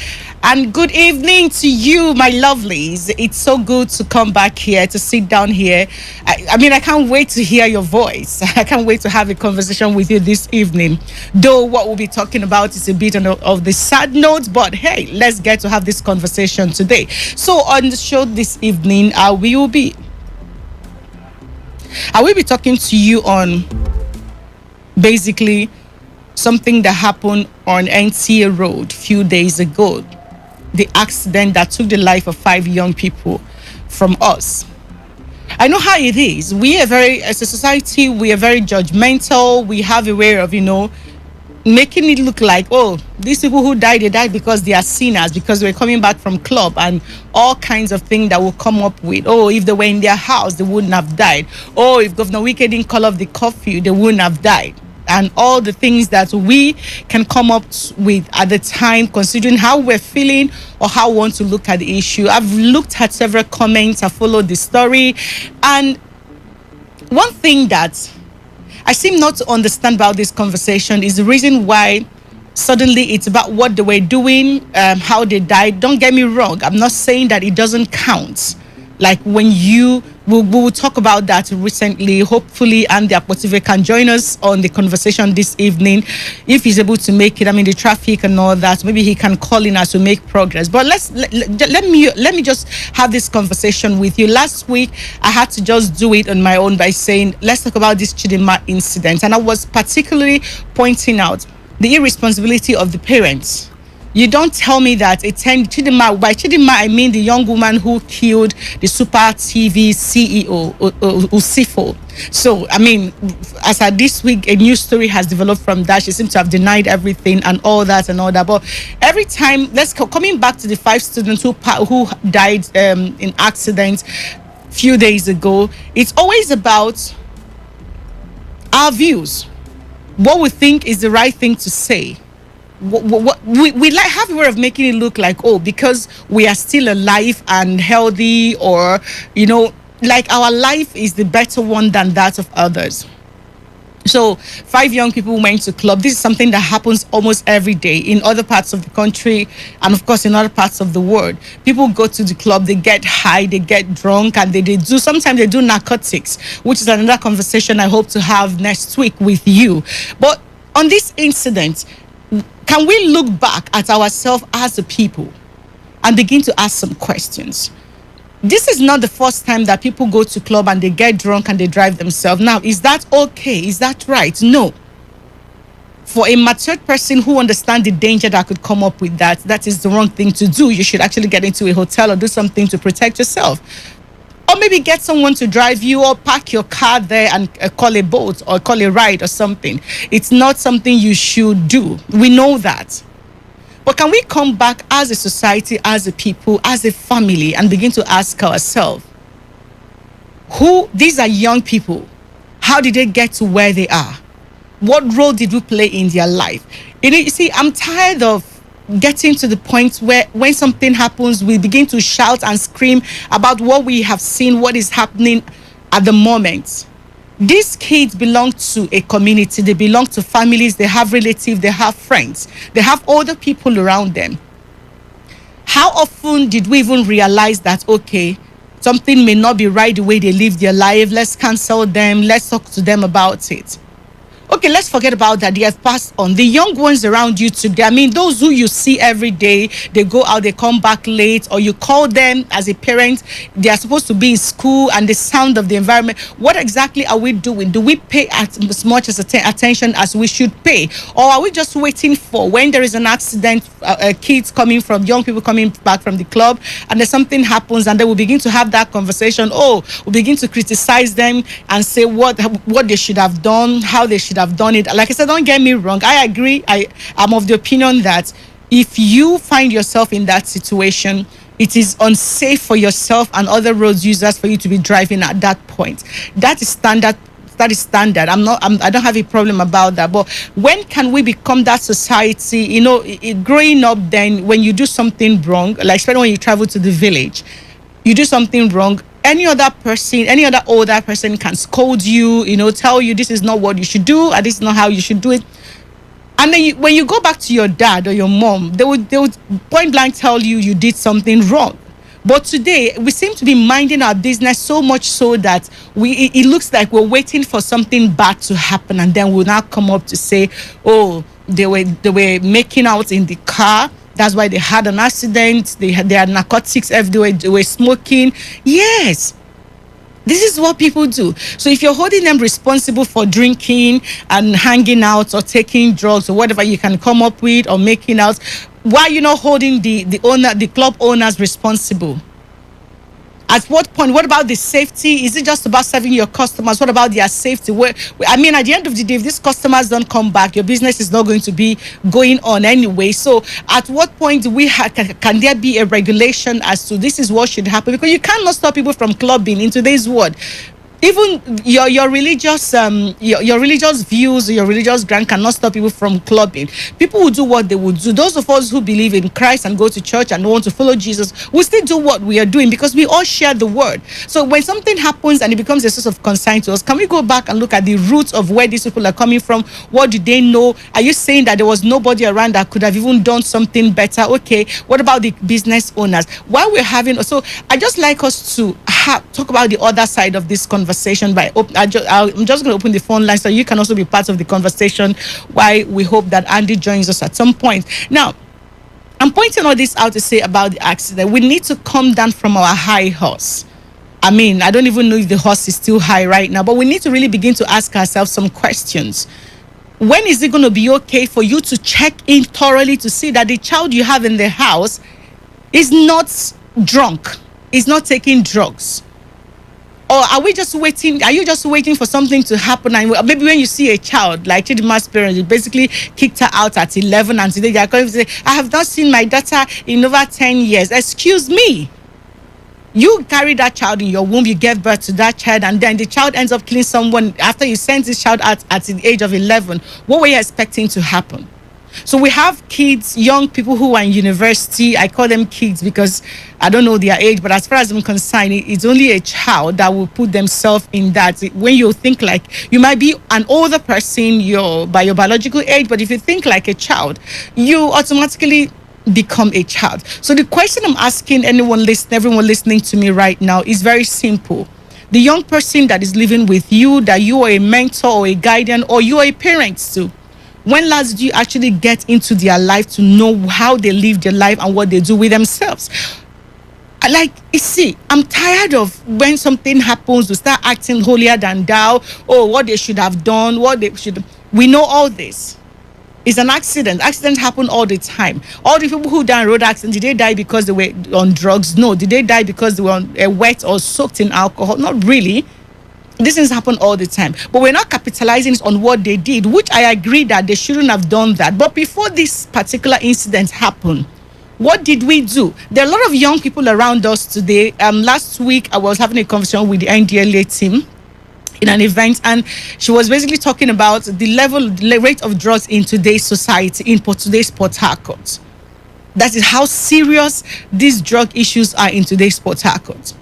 And good evening to you, my lovelies. It's so good to come back here, to sit down here. I mean, I can't wait to hear your voice. I can't wait to have a conversation with you this evening. Though what we'll be talking about is a bit of the sad note, but hey, let's get to have this conversation today. So on the show this evening, I will be talking to you on basically something that happened on NTA Road a few days ago. The accident that took the life of 5 young people from us. I know how it is. As a society, we are very judgmental. We have a way of, making it look like, oh, these people who died, they died because they are sinners, because they were coming back from club, and all kinds of things that will come up with, oh, if they were in their house, they wouldn't have died. Oh, if Governor Wike didn't call off the curfew, they wouldn't have died. And all the things that we can come up with at the time, considering how we're feeling or how we want to look at the issue. I've looked at several comments, I followed the story, and one thing that I seem not to understand about this conversation is the reason why suddenly it's about what they were doing, how they died. Don't get me wrong, I'm not saying that it doesn't count. Like when we will talk about that recently. Hopefully, Andy Apotive can join us on the conversation this evening if he's able to make it. I mean, the traffic and all that. Maybe he can call in us to make progress. But let me just have this conversation with you. Last week, I had to just do it on my own by saying, let's talk about this Chidinma incident. And I was particularly pointing out the irresponsibility of the parents. You don't tell me that Chidinma, by Chidinma, I mean the young woman who killed the Super TV CEO, Usifo. So, I mean, as of this week, a new story has developed from that. She seems to have denied everything and all that. But every time, coming back to the 5 students who died in accidents a few days ago, it's always about our views, what we think is the right thing to say. We like have a way of making it look like, oh, because we are still alive and healthy, or like our life is the better one than that of others. So 5 young people went to club. This is something that happens almost every day in other parts of the country, and of course in other parts of the world. People go to the club, they get high, they get drunk, and sometimes they do narcotics, which is another conversation I hope to have next week with you. But on this incident, can we look back at ourselves as a people and begin to ask some questions? This is not the first time that people go to club and they get drunk and they drive themselves. Now, is that okay? Is that right? No. For a matured person who understands the danger that could come up with that is the wrong thing to do. You should actually get into a hotel or do something to protect yourself. Or maybe get someone to drive you, or park your car there and call a boat or call a ride or something. It's not something you should do. We know that. But can we come back as a society, as a people, as a family, and begin to ask ourselves, these are young people. How did they get to where they are? What role did we play in their life? You see, I'm tired of getting to the point where when something happens, we begin to shout and scream about what we have seen, what is happening at the moment. These kids belong to a community, they belong to families, they have relatives, they have friends, they have other people around them. How often did we even realize that, okay, something may not be right the way they live their life, let's cancel them, let's talk to them about it? Okay, let's forget about that. They have passed on. The young ones around you today, I mean, those who you see every day, they go out, they come back late, or you call them as a parent, they are supposed to be in school, and the sound of the environment. What exactly are we doing? Do we pay as much attention as we should pay? Or are we just waiting for when there is an accident, young people coming back from the club, and then something happens, and then we begin to have that conversation? Oh, we begin to criticize them and say what they should have done, how they should have done it. Like I said, don't get me wrong, I agree. I'm of the opinion that if you find yourself in that situation, it is unsafe for yourself and other road users for you to be driving at that point. That is standard. I don't have a problem about that. But when can we become that society? Growing up, then when you do something wrong, like especially when you travel to the village, you do something wrong, any other older person can scold you, tell you this is not what you should do, and this is not how you should do it. And then when you go back to your dad or your mom, they would point blank tell you did something wrong. But today we seem to be minding our business so much so that it looks like we're waiting for something bad to happen, and then we'll now come up to say, oh, they were making out in the car. That's why they had an accident. They had narcotics everywhere. They were smoking. Yes. This is what people do. So if you're holding them responsible for drinking and hanging out or taking drugs or whatever you can come up with or making out, why are you not holding the club owners responsible? At what point? What about the safety? Is it just about serving your customers? What about their safety? I mean, at the end of the day, if these customers don't come back, your business is not going to be going on anyway. So at what point can there be a regulation as to this is what should happen? Because you cannot stop people from clubbing in today's world. Even your religious your religious views, your religious ground cannot stop people from clubbing. People will do what they would do. Those of us who believe in Christ and go to church and want to follow Jesus, we still do what we are doing because we all share the word. So when something happens and it becomes a source of concern to us, can we go back and look at the roots of where these people are coming from? What do they know? Are you saying that there was nobody around that could have even done something better? Okay, what about the business owners? While we're having, so I just like us to talk about the other side of this conversation by I'm just going to open the phone line so you can also be part of the conversation. Why we hope that Andy joins us at some point. Now, I'm pointing all this out to say about the accident. We need to come down from our high horse. I mean, I don't even know if the horse is still high right now, but we need to really begin to ask ourselves some questions. When is it going to be okay for you to check in thoroughly to see that the child you have in the house is not drunk, is not taking drugs? Or are we just waiting? Are you just waiting for something to happen? And maybe when you see a child, like Chidima's parents, you basically kicked her out at 11, and today they are going to say, I have not seen my daughter in over 10 years. Excuse me. You carry that child in your womb, you give birth to that child, and then the child ends up killing someone after you sent this child out at the age of 11. What were you expecting to happen? So we have kids, young people who are in university. I call them kids because I don't know their age, but as far as I'm concerned, it's only a child that will put themselves in that. When you think like you might be an older person, by your biological age, but if you think like a child, you automatically become a child. So the question I'm asking everyone listening to me right now is very simple. The young person that is living with you, that you are a mentor or a guardian or you are a parent to, when last do you actually get into their life to know how they live their life and what they do with themselves? Like, you see, I'm tired of when something happens, we start acting holier than thou. Oh, what they should have done, we know all this. It's an accident. Accidents happen all the time. All the people who died in road accidents, did they die because they were on drugs? No. Did they die because they were wet or soaked in alcohol? Not really. These things happen all the time, but we're not capitalizing on what they did, which I agree that they shouldn't have done that. But before this particular incident happened, what did we do? There are a lot of young people around us today. Last week, I was having a conversation with the NDLA team in an event, and she was basically talking about the rate of drugs in today's society, in today's Port Harcourt. That is how serious these drug issues are in today's Port Harcourt.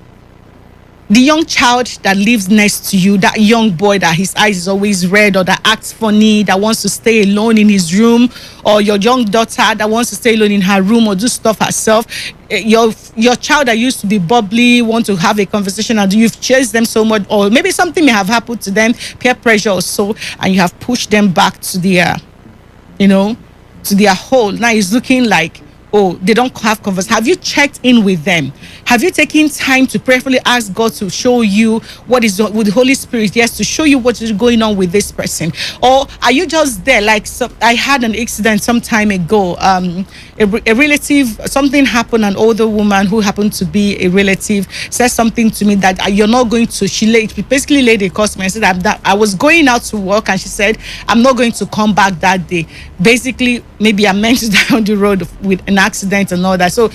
The young child that lives next to you, that young boy that his eyes is always red or that acts funny, that wants to stay alone in his room, or your young daughter that wants to stay alone in her room or do stuff herself, your child that used to be bubbly, want to have a conversation, and you've chased them so much, or maybe something may have happened to them, peer pressure or so, and you have pushed them back to their hole. Now it's looking like, oh, they don't have conversation. Have you checked in with them? Have you taken time to prayerfully ask God to show you what is with the Holy Spirit? Yes, to show you what is going on with this person. Or are you just there? Like, I had an incident some time ago. A relative, something happened. An older woman who happened to be a relative said something to me that you're not going to. She basically laid a curse me and said that I was going out to work, and she said I'm not going to come back that day. Basically, maybe I meant to die on the road with an accident and all that. So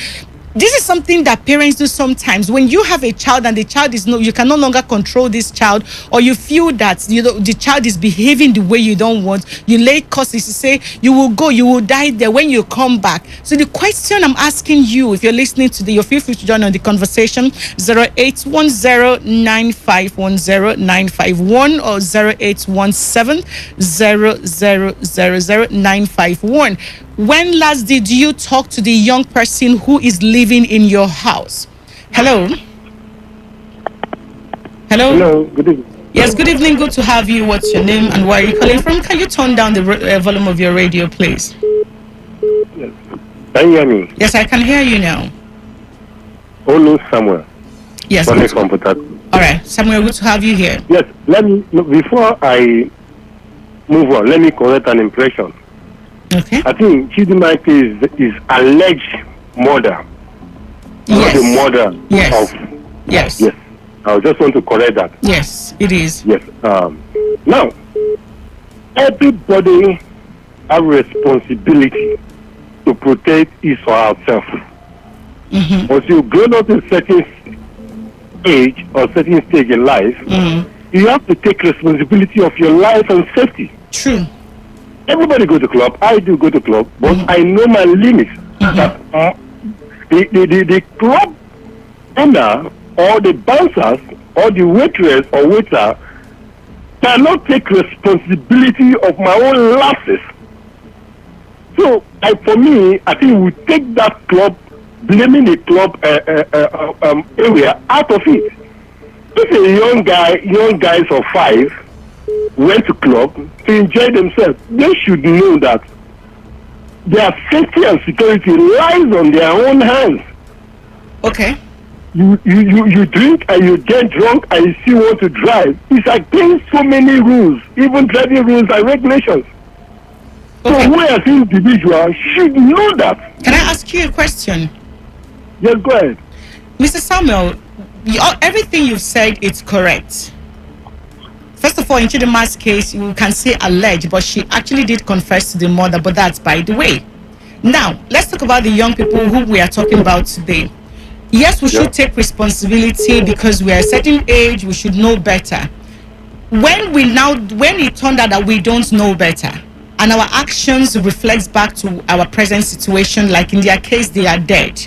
this is something that parents do sometimes. When you have a child and the child is you can no longer control this child, or you feel that the child is behaving the way you don't want, you lay curses, you say you will die there when you come back. So the question I'm asking you, if you're listening today, you feel free to join on the conversation. 0810-9510-951 or 0817-00000951. When last did you talk to the young person who is living in your house? Hello? Hello, good evening. Yes, good evening. Good to have you. What's your name and where are you calling from? Can you turn down the volume of your radio, please? Yes. Can you hear me? Yes, I can hear you now. Olu Samuel. Yes. All right, Samuel, good to have you here. Yes, before I move on, let me correct an impression. Okay. I think Chidimma is alleged murder. Yes. Not the murder of. Yes. Yes. I just want to correct that. Yes, it is. Yes. Now, everybody has responsibility to protect his or herself. Mm-hmm. Once you grow up in certain age or certain stage in life, you have to take responsibility of your life and safety. True. Everybody go to club. I do go to club, but I know my limits. That the club owner or the bouncers or the waitress or waiter cannot take responsibility of my own lapses. So, for me, I think we take that club, blaming the club area out of it. If a young guys of 5 went to club to enjoy themselves, they should know that their safety and security lies on their own hands. Okay. You drink and you get drunk and you still want to drive. It's against so many rules, even driving rules and regulations. Okay. So we as individuals should know that. Can I ask you a question? Yes, go ahead. Mr. Samuel, everything you've said is correct. First of all, in Chidimma's case, you can say alleged, but she actually did confess to the mother, but that's by the way. Now, let's talk about the young people who we are talking about today. Yes, we should take responsibility because we are a certain age, we should know better. When it turned out that we don't know better, and our actions reflects back to our present situation, like in their case, they are dead.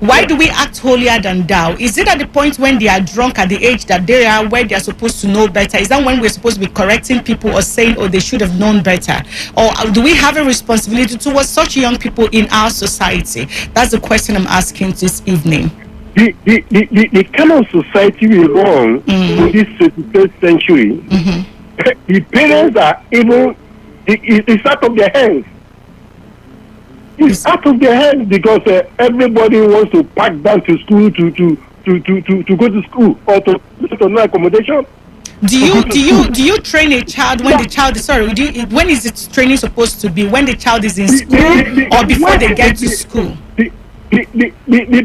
Why do we act holier than thou? Is it at the point when they are drunk at the age that they are, where they are supposed to know better? Is that when we're supposed to be correcting people or saying, oh, they should have known better? Or do we have a responsibility towards such young people in our society? That's the question I'm asking this evening. The kind of society we run in this 21st century, the parents are even, it's out of their hands. It's out of their hands because everybody wants to pack down to school to go to school or to no accommodation. Do you train a child when the child is when is it training supposed to be? When the child is in school or before they get to school? The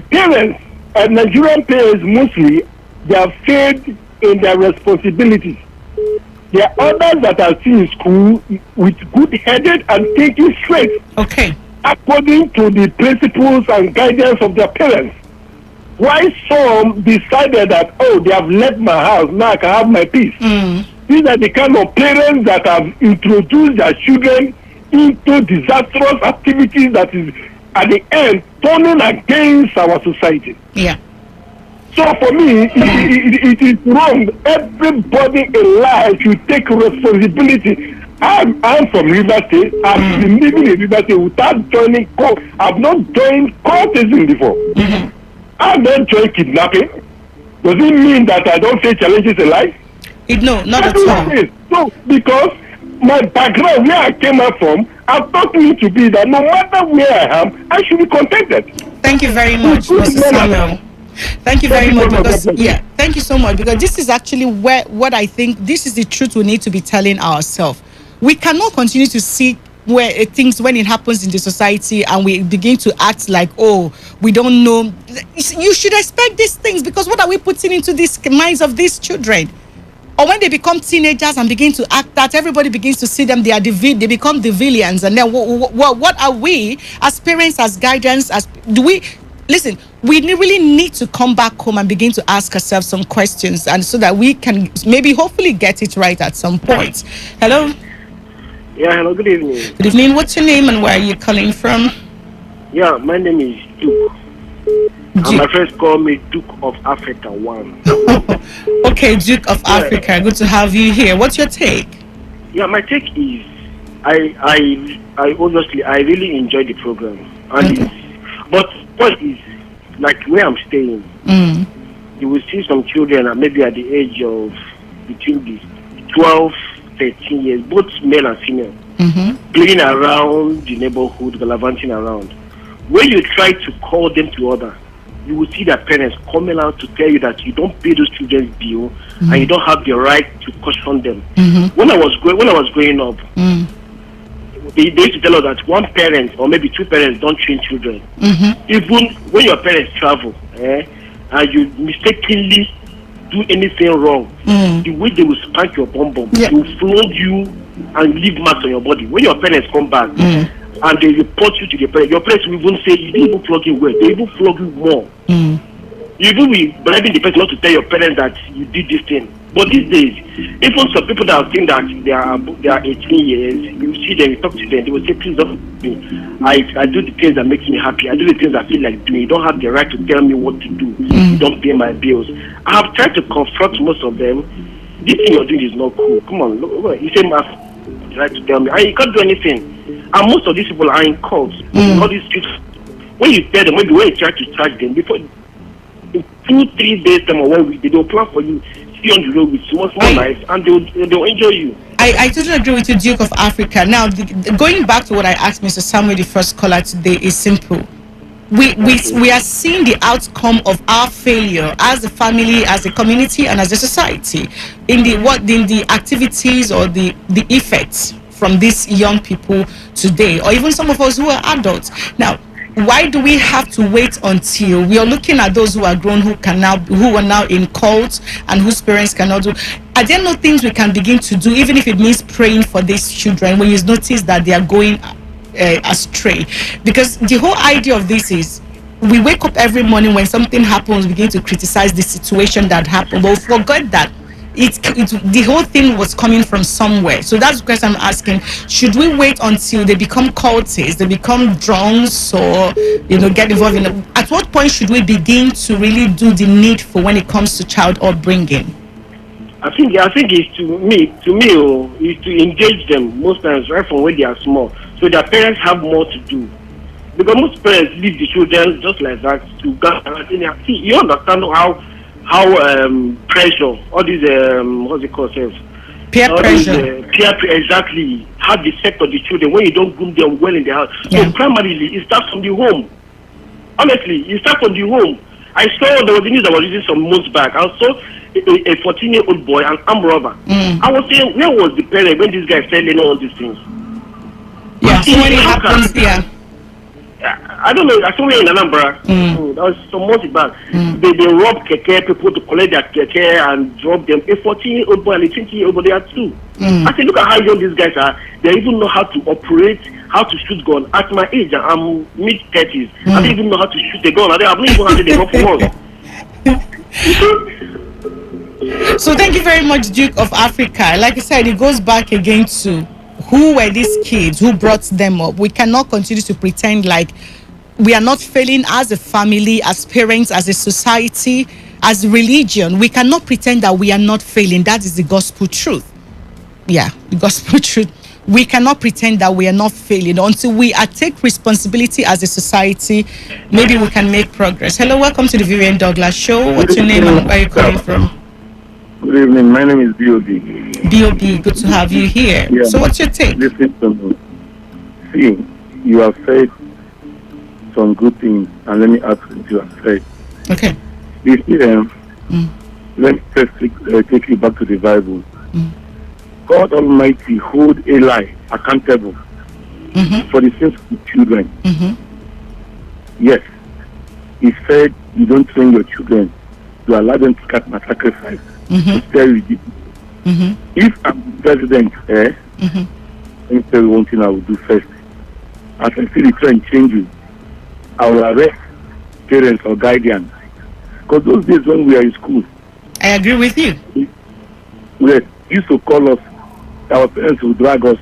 parents, Nigerian parents mostly, they are failed in their responsibilities. There are others that are still in school with good headed and thinking straight. Okay. According to the principles and guidance of their parents. Why some decided that, oh, they have left my house, now I can have my peace. These are the kind of parents that have introduced their children into disastrous activities that is, at the end, turning against our society. Yeah. So for me, it is wrong. Everybody in life should take responsibility. I'm from River State. I've been living in River State without joining court. I've not joined courtesan before. I've not joined kidnapping. Does it mean that I don't face challenges in life? No, not at all. So, because my background, where I came out from, I've taught me to be that no matter where I am, I should be contented. Thank you very much, Mr. Samuel. Thank you very much because thank you so much because this is actually what I think this is the truth we need to be telling ourselves. We cannot continue to see where things when it happens in the society and we begin to act like, oh, we don't know. You should expect these things because what are we putting into these minds of these children? Or when they become teenagers and begin to act that, everybody begins to see them, they become the villains. And then what are we as parents, as guidance, Listen, we really need to come back home and begin to ask ourselves some questions, and so that we can maybe hopefully get it right at some point. Hello. Yeah, hello, good evening. Good evening. What's your name and where are you calling from? Yeah, my name is Duke. And my friends call me Duke of Africa 1. Okay, Duke of Africa. Good to have you here. What's your take? Yeah, my take is I honestly I really enjoy the program. And but what is like where I'm staying, you will see some children maybe at the age of between the 12, 13 years, both male and female, playing around the neighborhood, gallivanting around. When you try to call them to order, you will see their parents coming out to tell you that you don't pay those children's bill and you don't have the right to caution them. When I was growing up, they used to tell us that one parent or maybe two parents don't train children. Even when your parents travel, and you mistakenly do anything wrong, the way they will spank your bum, they will flog you and leave marks on your body. When your parents come back and they report you to the parents, your parents will even say you didn't even flog him well. They even flog you more. You will be bribing the person not to tell your parents that you did this thing. But these days, even some people that think that they are 18 years, you see them, you talk to them, they will say, please don't me. I do the things that makes me happy. I do the things I feel like doing. You don't have the right to tell me what to do. You don't pay my bills. I have tried to confront most of them. This thing you're doing is not cool. Come on, look, you say my right to tell me. And you can't do anything. And most of these people are in cults. All these people, when you tell them, maybe when you try to charge them, before in 2-3 days time or 1 week, they will plan for you, see on the road with small knives, and they'll enjoy you. I totally agree with you, Duke of Africa. Now, going back to what I asked Mr. Samuel, the first caller today, is simple. We are seeing the outcome of our failure as a family, as a community, and as a society in the activities or the effects from these young people today, or even some of us who are adults. Now, why do we have to wait until we are looking at those who are grown, who are now in cults, and whose parents cannot do? Are there no things we can begin to do, even if it means praying for these children when you notice that they are going astray? Because the whole idea of this is, we wake up every morning when something happens, we begin to criticize the situation that happened, but we forgot that the whole thing was coming from somewhere. So that's the question I'm asking. Should we wait until they become cultists, they become drunks, or get involved in it? At what point should we begin to really do the needful when it comes to child upbringing? I think it's to me is to engage them most times right from when they are small, so their parents have more to do. Because most parents leave the children just like that to go. See, you understand how pressure, all these what's it called, peer pressure, exactly, how the effect of the children when you don't groom them well in the house. So primarily it starts from the home. Honestly, it starts from the home. I saw there was the news I was reading some months back. I saw a 14-year-old boy, an armed robber. I was saying, where was the parent when this guy started learning all these things? Yeah, so when it happens, I don't know. I saw it in Anambra. That was some months back. They rob keke people to collect their keke and drop them. A 14-year-old boy and a 20-year-old boy, they are two. I said, look at how young these guys are. They even know how to operate, how to shoot gun. At my age, I'm mid-30s. I don't even know how to shoot a gun. I've not even handled a gun for once. So thank you very much, Duke of Africa. Like I said, it goes back again to who were these kids, who brought them up. We cannot continue to pretend like we are not failing as a family, as parents, as a society, as religion. We cannot pretend that we are not failing. That is the gospel truth. Yeah, the gospel truth. We cannot pretend that we are not failing. Until we take responsibility as a society, maybe we can make progress. Hello, welcome to the Vivian Douglas Show. What's your name and where are you calling from? Good evening. My name is B.O.B. B.O.B., good to have you here. Yeah. So what's your take? Listen to me. See, you have said some good things, and let me ask what you have said. Okay. You see, let me first take you back to the Bible. God Almighty hold Eli accountable for the sins of the children. Yes. He said, you don't train your children to allow them to cut my sacrifice. To stay with you. If I'm president, let me tell you one thing I will do first. As I see the trend changing, I will arrest parents or guardians. Because those days when we were in school, I agree with you. We used to call us, our parents would drag us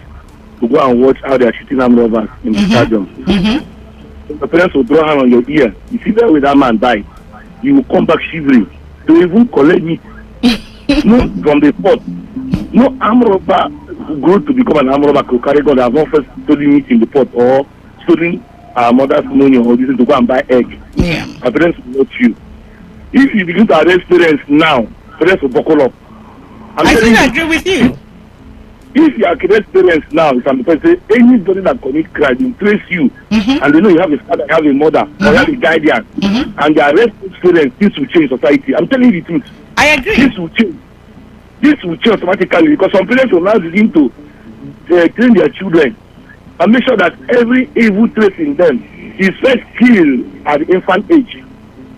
to go and watch how they are shooting armed robbers in the stadium. The parents would draw hand on your ear. You see that way that man died, you will come back shivering. They even collect meat. No, from the port. No armed robber who grow to become an armed robber could carry gun. They have not first stolen meat in the port or stolen our mother's money or using to go and buy egg. Yeah. Our parents will not you. If you begin to arrest parents now, parents will buckle up. I think I agree with you. If you arrest parents now, you can say anybody that commits crime, they trace you, and they know you have a father, you have a mother, or you have a guardian, and they arrest those parents, this will change society. I'm telling you the truth. I agree. This will change. This will change automatically because some parents will now begin to train their children and make sure that every evil trait in them is first killed at the infant age.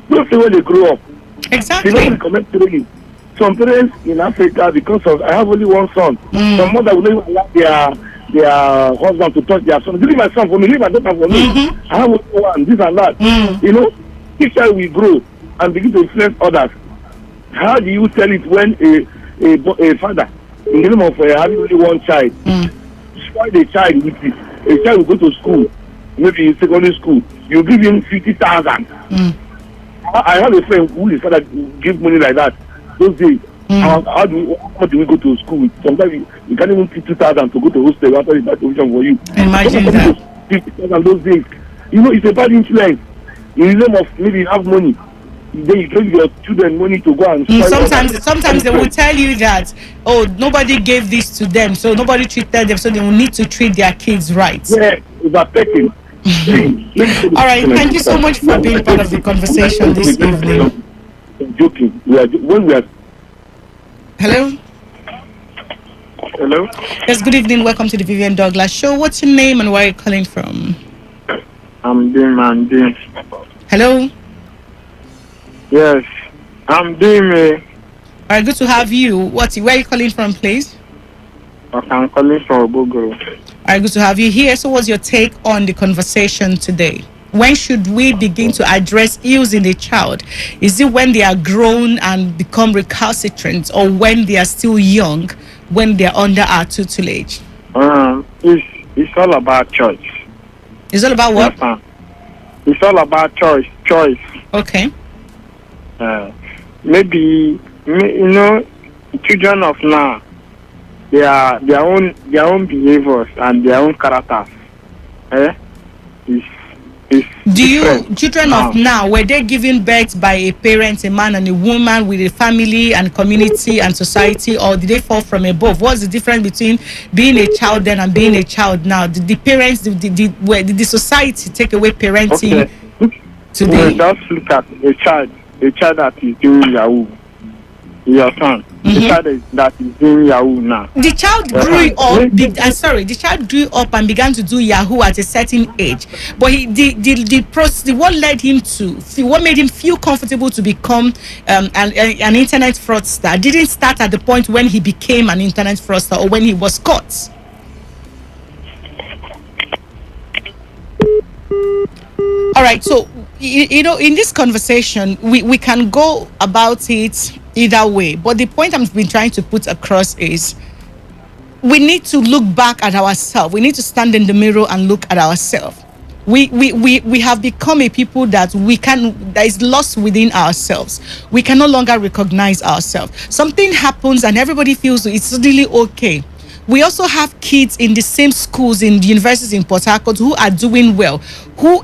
Don't say when they grow up. Exactly. They don't recommend training. Some parents in Africa, because of I have only one son, some mother will not allow their husband to touch their son. Leave my son for me, leave my daughter for me. I have only one, this and that. You know, each child will grow and begin to influence others. How do you tell it when a father, in the name of having only one child, spoil the child with it? A child will go to school, maybe in secondary school, you give him 50,000. I have a friend who is father give money like that. Those days, how do we go to school? Sometimes we can't even see 2,000 to go to hostel after it's that provision for you. Imagine that. 50,000 those days. You know, it's a bad influence. In the name of maybe you have money, then you give your children money to go and sometimes they will tell you that, oh, nobody gave this to them, so nobody treated them, so they will need to treat their kids right. Yeah, it's affecting. All right, thank you so much for being part of the conversation this evening. Joking. When we are. Hello. Hello. Yes, good evening. Welcome to the Vivian Douglas Show. What's your name and where are you calling from? I'm Dim. Hello. Yes, I'm Dim. All right, good to have you. Where are you calling from, please? I'm calling from Google. All right, good to have you here. So, what's your take on the conversation today? When should we begin to address ills in a child? Is it when they are grown and become recalcitrant, or when they are still young, when they are under our tutelage? It's all about choice. It's all about what? Yes, it's all about choice. Okay. Maybe children of now, their own behaviors and their own characters. Children of now, were they given birth by a parent, a man and a woman, with a family and community and society, or did they fall from above? What's the difference between being a child then and being a child now? Did the parents, did the society take away parenting today? Just look at a child that is doing Yahoo. Your son, the child that is doing Yahoo now. The child grew up. The child grew up and began to do Yahoo at a certain age. But what led him to? What made him feel comfortable to become an internet fraudster? Didn't start at the point when he became an internet fraudster or when he was caught. All right, so in this conversation, we can go about it either way, but the point I've been trying to put across is we need to look back at ourselves. We need to stand in the mirror and look at ourselves. We have become a people that is lost within ourselves. We can no longer recognize ourselves. Something happens and everybody feels it's really okay. We also have kids in the same schools, in the universities in Port Harcourt, who are doing well, who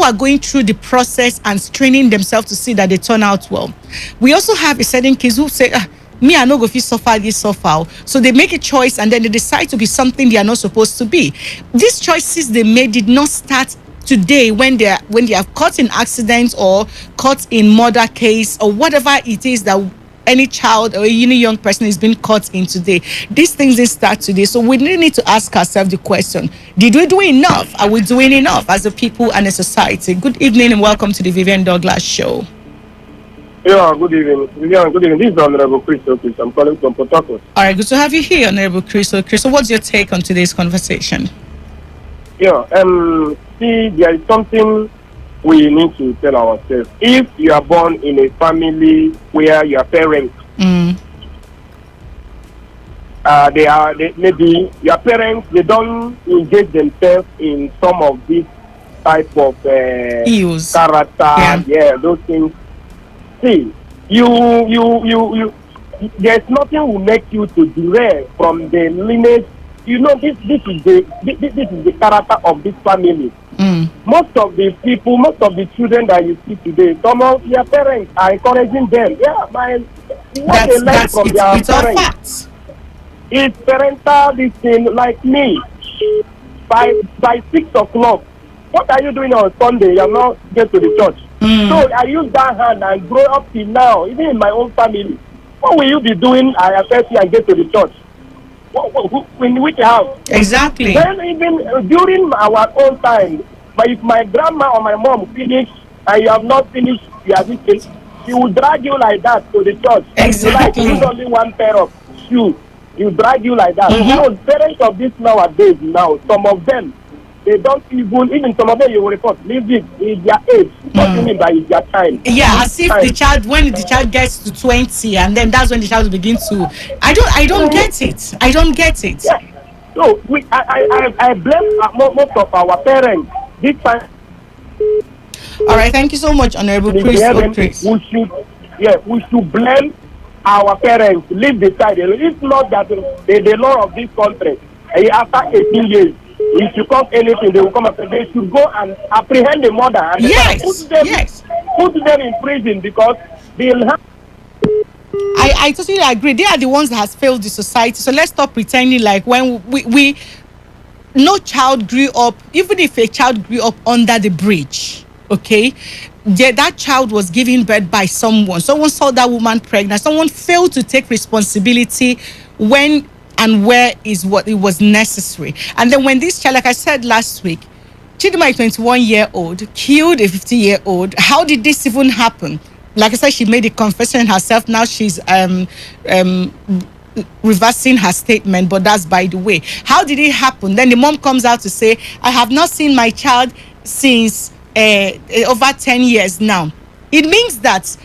are going through the process and training themselves to see that they turn out well. We also have a certain kids who say, me, I no go fit suffer this suffer. So they make a choice and then they decide to be something they are not supposed to be. These choices they made did not start today when they are caught in accidents or caught in murder case or whatever it is that any child or any young person is being caught in today. These things didn't start today. So we really need to ask ourselves the question, did we do enough? Are we doing enough as a people and a society? Good evening and welcome to the Vivian Douglas Show. Yeah, good evening. Vivian, good evening. This is Honorable Chris Opis. I'm calling from Port Harcourt. All right, good to have you here, Honorable Chris. So, what's your take on today's conversation? Yeah, see, there is something we need to tell ourselves. If you are born in a family where your parents, maybe your parents, they don't engage themselves in some of these type of character, those things. See, you there's nothing will make you to derail from the lineage. You know, this is the character of this family. Most of the people, most of the children that you see today, some of their parents are encouraging them. Yeah, what they learn from their parents. It's parental this thing. Like me, by 6 o'clock, what are you doing on Sunday? You're not get to the church. So I use that hand and grow up till now, even in my own family. What will you be doing? I affect you and get to the church. In which house? Exactly. Then even during our own time, but if my grandma or my mom finish and you have not finished your visit, she will drag you like that to the church. Exactly. You like use only one pair of shoes. You drag you like that. So parents of this nowadays now, some of them, they don't even some of them you will report, leave it in their age. What do you mean by it's their time? Yeah, as if the child, when the child gets to 20, and then that's when the child will begin to. I don't get it. I don't get it. Yeah. So I blame most of our parents this time. All right, thank you so much, Honorable Chris. We should blame our parents. Leave the side. It's not that the law of this country. After 18 years, if you come anything, they will come after. They should go and apprehend the mother and put them in prison because they'll have. I totally agree. They are the ones that has failed the society. So let's stop pretending like when we no child grew up, even if a child grew up under the bridge, okay, that child was given birth by someone saw that woman pregnant, someone failed to take responsibility when and where is what it was necessary. And then when this child, like I said last week, Chidima, a 21-year-old, killed a 50-year-old. How did this even happen? Like I said, she made a confession herself. Now she's reversing her statement, but that's by the way. How did it happen? Then the mom comes out to say, I have not seen my child since over 10 years now. It means that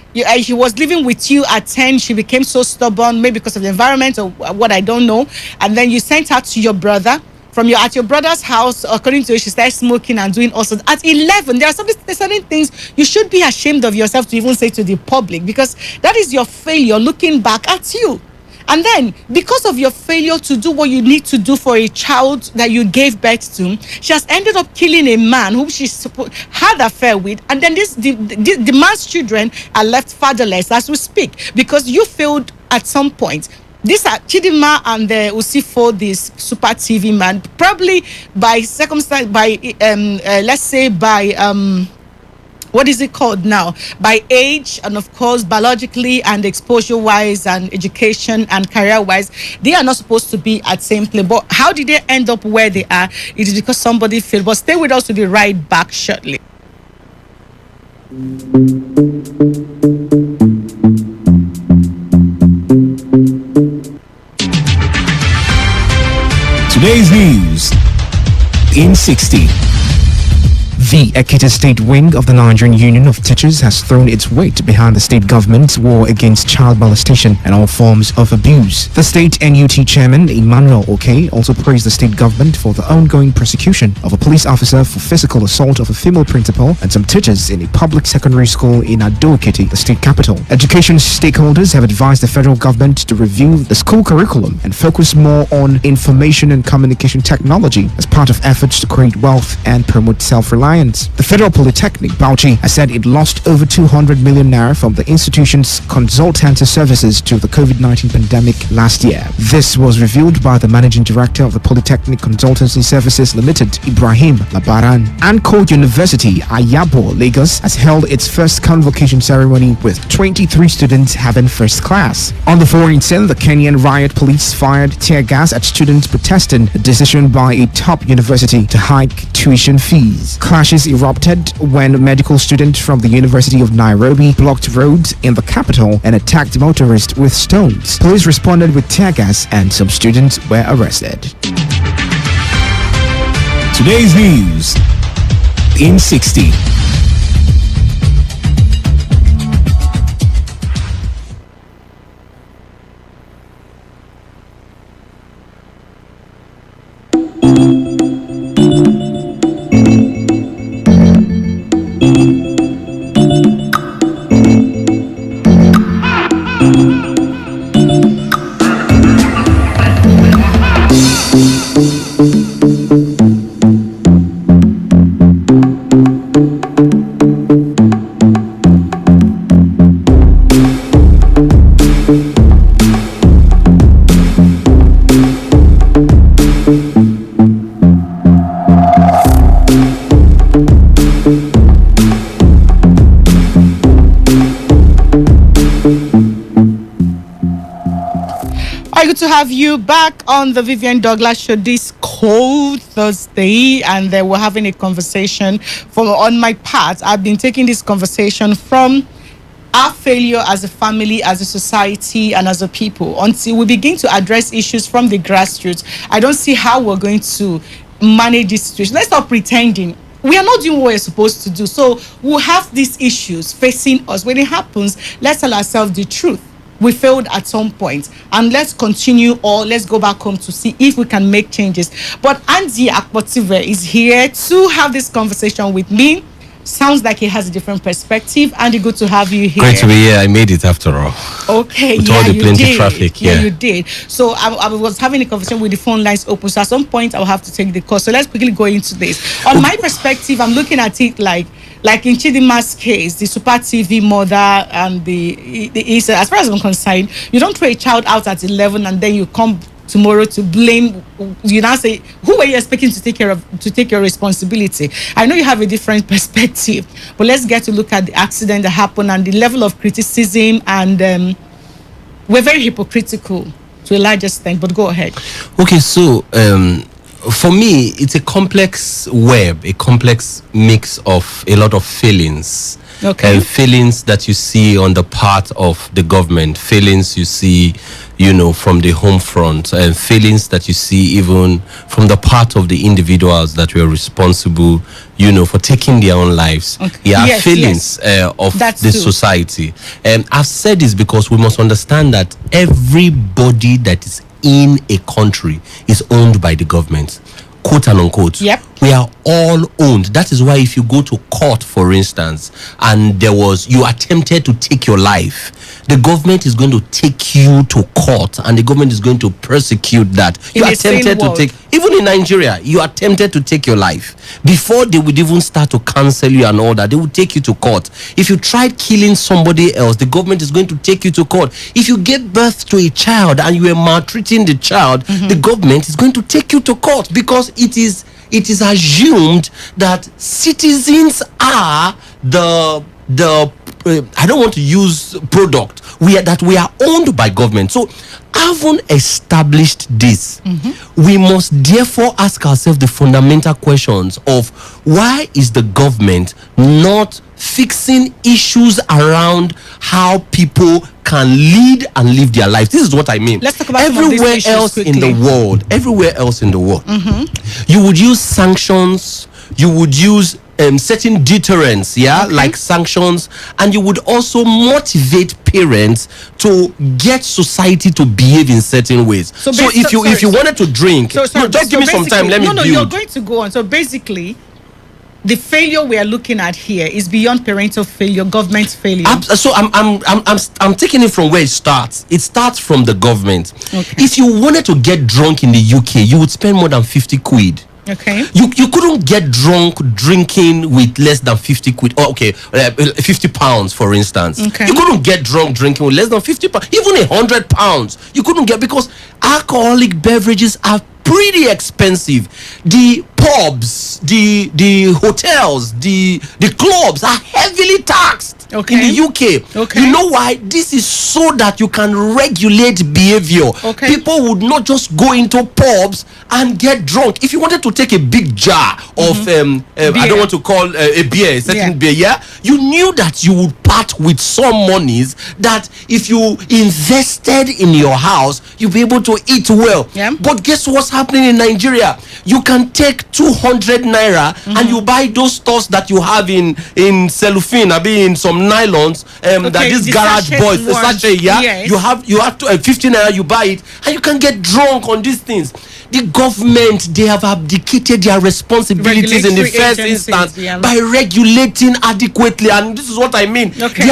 she was living with you at 10. She became so stubborn, maybe because of the environment or what, I don't know. And then you sent her to your brother. At your brother's house, according to you, she started smoking and doing all sorts. At 11, there are certain things you should be ashamed of yourself to even say to the public, because that is your failure looking back at you. And then, because of your failure to do what you need to do for a child that you gave birth to, she has ended up killing a man whom she had an affair with. And then the man's children are left fatherless as we speak, because you failed at some point. These are Chidima and the Usifo, this super TV man, probably by circumstance, by let's say by what is it called now? By age, and of course biologically and exposure-wise and education and career-wise, they are not supposed to be at same place. But how did they end up where they are? It is because somebody failed. But stay with us to be right back shortly. Today's news in 60. The Ekiti State Wing of the Nigerian Union of Teachers has thrown its weight behind the state government's war against child molestation and all forms of abuse. The state NUT chairman, Emmanuel Oke, also praised the state government for the ongoing prosecution of a police officer for physical assault of a female principal and some teachers in a public secondary school in Ado-Ekiti, the state capital. Education stakeholders have advised the federal government to review the school curriculum and focus more on information and communication technology as part of efforts to create wealth and promote self-reliance. The Federal Polytechnic, Bauchi, has said it lost over 200 million naira from the institution's consultancy services to the COVID-19 pandemic last year. This was revealed by the Managing Director of the Polytechnic Consultancy Services Limited, Ibrahim Labaran. Anko University, Ayabo, Lagos, has held its first convocation ceremony with 23 students having first class. On the foreign scene, the Kenyan riot police fired tear gas at students protesting a decision by a top university to hike tuition fees. Clashes erupted when medical students from the University of Nairobi blocked roads in the capital and attacked motorists with stones. Police responded with tear gas and some students were arrested. Today's news in 60. to have you back on the Vivian Douglas Show this cold Thursday, and we're having a conversation on my part. I've been taking this conversation from our failure as a family, as a society, and as a people. Until we begin to address issues from the grassroots, I don't see how we're going to manage this situation. Let's stop pretending. We are not doing what we're supposed to do. So we'll have these issues facing us. When it happens, let's tell ourselves the truth. We failed at some point, and let's continue, or let's go back home to see if we can make changes. But Andy Akpotive is here to have this conversation with me. Sounds like he has a different perspective. Andy, good to have you here. Great to be here. I made it after all. Okay, with all the plenty traffic. Yeah, you did. So I was having a conversation with the phone lines open. So at some point, I'll have to take the call. So let's quickly go into this. On my perspective, I'm looking at it like in Chidima's case, the Super TV mother and the as far as I'm concerned, you don't throw a child out at 11 and then you come tomorrow to blame. You now say, who are you expecting to take your responsibility? I know you have a different perspective, but let's get to look at the accident that happened and the level of criticism, and we're very hypocritical to a large extent, but go ahead. Okay, so for me, it's a complex web, a complex mix of a lot of feelings. Okay. And feelings that you see on the part of the government, feelings you see, from the home front, and feelings that you see even from the part of the individuals that were responsible, for taking their own lives. Okay. Yeah, Yes, feelings of That's the true. society. I've said this because we must understand that everybody that is in a country is owned by the government, quote and unquote. Yep. We are all owned. That is why if you go to court, for instance, and you attempted to take your life, the government is going to take you to court, and the government is going to persecute that. In You the same attempted to world. take, even in Nigeria, you attempted to take your life. Before they would even start to cancel you and all that, they would take you to court. If you tried killing somebody else, the government is going to take you to court. If you gave birth to a child and you were maltreating the child, the government is going to take you to court, because it is assumed that citizens are the I don't want to use product. We are owned by government. So having established this, we must therefore ask ourselves the fundamental questions of why is the government not fixing issues around how people can lead and live their lives. This is what I mean. Let's talk about some of these everywhere issues else in quickly. the world, you would use sanctions, you would use certain deterrents, like sanctions, and you would also motivate parents to get society to behave in certain ways. So if you wanted to drink, just give me some time, let me build. You're going to go on. So basically, the failure we are looking at here is beyond parental failure, government failure. So I'm taking it from where it starts. It starts from the government. Okay. If you wanted to get drunk in the UK, you would spend more than 50 quid. Okay. You couldn't get drunk drinking with less than 50 quid. Oh, okay, 50 pounds, for instance. Okay. You couldn't get drunk drinking with less than 50 pounds. Even 100 pounds. You couldn't get, because alcoholic beverages are pretty expensive. The pubs, the hotels, the clubs are heavily taxed in the UK. Okay. You know why? This is so that you can regulate behavior. Okay. People would not just go into pubs and get drunk. If you wanted to take a big jar of I don't want to call a beer, a certain beer, you knew that you would part with some monies that if you invested in your house, you'll be able to eat well. But guess what's happening in Nigeria? You can take 200 naira and you buy those stuffs that you have in cellophane, I mean in some nylons, that this the garage sachet boys, ones. sachet, Yes. you have 15 naira, you buy it, and you can get drunk on these things. The government, they have abdicated their responsibilities in the Regulatory first agencies, instance by regulating adequately, and this is what I mean. Okay. They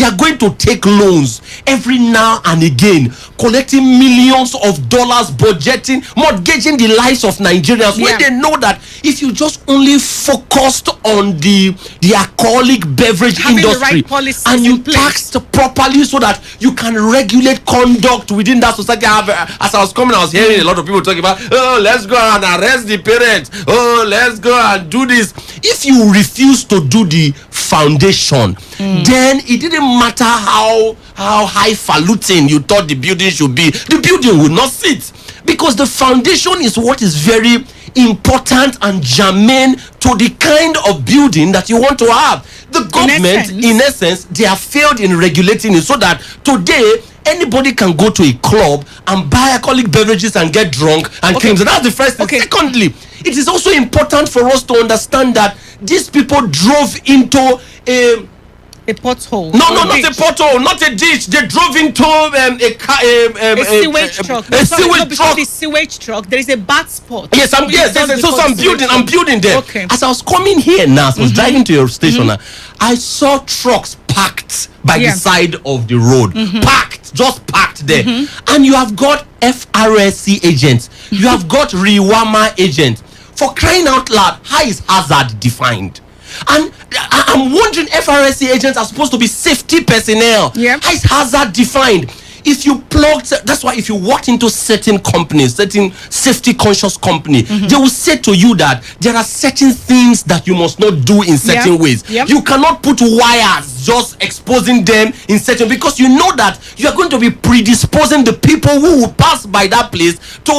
are going to take loans every now and again, collecting millions of dollars, budgeting, mortgaging the lives of Nigerians, when they know that if you just only focused on the alcoholic beverage Having the industry right policies and you in place. taxed properly so that you can regulate conduct within that society. As I was coming, I was hearing a lot of people talking about, oh, let's go and arrest the parents, oh, let's go and do this. if you refuse to do the foundation, then it didn't matter how highfalutin you thought the building should be, the building will not sit, because the foundation is what is very important and germane to the kind of building that you want to have. The government, in essence, they have failed in regulating it, so that today anybody can go to a club and buy alcoholic beverages and get drunk and claim. So that's the first thing. Secondly, it is also important for us to understand that these people drove into a pothole. No, not a pothole, not a ditch. They drove into a sewage truck. A sewage truck. The sewage truck. There is a bad spot. Yes, I'm building there. Okay. As I was coming here now, as I was driving to your station, I saw trucks parked by the side of the road. Just parked there. And you have got FRSC agents. You have got Riwama agents. For crying out loud, how is hazard defined? And I'm wondering, FRSC agents are supposed to be safety personnel. How is hazard defined? If you plugged, that's why if you walk into certain companies, certain safety conscious company, they will say to you that there are certain things that you must not do in certain ways. You cannot put wires just exposing them in certain, because you know that you are going to be predisposing the people who will pass by that place to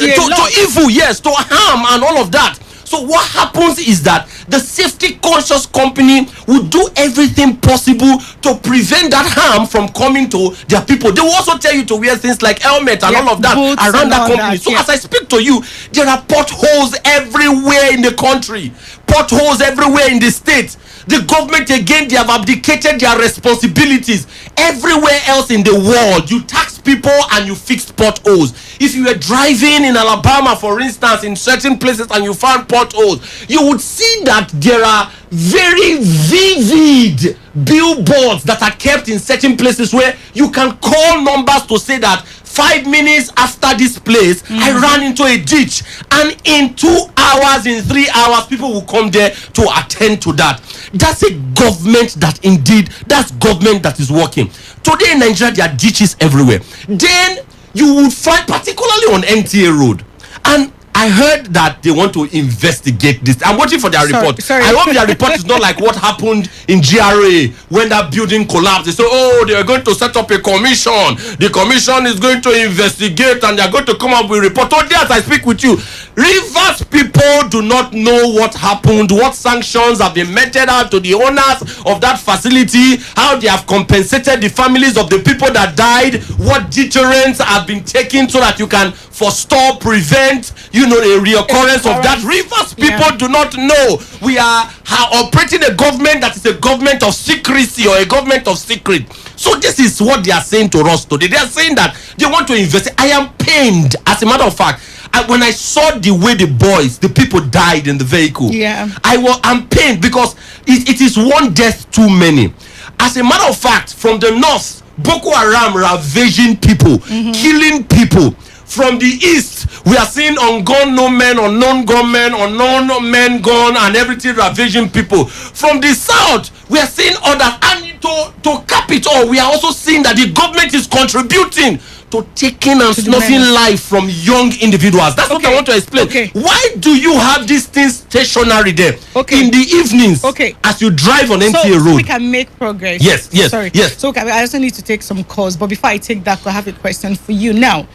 evil, to harm and all of that. So what happens is that the safety conscious company will do everything possible to prevent that harm from coming to their people. They will also tell you to wear things like helmet and all of that around that company. So as I speak to you, there are potholes everywhere in the country, potholes everywhere in the state. The government, again, they have abdicated their responsibilities. Everywhere else in the world, you tax people and you fix potholes. If you were driving in Alabama, for instance, in certain places and you found potholes, you would see that there are very vivid billboards that are kept in certain places where you can call numbers to say that 5 minutes after this place, I ran into a ditch, and in 2 hours, in 3 hours, people will come there to attend to that. That's a government that's government that is working. Today in Nigeria, there are ditches everywhere. Then you would find, particularly on NTA Road, and I heard that they want to investigate this. I'm waiting for their report. I hope their report is not like what happened in GRA when that building collapsed. They say, they are going to set up a commission. The commission is going to investigate and they are going to come up with a report. Today, as I speak with you, Rivers people do not know what happened, what sanctions have been meted out to the owners of that facility, how they have compensated the families of the people that died, what deterrents have been taken so that you can forestall, prevent, a reoccurrence of that. Rivers people do not know. We are operating a government that is a government of secrecy or a government of secret. So this is what they are saying to us today. They are saying that they want to invest. I am pained. As a matter of fact, when I saw the way the people died in the vehicle, I'm pained because it is one death too many. As a matter of fact, from the north, Boko Haram ravaging people, killing people. From the east, we are seeing unknown men, unknown gunmen, unknown men gone, and everything ravaging people. From the south, we are seeing others. And to cap it all, we are also seeing that the government is contributing to taking and snuffing life from young individuals. That's what I want to explain. Why do you have these things stationary there in the evenings as you drive on NTA Road? So we can make progress. Yes. So I also need to take some calls. But before I take that, I have a question for you now.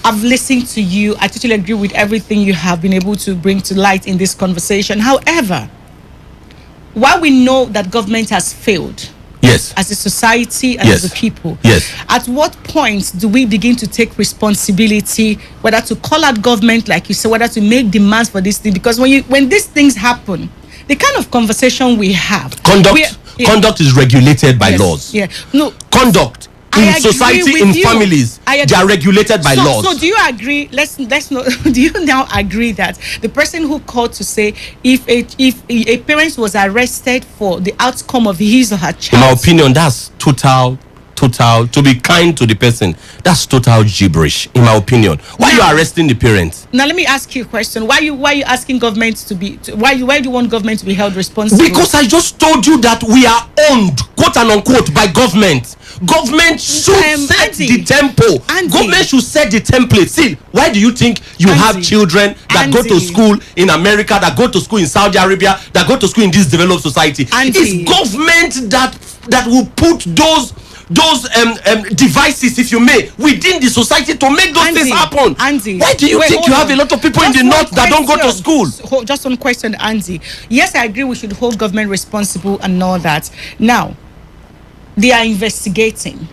I've listened to you. I totally agree with everything you have been able to bring to light in this conversation. However, while we know that government has failed, as a society and as a people, at what point do we begin to take responsibility, whether to call out government, like you said, whether to make demands for this thing? Because when these things happen, the kind of conversation we have, conduct is regulated by laws. Conduct in society, in families, they are regulated by laws. So do you agree? Let's not. Do you now agree that the person who called to say if a parent was arrested for the outcome of his or her child? In my opinion, that's total total, to be kind to the person, that's total gibberish, in my opinion. Why you arresting the parents? Now let me ask you a question. Why you asking government to be why do you want government to be held responsible? Because I just told you that we are owned, quote and unquote, by government. Government should set the tempo. Government should set the template. See, why do you think you have children that go to school in America, that go to school in Saudi Arabia, that go to school in this developed society? It's government that will put those devices, if you may, within the society to make those things happen. Why do you think you have a lot of people in the north that don't go to school? Just one question, Andy. Yes, I agree we should hold government responsible and all that. Now, they are investigating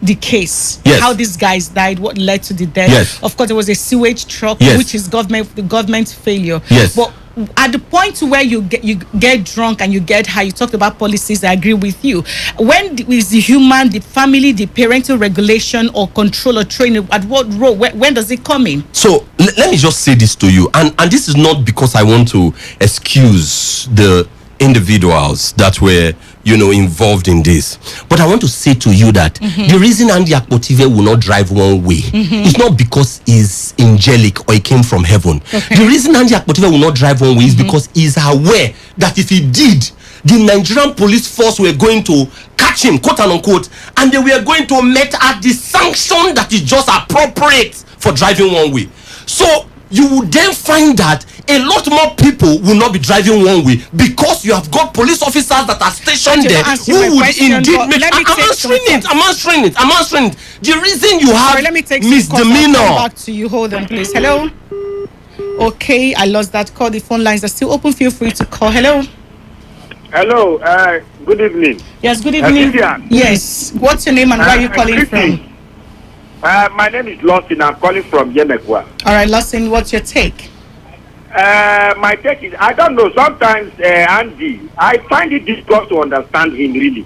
the case, how these guys died, what led to the death. Of course, there was a sewage truck, which is government failure. But at the point where you get drunk and you get high, you talked about policies. I agree with you. When is the human, the family, the parental regulation or control or training, at what role? When does it come in? So let me just say this to you, and this is not because I want to excuse the individuals that were involved in this, but I want to say to you that the reason Andy Akpotive will not drive one way is not because he's angelic or he came from heaven. The reason Andy Akpotive will not drive one way is because he's aware that if he did, the Nigerian police force were going to catch him, quote and unquote, and they were going to met at the sanction that is just appropriate for driving one way. So you would then find that a lot more people will not be driving one way because you have got police officers that are stationed there who would indeed make. I'm answering it. The reason you have misdemeanor. Back to you. Hold on, please. Hello. Okay, I lost that call. The phone lines are still open. Feel free to call. Hello. Hello. Good evening. Yes. Good evening. Yes. What's your name and where are you calling from? My name is Lawson. I'm calling from Yemekwa. All right, Lawson, what's your take? My take is, I don't know, sometimes, Andy, I find it difficult to understand him, really.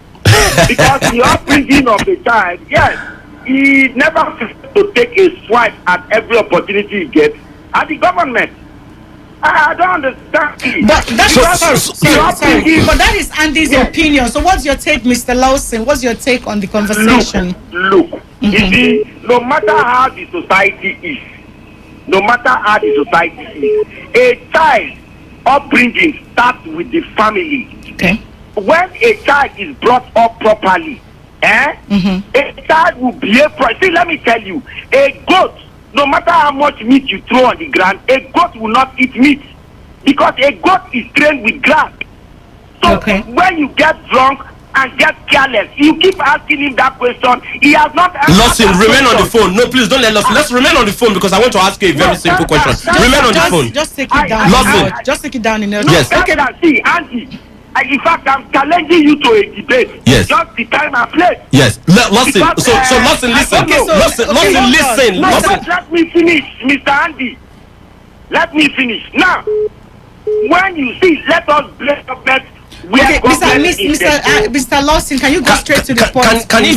Because the upbringing of the child, yes, he never fails to take a swipe at every opportunity he gets at the government. I don't understand. But that is Andy's opinion. So what's your take, Mr. Lawson? What's your take on the conversation? Look. You see, no matter how the society is, a child upbringing starts with the family. Okay. When a child is brought up properly, a child will behave. See, let me tell you, a goat, no matter how much meat you throw on the ground, a goat will not eat meat because a goat is trained with grass. So when you get drunk and get careless, you keep asking him that question, he has not answered. Lawson, remain on the phone. No, please don't let Lawson. Let's remain on the phone because I want to ask you a very simple question. Remain on the phone. Just take it down. Lawson. Just take it down in there. Yes. See, Andy, in fact, I'm challenging you to a debate. Yes. Just the time and place. Yes. Lawson. So Lawson, listen. Listen. Listen. Let me finish, Mr. Andy. Let me finish. Now, when you see, let us blame government. Mr. Lawson, can you go straight to the point? Can you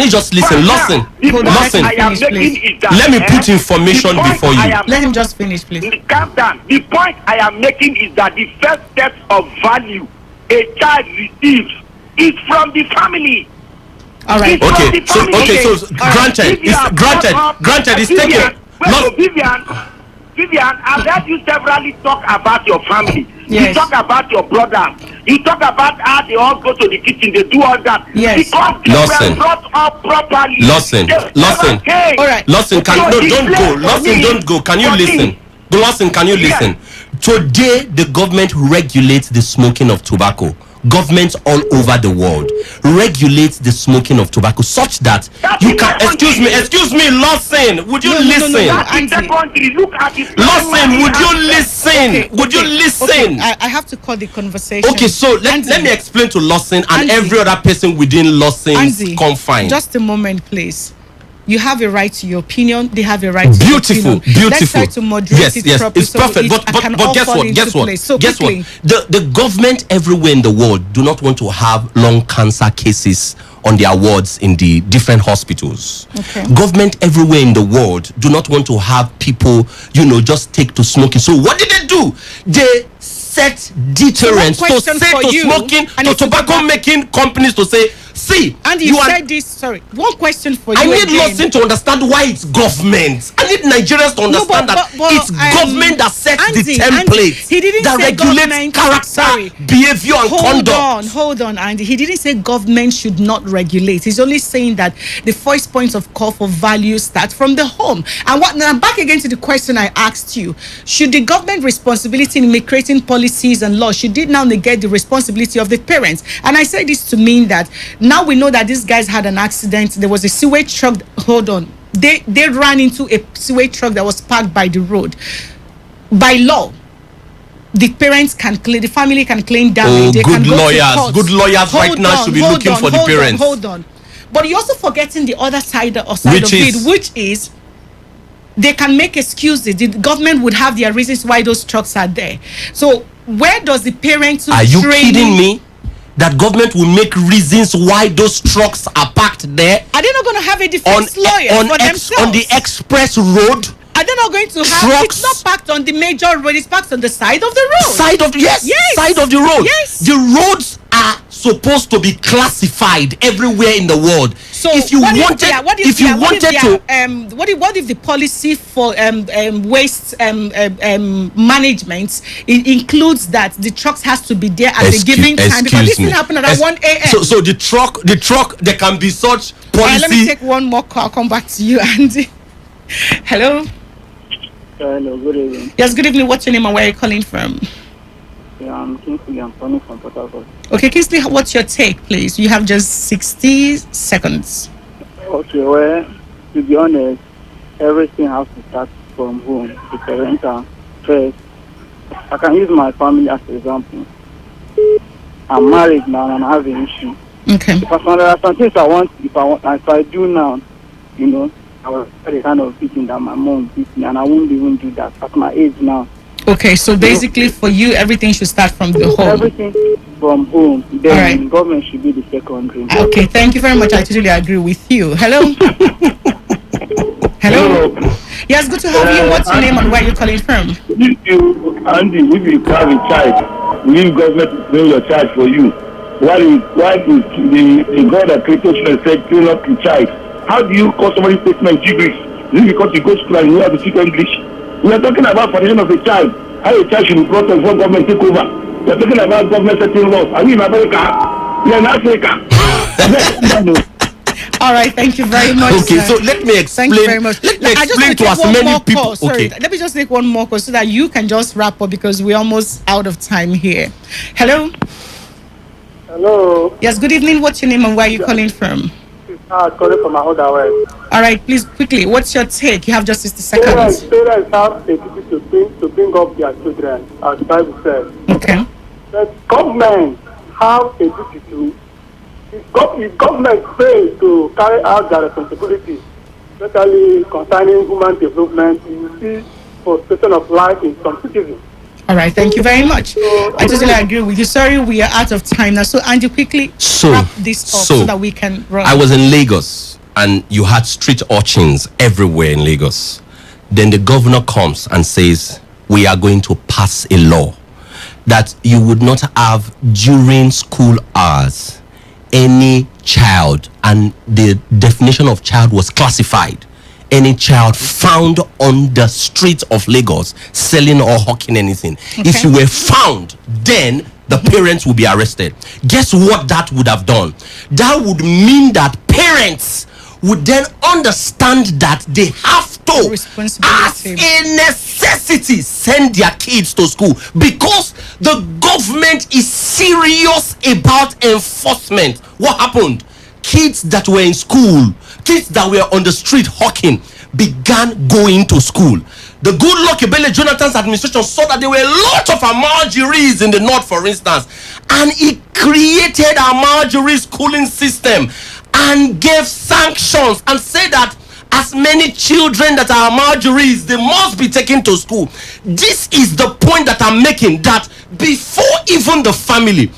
just listen? Lawson. Let me put information before you. Let him just finish, please. Calm down. The point I am making is that the first step of value a child receives is from the family. All right. Okay. So granted. It's taken. Vivian, I've heard you severally talk about your family. Yes. You talk about your brother. You talk about how they all go to the kitchen. They do all that. Yes. Because they were brought up properly. Lawson. All right. Lawson, don't go. Lawson, don't go. Can you listen? Lawson, can you listen? Today, the government regulates the smoking of tobacco. Governments all over the world regulate the smoking of tobacco such that you can. Excuse me, Lawson. Would you listen? Lawson, would you listen? Would you listen? I have to call the conversation. Okay, so let me explain to Lawson and every other person within Lawson's confines. Just a moment, please. You have a right to your opinion. They have a right to your opinion. Beautiful. Let's try to moderate it properly. It's perfect. But guess what? The government everywhere in the world do not want to have lung cancer cases on their wards in the different hospitals. Okay. Government everywhere in the world do not want to have people, just take to smoking. So what did they do? They set deterrents to say to smoking, to tobacco making companies to say, See, and you said this. Sorry, one question for you. I need again. Lawson to understand why it's government. I need Nigerians to understand that it's government that sets the template that regulates character, behavior, and conduct. Hold on, Andy. He didn't say government should not regulate. He's only saying that the first point of call for value starts from the home. And now back again to the question I asked you: should the government responsibility in creating policies and laws, should it now negate the responsibility of the parents? And I say this to mean that now we know that these guys had an accident. There was a sewage truck. Hold on. They ran into a sewage truck that was parked by the road. By law, the parents can claim, the family can claim damage. Good lawyers right now should be looking for the parents. Hold on. But you're also forgetting the other side of it, which is they can make excuses. The government would have their reasons why those trucks are there. So where does the parents are you kidding me? That government will make reasons why those trucks are parked there? Are they not going to have a defense lawyer for themselves? On the express road? Are they not going to have trucks? It's not parked on the major road, it's parked on the side of the road. Side of the road. Yes. The roads are supposed to be classified everywhere in the world. So what if the policy for waste management includes that the trucks has to be there at a given time, because this thing happened at 1 a.m. So the truck there can be such policy. Let me take one more call. I'll come back to you, Andy. Hello. Hello, good evening. Yes, good evening. What's your name and where are you calling from? Yeah, I'm Kingsley. I'm calling from Port Harcourt. Okay, Kingsley, what's your take, please? You have just 60 seconds. Okay, well, to be honest, everything has to start from home. The parental first. I can use my family as an example. I'm married now and I have an issue. Okay. There are some things I want, if I do now, you know, I was the kind of beating that my mom beat me, and I won't even do that at my age now. Okay, so basically for you, everything should start from the home. Everything from home. Then government should be the secondary. Okay, thank you very much. I totally agree with you. Hello. Hello. Yes, good to have you. What's your name and where are you calling from? Andy, if you have a child, will government to bring your child for you? Why is the God that created you said train up the child? How do you call somebody statement gibberish? Is it because you go to school and you have to speak English? We are talking about formation of a child. How a child should be brought up before government take over. We are talking about government setting laws. Are we in America? We are in Africa. All right, thank you very much. Okay, so let me explain. Thank you very much. Let me explain to as many people. Sorry, let me just take one more call so that you can just wrap up because we're almost out of time here. Hello. Hello. Yes, good evening. What's your name and where are you calling from? Calling from my other way. All right, please quickly. What's your take? You have just 60 seconds. Parents have a duty to bring up their children, as the Bible says. Okay. But government have a duty to. If government fails to carry out their responsibility, especially concerning human development, you see frustration of life in some citizens. All right, thank you very much. I totally agree with you. Sorry, we are out of time now. So, Andy, quickly wrap this up so that we can run. I was in Lagos and you had street urchins everywhere in Lagos. Then the governor comes and says, we are going to pass a law that you would not have during school hours any child, and the definition of child was classified. Any child found on the streets of Lagos selling or hawking anything. Okay. If you were found, then the parents will be arrested. Guess what that would have done? That would mean that parents would then understand that they have to, as a necessity, send their kids to school, because the government is serious about enforcement. What happened? Kids that were in school, kids that were on the street hawking, began going to school. The good luck Ebele Jonathan's administration saw that there were a lot of Amaljiris in the north, for instance, and it created a Amalgiri schooling system and gave sanctions and said that as many children that are Amaljiris, they must be taken to school. This is the point that I'm making, that before even the family,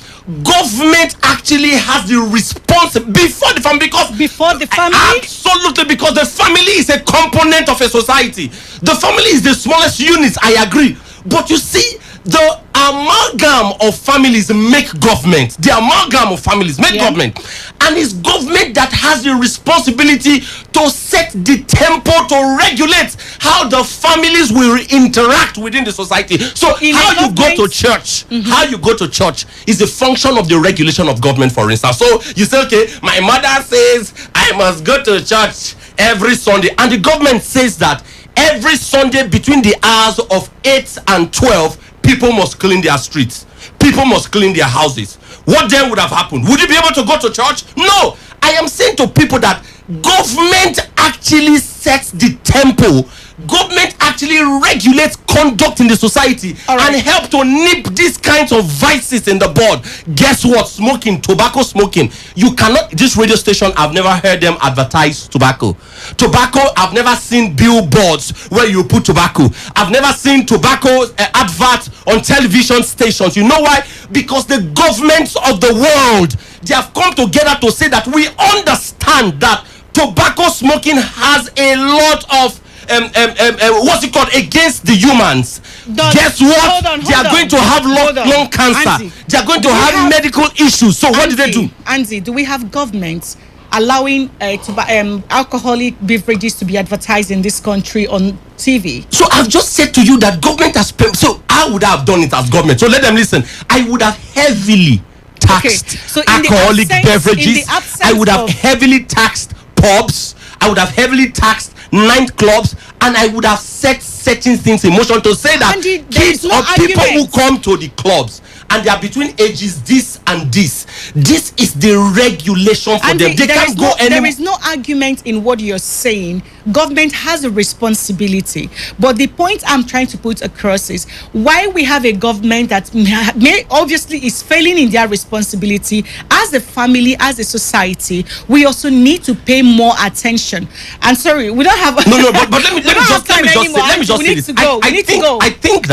government actually has the responsibility before the family, absolutely, because the family is a component of a society. The family is the smallest unit, I agree, but you see, The amalgam of families make government. The amalgam of families make government. And it's government that has the responsibility to set the tempo, to regulate how the families will interact within the society. So how you go to church, how you go to church is a function of the regulation of government, for instance. So you say, okay, my mother says I must go to church every Sunday, and the government says that every Sunday between the hours of 8 and 12, people must clean their streets. People must clean their houses. What then would have happened? Would you be able to go to church? No. I am saying to people that government actually sets the tempo. Government actually regulates conduct in the society and help to nip these kinds of vices in the bud. Guess what? Smoking, tobacco smoking. You cannot, this radio station, I've never heard them advertise tobacco. Tobacco, I've never seen billboards where you put tobacco. I've never seen tobacco adverts on television stations. You know why? Because the governments of the world, they have come together to say that we understand that tobacco smoking has a lot of what's it called, against the humans. Guess what? They are going to have lung cancer. They are going to have medical issues. So what did they do? Andy, do we have governments allowing alcoholic beverages to be advertised in this country on TV? So I've just said to you that government has so I would have done it as government. So let them listen. I would have heavily taxed so alcoholic beverages. I would have heavily taxed pubs. I would have heavily taxed nightclubs, and I would have set certain things in motion to say that kids or people who come to the clubs and they are between ages this and this is the regulation for them. They can't go anywhere. There is no argument in what you're saying. Government has a responsibility, but the point I'm trying to put across is why we have a government that may obviously is failing in their responsibility. As a family, as a society, we also need to pay more attention. And sorry, we don't have no, but let me just say this. I think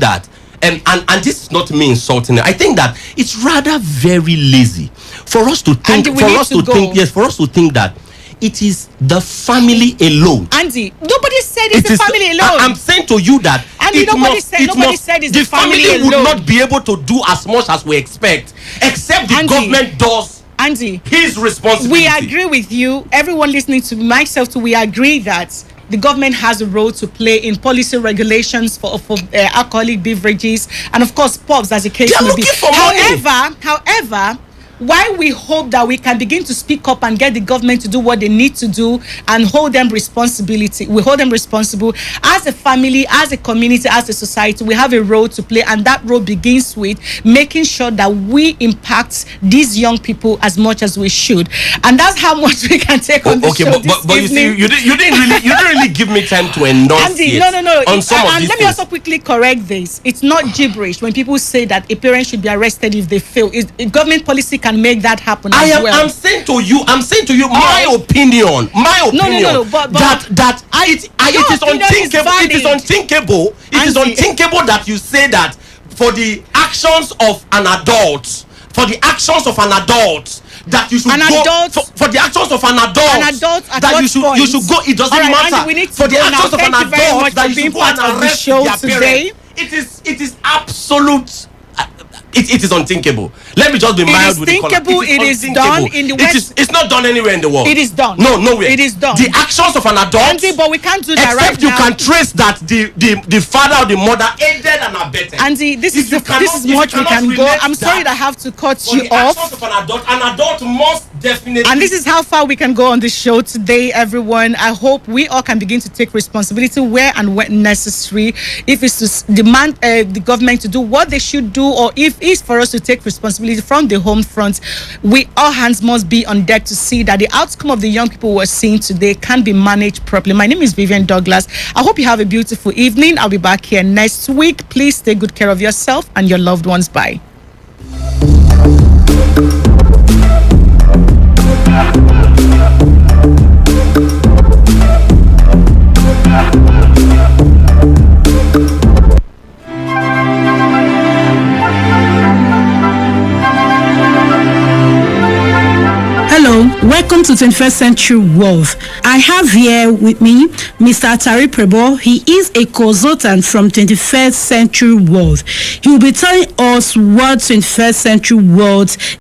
that and this is not me insulting it. I think that it's rather very lazy for us to think for us to think that it is the family alone. Andy, nobody said it's the family alone. I'm saying to you that nobody said it's the family alone. Would not be able to do as much as we expect, except the government does. Andy, his responsibility. We agree with you. Everyone listening to myself too, we agree that the government has a role to play in policy regulations for alcoholic beverages and of course pubs, as the case may be. However, why we hope that we can begin to speak up and get the government to do what they need to do and hold them responsibility. We hold them responsible as a family, as a community, as a society. We have a role to play, and that role begins with making sure that we impact these young people as much as we should. And that's how much we can take on the show this but you see, you didn't really give me time to enunciate. Andy, no. On some of these let me also quickly correct this. It's not gibberish when people say that a parent should be arrested if they fail. Government policy can make that happen I'm saying to you, my opinion. No, but it is unthinkable that you say that for the actions of an adult, that you should for the actions of an adult that you should go. It doesn't matter. For the actions of an adult that you should go and arrest their parents. It is absolute. It is unthinkable. Let me just be mild with the color. It is done in the West. It's not done anywhere in the world. It is done. No, nowhere. It is done. The actions of an adult. Andy, but we can't do that except you can trace that the father or the mother aided and abetted. Andy, this is much we can go. I'm sorry that I have to cut you off. The actions of an adult must definitely. And this is how far we can go on the show today, everyone. I hope we all can begin to take responsibility where and when necessary. If it's to demand the government to do what they should do, or if it's for us to take responsibility from the home front, all hands must be on deck to see that the outcome of the young people we're seeing today can be managed properly. My name is Vivian Douglas. I hope you have a beautiful evening. I'll be back here next week. Please take good care of yourself and your loved ones. Bye. Hello, Welcome to 21st Century World. I have here with me Mr. Atari Prebo. He is a consultant from 21st Century World. He will be telling us what 21st Century World